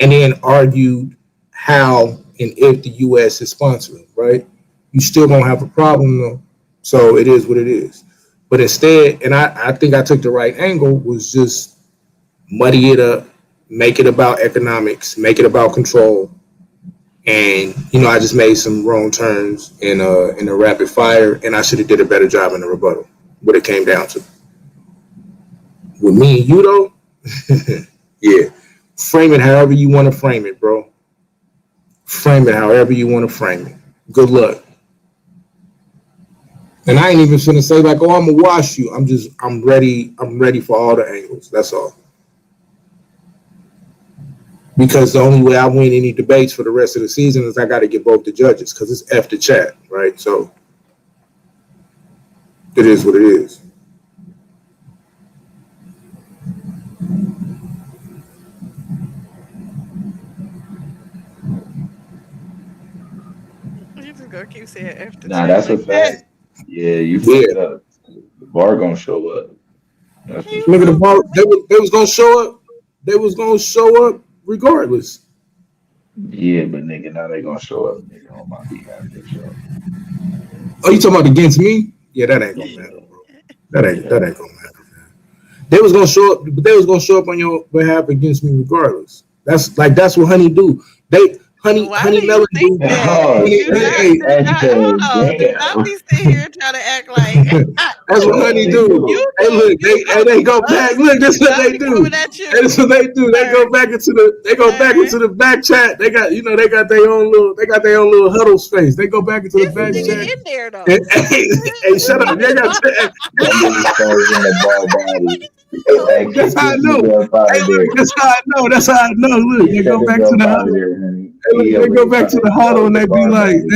I: and then argued how and if the U.S. is sponsoring. Right? You still gonna have a problem though. So it is what it is. But instead, and I think I took the right angle, was just muddy it up, make it about economics, make it about control, and I just made some wrong turns in the rapid fire, and I should have did a better job in the rebuttal. What it came down to with me and you though, yeah, frame it however you want to frame it, bro. Frame it however you want to frame it. Good luck. And I ain't even finna say like, oh, I'm gonna wash you. I'm ready. I'm ready for all the angles. That's all. Because the only way I win any debates for the rest of the season is I got to get both the judges because it's F the chat, right? So it is what it is.
L: You just gonna keep saying after
M: Nah,
L: chat
M: that's a
L: like that.
M: fact. Yeah, you
I: Yeah,
M: fucked up. The bar gonna show up. That's for
L: You
I: nigga, the
M: sure.
I: ball,
L: stupid.
I: they was gonna show up. They was gonna show up regardless.
M: Yeah, but nigga, now they gonna show up, nigga, on my behalf for sure.
I: Oh, you talking about against me? Yeah, that ain't gonna matter,
M: Yeah,
I: bro. That ain't
M: yeah.
I: that ain't gonna matter. They was gonna show up, but they was gonna show up on your behalf against me regardless. That's what Honey do. They
L: Why
I: Honey
L: do you
I: Melon
L: think
I: do.
L: that?
M: Oh
I: Honey,
L: You
M: shit.
L: not
I: hey,
L: do
M: Hey,
L: not hold on. Do not
M: damn.
L: be sitting here trying to act like
I: that's what
M: What
I: Honey
M: they
I: do.
L: you
M: do?
I: Hey,
L: go
I: look,
L: you
I: they
L: go
I: go back.
L: us.
I: Look, this is what
L: I'll
I: they
L: be
I: do.
L: coming at
I: Hey, this is what
L: you.
I: they do. They go
L: Sir,
I: back into the
L: sir.
I: the back chat. They got their own little huddle space. They go back into the
L: It's a
I: back
L: nigga
I: chat.
L: in there
I: And,
L: though.
I: hey,
M: That
I: shut up.
M: nigga, that nigga exposing the bar body. Hey,
I: That's
M: kick
I: how I
M: this
I: know.
M: nigga up out
I: Hey,
M: of
I: look,
M: there.
I: that's how I know. That's how I know. Look, they
M: Kick that
I: go back
M: nigga
I: to
M: up
I: the
M: out of
I: huddle.
M: there, honey.
I: Hey, look,
M: He
I: they
M: over
I: go
M: there
I: back
M: trying
I: to
M: to
I: the huddle
M: expose
I: and
M: the bar body.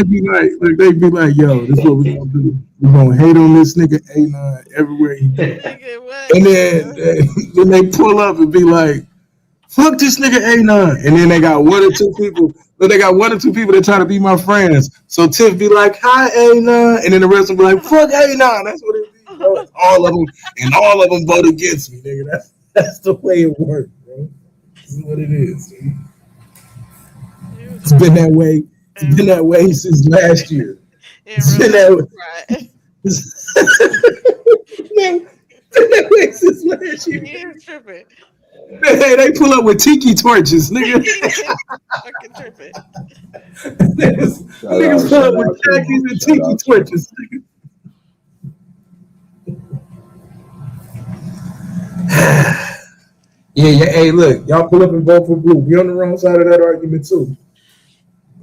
I: they be like, yo, this is what we gonna do. We gonna hate on this nigga A9 everywhere he go.
L: Nigga, what,
I: And then,
L: nigga?
I: then they pull up and be like, fuck this nigga A9. And then they got one or two people, but they got one or two people that try to be my friends. So Tiff be like, hi A9. And then the rest will be like, fuck A9. That's what it be, bro. All of them vote against me, nigga. That's the way it works, bro. This is what it is.
L: You
I: It's been that
L: tripping.
I: way. It's
L: And
I: been that
L: real
I: way since last year.
L: in
I: It's
L: real
I: been
L: life,
I: that way.
L: right?
I: Man, it's been that way since last year.
L: You tripping.
I: Hey, they pull up with tiki torches, nigga.
L: Fucking tripping.
I: Niggas pull up
M: Shout
I: with
M: out to
I: khakis
M: him.
I: and
M: Shout
I: tiki
M: out to him.
I: torches. Yeah. Hey, look, y'all pull up and vote for blue. We on the wrong side of that argument too.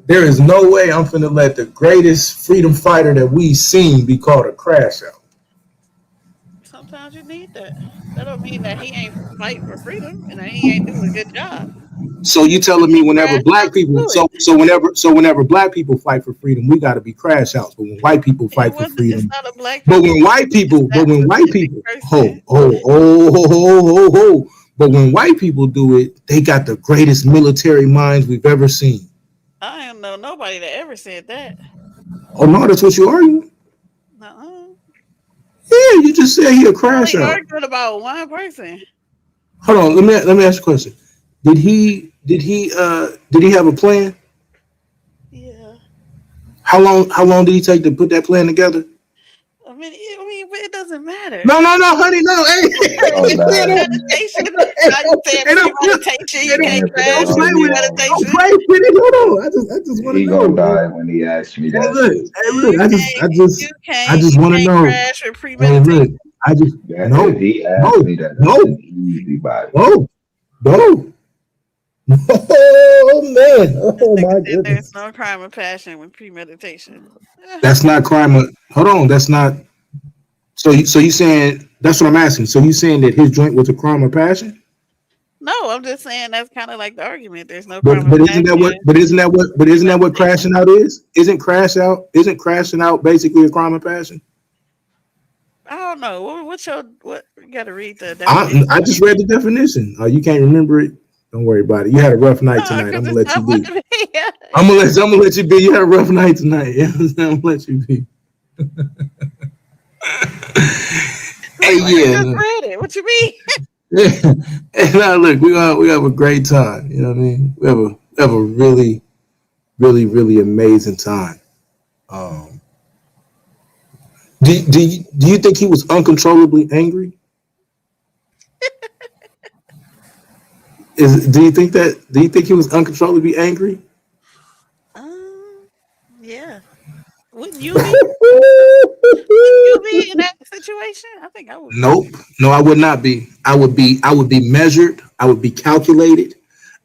I: There is no way I'm finna let the greatest freedom fighter that we've seen be called a crash out.
L: Sometimes you need that. That don't mean that he ain't fighting for freedom and that he ain't doing a good job.
I: So you
L: Just because
I: telling me
L: he
I: whenever
L: crashed
I: black
L: out to
I: people,
L: do it.
I: whenever black people fight for freedom, we got to be crash outs. But when white people
L: It
I: fight for
L: wasn't. It's
I: freedom,
L: not a black people thing. It's that
I: when white
L: specific
I: people,
L: person.
I: but when white people do it, they got the greatest military minds we've ever seen.
L: I don't know nobody that ever said that.
I: Oh no, that's what you arguing?
L: No,
I: Yeah, you just said he a
L: you
I: crash
L: only
I: out.
L: arguing about one person.
I: Hold on, let me ask you a question. Did he have a plan?
L: Yeah,
I: How long did he take to put that plan together?
L: but it doesn't matter.
I: No, honey, no, hey,
M: He gonna die, man.
L: Premeditation. Now you saying
I: hey,
L: premeditation. You can't
M: Man, put that
L: crash
I: don't
L: with
I: play
M: on
I: with
M: me
I: it.
M: on.
I: Don't
L: premeditation.
I: play with it. Hold on. I just want to
M: He
I: know.
M: gonna die when he asks me
I: Hey,
M: that
I: look,
M: shit.
I: hey, look.
L: You
I: I
L: can't.
I: just
L: You
I: want to
L: can't
I: know.
L: crash with
I: Hey,
L: premeditation.
I: look, I just
M: That if
I: no,
M: he asks
I: no,
M: me that, that's
I: no,
M: an easy body.
I: no, no. Oh man!
L: This
I: Oh
L: nigga
I: my
L: said there's
I: goodness!
L: no crime of passion with premeditation.
I: That's not crime. Hold on. That's not. So you saying that's what I'm asking. So you saying that his joint was a crime of passion?
L: No, I'm just saying that's kind of like the argument. There's no
I: But
L: crime of
I: but isn't that what?
L: passion
I: But
L: with
I: isn't that what
L: premeditation.
I: crashing out is? Isn't crashing out basically a crime of passion?
L: I don't know. What's your what? You got to read the
I: I
L: definition
I: just
L: again.
I: read the definition. You can't remember it. Don't worry about it. You had a rough night
L: No,
I: tonight. I'm
L: because
I: gonna
L: it's
I: let you
L: not what
I: be.
L: it is.
I: I'm gonna let you be. You had a rough night tonight. I'm gonna let you be. Hey,
L: Like I
I: yeah,
L: just
I: look.
L: read it. What you mean?
I: Yeah. Hey, now look, we have a great time. You know what I mean? We have a really, really, really amazing time. Um, do you think he was uncontrollably angry? Do you think he was uncontrollably angry?
L: Um, yeah. Wouldn't you be? Wouldn't you be in that situation? I think I would
I: Nope.
L: be.
I: No, I would not be. I would be measured. I would be calculated.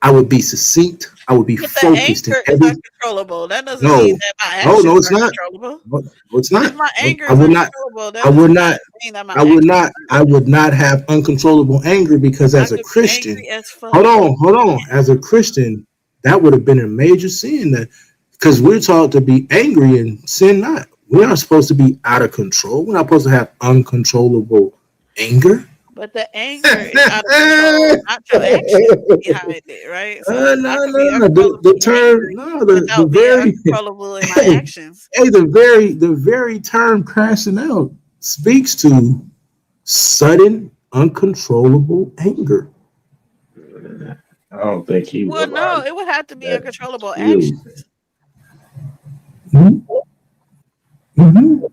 I: I would be succinct. I would be
L: But the
I: focused in
L: anger is
I: every.
L: uncontrollable. That doesn't mean
I: No,
L: that my
I: no,
L: actions
I: it's
L: are
I: not.
L: controllable.
I: No, it's
L: If
I: not.
L: my anger
I: I
L: is
I: would not.
L: uncontrollable,
I: I
L: that does
I: would
L: not
I: not.
L: mean that my
I: I would
L: actions
I: not.
L: are.
I: I would not have uncontrollable anger because
L: I
I: as a
L: could be
I: Christian,
L: angry as fuck.
I: hold on. As a Christian, that would have been a major sin. That because we're taught to be angry and sin not. We aren't supposed to be out of control. We're not supposed to have uncontrollable anger.
L: But the anger is out of control, not your actions behind it, right? So I
I: No,
L: could be
I: no. The
L: uncontrollably
I: term,
L: angry
I: no, the
L: without being
I: very,
L: uncontrollable in my
I: hey,
L: actions.
I: the very term crashing out speaks to sudden, uncontrollable anger.
M: I don't think he
L: Well, no,
M: realized
L: it would have to be
M: that
L: uncontrollable
M: skills.
L: actions,
I: Mhm, mhm,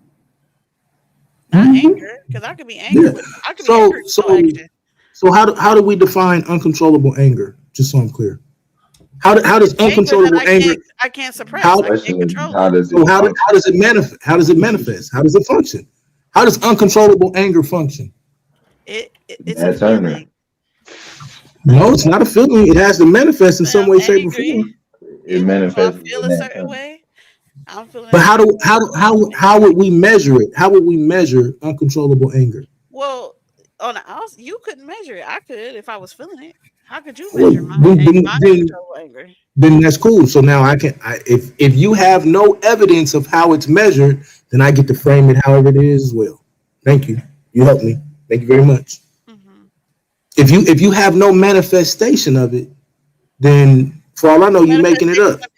L: not
I: mhm.
L: anger, because I could be angry
I: Yeah.
L: with I could be angry
I: So,
L: with no
I: so,
L: action.
I: so how do we define uncontrollable anger? Just so I'm clear. How
L: It's
I: does
L: anger that
I: uncontrollable anger?
L: I can't suppress.
I: How
L: I can't
M: Question is,
L: control
M: how
L: it.
M: does
I: so
M: it
I: how
M: function?
I: does it manifest? How does it manifest? How does it function? How does uncontrollable anger function?
L: It's a
M: Matt Turner.
L: feeling.
I: No, it's not a feeling. It has to manifest in
L: When
I: some
L: I'm
I: way, shape, or
L: angry,
I: form.
M: It
L: so I
M: manifests
L: feel
M: in
L: a
M: that
L: certain
M: turn.
L: way. I'm feeling
I: But
L: a certain way.
I: how would we measure it? How would we measure uncontrollable anger?
L: Well, on the outs, you couldn't measure it. I could if I was feeling it. How could you
I: Well,
L: measure
I: then, then,
L: my
I: then,
L: uncontrollable anger?
I: then that's cool. So now if you have no evidence of how it's measured, then I get to frame it however it is as well. Thank you. You helped me. Thank you very much.
L: Hmm.
I: If you have no manifestation of it, then for all I know, you're making it
L: Manifestation
I: up.
L: of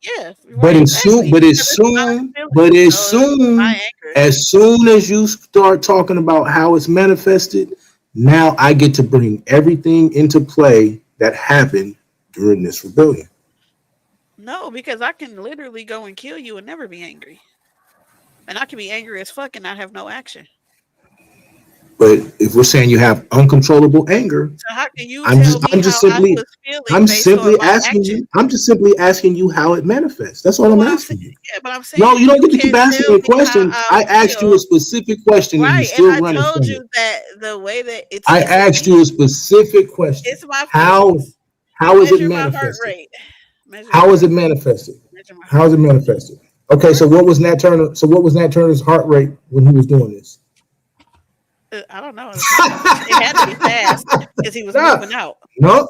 L: yeah,
I: But
L: right,
I: as soon,
L: exactly.
I: but
L: Because
I: as
L: it's my
I: soon, but
L: feeling,
I: as
L: so it's my
I: soon,
L: anger.
I: as soon as you start talking about how it's manifested, now I get to bring everything into play that happened during this rebellion.
L: No, because I can literally go and kill you and never be angry, and I can be angry as fuck and not have no action.
I: But if we're saying you have uncontrollable anger,
L: So how can you
I: I'm
L: tell
I: just,
L: me
I: I'm
L: how
I: just
L: I
I: simply,
L: was feeling
I: I'm
L: based on
I: simply
L: my
I: asking
L: action?
I: you. I'm just simply asking you how it manifests. That's all
L: But
I: I'm
L: what I'm saying,
I: asking you.
L: yeah, but I'm
I: No,
L: saying
I: you don't
L: you
I: get to keep
L: can't
I: asking
L: tell
I: me a
L: me how
I: question.
L: I
I: I asked you a
L: feel.
I: specific question and you
L: Right, and
I: still
L: I
I: running
L: told
I: from it.
L: you that the way that
I: I
L: it's a
I: asked you a
L: feeling.
I: specific question.
L: It's my
I: How
L: feelings.
I: how is it
L: Measure my heart
I: manifested?
L: rate. Measure my
I: How is
L: heart
I: it
L: rate.
I: manifested?
L: Measure my
I: How
L: heart
I: is it
L: rate.
I: manifested? Okay,
L: Heart
I: so what
L: rate.
I: was Nat Turner? So what was Nat Turner's heart rate when he was doing this?
L: I don't know at the time. It had to be fast because he was
I: Nah,
L: moving out.
I: no,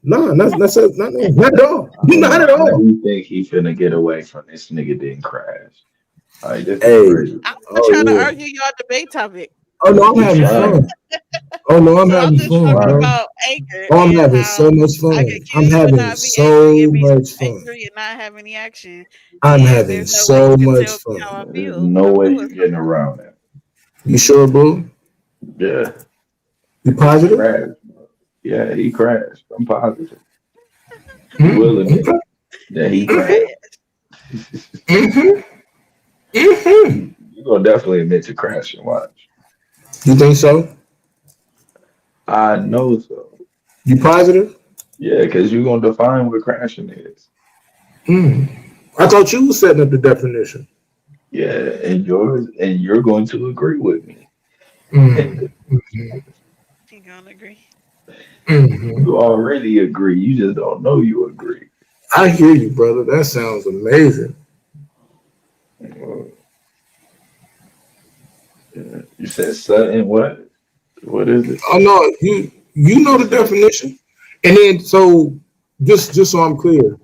I: not at all,
M: I don't
I: not
M: know
I: at
M: how
I: all.
M: you think he finna get away from this nigga didn't crash. Like this is
I: Hey,
M: crazy.
L: I'm not
I: oh
L: trying to
I: yeah.
L: argue your debate topic.
I: Oh no, I'm
M: You
I: having
M: trying.
I: fun. Oh no, I'm
L: So I'm
I: having
L: just
M: You
I: fun,
L: talking
I: bro.
M: trying.
L: about anger
I: Oh, I'm
L: and
I: having
L: how
I: so much
L: I can
I: fun.
L: kill
I: I'm
L: you and
I: having
L: not be angry
I: so
L: and be
I: much fun.
L: angry and not have any action.
I: I'm
L: And
I: having
L: there's no way you
I: so
L: can
I: much
L: tell me how
I: fun.
L: I
M: There's
L: feel when
M: no
L: I'm
M: way
L: doing
M: you getting
L: something.
M: around that.
I: You sure, bro?
M: Yeah,
I: You
M: he
I: positive?
M: crashed. Yeah, he crashed. I'm positive. You will
I: Mm-hmm.
M: admit that he
L: He
M: crashed.
L: crashed.
I: Mm-hmm. Mm-hmm.
M: You gonna definitely admit to crashing. Watch.
I: You think so?
M: I know so.
I: You positive?
M: Yeah, because you're gonna define what crashing is.
I: Mm. I thought you was setting up the definition.
M: Yeah, and you're going to agree with me.
I: Mm.
L: You gonna agree?
I: Mm-hmm.
M: You already agree. You just don't know you agree.
I: I hear you, brother. That sounds amazing.
M: Uh, You said sudden what? What is it?
I: Oh no, you know the definition. And then just so I'm clear,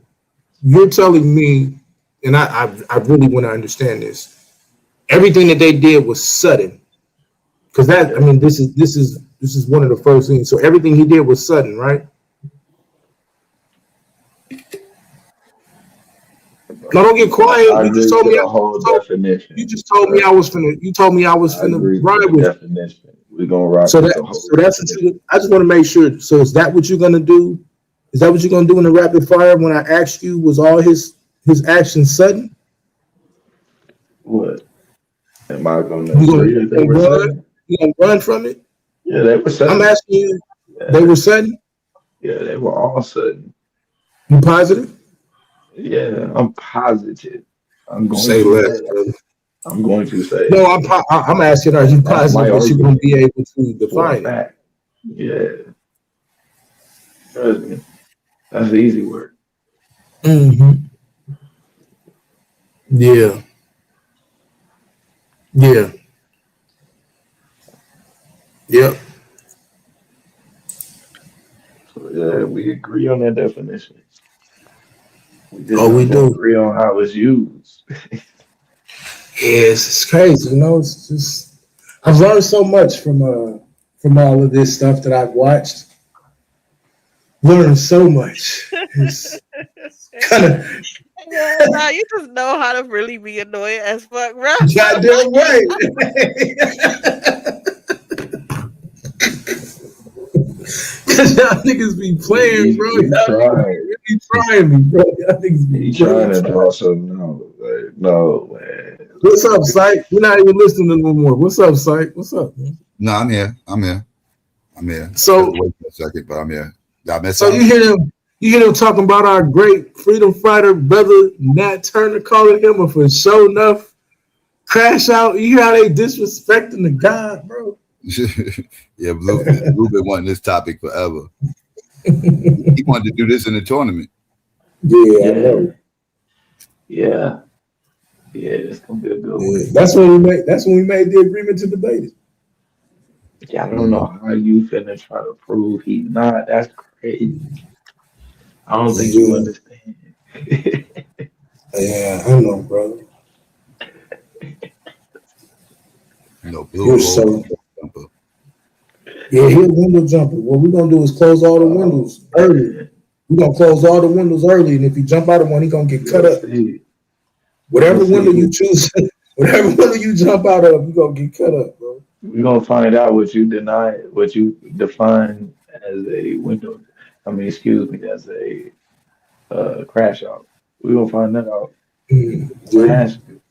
I: you're telling me, and I really want to understand this. Everything that they did was sudden. Because that I
M: Yeah.
I: mean this is one of the first things. So everything he did was sudden, right? No, don't get quiet.
M: I
I: You just
M: agree
I: told
M: to
I: me
M: the whole
I: you
M: definition.
I: just told me
M: But
I: I was finna you told me I was
M: I
I: finna
M: agree to
I: ride
M: the
I: with you.
M: definition. We're gonna rock
I: So
M: with
I: that
M: the
I: so
M: whole
I: that's what
M: definition.
I: you I just want to make sure. So is that what you're gonna do? Is that what you're gonna do in the rapid fire when I asked you was all his actions sudden?
M: What? Am I gonna
I: You gonna,
M: agree
I: you
M: that they
I: gonna
M: were
I: run?
M: sudden?
I: You gonna run from it?
M: Yeah, they were
I: I'm
M: sudden.
I: asking you, they
M: Yeah,
I: were sudden?
M: yeah, they were all sudden.
I: You positive?
M: Yeah, I'm positive. I'm going
I: Say
M: to
I: less,
M: say it.
I: brother.
M: I'm going to say
I: No,
M: it.
I: I'm asking, are you
M: That's my
I: positive that you're gonna
M: argument
I: be able to
M: for a
I: define it?
M: fact. Yeah, trust me. That's the easy work.
I: Mm-hmm. Yeah. Yeah. Yep.
M: So yeah, we agree on that definition. We just
I: Oh, we
M: don't
I: do.
M: agree on how it's used.
I: Yes, it's crazy. You know, it's just I've learned so much from all of this stuff that I've watched. Learned so much. It's kind of
L: Yeah, nah, you just know how to really be annoying as fuck, bro.
I: goddamn right. Cause y'all niggas be playing, bro.
M: He
I: Y'all niggas be
M: tried.
I: really trying me, bro. Y'all niggas be
M: He
I: really
M: trying to
I: trying.
M: draw something out. Like, no, man.
I: What's up, Syke? We're not even listening no more. What's up, Syke? What's up, man?
A: No, I'm here. I'm here. I'm here.
I: So,
A: Wait for a second, but I'm here. Y'all miss
I: so
A: something?
I: you hear them talking about our great freedom fighter brother Nat Turner, calling him a for show enough crash out. You hear how they disrespecting the God, bro?
A: Yeah, Blue been wanting this topic forever. He wanted to do this in the tournament.
I: Yeah, I
M: Yeah,
I: know.
M: yeah, yeah. It's gonna be a good
I: Yeah,
M: one.
I: that's when we made. That's when we made the agreement to debate it.
M: Yeah, I don't know how you finna try to prove he not. That's crazy. I don't think you
I: Yeah,
M: understand.
I: yeah, I know, bro.
A: Blue
I: You're
A: old
I: so
A: jumper.
I: yeah. Here's window jumper. What we're gonna do is close all the
M: Oh
I: windows early.
M: man,
I: We're gonna close all the windows early, and if you jump out of one, he's gonna get cut
M: you'll
I: up.
M: see. You'll
I: Whatever window you
M: see.
I: choose, whatever window you jump out of, you're gonna get cut up, bro.
M: We're gonna find out what you deny, what you define as a window. I mean, excuse me, as a crash out. We're gonna find that out. I'm gonna
I: Yeah,
M: ask you.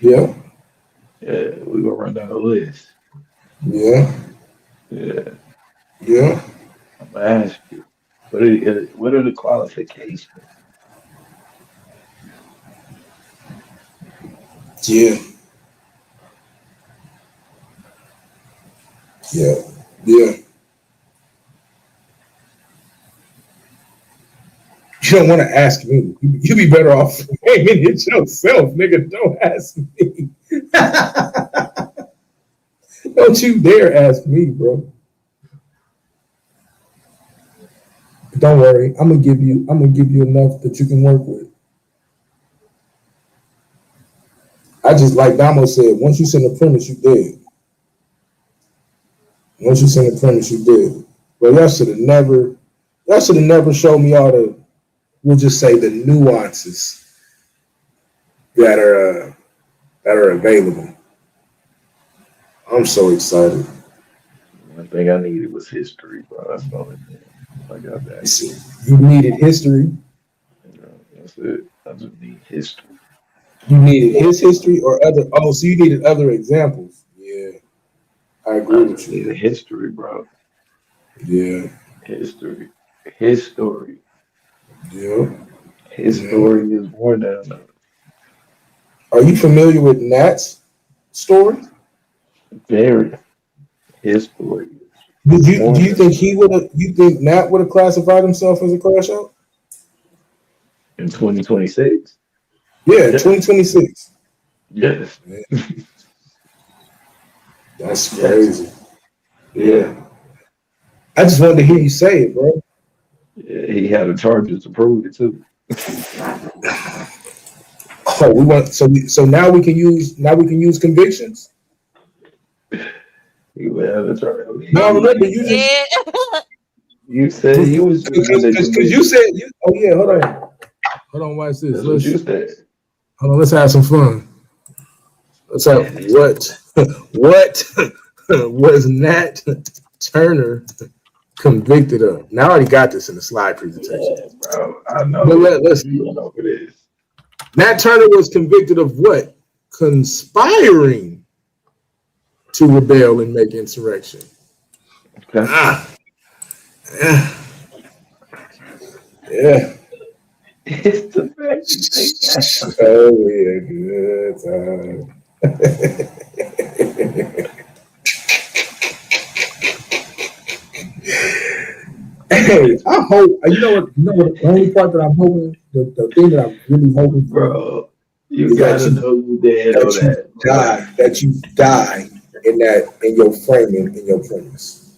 I: yeah,
M: Yeah, we're gonna run down the list.
I: yeah,
M: Yeah,
I: yeah,
M: I'm gonna ask you. What are the qualifications?
I: yeah, yeah, yeah. You don't want to ask me. You be better off framing it yourself, nigga. Don't ask me. Don't you dare ask me, bro. Don't worry. I'm gonna give you. I'm gonna give you enough that you can work with. I just like Damo said. Once you send a premise, you dead. Once you send a premise, you dead. But y'all should have never. Y'all should have never showed me all the. We'll just say the nuances that are available. I'm so excited.
M: One thing I needed was history, bro. That's the only thing I got
I: You
M: back.
I: see, you needed history.
M: You know, that's it. I just need history.
I: You needed his history or other. Oh, so you needed other examples. Yeah, I agree
M: I
I: with
M: just
I: you.
M: needed history, bro.
I: Yeah,
M: History. His story.
I: yeah,
M: His
I: yeah.
M: story is more than enough.
I: Are you familiar with Nat's story?
M: Very. His story is
I: Did you
M: more
I: do you
M: than
I: think
M: enough.
I: he would have? You think Nat would have classified himself as a crash out?
M: In 2026?
I: Yeah,
M: Yes.
I: 2026.
M: Yes.
I: Man, that's
M: Yes.
I: crazy.
M: Yeah.
I: Yeah, I just wanted to hear you say it, bro.
M: Yeah, he had the charges to prove it too.
I: Oh, we want so now we can use convictions.
M: He would have the charge. I
I: No,
M: mean,
I: remember you just
L: Yeah.
M: you said he was using the
I: because you
M: conviction.
I: said you. Oh yeah, hold on, watch this.
M: That's what you
I: Let's
M: said.
I: hold on. Let's have some fun. Let's have what was Nat Turner convicted of? Now I already got this in the slide presentation.
M: Yeah, bro. I
I: But
M: know.
I: let's
M: We went over this.
I: Nat Turner was convicted of what? Conspiring to rebel and make insurrection.
M: Okay.
I: Ah, yeah, yeah.
M: It's the fact you take that.
I: Oh yeah, good time. Hey, I hope you know what. You know what? The only part that I'm hoping, the thing that I'm really hoping for,
M: Bro, you
I: is
M: gotta know you did on that, bro.
I: that you die in your framing, in your premise.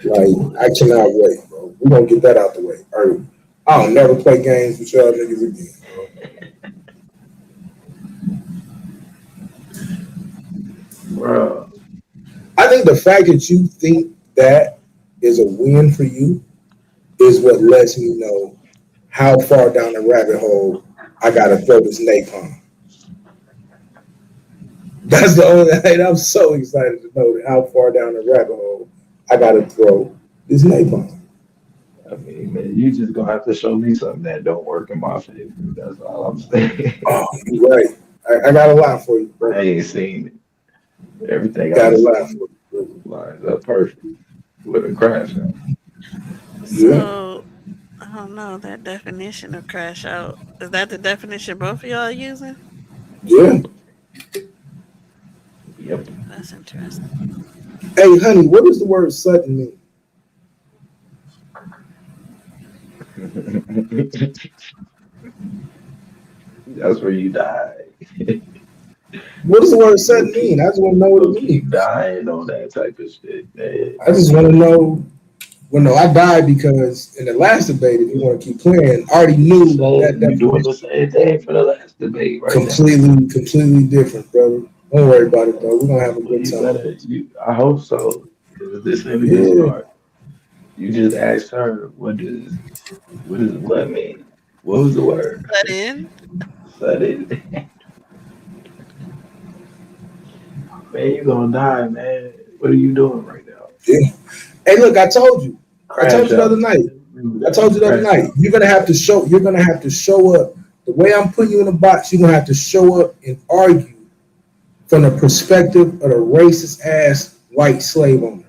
I: Like I cannot wait, bro. We're gonna get that out the way early. I don't never play games with y'all niggas again, bro.
M: Bro,
I: I think the fact that you think that is a win for you is what lets me know how far down the rabbit hole I gotta throw this napalm. That's the only thing. I'm so excited to know how far down the rabbit hole I gotta throw this napalm.
M: I mean, man, you just gonna have to show me something that don't work in my favor. That's all I'm saying.
I: Oh, you're right. I got a lot for you,
M: I
I: brother.
M: ain't seen it. Everything
I: Got
M: I've
I: a lot
M: seen
I: for you, brother.
M: lines up perfect with a crash out.
I: Yeah,
L: So I don't know that definition of crash out. Is that the definition both of y'all are using?
I: yeah.
M: Yep.
L: That's interesting.
I: Hey, honey, what does the word sudden mean?
M: That's where you die.
I: What does the word
M: You gonna
I: sudden mean?
M: keep
I: I just want to know
M: you
I: what it
M: gonna keep
I: means.
M: dying on that type of shit, man.
I: I just want to know. Well, no, I died because in the last debate, if you want to keep playing, I already knew that
M: You doing the
I: definition.
M: same thing for the last debate right now.
I: Completely different, brother. Don't worry about it, though. We're gonna have a
M: Well,
I: good
M: you
I: time.
M: better. I hope so. Because this ain't a good
I: Yeah,
M: start. You just asked her, what does what mean? What was the word?
L: But in
M: Sudden. Man, you gonna die, man. What are you doing right now?
I: yeah. Hey, look, I told you. I told
M: Crash
I: you the other
M: out,
I: night.
M: man. Remember
I: I
M: that.
I: told you the other
M: Crash
I: night.
M: out.
I: You're gonna have to show. You're gonna have to show up the way I'm putting you in a box. You're gonna have to show up and argue from the perspective of the racist ass white slave owner.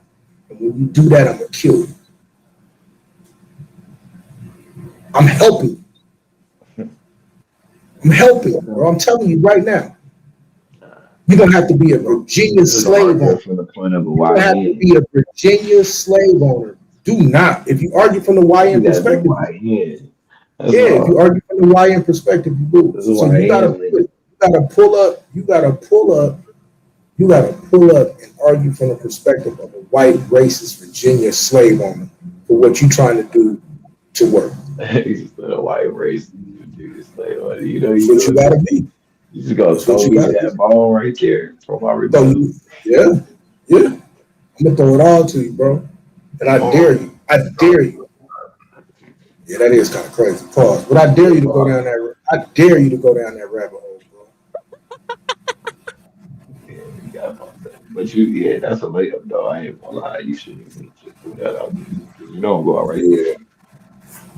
I: And when you do that, I'm gonna kill you. I'm helping you. I'm helping you, bro. I'm telling you right now. You're gonna have to be a Virginia
M: You're gonna
I: slave
M: argue
I: owner.
M: from the point of a
I: You're gonna have to
M: YN.
I: be a Virginia slave owner. Do not. If you argue from the
M: You
I: YN
M: gotta be
I: perspective,
M: YN. That's
I: yeah. If you
M: all.
I: argue from the YN perspective, you
M: This
I: lose.
M: is
I: So you gotta
M: YN nigga.
I: pull up. You gotta pull up and argue from the perspective of a white racist Virginia slave owner for what you're trying to do to work.
M: He's a white race. Dude, like, you know,
I: That's
M: you
I: what you
M: doing
I: gotta
M: it.
I: be.
M: You just gonna
I: That's what
M: throw
I: you
M: me
I: gotta be.
M: that ball right there for my
I: So
M: rebuttal.
I: yeah, yeah. I'm gonna throw it all to you, bro. And I dare
M: Oh,
I: you. I dare you. Yeah, that is kind of crazy. Pause. But I dare
M: yeah,
I: you to go
M: ball.
I: down that. I dare you to go down that rabbit hole, bro.
M: Yeah, you got about that. But yeah, that's a layup, though. I ain't gonna lie. You shouldn't even just threw that out there. 'Cause you don't go out right there.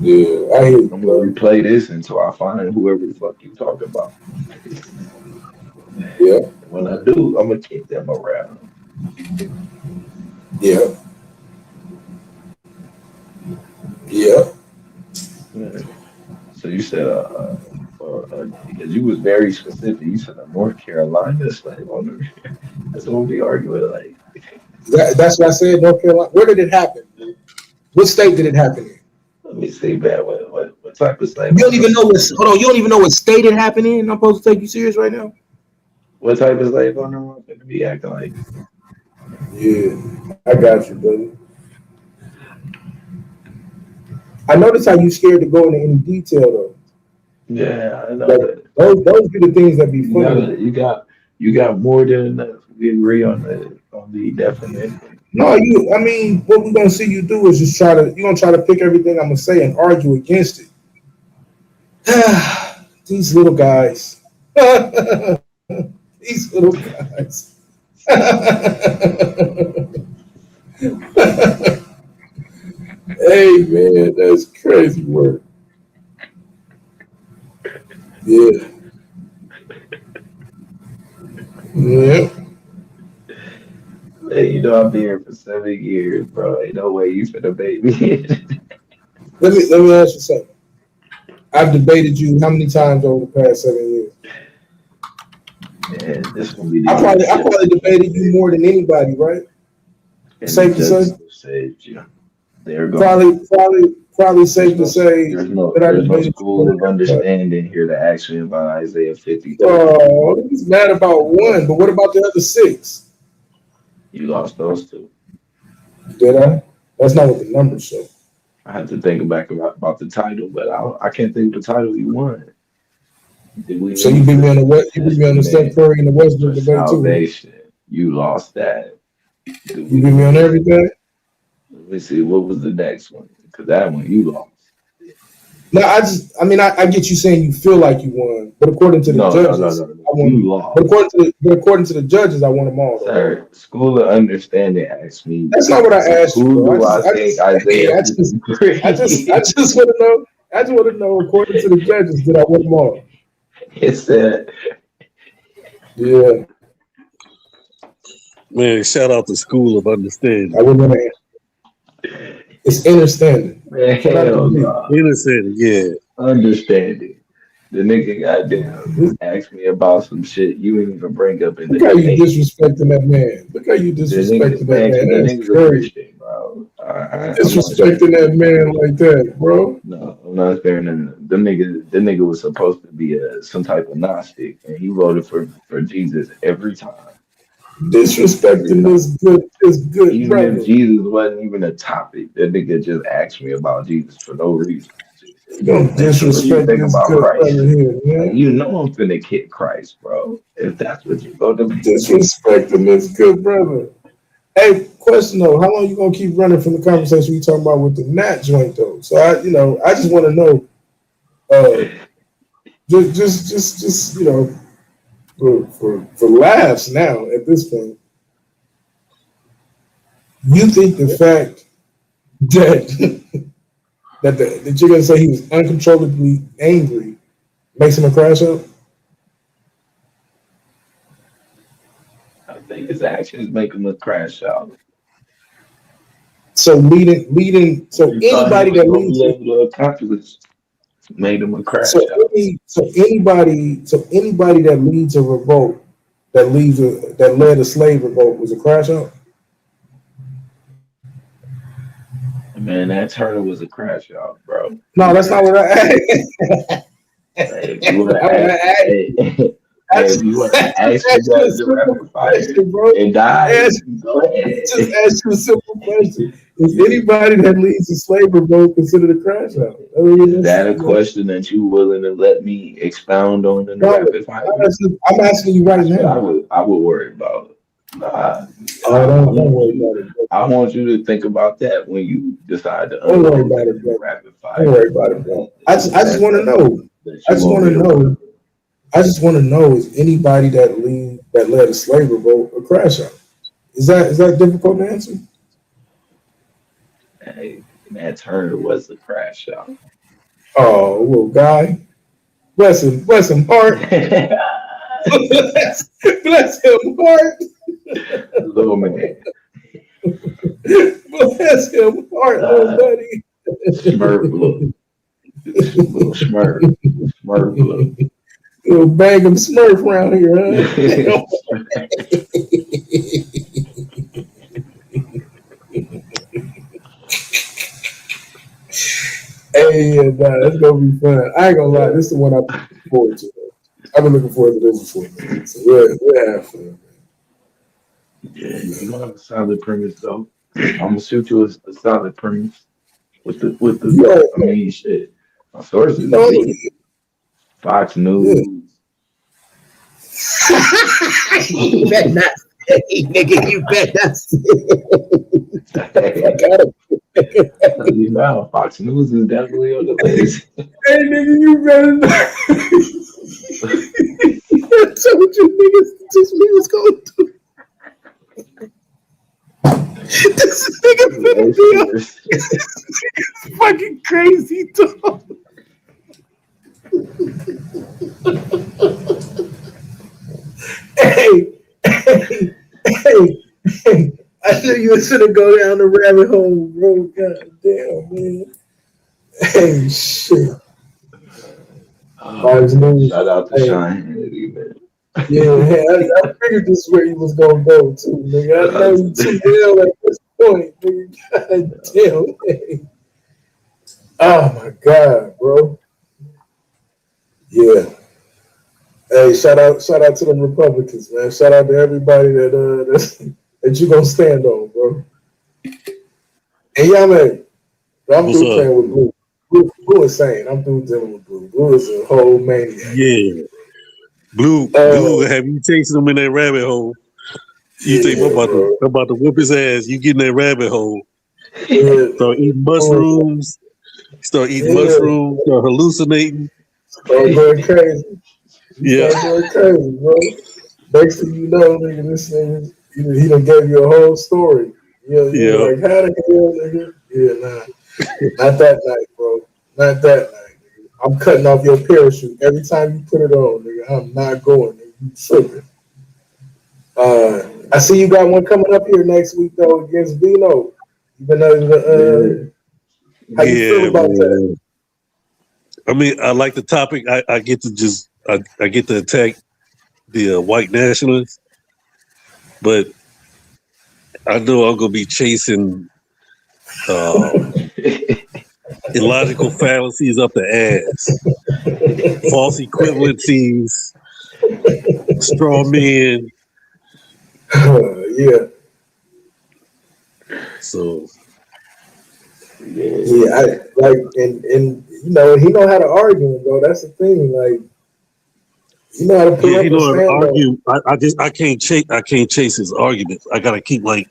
I: Yeah, yeah. I hear you,
M: I'm gonna
I: bro.
M: replay this until I find whoever the fuck you talking about.
I: Yeah,
M: When I do, I'm gonna kick them around.
I: yeah, yeah.
M: Yeah. So you said, because you was very specific. You said a North Carolina slave owner. That's what we arguing. Like,
I: That's what I said. North Carolina. Where did it happen? What state did it happen in?
M: let me see, man. What type of slave
I: You don't
M: owner?
I: even know what. Hold on. You don't even know what state it happened in. I'm supposed to take you serious right now.
M: What type of slave owner am I gonna be acting like?
I: Yeah, I got you, buddy. I notice how you scared to go into any detail though.
M: Yeah, I know
I: Like
M: that.
I: those be the things that be
M: You
I: funny to
M: got
I: me.
M: you got more than enough. We agree on the definition.
I: No, you. I mean, what we're gonna see you do is just try to. You're gonna try to pick everything I'm gonna say and argue against it. These little guys. These little guys. Hey man, that's crazy work. Yeah, yeah.
M: Man, you know I've been here for 7 years, bro. Ain't no way you finna bait me.
I: Let me ask you something. I've debated you how many times over the past 7 years?
M: And this gonna be the
I: I
M: year
I: probably I
M: justice
I: probably
M: gonna
I: debated you
M: save
I: more than anybody, right?
M: and the
I: Safe to say.
M: justice will save you. There goes.
D: Probably safe to say that I
M: There's no
D: debated
M: school of understanding here to ask me about Isaiah 53.
I: Oh, he's mad about one, but what about the other 6?
M: You lost those 2.
I: Did I? That's not what the numbers show.
M: I had to think back about the title, but I can't think of the title you won. Did we
I: So you beat me on the West. You beat me on the Steph
M: Testament
I: Curry and the
M: for
I: Westbrook debate too. Right?
M: salvation? You lost that.
I: You beat me on everything.
M: Let me see. What was the next one? Because that one you lost.
I: No, I get you saying you feel like you won, but according to the judges, I won.
M: You lost.
I: But according to the judges, I won them all.
M: Sir, School of Understanding asked me.
I: That's not what I asked you.
M: Who
I: Bro.
M: do I think Isaiah 53?
I: I just want to know. I just want to know, according to the judges, did I win them all?
M: It said,
I: yeah.
P: Man, shout out to School of Understanding.
I: I wouldn't want to answer. It's understanding.
M: Man, hell no.
P: Understanding, yeah.
M: Understanding. The nigga goddamn asked me about some shit you didn't even bring up in the
I: Look how you
M: debate.
I: disrespecting that man. Look how you disrespecting that man.
M: The
I: That's
M: nigga's a
I: crazy.
M: Christian, bro.
I: Disrespecting that man like that, bro.
M: No, I'm not sparing him. The nigga was supposed to be some type of Gnostic, and he voted for Jesus every time.
I: Disrespecting is good,
M: even
I: brother.
M: if Jesus wasn't even a topic, that nigga just asked me about Jesus for no reason.
I: You don't disrespect this good brother here, man.
M: Like, you know I'm finna kick Christ, bro. If that's what you go to be.
I: Disrespecting this good brother. Hey, question though, how long you gonna keep running from the conversation we talking about with the Nat joint though? So I just want to know, just for laughs now at this point, you think the fact that that you're gonna say he was uncontrollably angry makes him a crash out?
M: I think his actions make him a crash out.
I: So leading. So anybody that leads
M: be able to accomplish made him a crash
I: so
M: out.
I: Anybody that leads a revolt, that led a slave revolt, was a crash out.
M: Man, that Turner was a crash out, bro.
I: No, that's not what I asked.
M: Hey, if you want to ask me that to rapid fire and die, go ahead.
I: Just ask you a simple question: is anybody that leads a slave revolt considered a crash out?
M: Is that a question that you willing to let me expound on in the rapid fire?
I: I'm asking you right now.
M: I would worry about it.
I: Don't worry about it.
M: I want you to think about that when you decide to.
I: Don't worry about it, bro.
M: Rapid fire.
I: Don't worry about it, bro. I just want to know. I just want to know: is anybody that led a slave revolt a crash out? Is that difficult to answer?
M: Hey, Matt Turner was a crash out.
I: Oh, little guy. Bless him heart. bless him heart.
M: Little man.
I: Bless him heart, little buddy.
M: Smurf look. Little Smurf. Smurf look.
I: Little bag of Smurf around here, huh? Hey, that's gonna be fun. I ain't gonna lie, this is the one I'm looking forward to. I've been looking forward to this before, man. So we'll have fun, man.
M: Yeah, you know, a solid premise though. I'm gonna shoot you a solid premise with the shit. My sources, Fox News.
I: You better not say, nigga. You better not say.
M: You know, Fox News is definitely on the list.
I: Hey, nigga, you better not. That's what you niggas just me was going to do. This nigga finna be on. It's fucking crazy, dog. Hey. I knew you was gonna go down the rabbit hole, bro. God damn, man. Hey, shit.
M: Shout out to Sean Hannity, man.
I: Yeah, hey, I figured this is where you was gonna go to, nigga. I know you too well at this point, nigga. God Damn. Oh my God, bro. Yeah. Hey, shout out to the Republicans, man. Shout out to everybody that you gonna stand on, bro. And yeah, man, I'm
P: What's
I: through
P: up?
I: playing with Blue. Blue insane. I'm through dealing with Blue. Blue is a whole maniac.
P: Yeah. Blue have you chasing him in that rabbit hole. You think
I: Yeah,
P: I'm
I: bro.
P: about to whip his ass, you get in that rabbit hole.
I: Yeah,
P: Start eating mushrooms, start
I: yeah.
P: start hallucinating.
I: Start going crazy. You
P: Yeah.
I: start going crazy, bro. Next thing you know, nigga, this nigga, he done gave you a whole story. You're
P: Yeah.
I: like, how the hell, nigga? Yeah, nah. Not that night, bro. Not that night, nigga. I'm cutting off your parachute every time you put it on, nigga. I'm not going, nigga. You tripping. I see you got one coming up here next week, though, against Vino. You been, how you feel
P: Yeah,
I: about that?
P: man. I mean, I like the topic. I get to just I get to attack the white nationalists, but I know I'm gonna be chasing illogical fallacies up the ass, false equivalencies, straw men.
I: Yeah.
P: So
I: Yeah, I like and you know he know how to argue, bro. That's the thing. Like you know how to pull
P: yeah,
I: up
P: he
I: and
P: know how to
I: stand on.
P: argue. I can't chase his arguments. I gotta keep like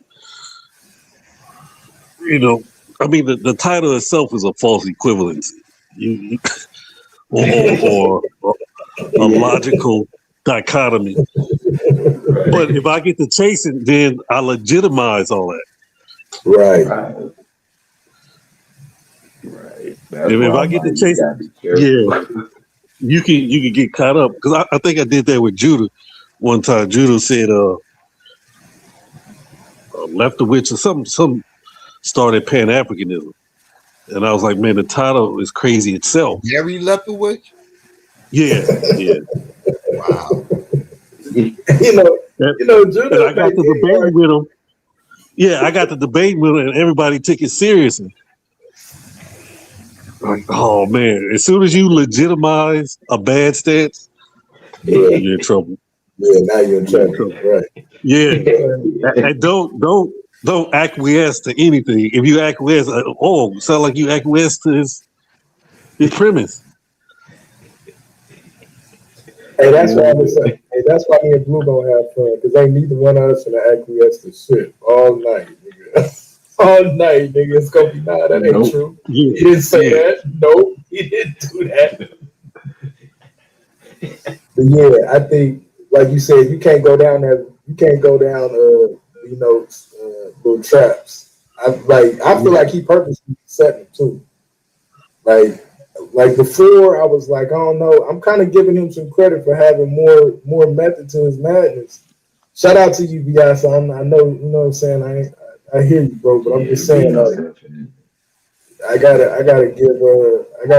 P: I mean the title itself is a false equivalency. You or a logical dichotomy. But if I get to chase it, then I legitimize all that.
I: Right.
M: That's
P: If
M: why
P: I
M: I'm
P: get to
M: like, you
P: chase it,
M: gotta be
P: yeah,
M: careful.
P: you can get caught up because I think I did that with Judah one time. Judah said, "Left the witch" or some started Pan Africanism, and I was like, "Man, the title is crazy itself."
N: Gary Leftowich?
P: Yeah, yeah.
N: Wow.
I: you
P: And, and
I: Judah
P: I got
I: make
P: to
I: any
P: debating with
I: argument.
P: him. Yeah, I got to debate with him, and everybody took it seriously. Like, oh man, as soon as you legitimize a bad stance,
I: Yeah,
P: you're in trouble.
I: yeah. Now you're in
P: You're in
I: trouble.
P: trouble.
I: Right.
P: Yeah,
I: Right.
P: and don't acquiesce to anything. If you acquiesce, sound like you acquiesce to his premise.
I: Hey, that's why I'm gonna say. Hey, that's why me and Blue gonna have fun because ain't neither one of us gonna acquiesce to shit all night, nigga. All night, nigga. It's gonna be that ain't true.
P: Yeah,
I: He didn't say
P: yeah,
I: that. Nope, he didn't do that. But yeah, I think, like you said, you can't go down that. You can't go down, little traps. I feel like he purposely set them too. Like before, I was like, I don't know. I'm kind of giving him some credit for having more method to his madness. Shout out to you, Biasa. I know, you know what I'm saying. I hear you, bro. But I'm just saying, I gotta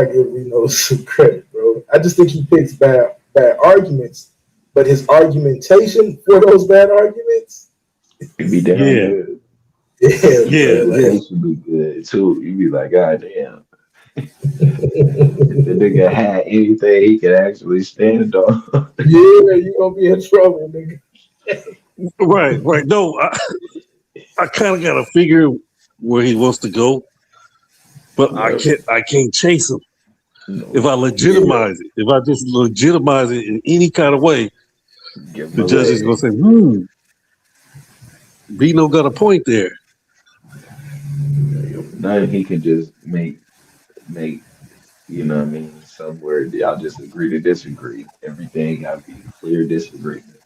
I: give Reno some credit, bro. I just think he picks bad arguments, but his argumentation for those bad arguments,
M: It'd be damn
P: yeah,
M: good.
I: yeah,
P: yeah,
I: bro.
P: yeah.
I: Like,
M: Presentation be good too. You be like, God damn. If the nigga had anything he could actually stand on.
I: yeah, you gonna be in trouble, nigga.
P: Right. No, I kind of got to figure where he wants to go, but
M: Yep.
P: I can't chase him. If I
M: No.
I: Yeah,
P: legitimize it, if I just legitimize it in any kind of way,
M: Give him
P: the
M: a
P: judge is gonna
M: leg.
P: say, Vino got a point there.
M: Nothing he can just make, you know what I mean, somewhere y'all just agree to disagree. Everything gotta be clear disagreement.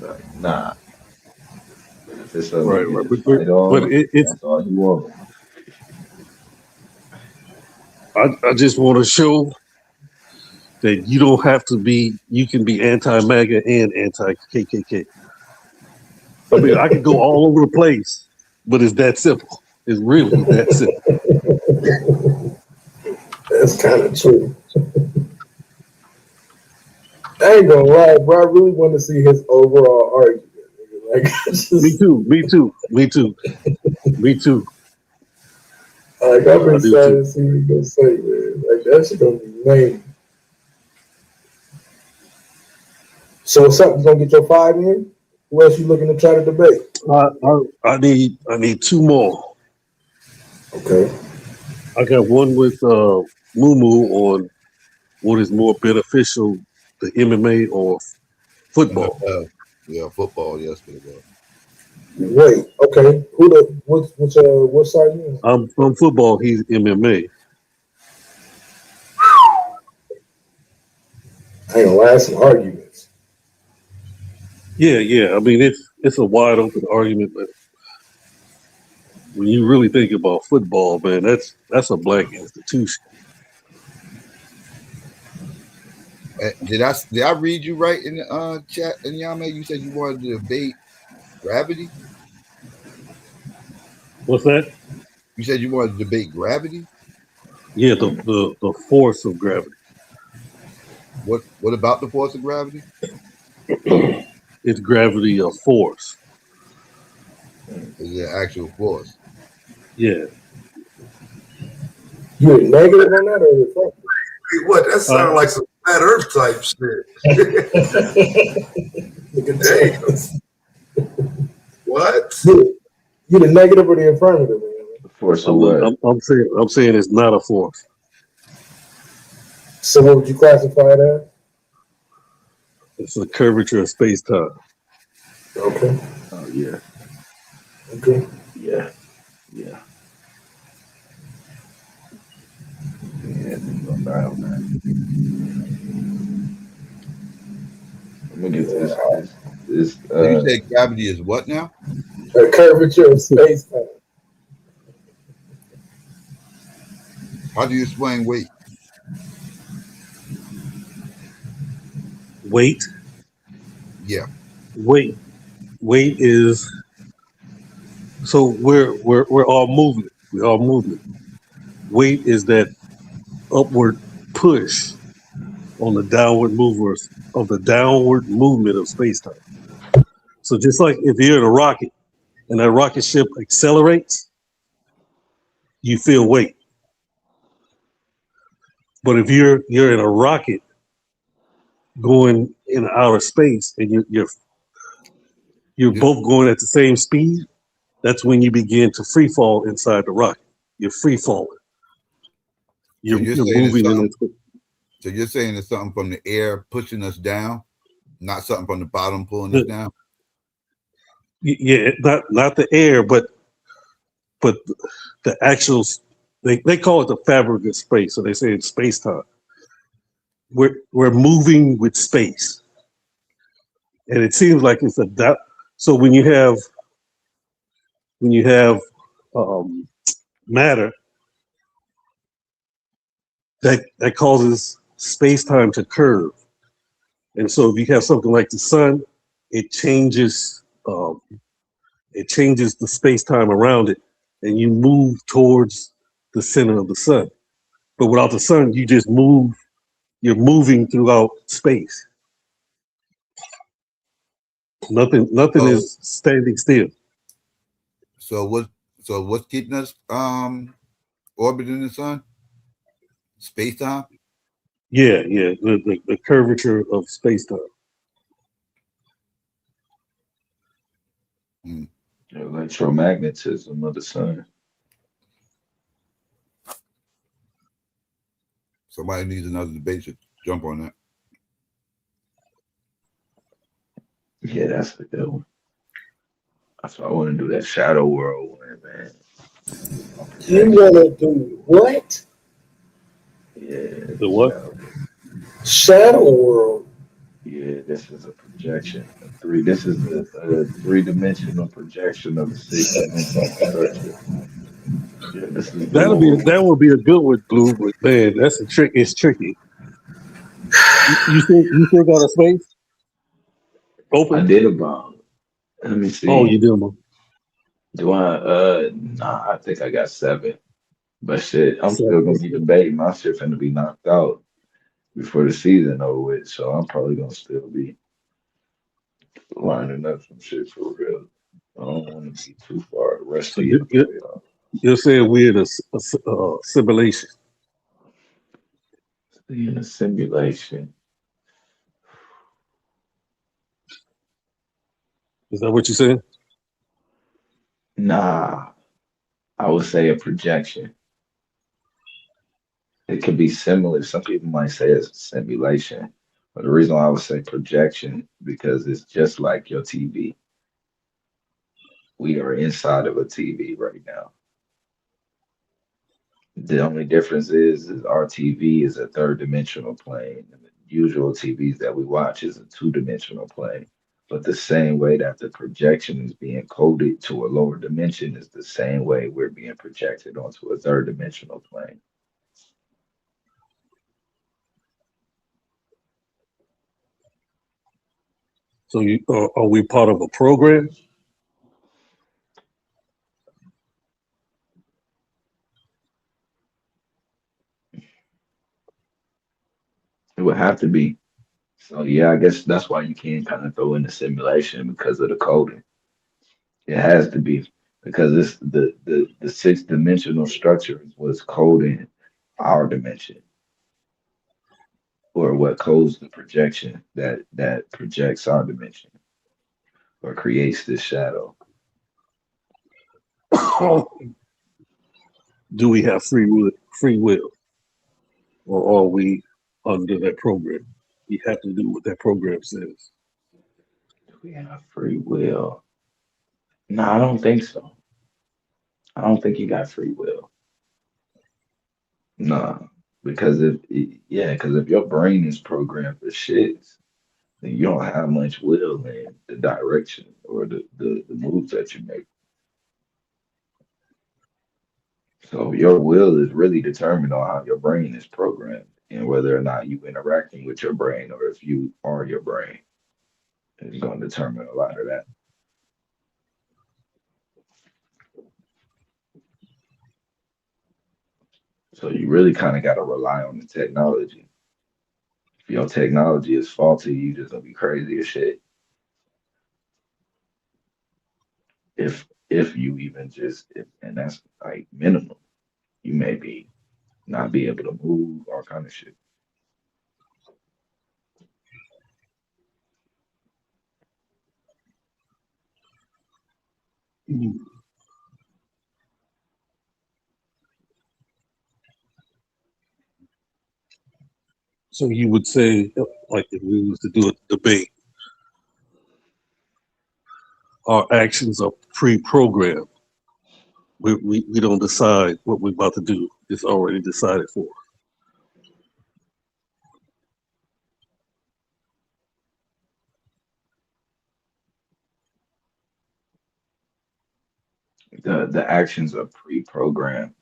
M: Like, nah. But if it's something we
P: Right,
M: can
P: right.
M: just fight
P: But
M: on,
P: it's
M: that's all he want.
P: I just want to show that you don't have to be. You can be anti MAGA and anti KKK. I mean, I could go all over the place, but it's that simple. It's really that simple.
I: that's kind of true. I ain't gonna lie, bro. I really want to see his overall argument. Nigga. Like, I
P: Me
I: just,
P: too. Me too. Me too. Me too.
I: Like I've
P: I
I: been
P: do
I: trying
P: too.
I: to see what you gonna say, man. Like that shit gonna be lame. So what's up? You gonna get your 5 in? Who else you looking to try to debate?
P: I need two more.
I: Okay.
P: I got one with Mumu on what is more beneficial, the MMA or football.
A: NFL. Yeah, football yesterday.
I: Wait. Okay. Who the what side you on?
P: I'm football. He's MMA.
I: I ain't gonna lie, some arguments.
P: Yeah. I mean, it's a wide open argument, but when you really think about football, man, that's a black institution.
A: Did I read you right in the chat? And Yame, you said you wanted to debate gravity.
P: What's that?
A: You said you wanted to debate gravity.
P: Yeah, the force of gravity.
A: What about the force of gravity?
P: It's gravity of force.
A: Is it actual force?
P: Yeah.
I: You a negative on that or the front?
C: Hey, what? That sounds like some flat Earth type shit.
I: Look at
C: Damn.
I: that.
C: What?
I: You the negative or the affirmative, man?
M: The force of what?
P: I'm saying it's not a force.
I: So what would you classify it as?
P: It's a curvature of space time.
I: Okay.
M: Oh yeah.
I: Okay.
M: Yeah. Yeah. Yeah, nigga gonna die on that. Let me get this
A: So you said gravity is what now?
I: A curvature of space time.
A: How do you explain weight?
P: Weight.
A: Yeah.
P: Weight is so we're all movement. We're all movement. Weight is that upward push on the downward movement of space time. So just like if you're in a rocket and that rocket ship accelerates, you feel weight. But if you're in a rocket going in outer space and you're both going at the same speed, that's when you begin to free fall inside the rocket. You're free falling. You're
A: saying it's
P: moving in
A: something.
P: it.
A: So you're saying it's something from the air pushing us down, not something from the bottom pulling us down.
P: Yeah, not the air, but the actual. They call it the fabric of space. So they say it's space time. We're moving with space, and it seems like it's a. So when you have um, matter that causes space time to curve, and so if you have something like the sun, it changes the space time around it, and you move towards the center of the sun. But without the sun, you just move. You're moving throughout space. Nothing is standing still.
A: So what's keeping us orbiting the sun? Space time?
P: Yeah. The curvature of space time.
M: The electromagnetism of the sun.
A: Somebody needs another debate to jump on that.
M: Yeah, that's a good one. That's why I want to do that shadow world one, man.
I: You wanna do what?
M: Yeah,
P: The what?
I: Shadow world.
M: Yeah, this is a projection. This is a three-dimensional projection of a six-dimensional structure. Yeah, this is the
P: That would be a good one, Blue. But man, that's a trick. It's tricky. You still got a space
M: I
P: open?
M: did a bomb. Let me
P: Oh,
M: see.
P: you do, man.
M: Do I? Nah, I think I got 7. But shit, I'm still gonna
P: So,
M: be debating. My shit finna be knocked out before the season over with. So I'm probably gonna still be lining up some shit for real. I don't want to be too far. The rest
P: So
M: of you
P: you're saying we're in a simulation.
M: in a simulation.
P: Is that what you're saying?
M: Nah, I would say a projection. It could be similar. Some people might say it's a simulation, but the reason why I would say projection because it's just like your TV. We are inside of a TV right now. The only difference is our TV is a third dimensional plane, and the usual TVs that we watch is a two-dimensional plane. But the same way that the projection is being coded to a lower dimension is the same way we're being projected onto a third dimensional plane.
P: So are we part of a program?
M: It would have to be. So yeah, I guess that's why you can't kind of throw in the simulation because of the coding. It has to be because it's the six dimensional structure was coding our dimension or what codes the projection that projects our dimension or creates this shadow.
P: Do we have free will, or are we under that program? We have to do what that program says.
M: Do we have free will? No, I don't think so. I don't think you got free will. No, because because if your brain is programmed for shit, then you don't have much will in the direction or the moves that you make. So your will is really determined on how your brain is programmed and whether or not you interacting with your brain or if you are your brain. It's going to determine a lot of that. So you really kind of got to rely on the technology. If your technology is faulty, you just gonna be crazy as shit. If you even and that's like minimum, you may be not be able to move, all kind of shit.
P: So you would say, like if we was to do a debate, our actions are pre-programmed. We don't decide what we're about to do. It's already decided for.
M: The actions are pre-programmed.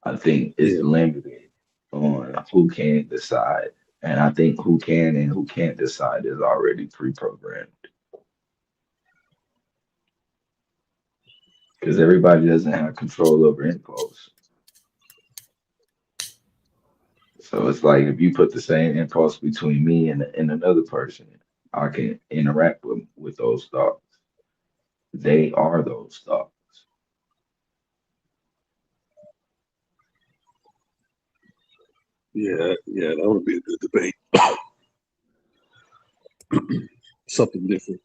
M: I think it's
P: Yeah.
M: limited on who can decide. And I think who can and who can't decide is already pre-programmed. Because everybody doesn't have control over impulse. So it's like if you put the same impulse between me and another person, I can interact with those thoughts. They are those thoughts.
P: Yeah, that would be a good debate. Something different.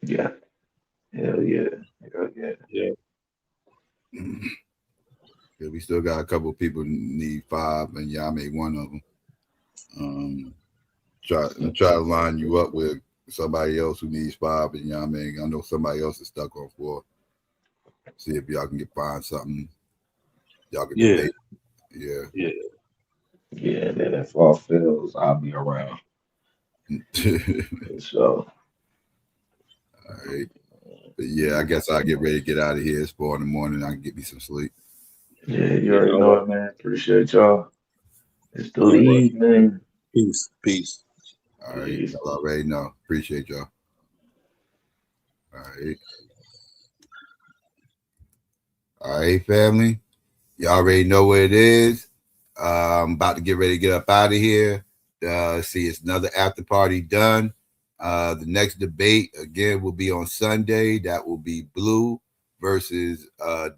M: Yeah. Hell yeah. Hell yeah.
P: Yeah.
A: Yeah, we still got a couple of people need 5, and y'all made one of them. Try to line you up with somebody else who needs 5, and y'all I know somebody else is stuck on 4. See if y'all can find something y'all can debate. Yeah.
P: Yeah.
M: Yeah, then if all fails, I'll be around. So
A: All right. But yeah, I guess I'll get ready to get out of here. It's 4 in the morning. I can get me some sleep.
M: yeah, you already know it, man. Appreciate y'all. It's the lead, man.
P: Peace.
A: All right. Y'all already know. Appreciate y'all. All right. All right, family. Y'all already know what it is. I'm about to get ready to get up out of here. See, it's another after party done. The next debate again will be on Sunday. That will be Blue versus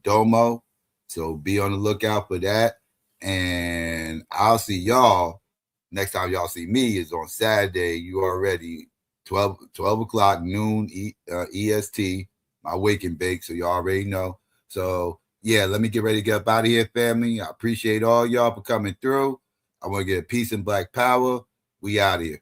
A: Domo. So be on the lookout for that. And I'll see y'all next time y'all see me is on Saturday. You already 12 o'clock noon EST. My wake and bake, so you already know. So yeah, let me get ready to get up out of here, family. I appreciate all y'all for coming through. I want to get a peace and black power. We out of here.